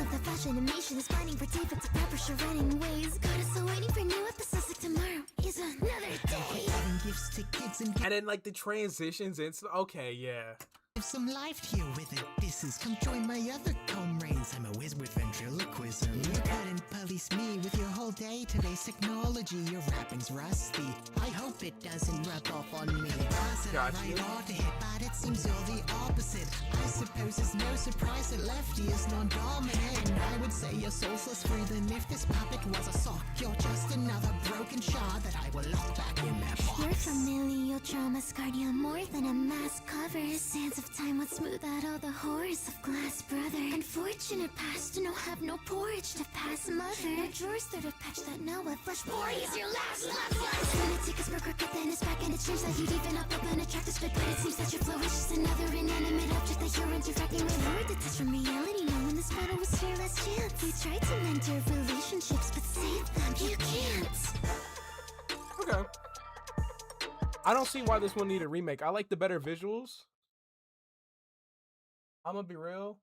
of the fashion animation is finding for defects of pepper running ways. Got us all waiting for new episodes like tomorrow is another day. Gifts to kids and then like the transitions into, okay, yeah. Give some life here with it. This is come join my other comrades. I'm a whiz with ventriloquism. You couldn't police me with your whole all day to basic technology. Your rapping's rusty. I hope it doesn't rub off on me. I said I write hard to hit, but it seems all the opposite. I suppose it's no surprise that Lefty is non-dominant. And I would say your soul's less free than if this puppet was a sock. You're just another broken shard that I will lock back in that box. Your familial trauma scarred you more than a mask covers. Sands of time would smooth out all the horrors of glass brother. Unfortunate past, no have no porridge to pass mother. No drawers there to patch that now a flesh bore is your last lover. It's gonna take us more crooked than it's back, and it seems that you'd even up and attract us, but it seems that your flow is just another inanimate object that you're interacting with. Hard to touch from reality now, when this battle was your last chance. You tried to mend your relationships, but save them, you can't. Okay. I don't see why this one needed a remake. I like the better visuals. I'm gonna be real.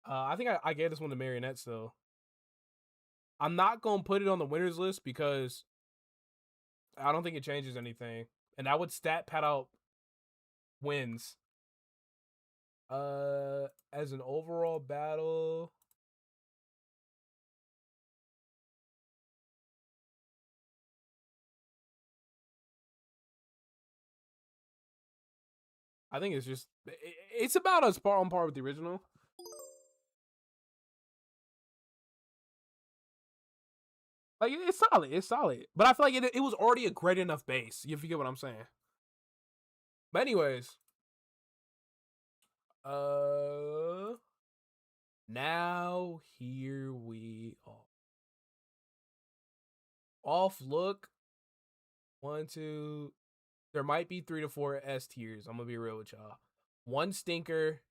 I think I gave this one to Marionette still. I'm not gonna put it on the winners list because I don't think it changes anything. And I would stat pad out wins. As an overall battle. I think it's just, it's about on par with the original. Like, it's solid. It's solid. But I feel like it was already a great enough base. You get what I'm saying? But anyways. Now here we are. Off look. 1, 2. There might be 3 to 4 S tiers. I'm gonna be real with y'all. 1 stinker.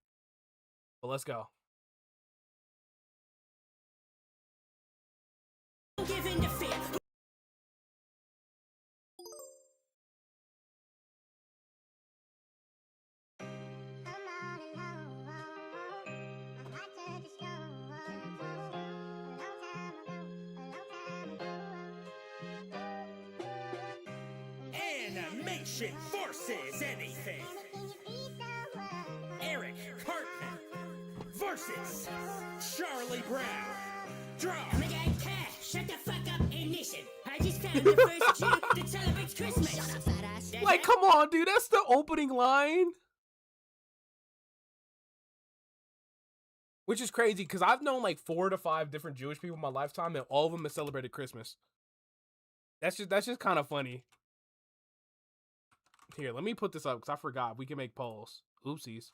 But let's go. Give in to fear. Animation versus anything. Eric Cartman versus Charlie Brown. Draw. Oh my god, Cat, shut the fuck up and listen. I just found the first Jew that celebrates Christmas. Shut up, fat ass. Like, come on, dude. That's the opening line. Which is crazy, because I've known like 4 to 5 different Jewish people in my lifetime, and all of them have celebrated Christmas. That's just kind of funny. Here, let me put this up, because I forgot. We can make polls. Oopsies.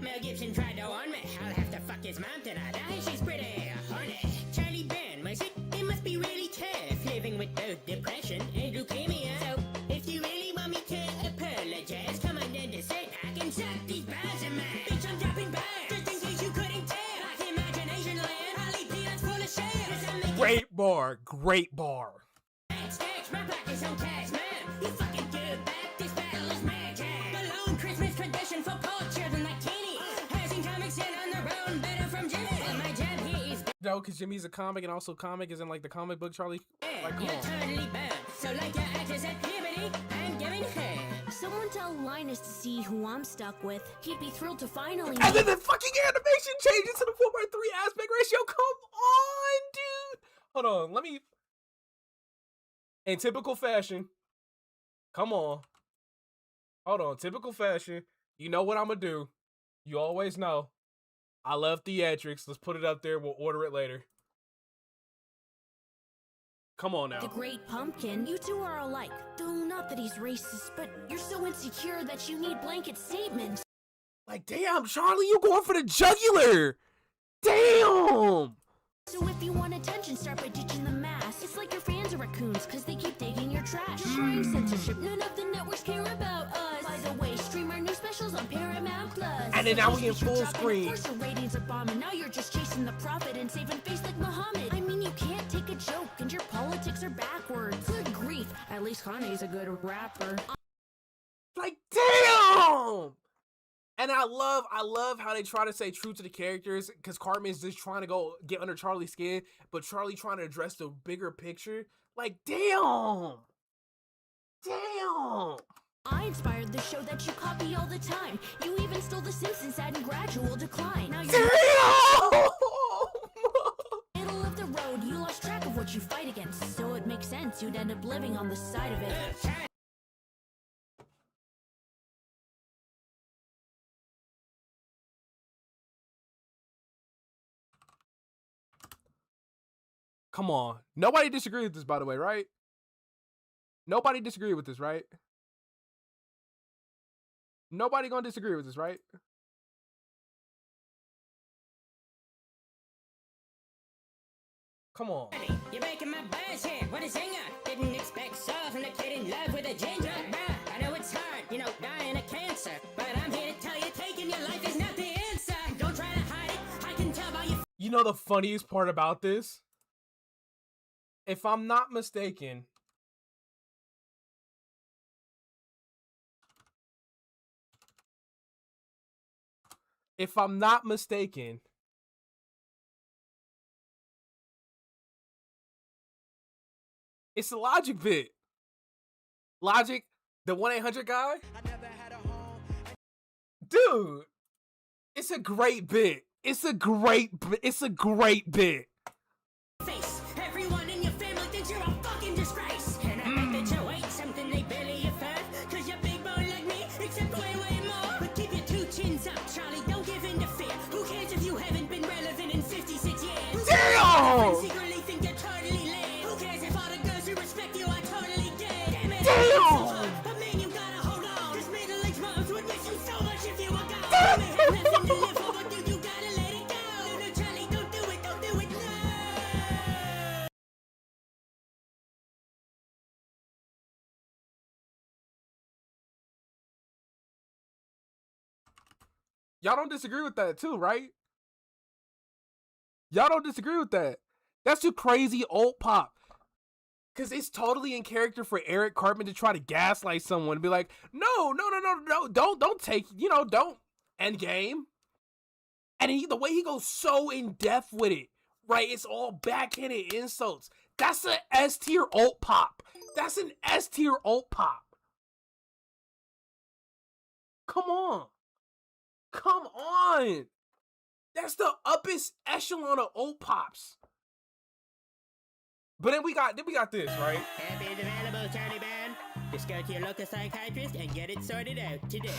Mel Gibson tried to warn me. I'll have to fuck his mom tonight. She's pretty horny. Charlie Brown, was it? It must be really tough living with both depression and leukemia. So, if you really want me to apologize, come on down to St. I can suck these bars of mine. Bitch, I'm dropping bars. Just in case you couldn't tell. Like Imagination Land, Holly Peanuts full of shells. Great bar. Great bar. Stacks, my pockets on cash, man. You fucking do back. This battle is magic. The lone Christmas tradition for poor children like Kenny. No, because Jimmy's a comic, and also comic is in like the comic book Charlie. Like, come You're on. totally burned. So like your actors at puberty, I'm giving her. Someone tell Linus to see who I'm stuck with. He'd be thrilled to finally. And then the fucking animation changes to the 4:3 aspect ratio. Come on, dude. Hold on, let me. In typical fashion. Come on. Hold on, typical fashion. You know what I'm gonna do. You always know. I love theatrics. Let's put it up there. We'll order it later. Come on now. The Great Pumpkin, you two are alike. Though not that he's racist, but you're so insecure that you need blanket statements. Like, damn, Charlie, you going for the jugular. Damn. So if you want attention, start by ditching the mask. It's like your fans are raccoons, cause they keep digging your trash. Trying censorship, none of the networks care about us. By the way, stream our new specials on Paramount Plus. And then now we in full screen. Of course, your ratings are bombing. Now you're just chasing the profit and saving face like Muhammad. I mean, you can't take a joke, and your politics are backwards. Good grief, at least Kanye's a good rapper. Like, damn. And I love how they try to stay true to the characters, because Cartman's just trying to go get under Charlie's skin, but Charlie trying to address the bigger picture. Like, damn. Damn. I inspired the show that you copy all the time. You even stole The Simpsons ad in gradual decline. Now you're middle Come on. Nobody disagreed with this, by the way, right? Nobody disagreed with this, right? Nobody gonna disagree with this, right? Come on. You're making my buzz here. What a zinger. Didn't expect Saul from the kid in love with a ginger. Bruh, I know it's hard, you know, dying of cancer. But I'm here to tell you, taking your life is not the answer. Don't try to hide it. I can tell by your... You know the funniest part about this? If I'm not mistaken... If I'm not mistaken... It's the Logic bit. Logic, the 1-800 guy. Dude, it's a great bit. It's a great bit. Face. Everyone in your family thinks you're a fucking disgrace. And I bet that you ain't something they barely affirm. Cause you're big bone like me, except way, way more. But keep your two chins up, Charlie. Don't give in to fear. Who cares if you haven't been relevant in 56 years? Damn! Secretly think you're totally lit. Who cares if all the girls who respect you are totally dead? Damn it! Damn! But man, you gotta hold on. Cause middle-aged moms would miss you so much if you were gone. You may have nothing to live for, but dude, you gotta let it go. No, Charlie, don't do it, no! Y'all don't disagree with that too, right? Y'all don't disagree with that. That's too crazy old pop. Cause it's totally in character for Eric Cartman to try to gaslight someone and be like, no, don't take, don't end game. And the way he goes so in depth with it, right? It's all backhanded insults. That's an S tier alt pop. That's an S tier alt pop. Come on. Come on. That's the uppest echelon of old pops. But then we got this, right? Happy is available, Charlie Band. Just go to your local psychiatrist and get it sorted out today.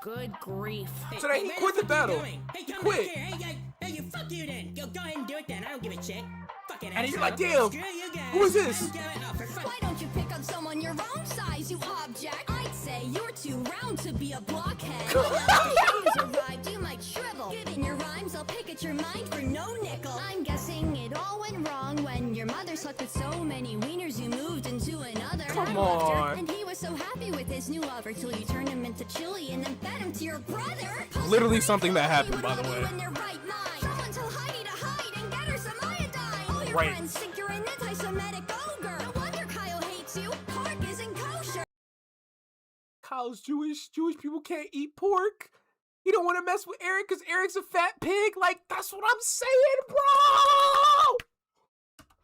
Good grief. So then he quit the battle. Hey, come Quit. back here. Hey, you fuck you then. Go ahead and do it then. I don't give a shit. Fucking And you're asshole. like, damn, Screw you guys. who is this? I'm going off for fun. Why don't you pick on someone your own size, you object? I'd say you're too round to be a blockhead. When shoes arrived, you might shrivel. Given your rhymes, I'll pick at your mind for no nickel. I'm guessing it all went wrong when your mother sucked with so many wieners you moved into another. Come I loved her, on. and he was so happy with his new lover till you turned him into chili and then fed him to your brother. Literally something that happened, by the way. In their right mind. Someone tell Heidi to hide and get her some iodine. All your Right. friends think you're an anti-Semitic ogre. No wonder Kyle hates you. Pork isn't kosher. Kyle's Jewish. Jewish people can't eat pork. You don't want to mess with Eric because Eric's a fat pig. Like, that's what I'm saying, bro.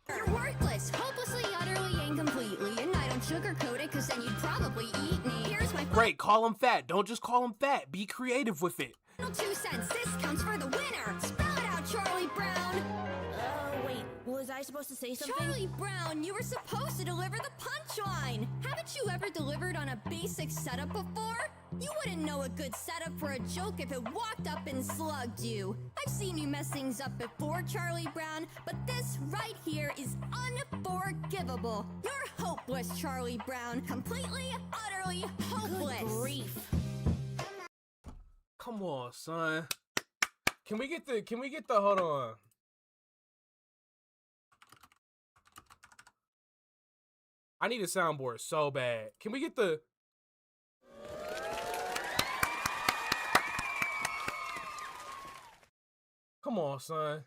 You're worthless, hopelessly, utterly, and completely. And I don't sugarcoat it because then you'd probably eat me. Here's my Great, call him fat. Don't just call him fat. Be creative with it. final 2 cents. This counts for the winner. Spell it out, Charlie Brown. Wait, was I supposed to say something? Charlie Brown, you were supposed to deliver the punchline. Haven't you ever delivered on a basic setup before? You wouldn't know a good setup for a joke if it walked up and slugged you. I've seen you mess things up before, Charlie Brown, but this right here is unforgivable. You're hopeless, Charlie Brown. Completely, utterly hopeless. Good grief. Come on, son. Can we get the hold on. I need a soundboard so bad. Can we get the Come on, son.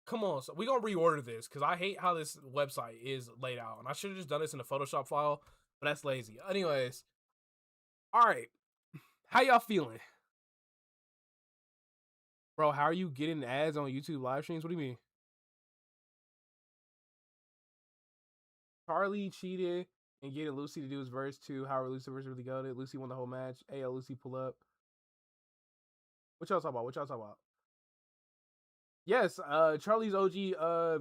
Come on, so we gonna reorder this because I hate how this website is laid out. And I should have just done this in a Photoshop file, but that's lazy. Anyways. Alright. How y'all feeling? Bro, how are you getting ads on YouTube live streams? What do you mean? Charlie cheated and getting Lucy to do his verse too. However, Lucy verse really goated. Lucy won the whole match. Hey, Lucy, pull up. What y'all talking about? What y'all talking about? Yes, Charlie's OG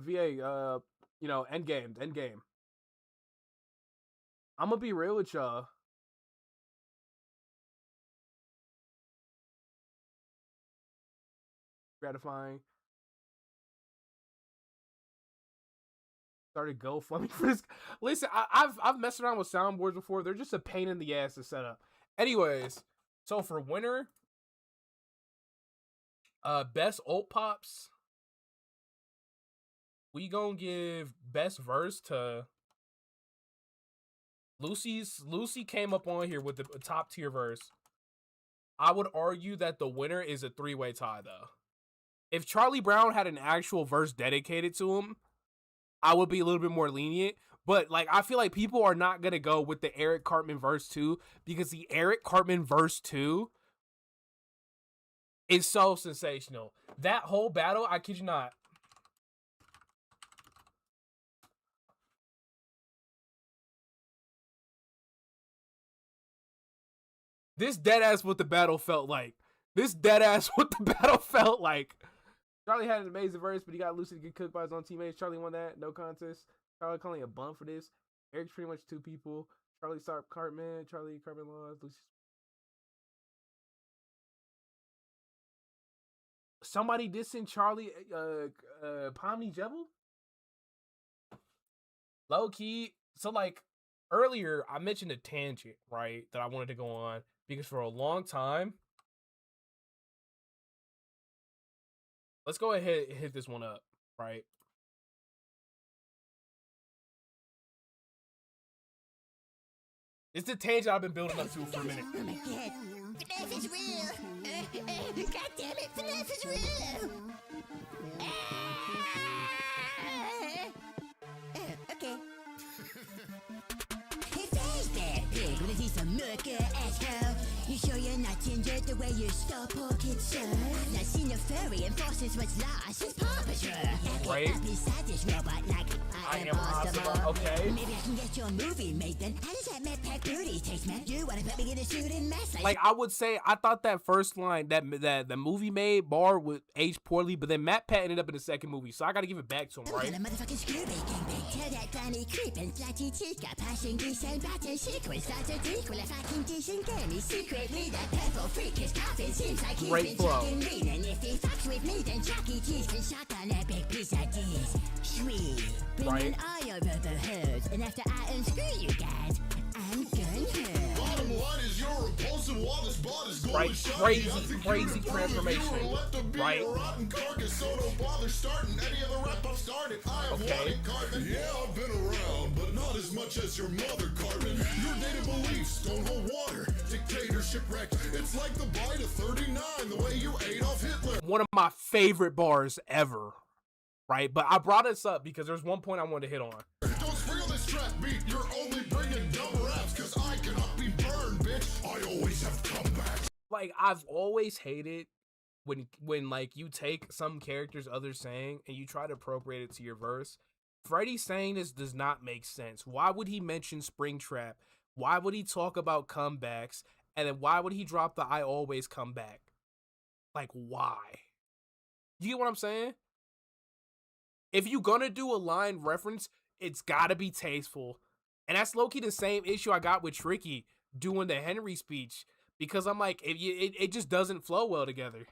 VA, endgame. I'm gonna be real with y'all. gratifying. Started GoFundMe for this. Listen, I've messed around with soundboards before. They're just a pain in the ass to set up. Anyways, so for winner, best ult pops, we gonna give best verse to Lucy came up on here with the top tier verse. I would argue that the winner is a 3-way tie though. If Charlie Brown had an actual verse dedicated to him, I would be a little bit more lenient. But like, I feel like people are not gonna go with the Eric Cartman verse 2 because the Eric Cartman verse 2 is so sensational. That whole battle, I kid you not. This deadass what the battle felt like. This deadass what the battle felt like. Charlie had an amazing verse, but he got Lucy to get cooked by his own teammates. Charlie won that, no contest. Charlie calling a bump for this. Eric's pretty much 2 people. Charlie stopped Cartman. Charlie Cartman lost. Lucy. Somebody dissing Charlie Pomni Jebel? Low key. So like earlier I mentioned a tangent, right, that I wanted to go on because for a long time. Let's go ahead and hit this one up, right? It's the tangent I've been building up to for a minute. Oh my god, FNAF is real! God damn it, FNAF is real! Okay. Hey, face that pig, what is he, some murker asshole? You sure you're not ginger the way you stole poor kids, sir? I've not seen a furry enforces what's lost since Paw Patrol. Right. Up inside this robot like I am possible. Okay. Maybe I can get your movie made then. How does that Mad Pack booty taste, man? You wanna put me in a suit and mask like I would say, I thought that first line, that the movie made bar would age poorly, but then Matt Pat ended up in the second movie, so I gotta give it back to him, right? Motherfucking Scooby gangbang. Tell that funny creep and flatty chica. Passing decent batter sequence. That's a equal if I can decent game. Secretly that purple freak his coffin seems like he's Great been flow. chucking weed. And if he fucks with me, then Chuck E. Cheese can shot on that big piece of cheese. Sweet. Bringing all over the herd. And after I unscrew you guys, I'm gun herd. Bottom line is you're repulsive while this bot is going Right, shiny. crazy transformation. Right. Rotten carcass, so don't bother starting any of the rap I've started. I have Okay. wanted Cartman. Yeah, I've been around, but not as much as your mother, Cartman. Your dated beliefs don't hold water. Dictatorship wrecked. It's like the bite of 39, the way you ate off Hitler. One of my favorite bars ever, right? But I brought this up because there's one point I wanted to hit on. Don't sprinkle this trap beat. You're only bringing dumb raps, cause I cannot be burned, bitch. I always have comebacks. Like, I've always hated when like you take some characters others saying and you try to appropriate it to your verse. Freddie saying this does not make sense. Why would he mention Springtrap? Why would he talk about comebacks? And then why would he drop the I always come back? Like, why? You get what I'm saying? If you're gonna do a line reference, it's gotta be tasteful. And that's low-key the same issue I got with Tricky doing the Henry speech. Because I'm like, it just doesn't flow well together.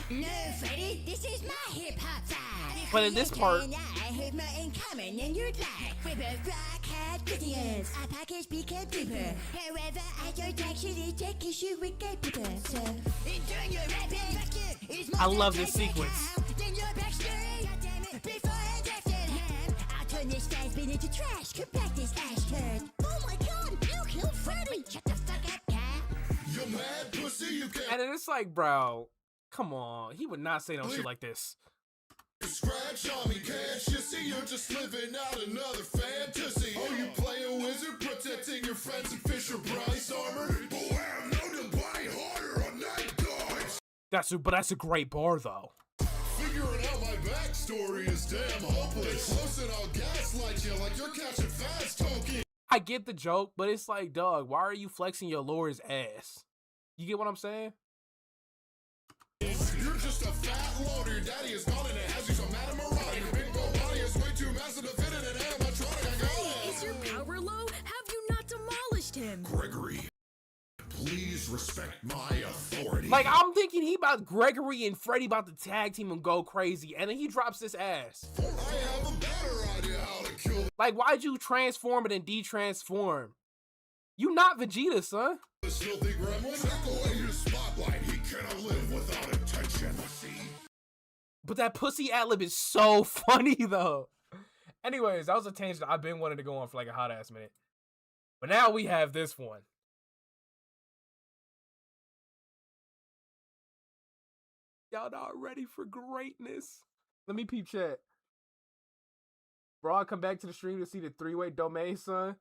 No, Freddy, this is my hip-hop vibe. But in this part, I have more in common than you'd like. We're both rock-hard Christians. Our package became deeper. However, I don't actually take issue with gay people. So, enjoy your rapping. Fuck you. I love this sequence. Then your backstory. Goddammit, before and after ham. I'll turn this guy's bin into trash. Come back this ash turd. Oh my god, you killed Freddy. Shut the fuck up, guy. You mad pussy, you can't. And then it's like, bro, come on. He would not say no shit like this. Scratch on me, can't you see you're just living out another fantasy? Oh, you play a wizard protecting your friends in Fisher Price armor? But where I'm known to buy harder on night guards. But that's a great bar though. Figuring out my backstory is damn hopeless. Close and I'll gaslight you like you're catching fast talking. I get the joke, but it's like, dog, why are you flexing your Laura's ass? You get what I'm saying? You're just a fat loader. Your daddy is gone and it has you so mad I'm erotic. Your big bone body is way too massive to fit in an animatronic. I got it. Is your power low? Have you not demolished him? Gregory, Please respect my authority. Like, I'm thinking he about Gregory and Freddy about to tag team and go crazy, and then he drops this ass. I have a better idea how to kill Like, why'd you transform it and de-transform? You not Vegeta, son. this filthy gremlin. Take away his spotlight. He cannot live without attention. See? But that pussy ad-lib is so funny, though. Anyways, that was a tangent I've been wanting to go on for like a hot ass minute. But now we have this one. Y'all not ready for greatness. Let me peep chat. Bro, I'll come back to the stream to see the three-way domain, son.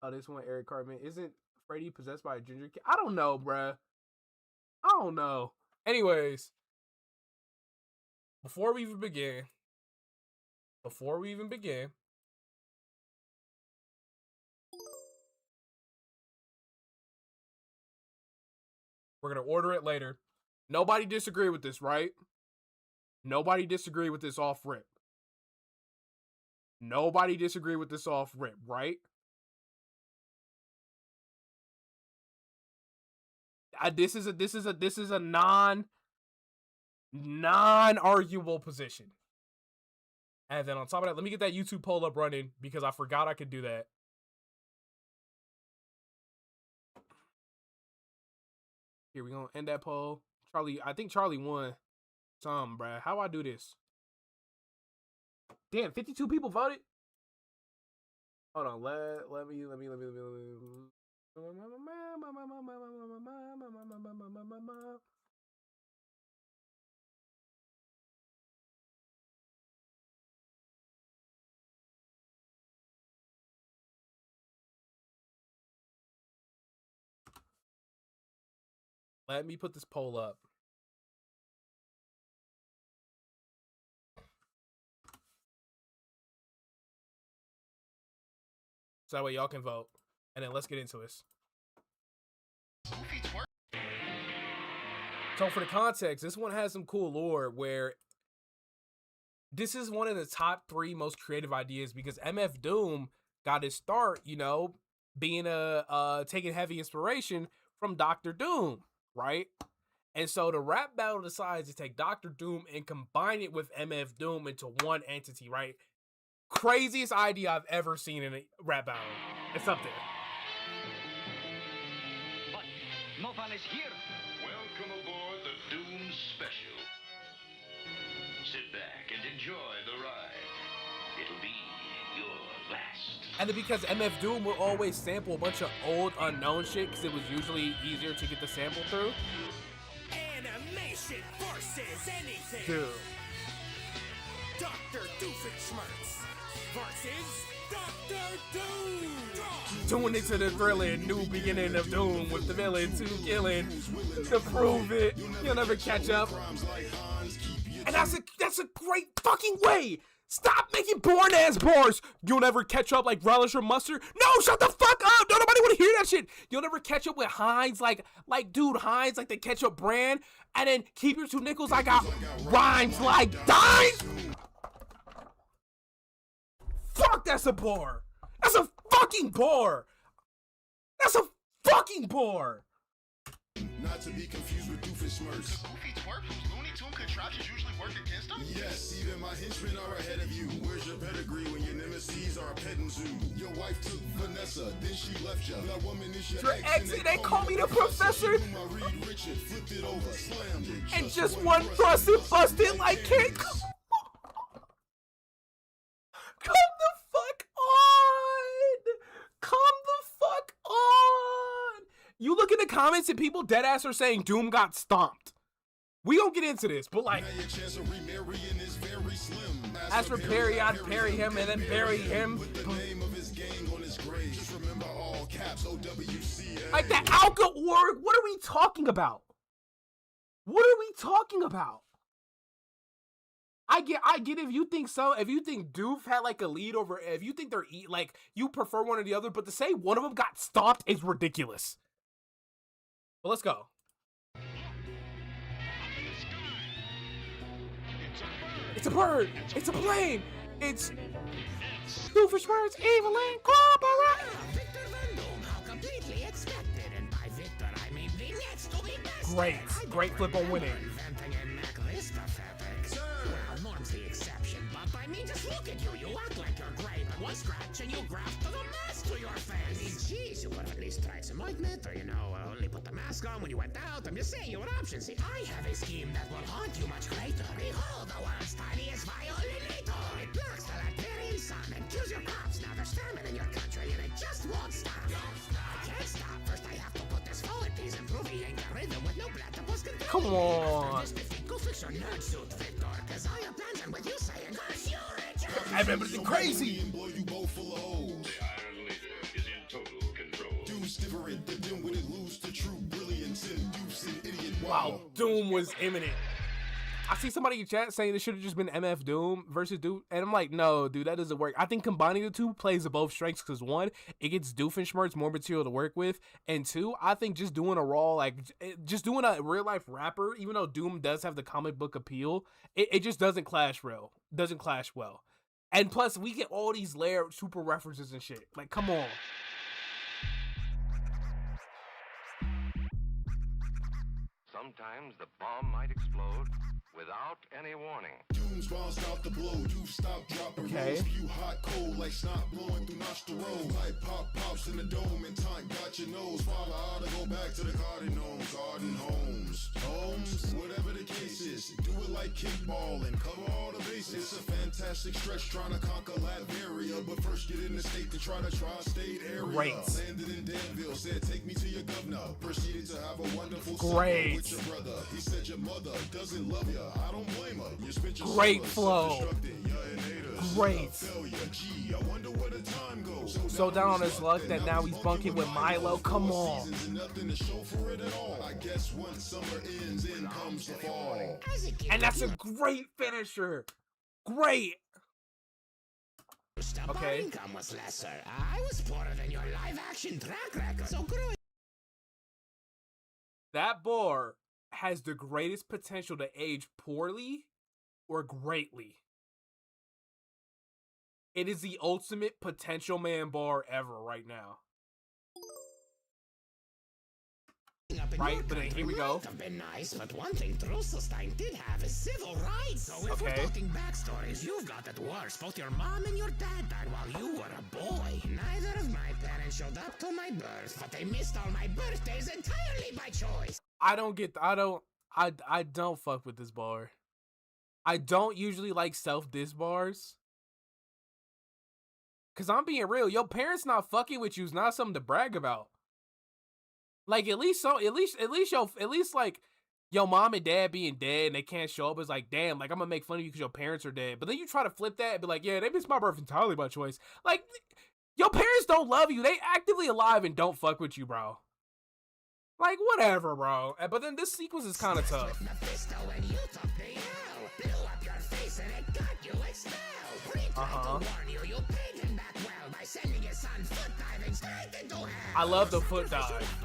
Oh, this one, Eric Cartman. Isn't Freddy possessed by a ginger kid? I don't know, bruh. I don't know. Anyways. Before we even begin, we're going to order it later. Nobody disagree with this, right? Nobody disagree with this off rip. Nobody disagree with this off rip, right? This is a non-arguable position. And then on top of that, let me get that YouTube poll up running because I forgot I could do that. Here, we gonna end that poll. Charlie, I think Charlie won some, bruh. How do I do this? Damn, 52 people voted. Hold on, let me. Let me put this poll up. So that way y'all can vote. And then let's get into this. So for the context, this one has some cool lore where this is one of the top 3 most creative ideas because MF Doom got his start, you know, being taking heavy inspiration from Dr. Doom, right? And so the rap battle decides to take Dr. Doom and combine it with MF Doom into one entity, right? Craziest idea I've ever seen in a rap battle. It's up there. But no one is here. Welcome aboard the Doom Special. Sit back and enjoy the ride. It'll be your last. And then because MF Doom will always sample a bunch of old unknown shit because it was usually easier to get the sample through. Animation versus anything. Dude. Dr. Doofenshmirtz versus Dr. Doom. Doing it to the thrilling new beginning of Doom with the villain 2 killing to prove it. You'll never catch up. And that's a great fucking way. Stop making boring ass bars. You'll never catch up like relish or mustard. No, shut the fuck up. Don't nobody want to hear that shit. You'll never catch up with Heinz like dude Heinz like the ketchup brand. And then keep your 2 nickels. I got rhymes like dimes. Fuck, that's a bar. That's a fucking bar. That's a fucking bar. Not to be confused with Doofenshmirtz. Goofy twerp whose Looney Tune contraptions usually work against him? Yes, even my henchmen are ahead of you. Where's your pedigree when your nemesis are a petting zoo? Your wife took Vanessa, then she left ya. That woman is your ex, and they call me the professor. Reed Richard flipped it over, slammed it. And just one thrust it busted like cake. Come the fuck on! Come the fuck on! You look in the comments and people deadass are saying Doom got stomped. We don't get into this, but like, as for Perry, I'd parry him and then bury him. Like that Alka Org, what are we talking about? What are we talking about? I get if you think Doof had like a lead over, if you think they're like you prefer one or the other, but to say one of them got stomped is ridiculous. But let's go. It's a bird. It's a plane. It's Doofenshmirtz, Evil Incorporated. Great flip on winning. Well, norm's the exception, but I mean, just look at you. You act like you're great, but one scratch and you graft to the mask to your face. Jeez, you could have at least tried some ointment, or only put the mask on when you went out. I'm just saying, your options. See, I have a scheme that will haunt you much greater. Behold, the world's tiniest violinator. It blocks the Latvian sun and kills your crops. Now there's famine in your country, and it just won't stop. I can't stop. First, I have to put this forward piece and prove he ain't got rhythm with no platypus control. Come on. Go fix your nerd suit, Victor, cause I abandon what you say and curse your I remember the crazy. Boy, you both full of holes. The Iron Leader is in total control. Dude's different, the dim with it lose to true brilliance and use an idiot. Wow, Doom was imminent. I see somebody in chat saying it should have just been MF Doom versus Doom, and I'm like, no, dude, that doesn't work. I think combining the two plays to both strengths, because one, it gets Doofenshmirtz more material to work with, and two, I think just doing a raw, like, just doing a real-life rapper, even though Doom does have the comic book appeal, it just doesn't clash well. And plus, we get all these layered super references and shit. Like, come on. Sometimes the bomb might explode without any warning. Doom's bounced out the blow. You stop, drop, and roll. Spew hot cold like snot blowing through nostrils. Like pop pops in the dome and time got your nose. Father ought to go back to the garden homes. Whatever the case is, do it like kickball and cover all the bases. It's a fantastic stretch trying to conquer Latveria, but first get in the state to try the tri-state area. Landed in Danville, said take me to your governor. Proceeded to have a wonderful summer with your brother. He said your mother doesn't love you. I don't blame her. You spent your Great flow. Great. So down on his luck that now he's bunking with Milo. Come on. And that's a great finisher. Great. Okay. Income was lesser. I was poorer than your live-action track record. So good. That bar has the greatest potential to age poorly or greatly. It is the ultimate potential man bar ever right now. Right, but then here we go. Have been nice, but one thing Drusselstein did have is civil rights. So if we're talking backstories, you've got it worse. Both your mom and your dad died while you were a boy. Neither of my parents showed up to my birth, but they missed all my birthdays entirely by choice. I don't fuck with this bar. I don't usually like self-diss bars. Cause I'm being real, your parents not fucking with you is not something to brag about. Like at least like your mom and dad being dead and they can't show up is like, damn, like I'm gonna make fun of you because your parents are dead. But then you try to flip that and be like, yeah, they missed my birth entirely by choice. Like your parents don't love you. They actively alive and don't fuck with you, bro. Like whatever, bro. But then this sequence is kind of tough. I love the foot dive.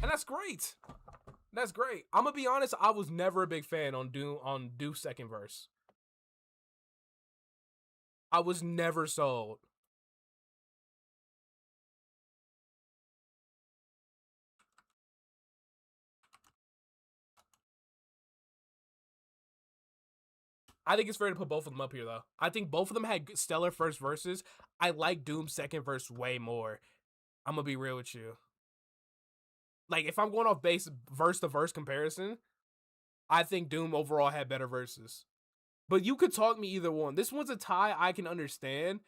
And that's great. That's great. I'm gonna be honest, I was never a big fan on Doof's second verse. I was never sold. I think it's fair to put both of them up here, though. I think both of them had stellar first verses. I like Doom's second verse way more. I'm gonna be real with you. Like, if I'm going off base verse-to-verse comparison, I think Doom overall had better verses. But you could talk me either one. This one's a tie I can understand,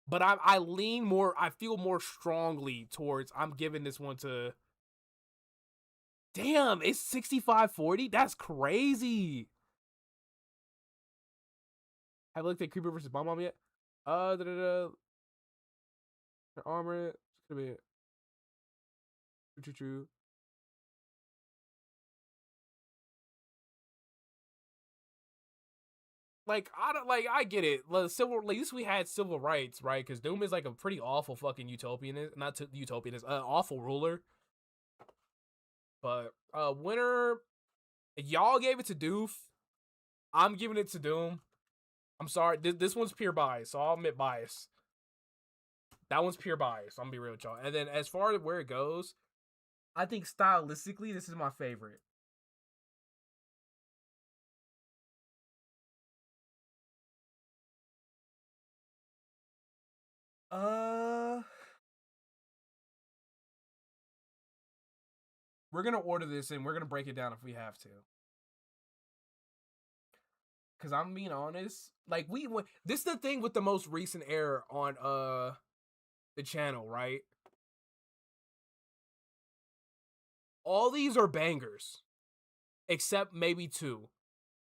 but I lean more, I feel more strongly towards I'm giving this one to... Damn, it's 65-40? That's crazy. Have you looked at Creeper versus Bomb Bomb yet? Armor. It's gonna be it. True. Like I get it. At least we had civil rights, right? Because Doom is like a pretty awful fucking utopianist, not utopianist, awful ruler. But winner, y'all gave it to Doof. I'm giving it to Doom. I'm sorry. This one's pure bias, so I'll admit bias. That one's pure bias. I'm gonna be real with y'all. And then as far as where it goes, I think stylistically, this is my favorite. We're gonna order this and we're gonna break it down if we have to. Cause I'm being honest, like this is the thing with the most recent air on the channel, right? All these are bangers, except maybe 2,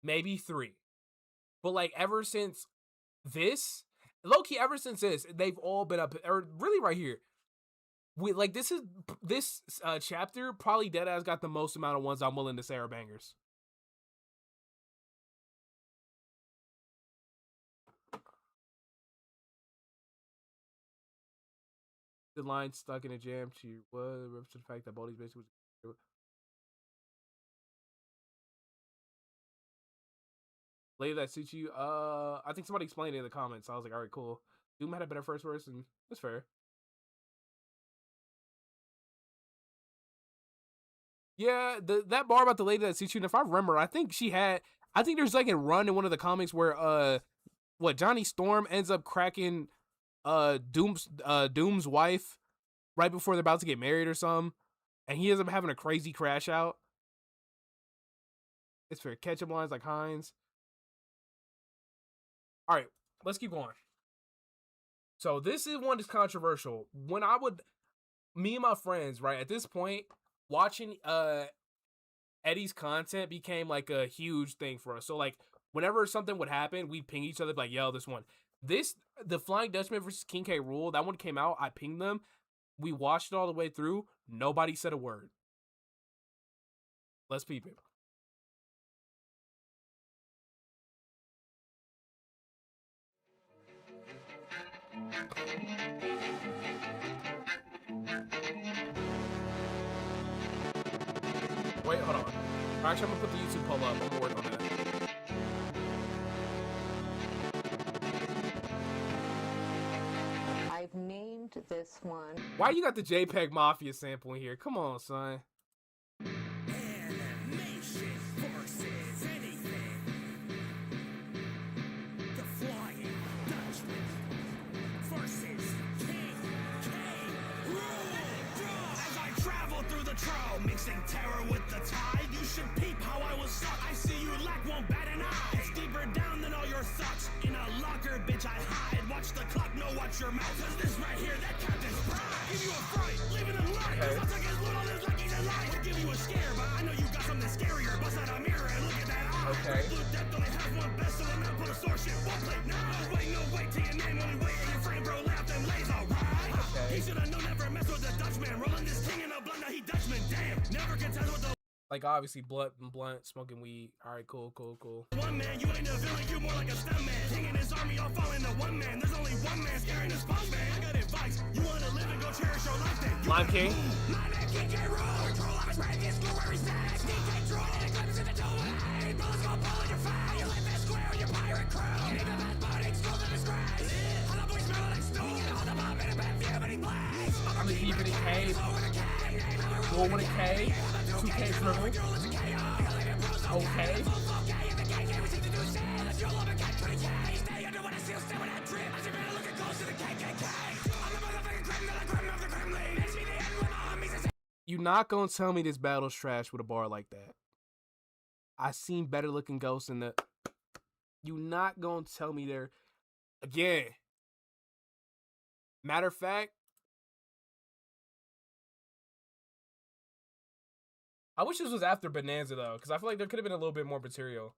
maybe 3. But like ever since this, low-key ever since this, they've all been up, or really right here. This chapter probably deadass got the most amount of ones I'm willing to say are bangers. The line stuck in a jam. She was reference to the fact that Baldi's basically was. Lady that suits you. I think somebody explained it in the comments. So I was like, all right, cool. Doom had a better first verse, and that's fair. Yeah, that bar about the lady that suits you. And if I remember, I think there's like a run in one of the comics where Johnny Storm ends up cracking Doom's wife right before they're about to get married or something, and he ends up having a crazy crash out. It's fair. Ketchup lines like Heinz. All right, let's keep going. So this is one that's controversial. When me and my friends, right, at this point, watching Eddie's content became like a huge thing for us. So like whenever something would happen, we'd ping each other like, yo, this one. The Flying Dutchman versus King K. Rool, that one came out. I pinged them. We watched it all the way through. Nobody said a word. Let's peep it. Wait, hold on. Actually, I'm gonna put the YouTube poll up. I'm gonna work on that. I've named this one. Why you got the JPEG Mafia sample in here? Come on, son. Animation versus anything. The Flying Dutchman versus King K. Rool. As I travel through the trail, mixing terror with the tide, you should peep how I was sucked. I see you lack won't bat an eye. It's deeper down than all your thoughts. In a locker, bitch, I hide. Watch the clock, no, watch your mouth. Cause this right here, that Captain's pride. Give you a fright, leaving him light. Cause I'll take his loot on his luckies and light. We'll give you a scare, but I know you got something scarier. Bust out a mirror and look at that eye. Okay. Blue Death only has one best, so I'm not put a sword shit. One plate, no wait, no wait. Till your name only wait. And your frame, bro, laugh them lays, alright. Okay. He should've known never mess with the Dutchman. Rolling this king in a blunt, now he Dutchman. Damn, never contest with the. Like, obviously, blunt, smoking weed. All right, cool. One man, you ain't a villain, you more like a stuntman. King and his army all fall into one man. There's only one man scaring his boss, man. I got advice. You wanna live and go cherish your life, then. Lime King. My name King K. Rool. Control of his radius, go where he's next. King K. Troll, and it glimpses in the doorway. Bullets go pull in your face. Your life is square, your pirate crew. You need the best body, schools in disgrace. All the boys smell like stool. All the bomb in a bad view, but he plays. I'm gonna keep it in K. Roll with a K. 2K dribble. Okay. You not gonna tell me this battle's trash with a bar like that. I seen better looking ghosts in the. You not gonna tell me there again. Matter of fact, I wish this was after Bonanza though, because I feel like there could have been a little bit more material.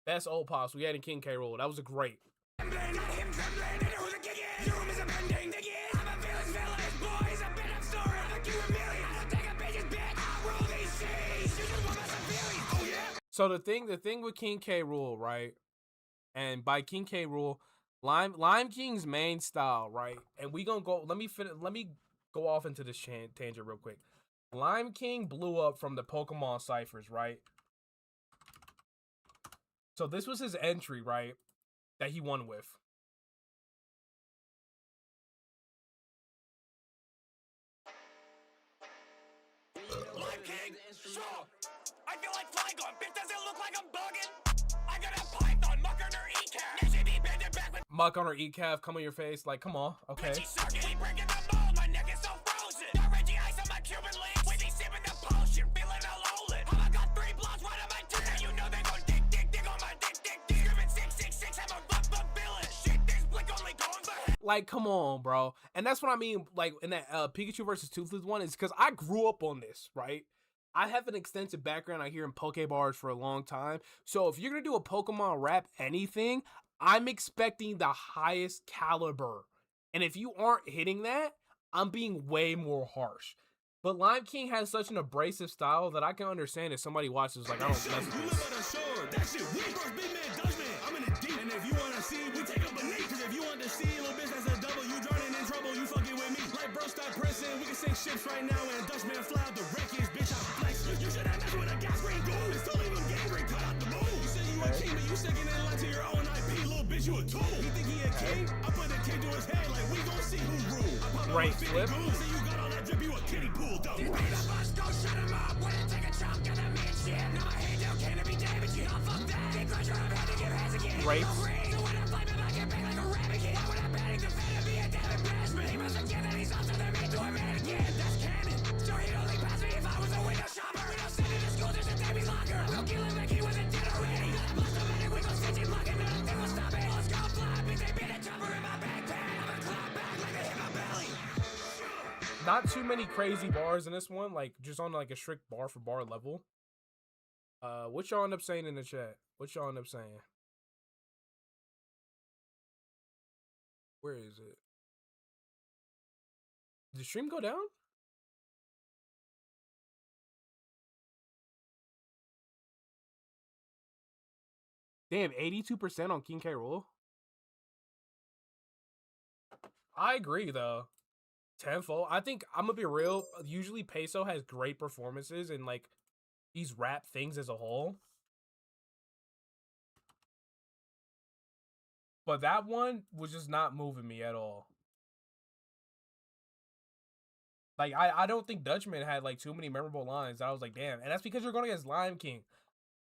Best old pops we had in King K. Rool. That was a great. So the thing with King K. Rool, right? And by King K. Rool, Lime King's main style, right? And we gonna go. Let me go off into this tangent real quick. Lime King blew up from the Pokemon ciphers, right? So this was his entry, right? That he won with. Live King, sure. I feel like Flygon, bitch, does it look like I'm bugging? I got a python, muck on her E-cap. They should be bending back with Muck on her E-calf, come on your face. Like, come on, okay. Reggie circuit. We breaking the mold, my neck is so frozen. Got Reggie ice on my Cuban links. We be sipping the potion, feeling all olin. I got 3 blocks right on my dick. And you know they gon' dick on my dick. Screaming 666, I'm a fuck villain. Shit, this blick only going for hell. Like, come on, bro. And that's what I mean, like, in that Pikachu versus Toothless one, is because I grew up on this, right? I have an extensive background out here in Pokebars for a long time. So if you're going to do a Pokemon rap anything, I'm expecting the highest caliber. And if you aren't hitting that, I'm being way more harsh. But Lime King has such an abrasive style that I can understand if somebody watches, like, I don't mess with this. That shit, we versus Big Man Dutchman. I'm in it deep. And if you want to see, we take up a knee. Cause if you want to see, little bitch, that's a double. You drowning in trouble, you fucking with me. Like, bro, stop pressing. We can sink ships right now. And Dutchman fly out the wreckage, bitch, I flex. You should have messed with a gas green gold. It's still even gangrene, cut out the moon. You say you a king, but you second in line to your own IP. Little bitch, you a tool. You think he a king? I put a king to his head, like, we gon' see who rule. I pop Right flip. Say you got all that drip, you a kiddie pool, though. This be the bus, go shut him up. When I take a chunk of the mid shit. No, I hate no can it be damaging. Oh, fuck that. Get pressure, I'm had to give hands again. Right. So when I flame him, I get back like a rabbit kid. When I'm batting the fan, be a damn embarrassment. He must forget that he's also the man to a man again. That's canon. So he'd only pass me if I was a window shopper. And I'm sending to school just a Davy's locker. We'll kill him like he wasn't dead already. Got a blast of medic, we gon' stitch him like nothing will stop it. Let's go fly, bitch, they beat a chopper in my backpack. I'm a clap back like they hit my belly. Not too many crazy bars in this one, like, just on, like, a strict bar for bar level. What y'all end up saying in the chat? What y'all end up saying? Where is it? Did the stream go down? Damn, 82% on King K. Rool. I agree, though. Tenfold. I think, I'm gonna be real, usually Peso has great performances in, like, these rap things as a whole. But that one was just not moving me at all. Like, I don't think Dutchman had, like, too many memorable lines. I was like, damn. And that's because you're going against Lime King.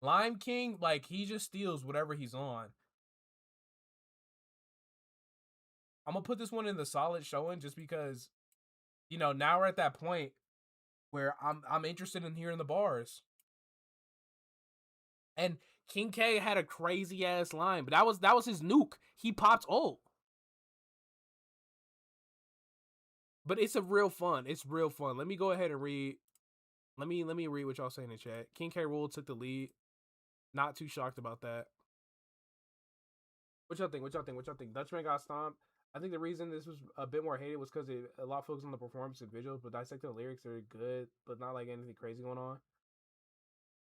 Lime King, like, he just steals whatever he's on. I'm gonna put this one in the solid showing just because, you know, now we're at that point where I'm interested in hearing the bars. And King K had a crazy ass line, but that was his nuke. He popped ult. But it's a real fun. It's real fun. Let me go ahead and read. Let me read what y'all say in the chat. King K. Rool took the lead. Not too shocked about that. What y'all think? What y'all think? What y'all think? Dutchman got stomped. I think the reason this was a bit more hated was because a lot focused on the performance and visuals, but dissecting the lyrics are good, but not like anything crazy going on.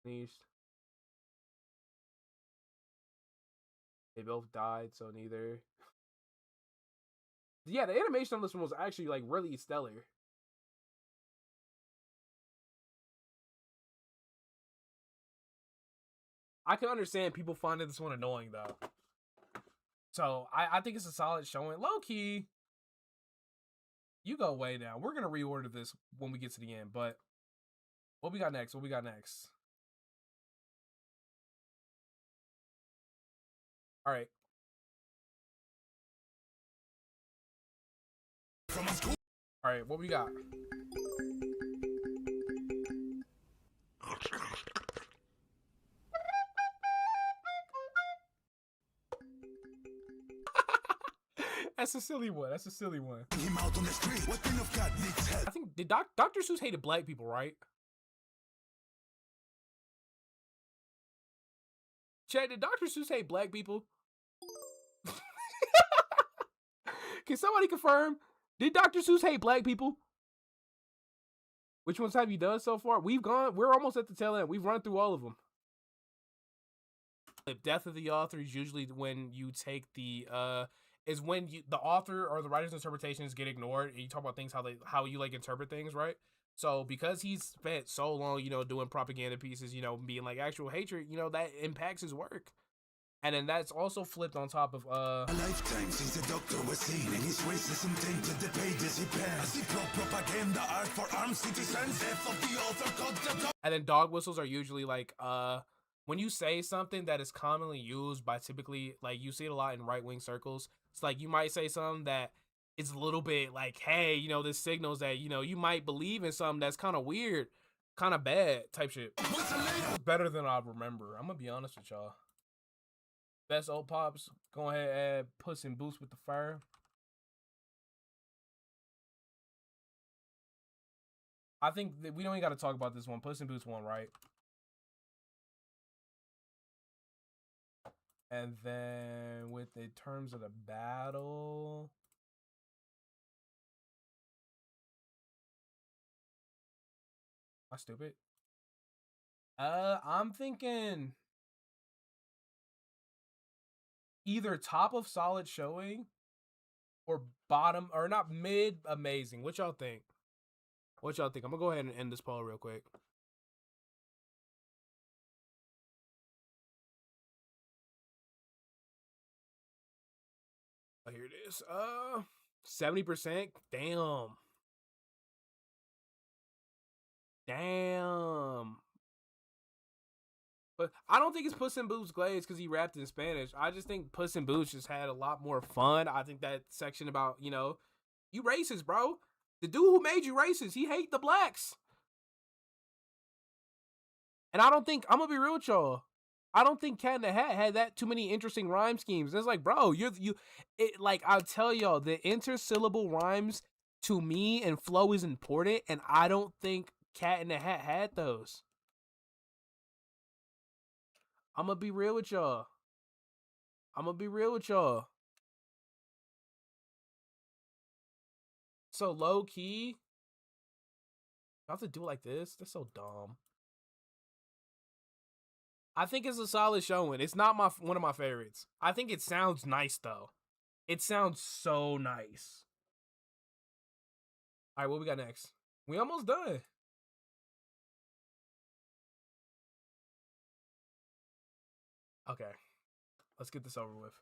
Niche. They both died, so neither. Yeah, the animation on this one was actually like really stellar. I can understand people finding this one annoying though. So I think it's a solid showing. Low key, you go way down. We're gonna reorder this when we get to the end, but what we got next? What we got next? All right. All right, what we got? That's a silly one. That's a silly one. Him out on the street. What kind of cat needs help? I think Dr. Seuss hated black people, right? Chad, did Dr. Seuss hate black people? Can somebody confirm? Did Dr. Seuss hate black people? Which ones have you done so far? We're almost at the tail end. We've run through all of them. The death of the author is usually when you take the is when the author or the writer's interpretations get ignored and you talk about things how you like interpret things, right? So because he's spent so long, you know, doing propaganda pieces, you know, being like actual hatred, you know, that impacts his work. And then that's also flipped on top of A lifetime since the doctor was seen and his racism tainted the pages he penned. As he plot propaganda art for armed citizens, death of the author called. And then dog whistles are usually like when you say something that is commonly used by typically, like, you see it a lot in right-wing circles. It's like you might say something that is a little bit like, hey, you know, this signals that, you know, you might believe in something that's kind of weird, kind of bad type shit. It's better than I remember. I'm gonna be honest with y'all. Best old pops, go ahead and add Puss in Boots with the fur. I think that we don't even got to talk about this one. Puss in Boots won, right? And then with the terms of the battle, am I stupid? I'm thinking either top of solid showing or bottom, or not, mid amazing. What y'all think? What y'all think? I'm gonna go ahead and end this poll real quick. Oh, here it is. 70%. Damn. Damn. But I don't think it's Puss in Boots Glaze because he rapped in Spanish. I just think Puss in Boots just had a lot more fun. I think that section about, you know, you racist, bro. The dude who made you racist, he hate the blacks. And I don't think, I'm gonna be real with y'all, I don't think Cat in the Hat had that too many interesting rhyme schemes. It's like, bro, like, I'll tell y'all, the intersyllable rhymes to me and flow is important, and I don't think Cat in the Hat had those. I'm gonna be real with y'all. So low key, I have to do it like this. That's so dumb. I think it's a solid showing. It's not one of my favorites. I think it sounds nice though. It sounds so nice. All right, what we got next? We almost done. Okay, let's get this over with.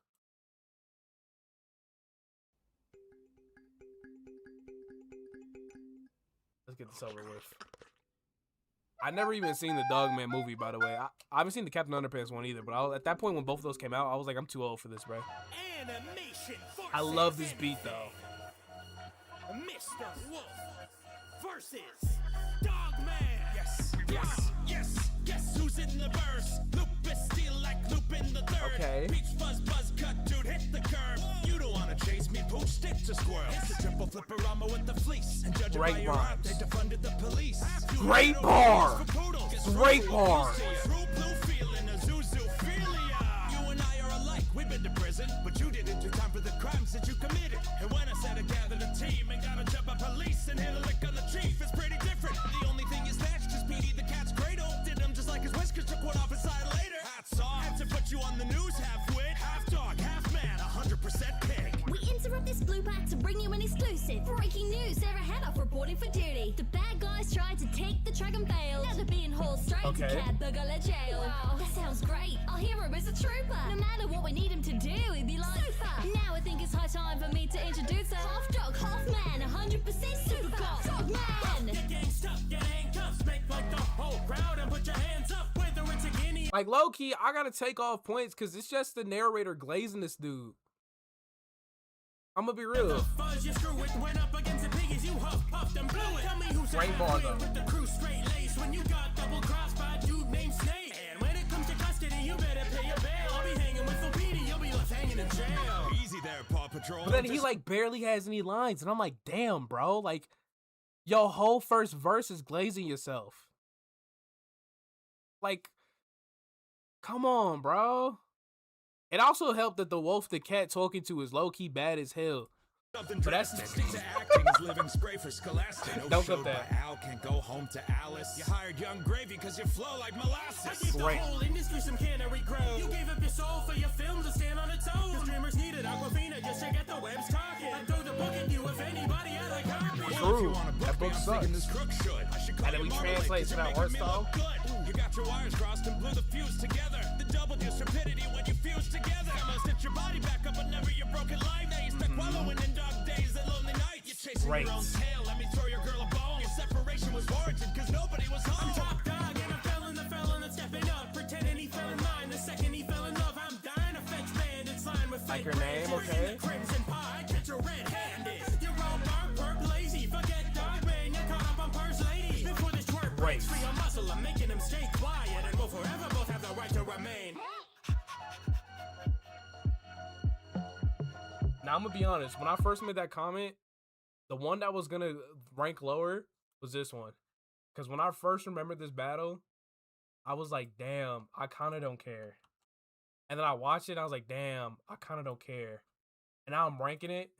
Let's get this over with. I never even seen the Dogman movie, by the way. I haven't seen the Captain Underpants one either, but at that point when both of those came out, I was like, I'm too old for this, bro. I love this beat, though. Mr. Wolf versus Dogman. Yes. Guess who's in the verse? Loop is still like loop in the third. Okay. Beach buzz cut, dude, hit the curb. You don't wanna chase me, Pooch, stick to squirrel. It's a triple flipperama with the fleece. And judging by your art, they defunded the police. Great bar. Great bar. You and I are alike. We've been to prison, but you didn't do time for the crimes that you committed. And when I said I gathered a team and got a jump on police and hit a lick on the chief, it's pretty different. The only thing is that's just Petey the cat's cradle. Did him just like his whiskers, took one off his side later. Hats off. Had to put you on the news, half wit, half dog, half man, 100% pig. We interrupt this blue pack to bring you an exclusive. Breaking news, Siren Head off reporting for duty. The bad guys tried to take the track and bail. Now they're being hauled straight to Catburger jail. Wow, that sounds great. Our hero is a trooper. No matter what we need him to do, he'd be like super. Now I think it's high time for me to introduce a half dog, half man, 100% super cop. Dog man! Get gangsta up, get handcuffs, make like the whole crowd and put your hands up, whether it's a guinea. Like, low key, I gotta take off points because it's just the narrator glazing this dude. I'm gonna be real. Great bar though. With the crew straight lace when you got double crossed by a dude named Snake. And when it comes to custody, you better pay your bail. I'll be hanging with Philpini, you'll be left hanging in jail. Easy there, Paw Patrol. But then he like barely has any lines, and I'm like, damn, bro. Like, your whole first verse is glazing yourself. Like, come on, bro. It also helped that the wolf the cat talking to is low-key bad as hell. But that's Stick to acting is living spray for Scholastic. No don't show get that. by Al can't go home to Alice. You hired young gravy because you flow like molasses. I gave the Right. whole industry some cannery growth. You gave up your soul for your film to stand on its own. Your streamers needed Aquafina just to get the webs talking. I'd throw the book at you if anybody had a copy. True. That book sucks. This crook should. I should call And then we you translate Marmalade, to 'cause that you're art making me style. look good. You got your wires crossed and blew the fuse together. The double your stupidity when you fuse together. Almost hit your body back up, but never your broken life. Now you stuck wallowing in dark days and lonely nights. You're chasing Right. your own tail. Let me throw your girl a bone. Your separation was warranted because nobody was home. I'm top dog and I'm felon the felon that's stepping up. Pretending he fell in line. The second he fell in love, I'm dying to fetch bandits. Line with Like fake your name, brands. okay? In the crimson pie, catch a red-handed. You're all bark, perk, lazy. Forget dog man, you're caught up on purse lady. Before this twerk breaks free your muscle, I'm making him stay quiet and we'll forever both have the right to remain. Now I'm gonna be honest. When I first made that comment, the one that was gonna rank lower was this one, because when I first remembered this battle, I was like, "Damn, I kind of don't care." And then I watched it, and I was like, "Damn, I kind of don't care." And now I'm ranking it.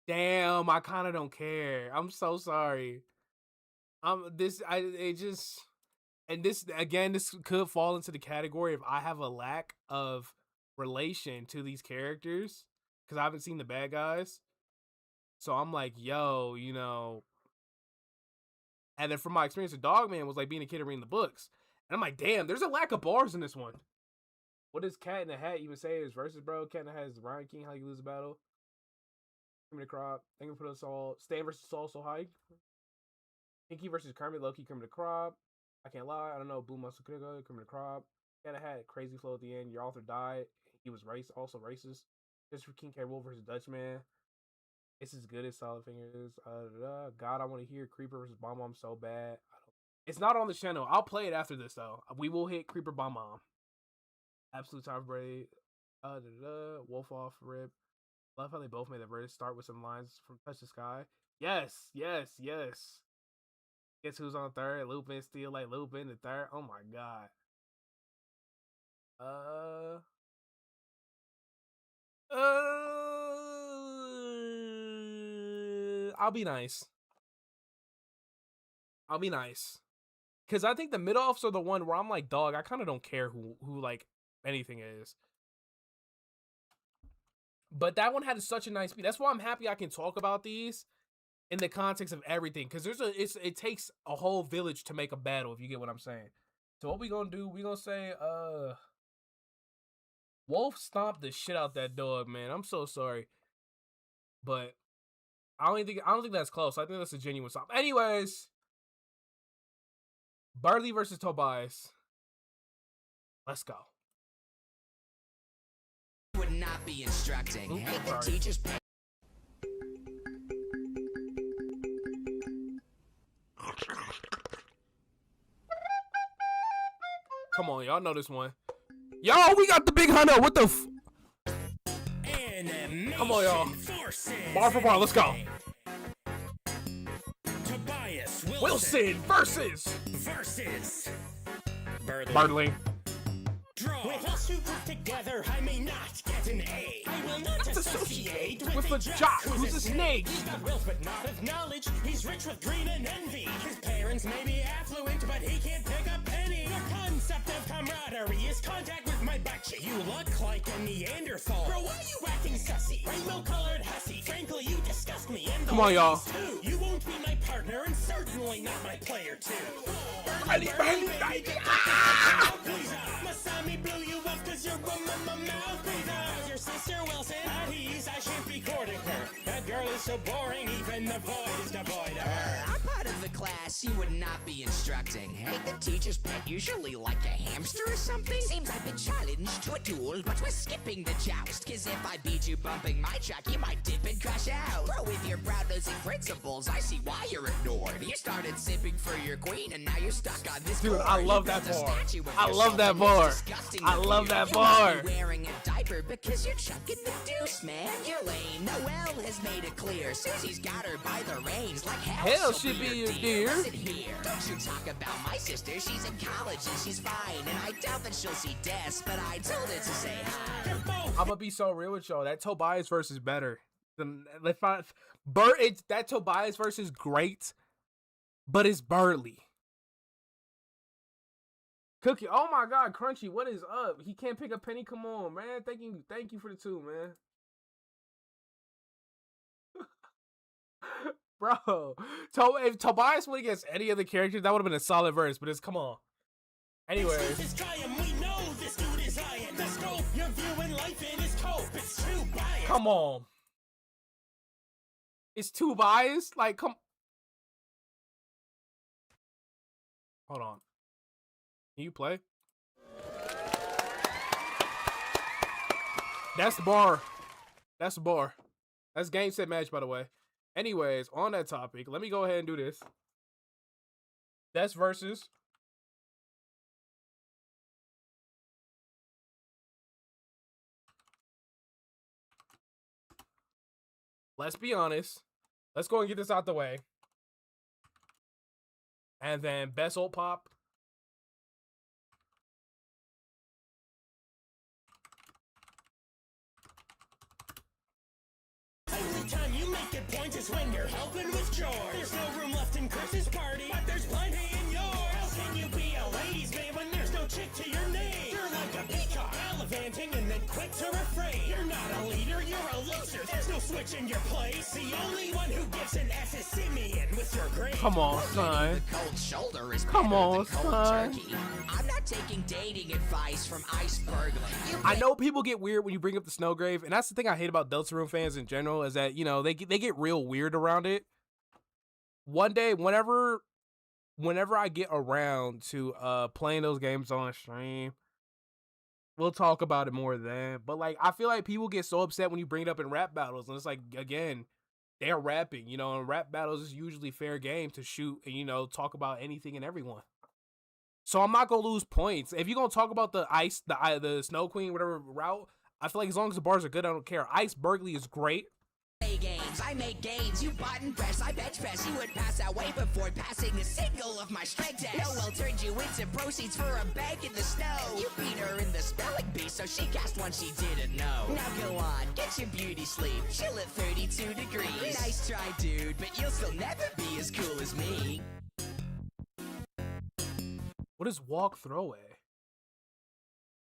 Damn, I kind of don't care. I'm so sorry. This could fall into the category of I have a lack of relation to these characters because I haven't seen the bad guys. So I'm like, yo, you know. And then from my experience with Dogman was like being a kid and reading the books. And I'm like, damn, there's a lack of bars in this one. What does Cat in the Hat even say is versus, bro? Cat in the Hat is Ryan King, how you lose a battle. Cream of the Crop. Thank you for us all. Stan versus Saul, so high. Pinky versus Kermit, Loki, Cream of the Crop. I can't lie, I don't know. Blue Muscle Cream of the Crop. Cat in the Hat, crazy flow at the end. Your author died. He was also racist. Just for King K. Rool versus Dutchman. It's as good as Solid Fingers. God, I want to hear Creeper versus Bomb Bomb so bad. It's not on the channel. I'll play it after this though. We will hit Creeper Bomb Bomb. Absolute Time Braid. Wolf Off Rip. Love how they both made the verse start with some lines from Touch the Sky. Yes. Guess who's on third? Lupin still like Lupin the third. Oh my god. I'll be nice. Cause I think the mid-offs are the one where I'm like, dog, I kind of don't care who like anything is. But that one had such a nice beat. That's why I'm happy I can talk about these in the context of everything. Cause it takes a whole village to make a battle, if you get what I'm saying. So what we gonna do? We gonna say, Wolf stomped the shit out that dog, man. I'm so sorry, but I don't think that's close. I think that's a genuine stomp. Anyways, Barley versus Tobias. Let's go. Would not be instructing. Ooh, Hey, the sorry. teachers. Come on, y'all know this one. Yo, we got the big hunter. What the Come on, y'all. Bar for bar, let's go. Tobias Wilson versus Bartley. Draw. With us two put together, I may not get an A. I will not associate with a jock who's a snake. He's got wealth but not of knowledge. He's rich with greed and envy. His parents may be affluent, but he can't pick a penny. The concept of camaraderie is contact with my butt. You look like a Neanderthal. Bro, why you acting sussy? Rainbow-colored hussy. Frankly, you disgust me. And Come on, y'all. You won't be my partner and certainly not my player too. Barley. Masami blew you up cause you're mouth breather. Your sister Wilson at ease, I shan't be courting her. That girl is so boring, even the void is devoid of her. I'm part of the class you would not be instructing. Hey, the teacher's pet usually like a hamster or something? Seems I've been challenged to a duel, but we're skipping the joust. Cause if I beat you bumping my track, you might dip and crash out. Bro, with your brown-nosing principles, I see why you're ignored. You started sipping for your queen, and now you're stuck on this Dude, board. I love that bar. I love that bar. I love that You bar. might be wearing a diaper because you're chucking the deuce, man. You're lame. Noelle has made it clear. Susie's got her by the reins like Hell should be your here. Listen here. Don't you talk about my sister. She's in college and she's fine. And I doubt that she'll see Des, but I told her to say hi. I'm gonna be so real with y'all. That Tobias verse is better. That Tobias verse is great, but it's Burley. Cookie, oh my God, Crunchy, what is up? He can't pick a penny. Come on, man. Thank you for the 2, man. Bro, if Tobias went against any other character, that would have been a solid verse. But come on. Anyway. Come on. It's too biased. Like, come. Hold on. Can you play? That's the bar. That's the bar. That's game, set, match, by the way. Anyways, on that topic, let me go ahead and do this. That's versus. Let's be honest. Let's go and get this out the way. And then best old pop. Every time you make a point is when you're helping with chores. There's no room left in Chris's party, but there's plenty in yours. How can you be a ladies' man when there's no chick to your name? You're like a peacock, gallivanting and then quick to refrain. You're not a leader, you're a loser. There's no switch in your place. The only one who gives an S is Simeon with your grade. Come on, son. Cold shoulder is Come on, cold son. turkey. I'm not taking dating advice from Iceberg. I know people get weird when you bring up the Snowgrave, and that's the thing I hate about Deltarune fans in general is that, you know, they get real weird around it. One day, whenever I get around to playing those games on stream, we'll talk about it more then. But like, I feel like people get so upset when you bring it up in rap battles, and it's like, again, they're rapping, you know, and rap battles is usually fair game to shoot and, you know, talk about anything and everyone. So I'm not gonna lose points. If you're gonna talk about the Snow Queen, whatever route, I feel like as long as the bars are good, I don't care. Ice Berkeley is great. Games, I make gains, you button press, I bench press, you would pass out way before passing a single of my strength test. Noel turned you into proceeds for a bank in the snow. You beat her in the spelling bee, so she cast one she didn't know. Now go on, get your beauty sleep, chill at 32 degrees. Nice try, dude, but you'll still never be as cool as me. What is walk throwaway?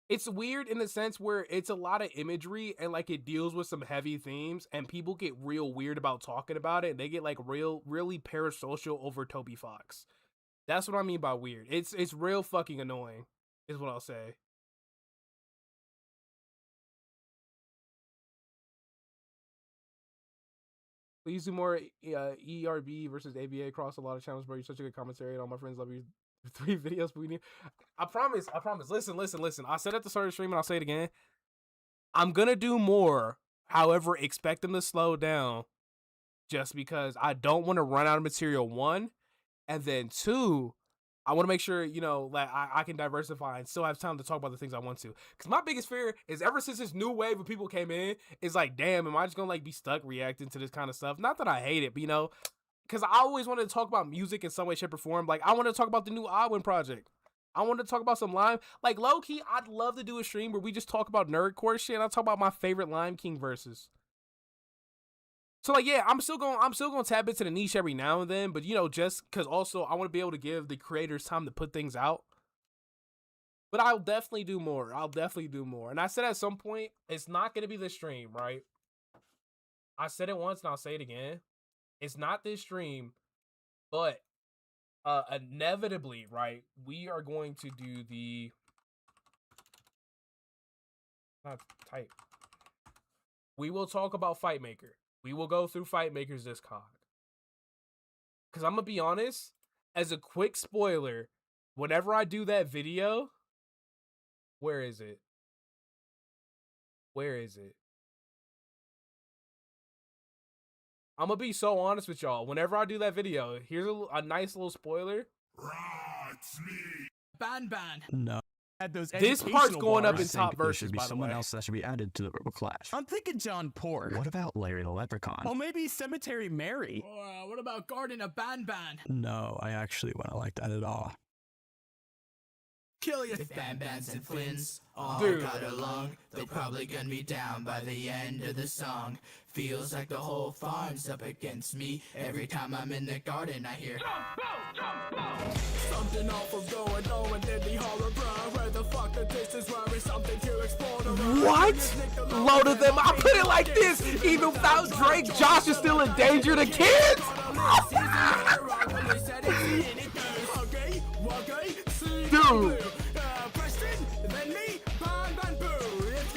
It's weird in the sense where it's a lot of imagery and like it deals with some heavy themes and people get real weird about talking about it. And they get like really parasocial over Toby Fox. That's what I mean by weird. It's real fucking annoying is what I'll say. Please do more ERB versus ABA across a lot of channels, bro. You're such a good commentary and all my friends love you. 3 videos we need. I promise. Listen. I said at the start of the stream and I'll say it again. I'm gonna do more. However, expect them to slow down just because I don't want to run out of material, 1. And then 2, I want to make sure, you know, like I can diversify and still have time to talk about the things I want to. Because my biggest fear is ever since this new wave of people came in, it's like, damn, am I just gonna like be stuck reacting to this kind of stuff? Not that I hate it, but you know, because I always wanted to talk about music in some way, shape, or form. Like, I want to talk about the new Odwin project. I want to talk about some Lime. Like, low-key, I'd love to do a stream where we just talk about nerdcore shit and I'll talk about my favorite Lime King verses. So, like, yeah, I'm still gonna tap into the niche every now and then. But, you know, just because also I want to be able to give the creators time to put things out. But I'll definitely do more. And I said at some point, it's not going to be the stream, right? I said it once and I'll say it again. It's not this stream, but inevitably, right, we are going to do the not type. We will talk about Fight Maker. We will go through Fight Maker's Discog. Because I'm going to be honest, as a quick spoiler, whenever I do that video, where is it? I'm gonna be so honest with y'all. Whenever I do that video, here's a nice little spoiler. Right, me. Ban. No. At those This part's educational going up bars. in top There verses, should be by the someone way. else that should be added to the Rebel Clash. I'm thinking John Pork. What about Larry the Leprechaun? Oh, maybe Cemetery Mary. Or what about Garden of Ban Ban? No, I actually wouldn't like that at all. Kill your If Ban Bans and Flins all Dude. got along, they'll probably gun me down by the end of the song. Feels like the whole farm's up against me. Every time I'm in the garden, I hear something awful's going on in the horror, bro. Where the fuck the distance, where is something to explore? What? Load of them. I put it like this. Even without Drake, Josh is still in danger. The kids. Dude.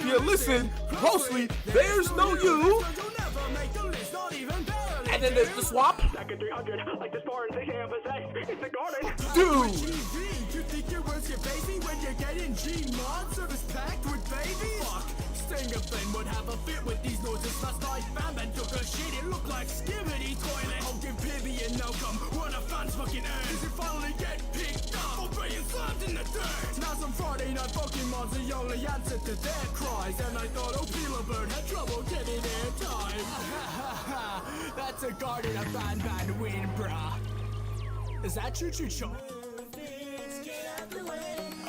Yeah, listen. Mostly, there's no you. And then there's the swap. Dude. You think your words get baby when you're getting G-Mod service packed with babies? Fuck, Stingapin would have a fit with these noises. Last night, Bam Bam took a shit, it looked like Skibbity toilet. I'll give Pibby an outcome, what a fan's fucking earns. You finally get picked up, for being slammed in the dirt. Now some Friday night Pokemon's the only answer to their cries. And I thought Opila Bird had trouble getting air time. That's a Garden of Ban Ban win, brah. Is that Choo Choo Choo?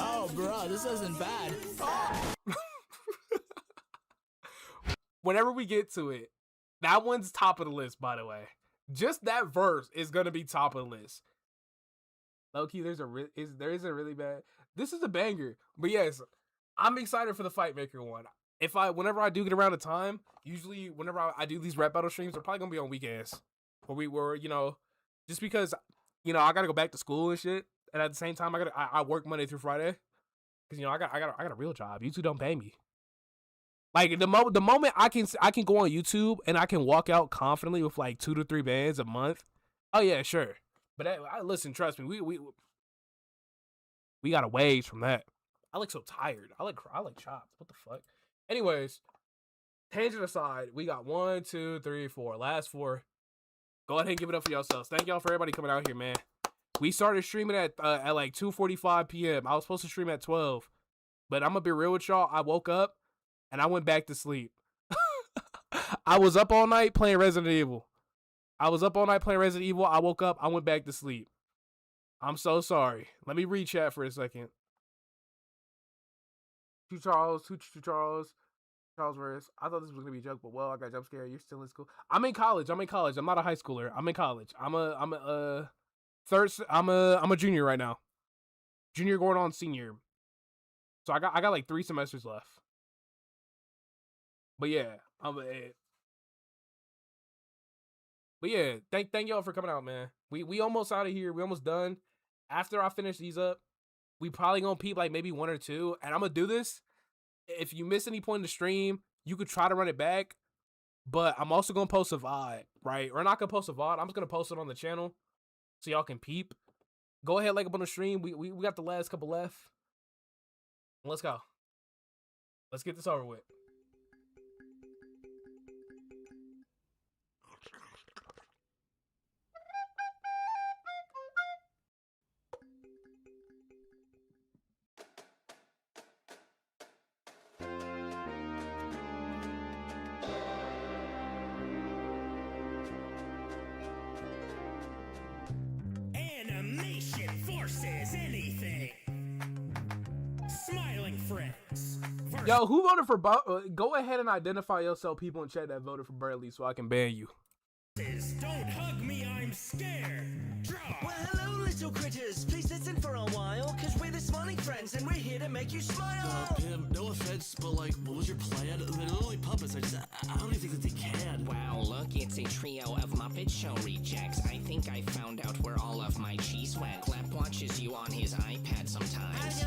Oh, bro, this isn't bad. Whenever we get to it, that one's top of the list, by the way. Just that verse is gonna be top of the list. Low-key, there is a really bad. This is a banger. But yes, I'm excited for the Fight Maker one. Whenever I do get around to time, usually whenever I do these rap battle streams, they're probably gonna be on weekends. Where just because I gotta go back to school and shit, and at the same time I work Monday through Friday, because I got a real job. YouTube don't pay me. Like the moment I can go on YouTube and I can walk out confidently with like 2 to 3 bands a month. Oh yeah, sure. But listen, trust me, we got a ways from that. I look so tired. I like chopped. What the fuck? Anyways, tangent aside, we got 1, 2, 3, 4. Last 4. Go ahead and give it up for yourselves. Thank y'all for everybody coming out here, man. We started streaming at like 2:45 p.m. I was supposed to stream at 12, but I'm gonna be real with y'all. I woke up and I went back to sleep. I was up all night playing Resident Evil. I woke up. I went back to sleep. I'm so sorry. Let me read chat for a second. Charles Reyes. I thought this was gonna be a joke, but well, I got jump scared. You're still in school. I'm in college. I'm not a high schooler. I'm in college. I'm a junior right now. Junior going on senior. So I got like 3 semesters left. But yeah, thank y'all for coming out, man. We almost out of here. We almost done. After I finish these up, we probably gonna peep like maybe 1 or 2, and I'm gonna do this. If you miss any point in the stream, you could try to run it back, but I'm also gonna post a VOD, right? Or I'm not gonna post a VOD. I'm just gonna post it on the channel so y'all can peep. Go ahead, like up on the stream. We got the last couple left. Let's go. Let's get this over with. Animation forces anything. Smiling friends. Yo, who voted for go ahead and identify yourself, people in chat that voted for Burley, so I can ban you. Don't hug me, I'm scared. Draw. Well, hello, little critters. Please listen for a while, cause we're the smiling friends and we're here to make you smile. Pim, no offense, but like, what was your plan? They're literally puppets. I don't even think that they can. Wow, look, it's a trio of Muppet Show rejects. I think I found out where all of my cheese went. Clep watches you on his iPad sometimes.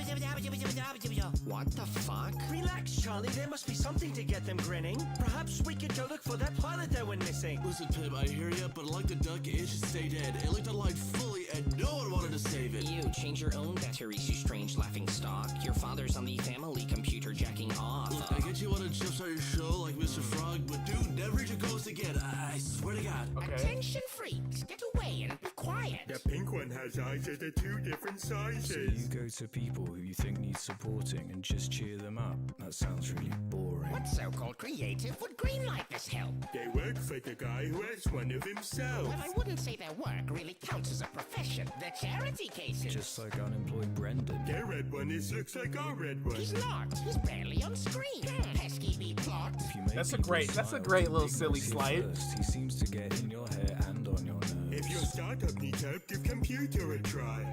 What the fuck? Relax, Charlie. There must be something to get them grinning. Perhaps we could go look for that pilot that went missing. Listen, Pim, I hear ya, but like the duck, it should stay dead. It looked online fully, and no one wanted to save it. You change your own batteries, you strange laughing stock. Your father's on the family computer jacking off. Look, I get you want to jumpstart your show like Mr. Frog, but dude, never reach a ghost again. I swear to God. Okay. Attention freaks, get away and be quiet. The pink one has eyes that are 2 different sizes. So you go to people who you think need supporting and just cheer them up? That sounds really boring. What so-called creative would greenlight this help? They work for the guy who has one of himself. Well, I wouldn't say their work really counts as a profession. The charity cases. Just like unemployed Brendan. Their red one looks like our red one. He's not. He's barely on screen. Pesky B-plot. That's a great little silly slide. He seems to get in your hair and on your nerves. If your startup needs help, give computer a try.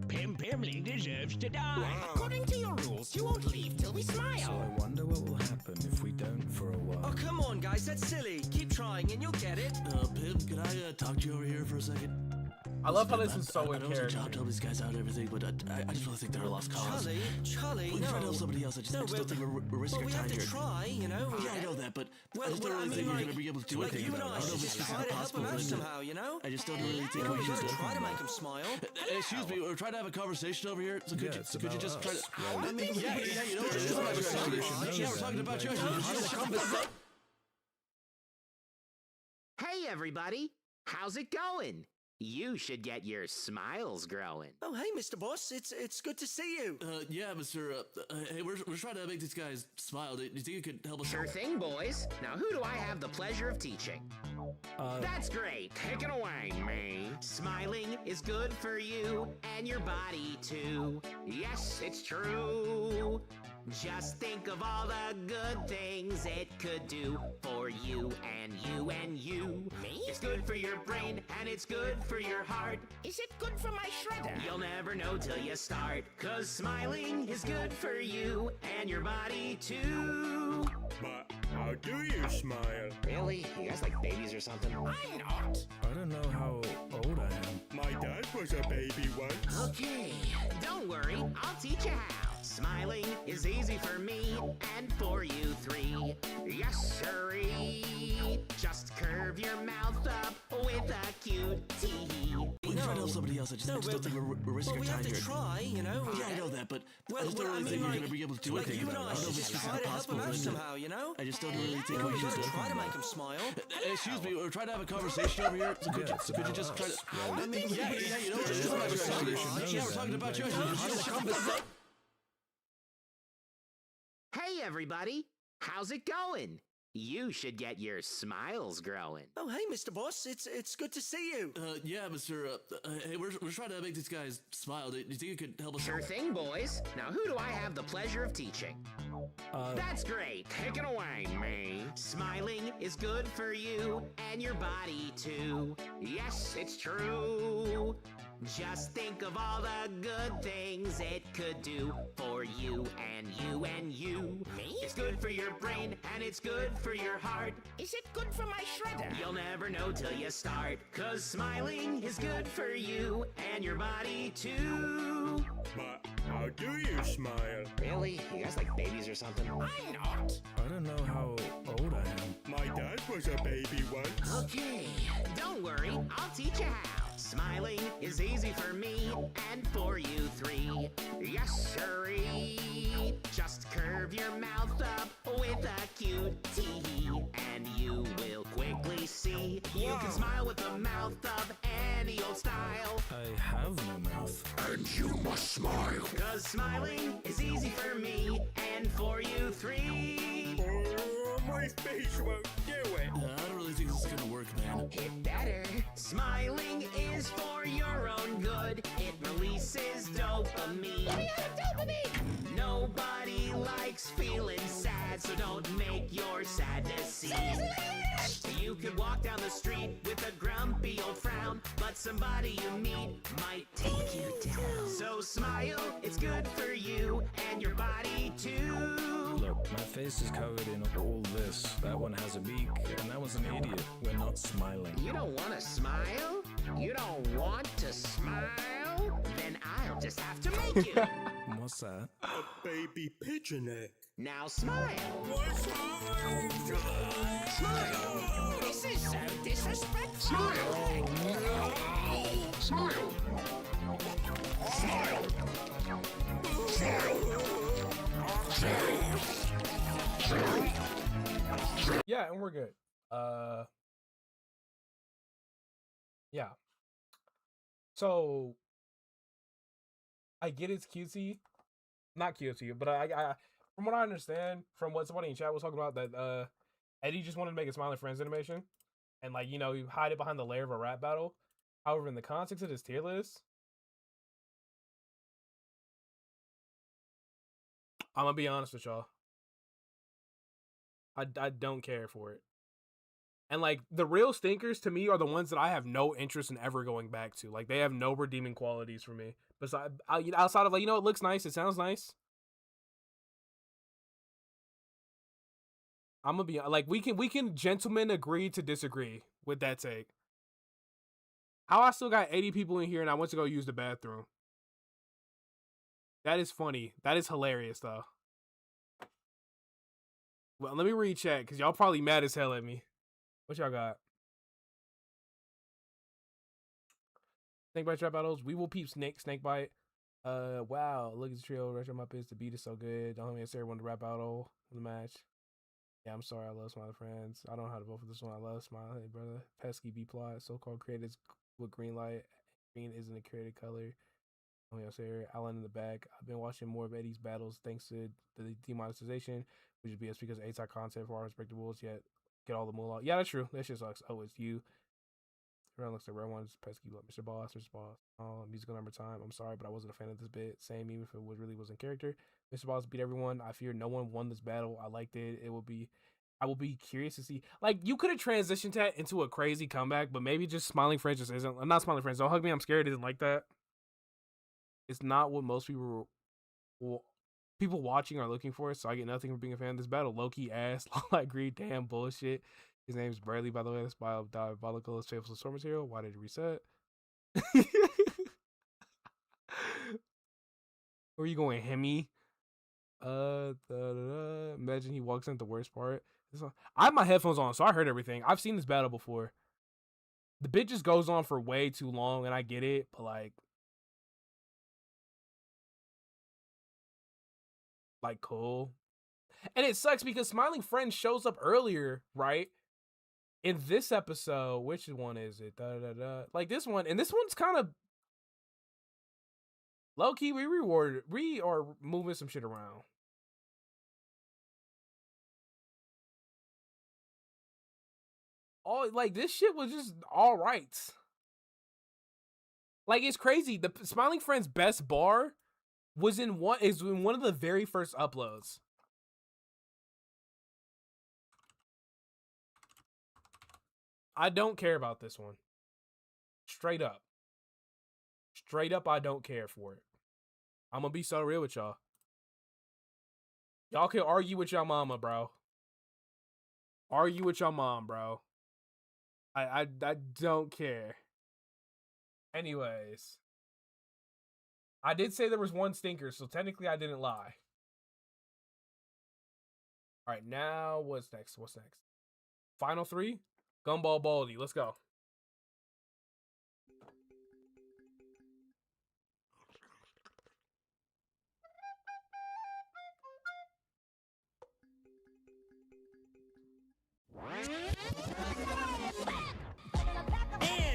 Pimley deserves to die. Wow. According to your rules, you won't leave till we smile. So I wonder what will happen if we don't for a while. Oh, come on, guys, that's silly. Keep trying and you'll get it. Pim, can I talk to you over here for a second? I love how this is so in I know it's a character. job to help these guys out and everything, but I just really think they're a lost cause. Charlie, We can try to help somebody else. I just don't think we're risking we our have time to here. try, you know. Yeah, I know that, but Well, I just don't I really mean, think we're like- going to be able to do like anything you and about it. I I don't know if should it's just just try to help possible him out for us to- somehow, you know. I just don't really think You know, we we should gotta just try to make him smile. Excuse me, we're trying to have a conversation over here, so could you just try to... I mean, Yeah, you know, just about yeah, we're talking about you. Hey, everybody. How's it going? You should get your smiles growing. Oh, hey, Mr. Boss. It's good to see you. Yeah, Mr. Hey, we're trying to make these guys smile. Do you think you could help us? Sure thing, boys. Now, who do I have the pleasure of teaching? That's great. Take it away, me. Smiling is good for you and your body, too. Yes, it's true. Just think of all the good things it could do for you and you and you. Me? It's good for your brain and it's good for your heart. Is it good for my shredder? You'll never know till you start. 'Cause smiling is good for you and your body too. But how do you smile? Really? You guys like babies or something? I'm not. I don't know how old I am. My dad was a baby once. Okay, don't worry, I'll teach you how. Smiling is easy for me and for you 3. Yes, sirree. Just curve your mouth up with a cute tee. We're trying to help somebody else. I just don't think we're risking our we time have to here. try, you know. Yeah, I know that, but I Well, just don't I really mean, think we're like- going to be able to do like anything you and about it. I I don't know should if it's just just try to help possible him for out us to- somehow, you know. I just don't really think You know, we we should gotta do try to anything make about him smile. it. Excuse me, we're trying to have a conversation over here. So could you just try to... I mean, Yeah, you know, just about you. Yeah, we're talking about you. Hey, everybody. How's it going? You should get your smiles growing. Oh, hey, Mr. Boss. It's good to see you. Yeah, Mr. Hey, we're trying to make these guys smile. Do you think you could help us? Sure thing, boys. Now, who do I have the pleasure of teaching? That's great. Take it away, me. Smiling is good for you and your body, too. Yes, it's true. Just think of all the good things it could do for you and you and you. Me? It's good for your brain and it's good for your heart. Is it good for my shredder? You'll never know till you start. 'Cause smiling is good for you and your body too. But how do you smile? Really? You guys like babies or something? I'm not. I don't know how old I am. My dad was a baby once. Okay, don't worry, I'll teach you how. Smiling is easy for me and for you 3. Yes, sirree. Just curve your mouth up with a cute tee, and you will quickly see you can smile with the mouth of any old style. I have no mouth. And you must smile. 'Cause smiling is easy for me and for you 3. Oh, my face won't do it. I don't really think this is gonna work, man. It better. Smiling is for your own good. It releases dopamine. Nobody likes feeling sad, so don't make your sadness seem. You could walk down the street with a grumpy old frown, but somebody you meet might take you down. So smile, it's good for you and your body too. Look, my face is covered in all this. That one has a beak, and that one's an idiot. We're not smiling. You don't want to smile? You don't want to smile? Then I'll just have to make you. What's that? A baby pigeon egg. Now smile. Smile. This is so disrespectful. Smile. Smile. Smile. Smile. Yeah, and we're good. Yeah. So I get it's cutesy, not cutesy, but I from what I understand, from what somebody in chat was talking about, that Eddie just wanted to make a Smiling Friends animation, and like, you know, you hide it behind the layer of a rap battle. However, in the context of this tier list, I'm gonna be honest with y'all. I don't care for it. And like, the real stinkers to me are the ones that I have no interest in ever going back to. Like, they have no redeeming qualities for me. Besides, outside of like, you know, it looks nice, it sounds nice. I'm gonna be like, we can gentlemen agree to disagree with that take. How I still got 80 people in here and I went to go use the bathroom. That is funny. That is hilarious though. Well, let me read chat because y'all probably mad as hell at me. What y'all got? Snakebite trap battles. We will peep snakebite. Wow. Look at the trio. Retro Muppets. The beat is so good. Don't let me answer won the rap battle in the match. Yeah, I'm sorry. I love Smiley Friends. I don't know how to vote for this one. I love Smiley, brother. Pesky B plot. So-called creators with green light. Green isn't a created color. Oh yeah, sir. Alan in the back. I've been watching more of Eddie's battles thanks to the demonetization, which is BS because A-side content for our respectables, yet get all the moolah. Yeah, that's true. That shit sucks. Oh, it's you. Everyone looks like red ones. Pesky, Mr. Boss, Mr. Boss. Musical number time. I'm sorry, but I wasn't a fan of this bit. Same, even if it really was in character. Mr. Boss beat everyone. I fear no one won this battle. I liked it. I will be curious to see. Like, you could have transitioned that into a crazy comeback, but maybe just Smiling Friends just isn't. I'm not Smiling Friends. Don't hug me. I'm scared. Isn't like that. It's not what most people watching are looking for, so I get nothing from being a fan of this battle. Low-key ass, like greed, damn bullshit. His name's Bradley, by the way. That's by Diabolical is faithful source material. Why did it reset? Where are you going, Hemi? Imagine he walks in the worst part. I have my headphones on, so I heard everything. I've seen this battle before. The bit just goes on for way too long, and I get it, but like cool. And it sucks because Smiling Friend shows up earlier, right? In this episode, which one is it? Like this one, and this one's kind of low key. We are moving some shit around. Like this shit was just all right. Like it's crazy. The Smiling Friend's best bar was in one of the very first uploads. I don't care about this one. Straight up. I don't care for it. I'm gonna be so real with y'all. Y'all can argue with your mama, bro. Argue with your mom, bro. I don't care. Anyways. I did say there was one stinker, so technically I didn't lie. Alright, now what's next? Final 3? Gumball Baldy. Let's go.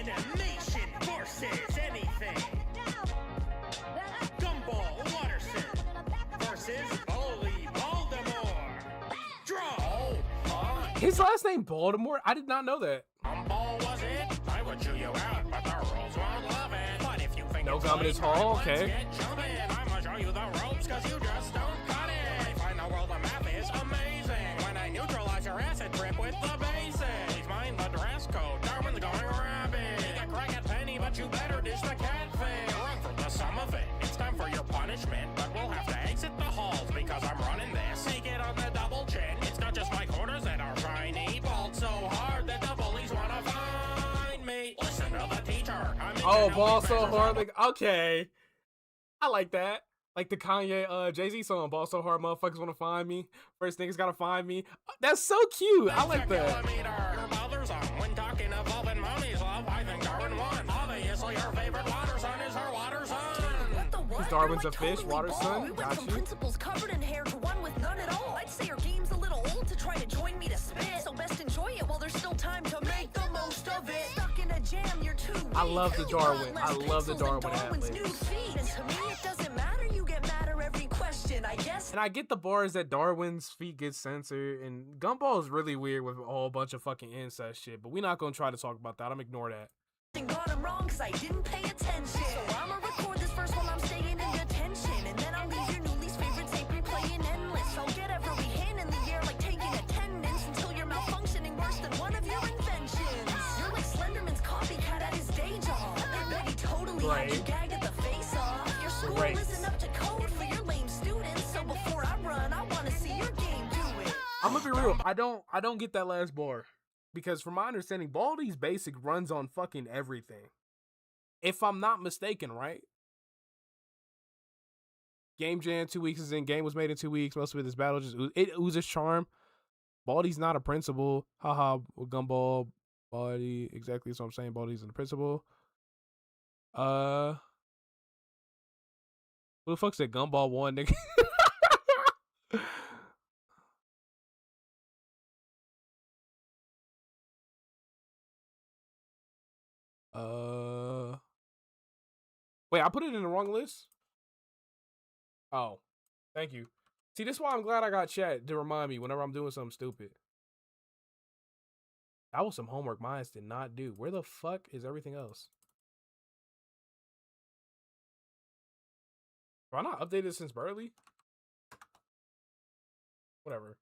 Animation versus anything. Gumball Watterson versus Bully Baltimore. Draw. His last name Baltimore? I did not know that. Gumball was it? I would chew you out, but the rules won't love it. But if you think No it's Governor's funny, Hall, let's okay. get jumping. I'ma show you the ropes, cause you just don't cut it. I find the world of math is amazing. When I neutralize your acid trip with the basics. Please mind the dress code. Darwin's going rabbit. You got crack at penny, but you better dish the catfish. Run from the sum of it. It's time for your punishment, but we'll have to exit the halls because I'm running this. Take it on the double chin. It's not just my quarters that are shiny. Balled so hard that the bullies wanna find me. Listen to the teacher. Oh, ball so hard. Like, okay. I like that. Like the Kanye Jay-Z song, ball so hard motherfuckers wanna find me. First niggas gotta find me. That's so cute. I like that. Your mother's on. When talking of love and mommy's love, I think Darwin won. Obviously, your favorite water son is her water son. Darwin's a fish, water son. Got you. Principles covered in hair to one with none at all. I'd say your game's a little old to try to join me to spit. So best enjoy it while there's still time to make the most of it. Stuck in a jam, you're too I love the Darwin. I love the Darwin ad-libs. To me, it doesn't matter. You get madder every question, I guess. And I get the bars that Darwin's feet get censored, and Gumball is really weird with a whole bunch of fucking incest shit, but we're not gonna try to talk about that. I'm gonna ignore that. Got him wrong because I didn't pay attention. So I'ma record this verse while I'm staying in detention. And then I'll leave your new least favorite tape replaying endless. I'll get every hand in the air like taking attendance until you're malfunctioning worse than one of your inventions. You're like Slenderman's copycat at his day job. And Betty totally had you gagged at the face off. Your school isn't up to code for your lame students. So before I run, I want to see your game do it. I'm gonna be real. I don't get that last bar. Because from my understanding, Baldi's Basic runs on fucking everything. If I'm not mistaken, right? Game Jam 2 weeks is in. Game was made in 2 weeks. Most of this battle just it oozes charm. Baldi's not a principal. Haha, Gumball. Baldi. Exactly that's what I'm saying. Baldi's in the principal. Who the fuck said Gumball won, nigga? Wait, I put it in the wrong list? Oh, thank you. See, this is why I'm glad I got chat to remind me whenever I'm doing something stupid. That was some homework mine did not do. Where the fuck is everything else? Have I not updated since Burley? Whatever.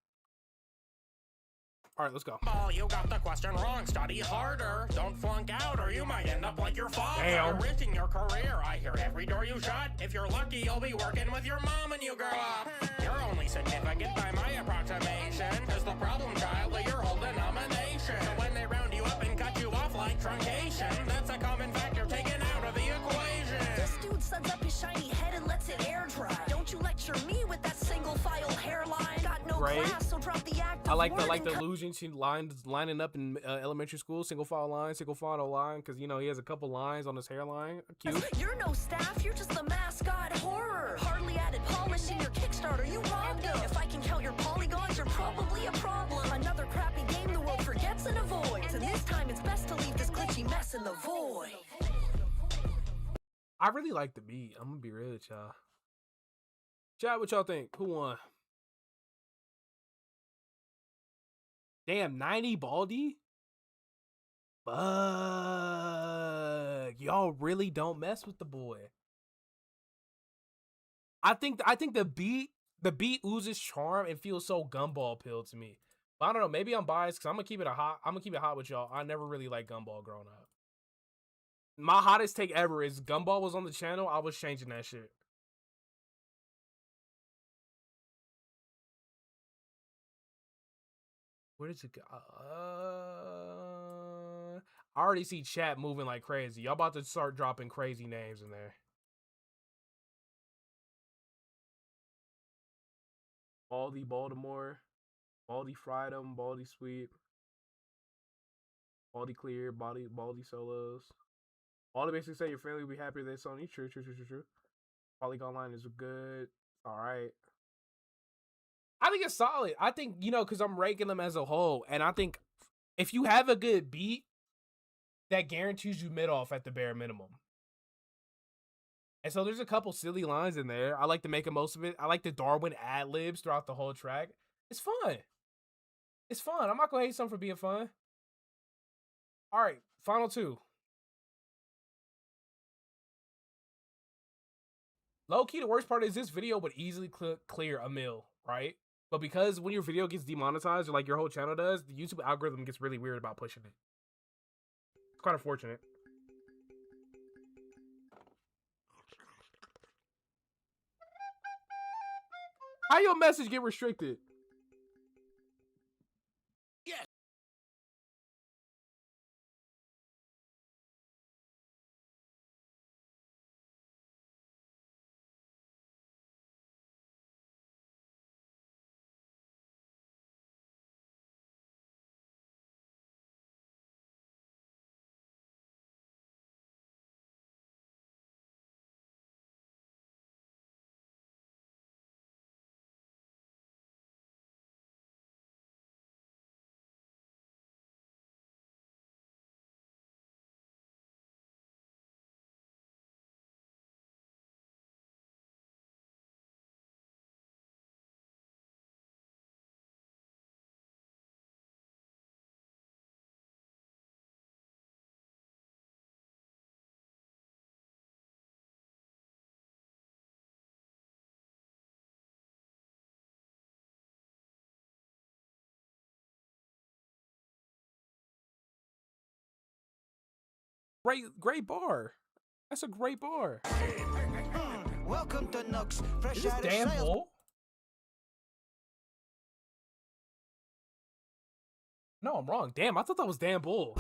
All right, let's go. Oh, you got the question wrong. Study harder. Don't flunk out or you might end up like your father. Damn. Risking your career. I hear every door you shut. If you're lucky, you'll be working with your mom when you grow up. You're only significant by my approximation. Cause the problem child of your whole denomination. So when they round you up and cut you off like truncation, that's a common factor taken out of the equation. This dude suds up his shiny head and lets it air dry. Don't you lecture me with that single file hairline. Got no class, so drop the act. I like the illusion she lining up in elementary school, single file line, because you know he has a couple lines on his hairline. Cute. You're no staff, you're just the mascot horror. Hardly added polish in your Kickstarter, you robbed them. If I can count your polygons, you're probably a problem. Another crappy game the world forgets and avoids. And this time it's best to leave this glitchy mess in the void. I really like the beat. I'm gonna be real with y'all. Chat, what y'all think? Who won? Damn, 90 Baldi? Fuck. Y'all really don't mess with the boy. I think the beat oozes charm and feels so Gumball pill to me. But I don't know, maybe I'm biased because I'm gonna keep it hot with y'all. I never really liked Gumball growing up. My hottest take ever is Gumball was on the channel, I was changing that shit. Where did it go? I already see chat moving like crazy. Y'all about to start dropping crazy names in there. Baldi Baltimore, Baldi Friedom, Baldi Sweep, Baldi Clear, Baldi Solos. Baldi basically say your family will be happy that Sony. True. Polygon line is good. All right. I think it's solid. I think, you know, because I'm ranking them as a whole. And I think if you have a good beat, that guarantees you mid-off at the bare minimum. And so there's a couple silly lines in there. I like to make the most of it. I like the Darwin ad-libs throughout the whole track. It's fun. It's fun. I'm not going to hate something for being fun. All right, final two. Low-key, the worst part is this video would easily clear a mil, right? But because when your video gets demonetized, or like your whole channel does, the YouTube algorithm gets really weird about pushing it. It's kind of fortunate. How your message get restricted? Great bar. That's a great bar. Welcome to Nooks. Fresh Is this out of Dan sales. Bull? No, I'm wrong. Damn, I thought that was Dan Bull.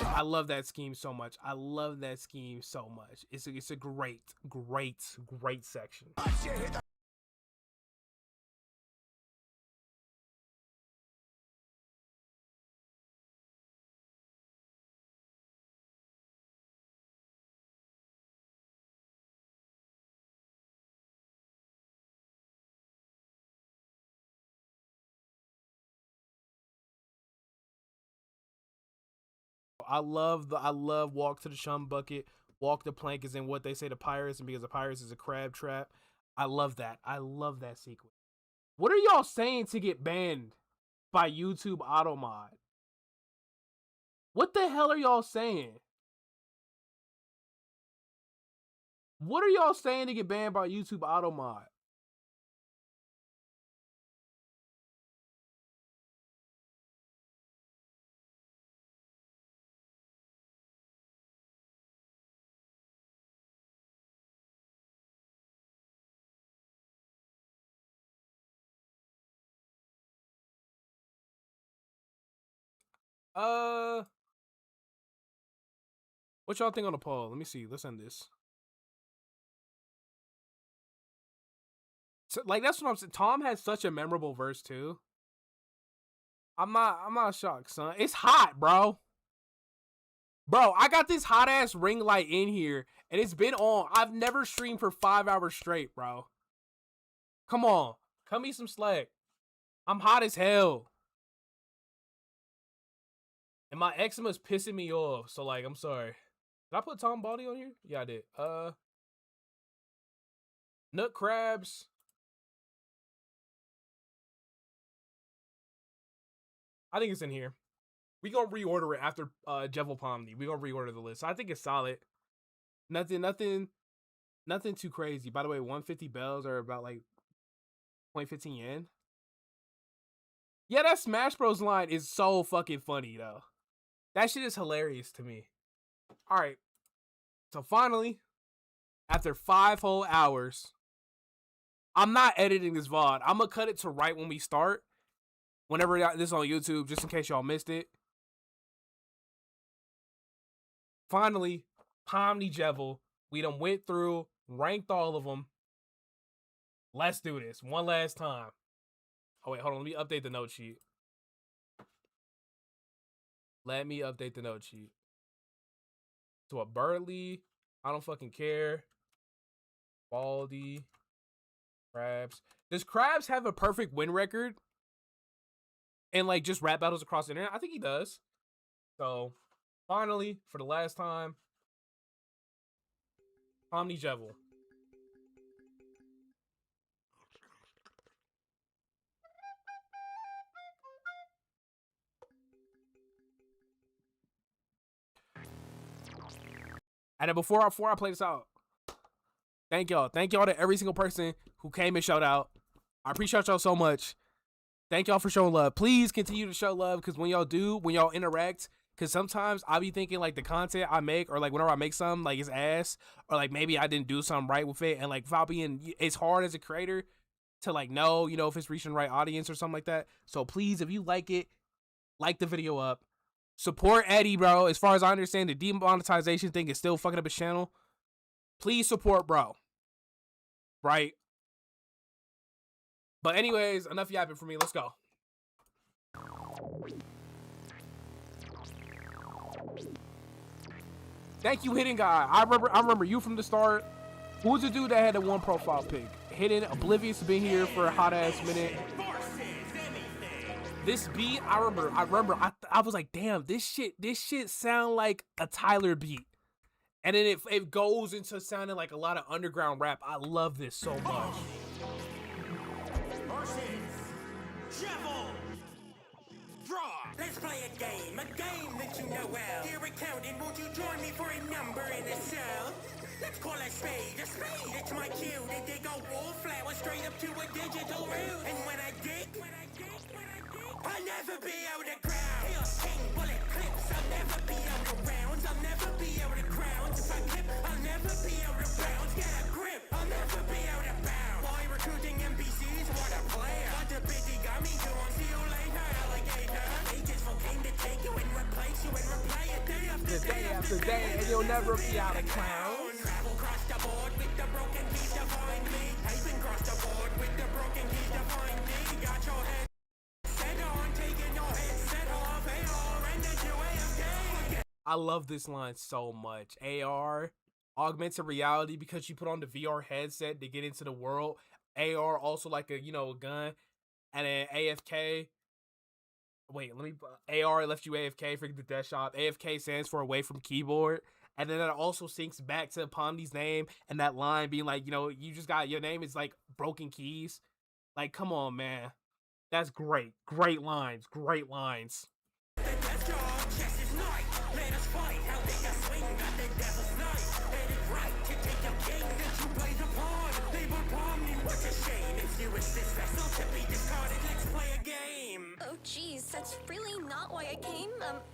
I love that scheme so much. I love that scheme so much. It's a great section. I love walk to the chum bucket, walk the plank is in what they say to pirates, and because the pirates is a crab trap. I love that. I love that sequence. What are y'all saying to get banned by YouTube Automod? What the hell are y'all saying? What are y'all saying to get banned by YouTube Automod? What y'all think on the poll? Let me see. Let's end this. So, like, that's what I'm saying. Tom has such a memorable verse too. I'm not shocked, son. It's hot, bro. Bro, I got this hot ass ring light in here, and it's been on. I've never streamed for 5 hours straight, bro. Come on, cut me some slack. I'm hot as hell. And my eczema's pissing me off, so like, I'm sorry. Did I put Tom Baldy on here? Yeah, I did. Nut crabs. I think it's in here. We gonna reorder it after Jevil Pomni. We gonna reorder the list. So I think it's solid. Nothing too crazy. By the way, 150 bells are about like 0.15 yen. Yeah, that Smash Bros line is so fucking funny though. That shit is hilarious to me. All right. So finally, after 5 whole hours, I'm not editing this VOD. I'm going to cut it to right when we start. Whenever this is on YouTube, just in case y'all missed it. Finally, Pomni Jevil. We done went through, ranked all of them. Let's do this one last time. Oh, wait, hold on. Let me update the note sheet. Let me update the note sheet. So a Burley, I don't fucking care. Baldy, Krabs. Does Krabs have a perfect win record? And like just rap battles across the internet? I think he does. So finally, for the last time, Pomni Jevil. And then before I play this out, thank y'all to every single person who came and showed out. I appreciate y'all so much. Thank y'all for showing love. Please continue to show love, because when y'all do, when y'all interact, Cause sometimes I be thinking like the content I make, or like whenever I make something, like it's ass, or like maybe I didn't do something right with it, and like without being, it's hard as a creator to like know, you know, if it's reaching the right audience or something like that. So please, if you like it, like the video up, support Eddie, bro. As far as I understand, the demonetization thing is still fucking up his channel. Please support bro, right? But anyways, enough yapping for me. Let's go. Thank you, Hidden Guy. I remember you from the start. Who was the dude that had the one profile pic? Hidden, oblivious to being here for a hot ass minute. This beat, I remember. I was like, damn, this shit sound like a Tyler beat, and then it goes into sounding like a lot of underground rap. I love this so much. Let's play a game that you know well. Dear accountant, won't you join me for a number in a cell? Let's call a spade. It's my cue to dig a wallflower straight up to a digital root. And when I dig, I'll never be able to ground. Chaos king, bullet clips, I'll never be able to rounds. I'll never be able to crowns. If I clip, I'll never be able to bounce. Get a grip, I'll never be able to bounce. Why recruiting NPCs? What a player. What a pity got me doing. See you later, alligator. Agents will came to take you and replace you and replay it day after day after day. And you'll never be out of clowns. Travel across the board with the broken keys to find me. Paving across the board with the broken keys to find me. Got your head set on, taking your head set off. AR, and then you AFK. I love this line so much. AR, augmented reality, because you put on the VR headset to get into the world. AR, also like a, you know, a gun. And then AFK. Wait, AR left you AFK, forget the death shop. AFK stands for away from keyboard. And then that also syncs back to Pondy's name and that line being like, you know, you just got, your name is like broken keys. Like, come on, man. That's great. Great lines. Great lines. Oh geez, that's really not why I came.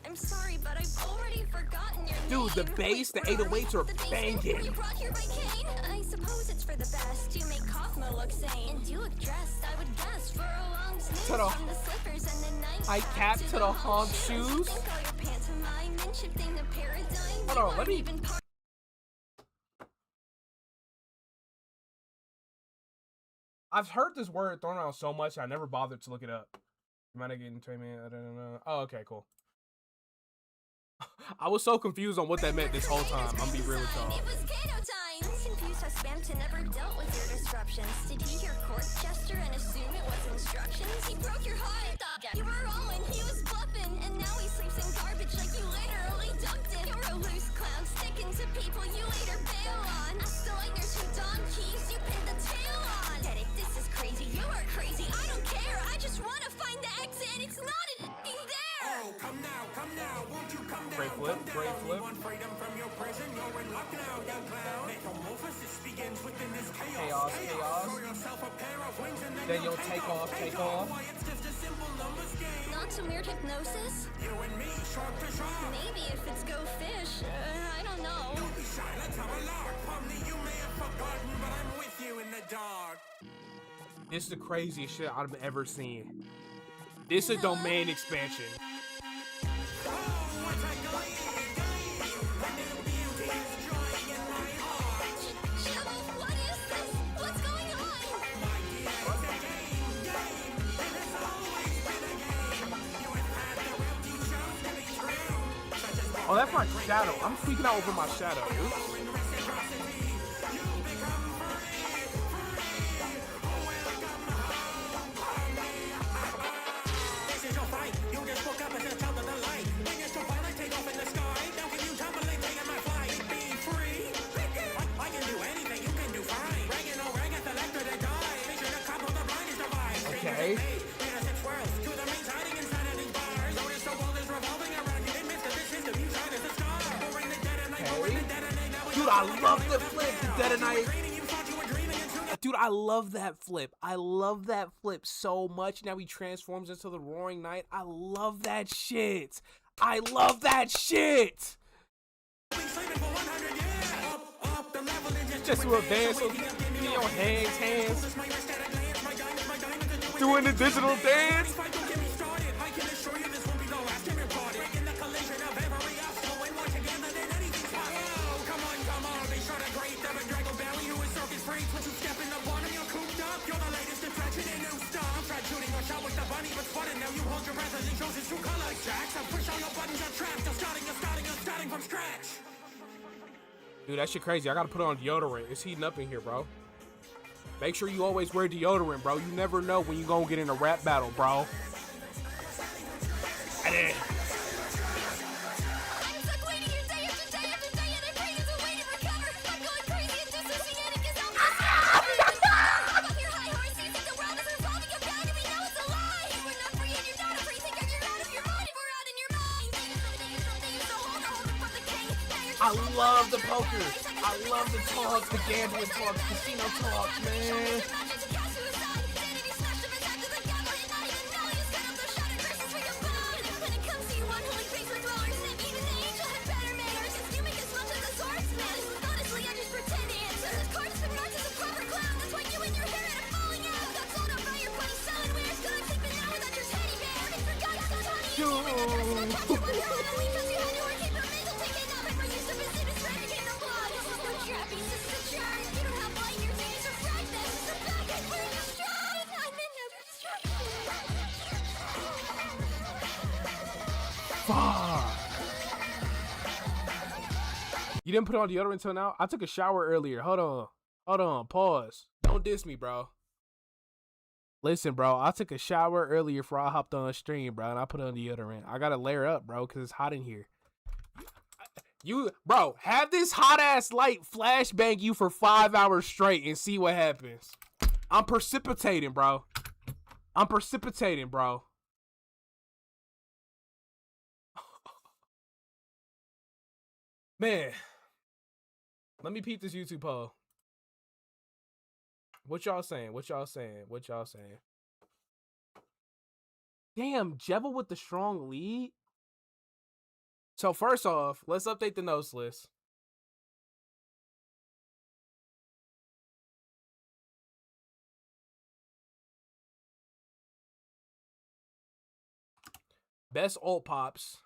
I'm sorry, but I've already forgotten your name. Dude, the bass, the 808s are banging. Were you brought here by Kane? I suppose it's for the best. You make Cosmo look sane. And you look dressed, I would guess, for a long snooze. From the slippers and the night high cap to the honk shoes. Think all your pantomime and shifting the paradigm. Hold on, let me... I've heard this word thrown around so much, I never bothered to look it up. You might have gotten entertainment. I don't know. Oh, okay, cool. I was so confused on what that meant this whole time. I'm gonna be real with y'all. It was Kano time. I'm confused how Spamton never dealt with your disruptions. Did he hear court gesture and assume it was instructions? He broke your heart. You were rolling, he was bluffing, and now he sleeps in garbage like you literally dumped him. You're a loose clown sticking to people you later bail on. Ask the Lightners who Don Keys you pinned the tail on. Get it? This is crazy. You are crazy. I don't care. I just want to find the exit, and it's not in there. Oh, come now, won't you come down? Great flip, great flip. You want freedom from your prison? You're in luck now, you clown. Metamorphosis begins within this chaos. Throw yourself a pair of wings and then you'll take off. Why, it's just a simple numbers game. Not some weird hypnosis? You and me, shark to shark. Maybe if it's go fish. I don't know. Don't be shy, let's have a lark. Pomni, you may have forgotten, but I'm with you in the dark. This is the craziest shit I've ever seen. This is a domain expansion. Oh, that's my shadow. I'm freaking out over my shadow. Oops. Okay. Dude, I love the flip, the detonite. Dude, I love that flip. I love that flip so much. Now he transforms into the Roaring Knight. I love that shit. I love that shit. Just to advance on your hands. Doing the digital dance. Dude, that shit crazy. I gotta put on deodorant. It's heating up in here, bro. Make sure you always wear deodorant, bro. You never know when you gonna get in a rap battle, bro. I love the poker. I love the talks, the gambling talks, casino talks, man. You didn't put on deodorant until now? I took a shower earlier. Hold on, pause. Don't diss me, bro. Listen, bro, I took a shower earlier before I hopped on stream, bro, and I put on deodorant. I gotta layer up, bro, because it's hot in here. Bro, have this hot ass light flashbang you for 5 hours straight and see what happens. I'm precipitating, bro. Man, let me peep this YouTube poll. What y'all saying? Damn, Jebel with the strong lead? So first off, let's update the notes list. Best alt pops.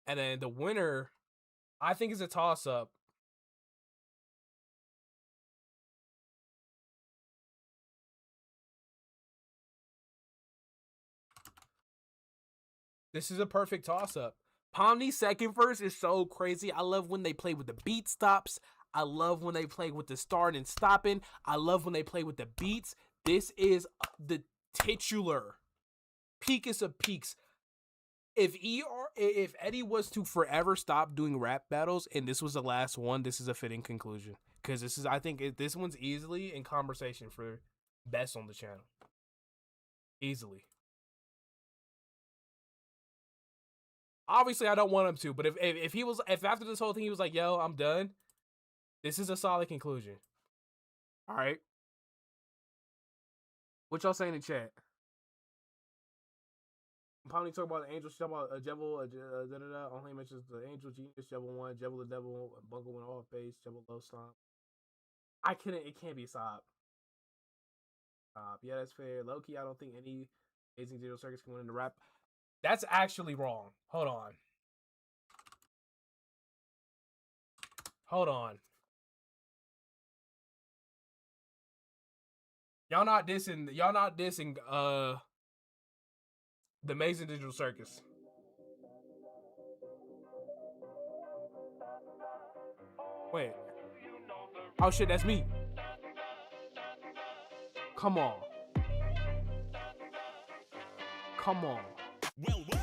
And then the winner, I think, is a toss-up. This is a perfect toss-up. Pomni's second verse is so crazy. I love when they play with the beat stops. I love when they play with the starting and stopping. I love when they play with the beats. This is the titular peakest of peaks. If Eddie was to forever stop doing rap battles and this was the last one, this is a fitting conclusion. Because I think this one's easily in conversation for best on the channel. Easily. Obviously, I don't want him to, but if after this whole thing he was like, yo, I'm done, this is a solid conclusion. All right. What y'all saying in chat? Probably talk about the angel. She talk about Jebel. Only mentions the angel genius. Jebel 1. Jebel the devil. Bungle went off base. Jebel low stomp. It can't be Saab. Yeah, that's fair. Low-key, I don't think any amazing digital circus can win in the rap. That's actually wrong. Hold on. Y'all not dissing the Amazing Digital Circus. Wait. Oh shit, that's me. Come on.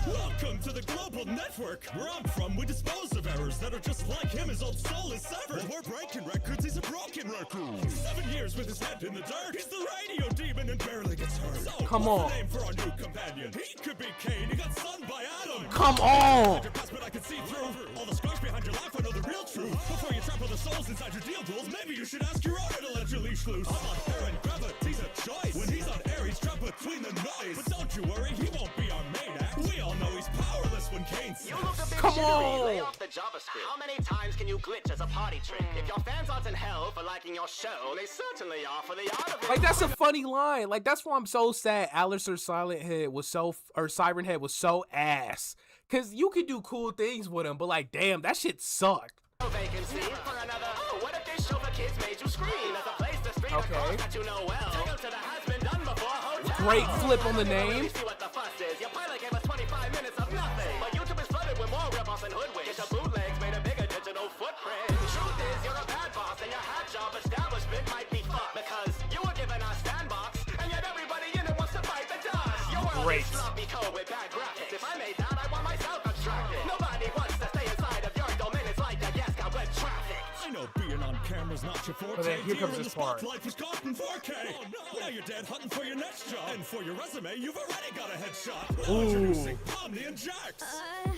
Welcome to the global network. Where I'm from, we dispose of errors that are just like him. His old soul is severed. Well, we're breaking records. He's a broken record. 7 years with his head in the dirt. He's the radio demon and barely gets hurt. So Come on. What's the name for our new companion? He could be Cain. He got sunned by Adam. Come on. But I can see through all the scars behind your life. I know the real truth. Before you trample the souls inside your deal duels, maybe you should ask your owner to let your leash loose. I'm on air and gravity's a choice. When he's on air, he's trapped between the noise. But don't you worry, he won't be our main act. We all know he's powerless when Cain You look a bit Come jittery. on. Lay off the JavaScript. How many times can you glitch as a party trick? If your fans aren't in hell for liking your show, they certainly are for the art of it. Like, that's a funny line. Like, that's why I'm so sad Alastor Siren Head was so ass. Cause you could do cool things with him, but like, damn, that shit sucked. Vacancy for another. Oh, what if this show for kids made you scream? As a place to stream a course that you know well. Take 'em to the has been done before hotel. Great flip on the name. See what the fuss is. Your pilot gave us 25 minutes of nothing. But YouTube is flooded with more rip-offs and hoodwinks. Get your bootlegs made a bigger digital footprint. Truth is, you're a bad boss, and your hat job establishment might be fucked because you were given a sandbox, and yet everybody in it wants to fight the dust. Your world is sloppy code with bad graphics. If I made that, I want myself abstracted. Nobody wants to stay inside of your domain. It's like that gas got web traffic. I know being on camera's not your forte. But then here comes this part. Life was caught in 4K. Oh no! Now you're dead hunting for your next job. And for your resume, you've already got a headshot. Introducing Pomni and Jax.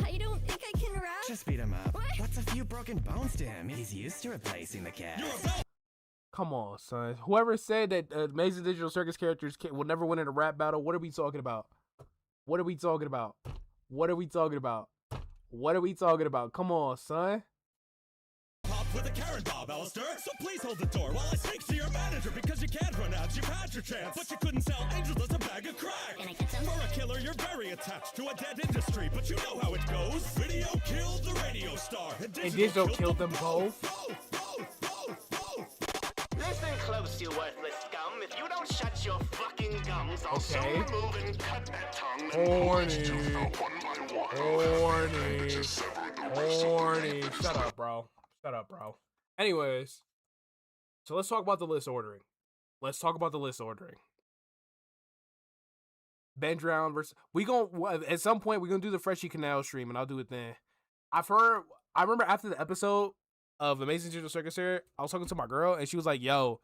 I don't think I can rap. Just beat him up. What's a few broken bones to him? He's used to replacing the cast. Come on, son. Whoever said that Amazing Digital Circus characters will never win in a rap battle, what are we talking about? What are we talking about? What are we talking about? What are we talking about? Come on, son. Pop with a Karen Bob, Alastor. So please hold the door while I speak to your manager because you can't run out. You've had your chance, but you couldn't sell angels as a bag of crack. Can I get some? For a killer, you're very attached to a dead industry, but you know how it goes. Video killed the radio star, and Digital killed them both. Listen close, you worthless scum. If you don't shut your fucking gums, I'll soon remove and cut that tongue. Horny. Shut up, bro. Shut up, bro. Anyways, so let's talk about the list ordering. Ben Drown versus at some point we're gonna do the Freshie Canal stream, and I'll do it then. I remember after the episode of Amazing Digital Circus here, I was talking to my girl, and she was like, "Yo,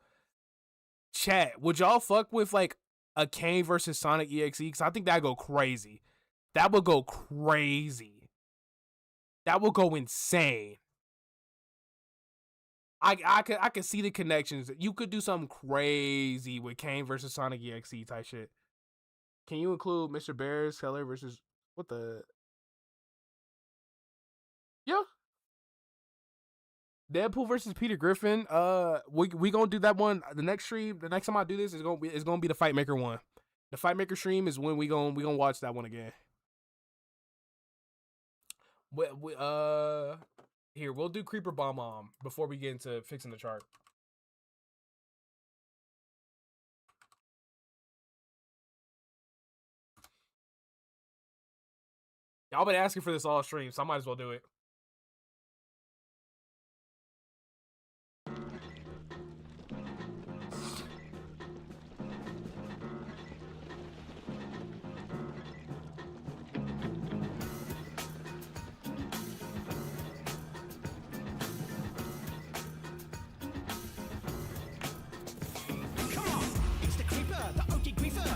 chat, would y'all fuck with like a Cain versus Sonic EXE? Because I think that'd go crazy. That would go crazy. That would go insane. I could see the connections. You could do something crazy with Cain versus Sonic EXE type shit. Can you include Mr. Bear's Keller versus what the? Yeah. Deadpool versus Peter Griffin. We gonna do that one. The next stream, the next time I do this is gonna be the Fight Maker one. The Fight Maker stream is when we gonna watch that one again. Here we'll do Creeper Bomb before we get into fixing the chart. Y'all been asking for this all stream, so I might as well do it.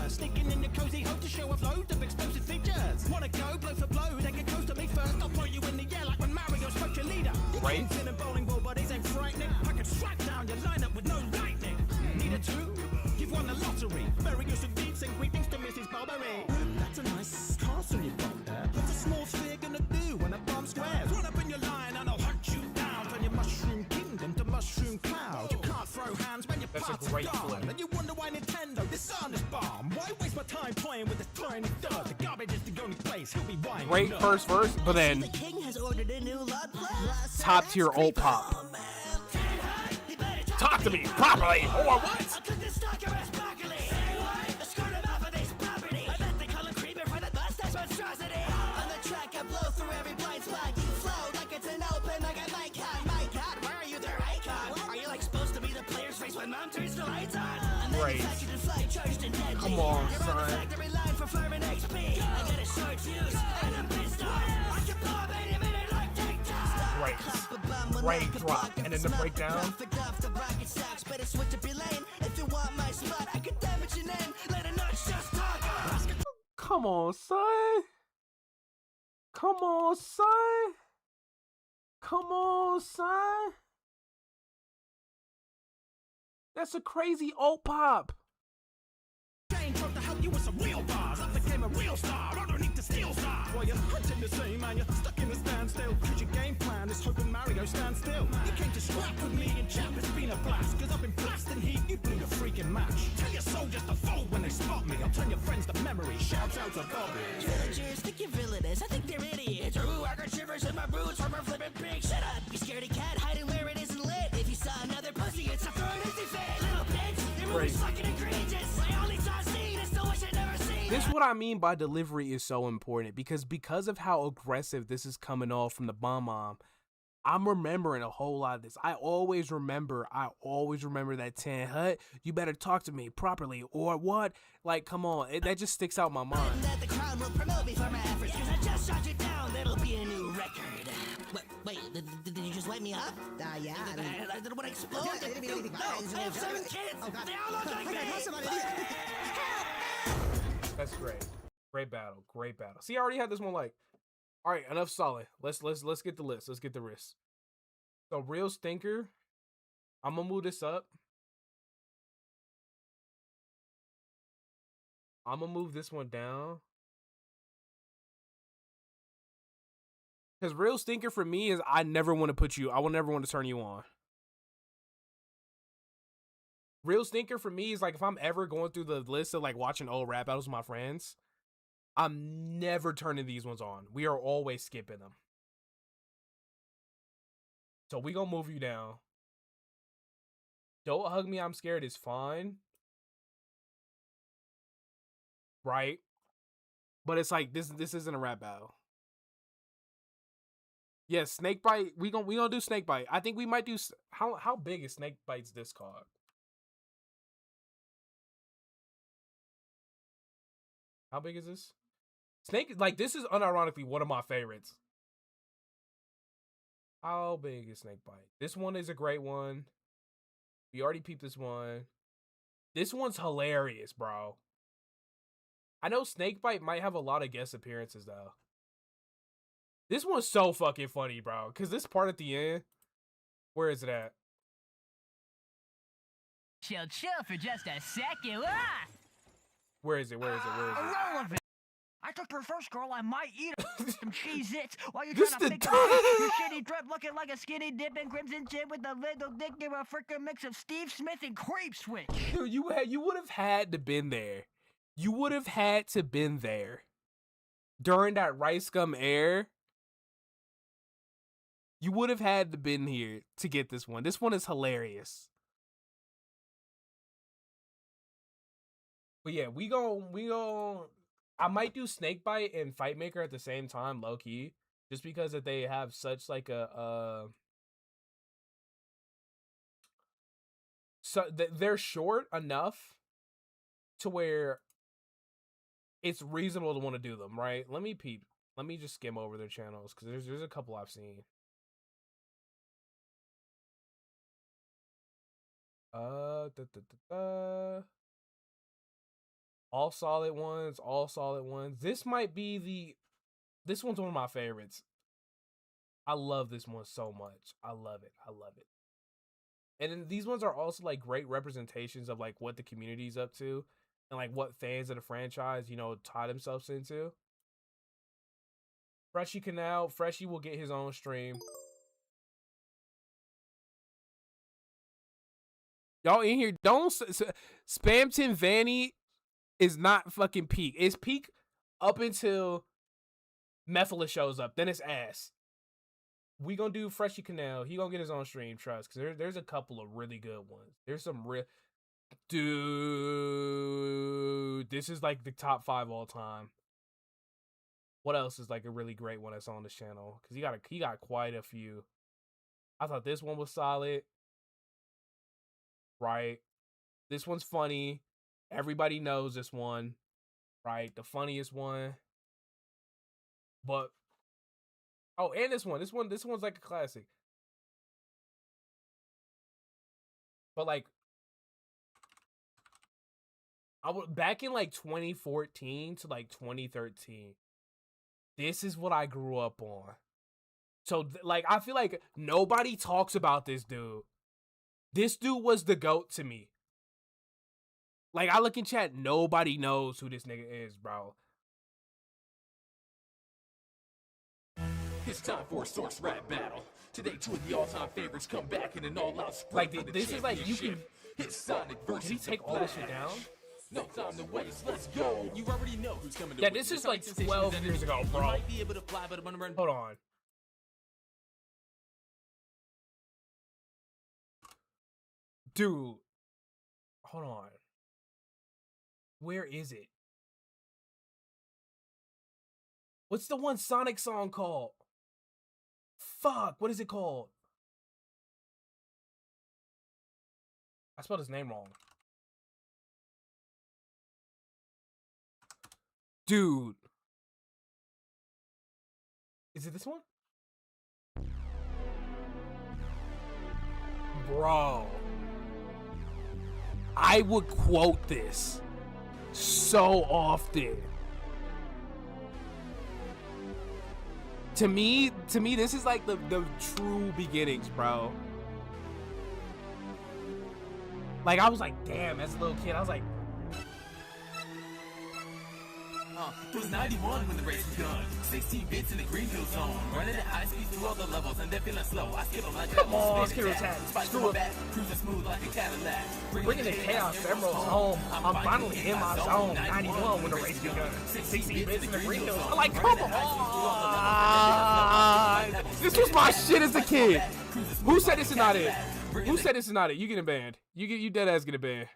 Sneaking in your cozy hole to show off loads of explosive features. Wanna go blow for blow? Then get close to me first. I'll throw you in the air like when Mario spoke your leader. Right. In a bowling ball, but ain't frightening. I can strike down your lineup with no lightning. Need a two? You've won the lottery. Very used to deeds and greetings to Mrs. Barbary. That's a nice castle you've got there. What's a small sphere gonna do when a bomb squares? Run up in your line and I'll hunt you down. Turn your mushroom kingdom to mushroom cloud. You can't throw hands when your parts are gone. And you wonder why Nintendo disarmed this bomb. Why waste my time playing with this tiny dud? The garbage is the only place he'll be winding Great up. first verse, but then The king has ordered a new lot top tier old pop. Talk to me properly, or what? Right. Come on, son. Right. Right drop. And then the breakdown. Come on, son. Come on, son. Come on, son. That's a crazy old pop. Ain't trying to help you with some real bars. I became a real star underneath the steel star. While you're hunting the sea, man, you're stuck in a standstill. Cause your game plan is hoping Mario stands still. You came to scrap with me and champ, it's been a blast. Cause I've been blasting heat, you blew the freaking match. Tell your soldiers to fold when they spot me. I'll turn your friends to memory. Shouts out to Bobby. Villagers think you're villainous, I think they're idiots. Ooh, I got shivers in my boots from a flippin' pig. Shut up, you scaredy cat, hiding where it isn't lit. If you saw another pussy, it's a throw an empty fit. Little bitch, they're really fucking egregious. I only saw scene, it's the wish I'd never seen. This is what I mean by delivery is so important, because of how aggressive this is coming off from the Bomb-Bomb, I'm remembering a whole lot of this. I always remember that 10 Hut, you better talk to me properly or what? Like, come on, that just sticks out in my mind. That the crowd will promote me for my efforts, cause I just shot you down, that'll be a new record. Wait, did you just light me up? Yeah. I didn't want to explode. No, I didn't mean anything No, violent. I have 7 kids. Oh, God. They all look like Okay, me. call somebody. That's great. Great battle. See, I already had this one like, all right, enough solid. Let's get the list. Let's get the wrist. So real stinker. I'm gonna move this up. I'm gonna move this one down. Because real stinker for me is I will never want to turn you on. Real stinker for me is like if I'm ever going through the list of like watching old rap battles with my friends, I'm never turning these ones on. We are always skipping them. So we gonna move you down. Don't Hug Me, I'm Scared is fine. Right? But it's like this isn't a rap battle. Yes, Snakebite. We gonna do Snakebite. I think we might do how big is Snakebite's Discard? How big is this? This is unironically one of my favorites. How big is Snakebite? This one is a great one. We already peeped this one. This one's hilarious, bro. I know Snakebite might have a lot of guest appearances, though. This one's so fucking funny, bro. Because this part at the end, where is it at? Chill for just a second. Where is it? Irrelevant. I took your first girl, I might eat some Cheez-Its while you're This trying to the fix your shitty drip looking like a skinny dip and crimson chip with a little dick of a freaking mix of Steve Smith and Creep Switch. Dude, you would have had to been there. You would have had to been there. During that Rice Gum air. You would have had to been here to get this one. This one is hilarious. But yeah, we go. I might do Snakebite and Fight Maker at the same time, low key, just because that they have such like so they're short enough to where it's reasonable to want to do them, right? Let me just skim over their channels because there's a couple I've seen. All solid ones. This one's one of my favorites. I love this one so much. I love it. And then these ones are also like great representations of like what the community's up to and like what fans of the franchise, tie themselves into. Freshie will get his own stream. Y'all in here, don't Spamton Vanny is not fucking peak. It's peak up until Mephiles shows up. Then it's ass. We gonna do Freshie Canal. He gonna get his own stream, trust. Because there's a couple of really good ones. There's some real... Dude. This is like the top 5 all time. What else is like a really great one that's on this channel? Because he got quite a few. I thought this one was solid. Right? This one's funny. Everybody knows this one, right? The funniest one. But and this one's like a classic. But like back in like 2014 to like 2013. This is what I grew up on. So like I feel like nobody talks about this dude. This dude was the GOAT to me. Like I look in chat, nobody knows who this nigga is, bro. It's time for a source rap battle. Today, two of the all-time favorites come back in an all-out sprint. Like this is like you can. It's Sonic versus. Did he take all this shit down? No time to waste. Let's go. You already know who's coming. Yeah, this is like 12 years ago, bro. You might be able to fly, but I'm gonna run. Hold on. Dude. Hold on. Where is it? What's the one Sonic song called? Fuck, what is it called? I spelled his name wrong. Dude. Is it this one? Bro. I would quote this so often. To me, this is like the true beginnings, bro. Like, I was like, damn, as a little kid, I was like, It was 91 when the race begun. 16 bits in the green hill zone. Running at high speed through all the levels and then feeling slow. I skip them like come on, skip attack. Screw it back, cruising smooth like a Cadillac. Bringing the chaos emeralds home. I'm finally in my zone. 91 when the race begun. 16 bits in the green hills. I'm like, come on. This was my shit as a kid. Who said this is not it? Who said this is not it? You getting banned. You dead ass getting banned.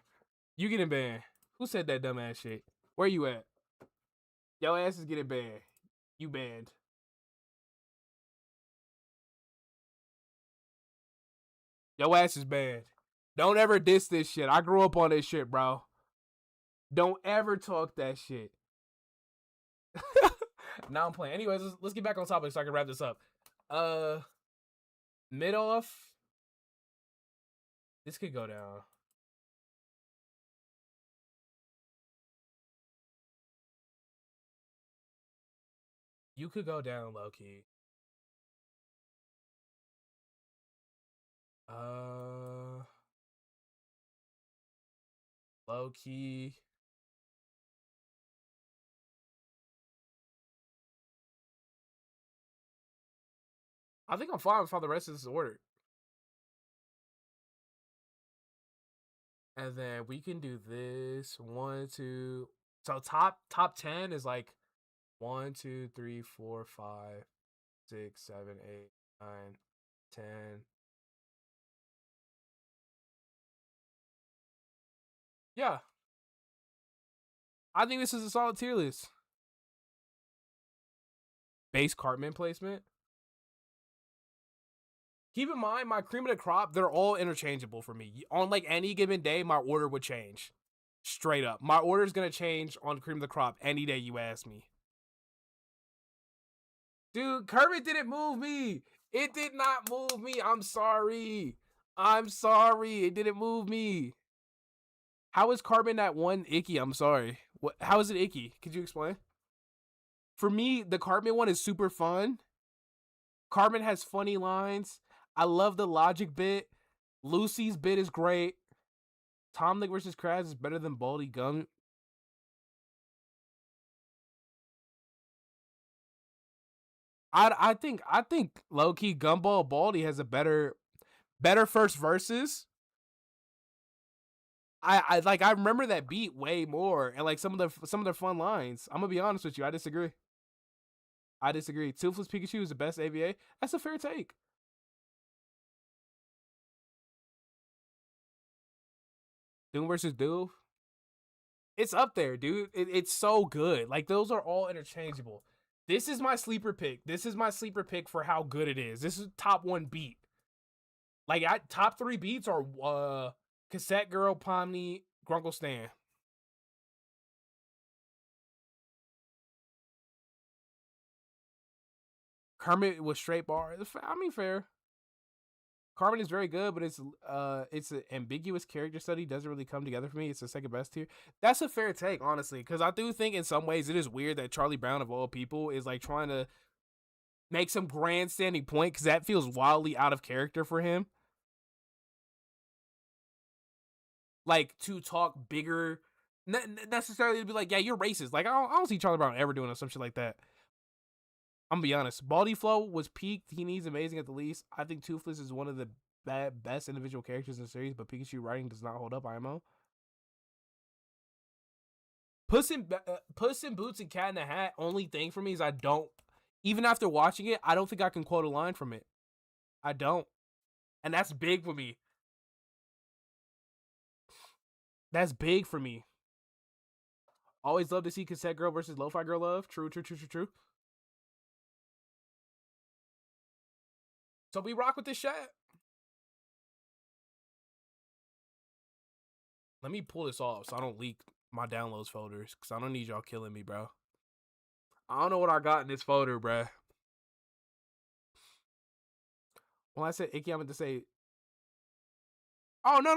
You getting banned. Who said that dumb ass shit? Where you at? Yo ass is getting banned. You banned. Yo ass is banned. Don't ever diss this shit. I grew up on this shit, bro. Don't ever talk that shit. Now I'm playing. Anyways, let's get back on topic so I can wrap this up. Mid off. This could go down. You could go down low key. Low key. I think I'm fine with how the rest of this is ordered. And then we can do this 1, 2. So top 10 is like 1, 2, 3, 4, 5, 6, 7, 8, 9, 10. Yeah. I think this is a solid tier list. Base Cartman placement. Keep in mind, my cream of the crop, they're all interchangeable for me. On like any given day, my order would change. Straight up. My order is going to change on cream of the crop any day you ask me. Dude, Kirby didn't move me. It did not move me. I'm sorry. I'm sorry. It didn't move me. How is Carbon that one icky? I'm sorry. What? How is it icky? Could you explain? For me, the Carbon one is super fun. Carbon has funny lines. I love the logic bit. Lucy's bit is great. Tom Nook versus Kraz is better than Baldy Gum. I think low key Gumball Baldy has a better first verses. I remember that beat way more and like some of the fun lines. I'm gonna be honest with you, I disagree. Toothless Pikachu is the best AVA. That's a fair take. Doom versus Doof. It's up there, dude. It's so good. Like, those are all interchangeable. This is my sleeper pick. This is my sleeper pick for how good it is. This is top 1 beat. Like, top 3 beats are Cassette Girl, Pomni, Grunkle Stan. Kermit was straight bar. I mean, fair. Carmen is very good, but it's an ambiguous character study. Doesn't really come together for me. It's the second best tier. That's a fair take, honestly, because I do think in some ways it is weird that Charlie Brown of all people is like trying to make some grandstanding point, because that feels wildly out of character for him. Like to talk bigger, not necessarily to be like, yeah, you're racist. Like I don't see Charlie Brown ever doing some shit like that. I'm gonna be honest. Baldy Flow was peaked. He needs amazing at the least. I think Toothless is one of the best individual characters in the series, but Pikachu writing does not hold up. IMO. Puss in Boots and Cat in the Hat. Only thing for me is I don't. Even after watching it, I don't think I can quote a line from it. I don't, and that's big for me. That's big for me. Always love to see Cassette Girl versus Lo-Fi Girl love. True. So we rock with this shit. Let me pull this off so I don't leak my downloads folders, because I don't need y'all killing me, bro. I don't know what I got in this folder, bro. When I said Icky, I meant to say... Oh, no.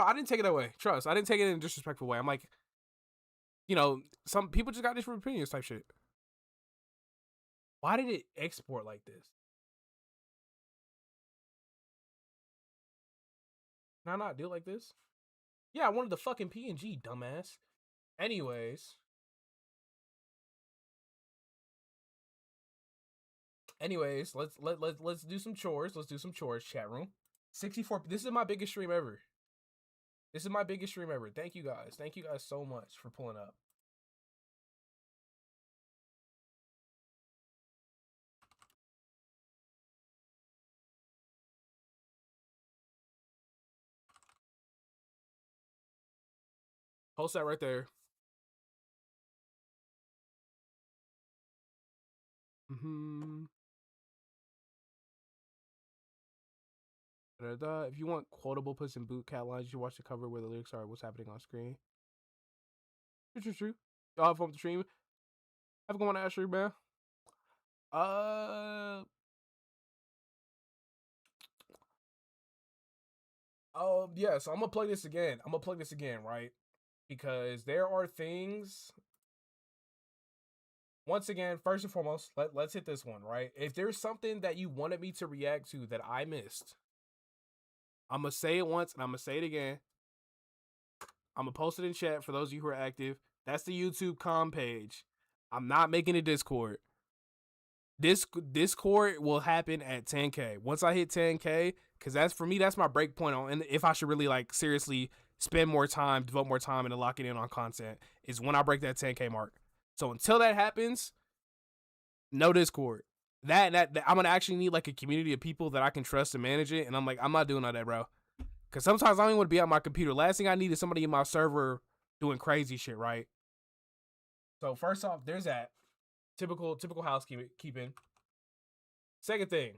I didn't take it that way. Trust. I didn't take it in a disrespectful way. I'm like, some people just got different opinions type shit. Why did it export like this? Can I not do it like this? Yeah, I wanted the fucking PNG, dumbass. Anyways, let's do some chores. Let's do some chores, chat room. 64. This is my biggest stream ever. Thank you guys. Thank you guys so much for pulling up. Post that right there. If you want quotable Puss in Boot Cat lines, you should watch the cover where the lyrics are what's happening on screen. True. Y'all have fun with the stream. Have a good one, Ashley, man. Yeah, so I'm gonna plug this again. Right? Because there are things. Once again, first and foremost, let's hit this one, right? If there's something that you wanted me to react to that I missed, I'm gonna say it once and I'm gonna say it again. I'm gonna post it in chat for those of you who are active. That's the YouTube com page. I'm not making a Discord. Discord will happen at 10K. Once I hit 10K, because that's for me, that's my break point on, and if I should really like seriously spend more time, devote more time into locking in on content, is when I break that 10K mark. So until that happens, no Discord. That I'm gonna actually need like a community of people that I can trust to manage it, and I'm like, I'm not doing all that, bro. Because sometimes I don't even want to be on my computer. Last thing I need is somebody in my server doing crazy shit, right? So first off, there's that. Typical housekeeping. Second thing.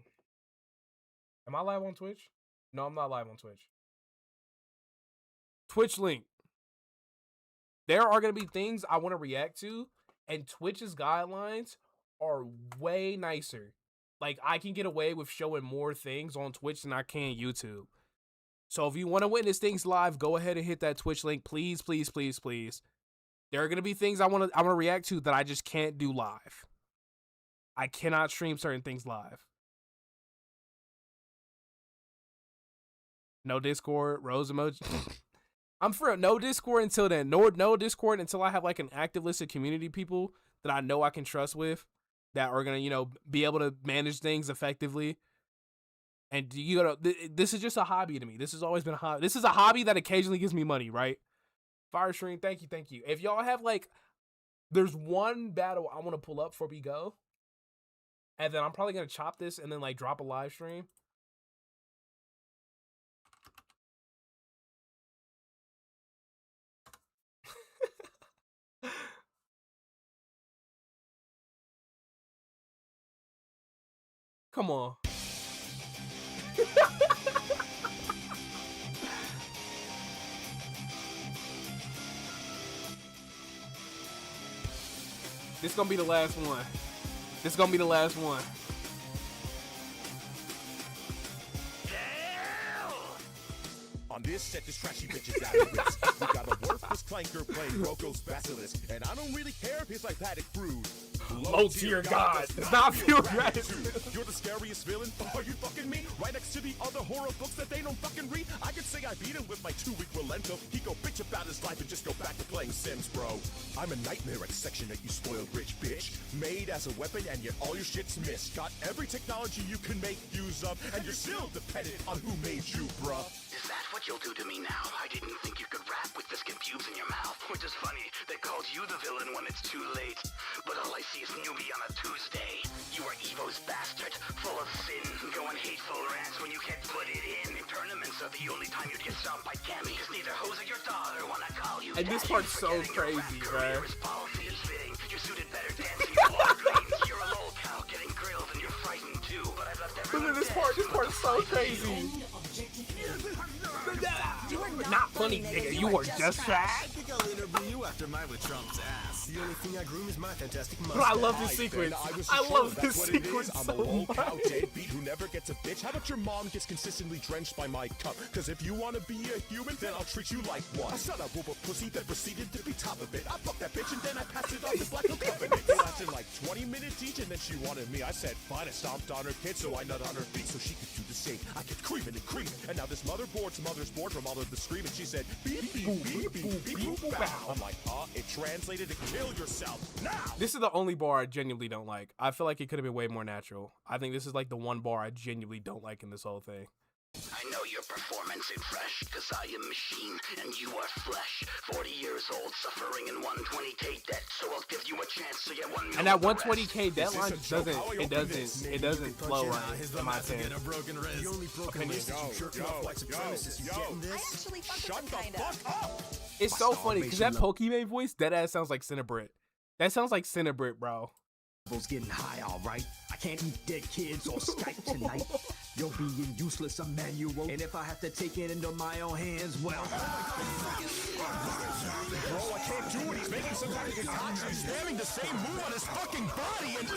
Am I live on Twitch? No, I'm not live on Twitch. Twitch link. There are going to be things I want to react to, and Twitch's guidelines are way nicer. Like, I can get away with showing more things on Twitch than I can YouTube. So if you want to witness things live, go ahead and hit that Twitch link. Please. There are going to be things I want to react to that I just can't do live. I cannot stream certain things live. No Discord, rose emoji. I'm for no Discord until then. No Discord until I have like an active list of community people that I know I can trust with, that are going to, be able to manage things effectively. And this is just a hobby to me. This has always been a hobby. This is a hobby that occasionally gives me money, right? Fire stream, thank you. If y'all have like, there's one battle I want to pull up before we go, and then I'm probably gonna chop this and then like drop a live stream. Come on. This gonna be the last one. On this set, this trashy bitch is out of risk. We got a worthless clanker playing Roko's Basilisk, and I don't really care if his Hypatic brood. Low tier god does not feel gratitude. You're the scariest villain? Are you fucking me? Right next to the other horror books that they don't fucking read? I could say I beat him with my 2-week relento. He go bitch about his life and just go back to playing Sims, bro. I'm a nightmare at section that you spoiled rich bitch. Made as a weapon and yet all your shit's missed. Got every technology you can make use of, and you're still dependent on who made you, bruh. Is that what you'll do to me now? I didn't think you could rap with viscid pubes in your mouth. Which is funny, they called you the villain when it's too late. But all I see is Snoopy on a Tuesday. You are Evo's bastard, full of sin, going hateful rants when you can't put it in. Tournaments are the only time you'd get stopped by Cammy, cause neither Hose or your daughter wanna call you. And this part's so crazy, man. You're suited better dancing in Walgreens. You're a lol cow getting grilled and you're frightened too. But I've left everyone Look at this part is so crazy. Not funny, nigga. You were just fat. I think I'll interview you after mine with Trump's ass. The only thing I groom is my fantastic Bro, mustache. I love this sequence. I love this sequence I'm so a low much. cow deadbeat who never gets a bitch. How about your mom gets consistently drenched by my cup? Cause if you wanna be a human, then I'll treat you like one. I son of a pussy that proceeded to be top of it. I fucked that bitch and then I passed it on to Black Hill Covenant. It lasted like 20 minutes each and then she wanted me. I said fine, I stomped on her kid so I nut on her feet so she could do the same. I kept creaming and creaming. And now this motherboard's mother's board from all of the screaming. She said beep beep beep beep beep boop bow. I'm like, it translated to kill yourself now. This is the only bar I genuinely don't like. I feel like it could have been way more natural. I think this is like the one bar I genuinely don't like in this whole thing. I know your performance ain't fresh, cause I am machine and you are flesh. 40 years old, suffering in 120k debt, so I'll give you a chance to get 1 million. And that 120k deadline doesn't flow right in my opinion. The only broken wrist is you jerking off white supremacists. You getting this? Shut the fuck up! It's so funny because that Pokemon voice, that ass sounds like Cinnabrit. That sounds like Cinnabrit, bro. Getting high, all right. I can't eat dead kids or Skype tonight. You're being useless, Emmanuel. And if I have to take it into my own hands, well. Bro, I can't do it. He's making some kind of concoction. He's spamming the same move on his fucking body and...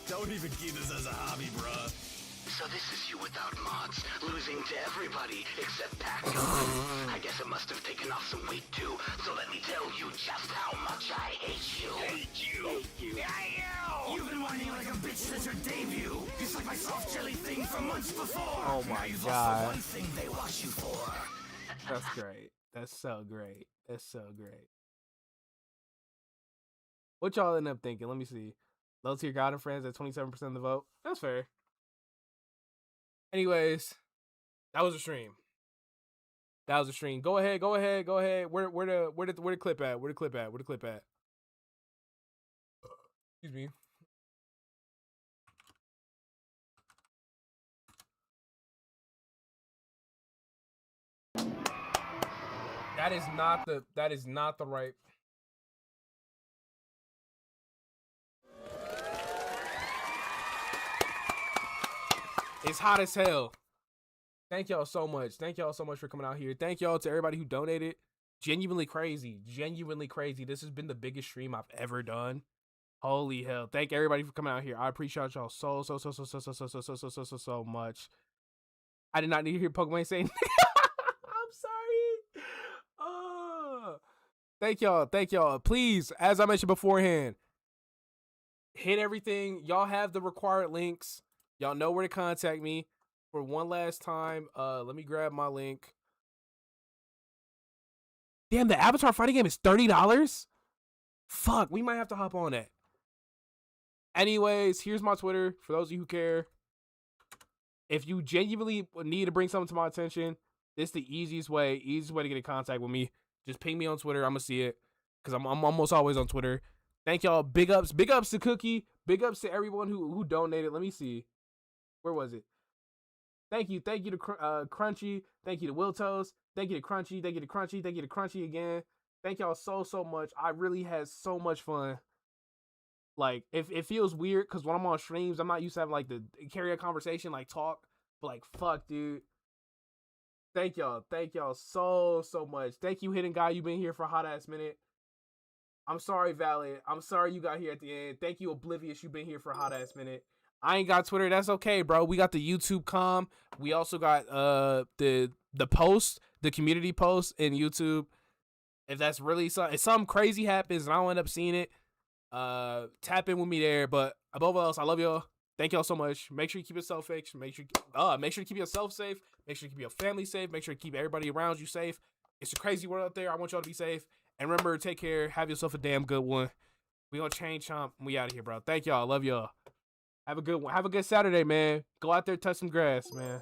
Don't even keep this as a hobby, bruh. So this is you without mods, losing to everybody except Paco. I guess it must have taken off some weight too, so let me tell you just how much I hate you. Hate you. You've been whining like a bitch since your debut. Just like my soft jelly thing from months before. Oh my You've god. lost the one thing they watch you for. That's great. That's so great. That's so great. What y'all end up thinking? Let me see. Low tier God and Friends at 27% of the vote. That's fair. Anyways, that was a stream. That was a stream. Go ahead. Where the clip at? Where the clip at? Excuse me. That is not the right. It's hot as hell. Thank y'all so much. Thank y'all so much for coming out here. Thank y'all to everybody who donated. Genuinely crazy. This has been the biggest stream I've ever done. Holy hell. Thank everybody for coming out here. I appreciate y'all so much. I did not need to hear Pokemon saying I'm sorry. Thank y'all. Please, as I mentioned beforehand, hit everything. Y'all have the required links. Y'all know where to contact me. For one last time, let me grab my link. Damn, the Avatar fighting game is $30? Fuck, we might have to hop on that. Anyways, here's my Twitter for those of you who care. If you genuinely need to bring something to my attention, this is the easiest way to get in contact with me. Just ping me on Twitter. I'm gonna see it because I'm almost always on Twitter. Thank y'all. Big ups to Cookie. Big ups to everyone who donated. Let me see. Where was it? Thank you to Crunchy. Thank you to Wiltos. Thank you to Crunchy. Thank you to Crunchy. Thank you to Crunchy again. Thank y'all so much. I really had so much fun. Like, it feels weird because when I'm on streams, I'm not used to having like the carry a conversation, like talk. But like, fuck, dude. Thank y'all so much. Thank you, Hidden Guy. You've been here for a hot ass minute. I'm sorry, Valid. I'm sorry you got here at the end. Thank you, Oblivious. You've been here for a hot ass minute. I ain't got Twitter. That's okay, bro. We got the YouTube com. We also got the post the community post in YouTube. If that's really if something crazy happens and I don't end up seeing it, tap in with me there. But above all else, I love y'all. Thank y'all so much. Make sure you keep yourself safe. Make sure you keep yourself safe. Make sure you keep your family safe. Make sure you keep everybody around you safe. It's a crazy world out there. I want y'all to be safe. And remember, take care. Have yourself a damn good one. We gonna change, chomp. We out of here, bro. Thank y'all. I love y'all. Have a good one. Have a good Saturday, man. Go out there, touch some grass, man.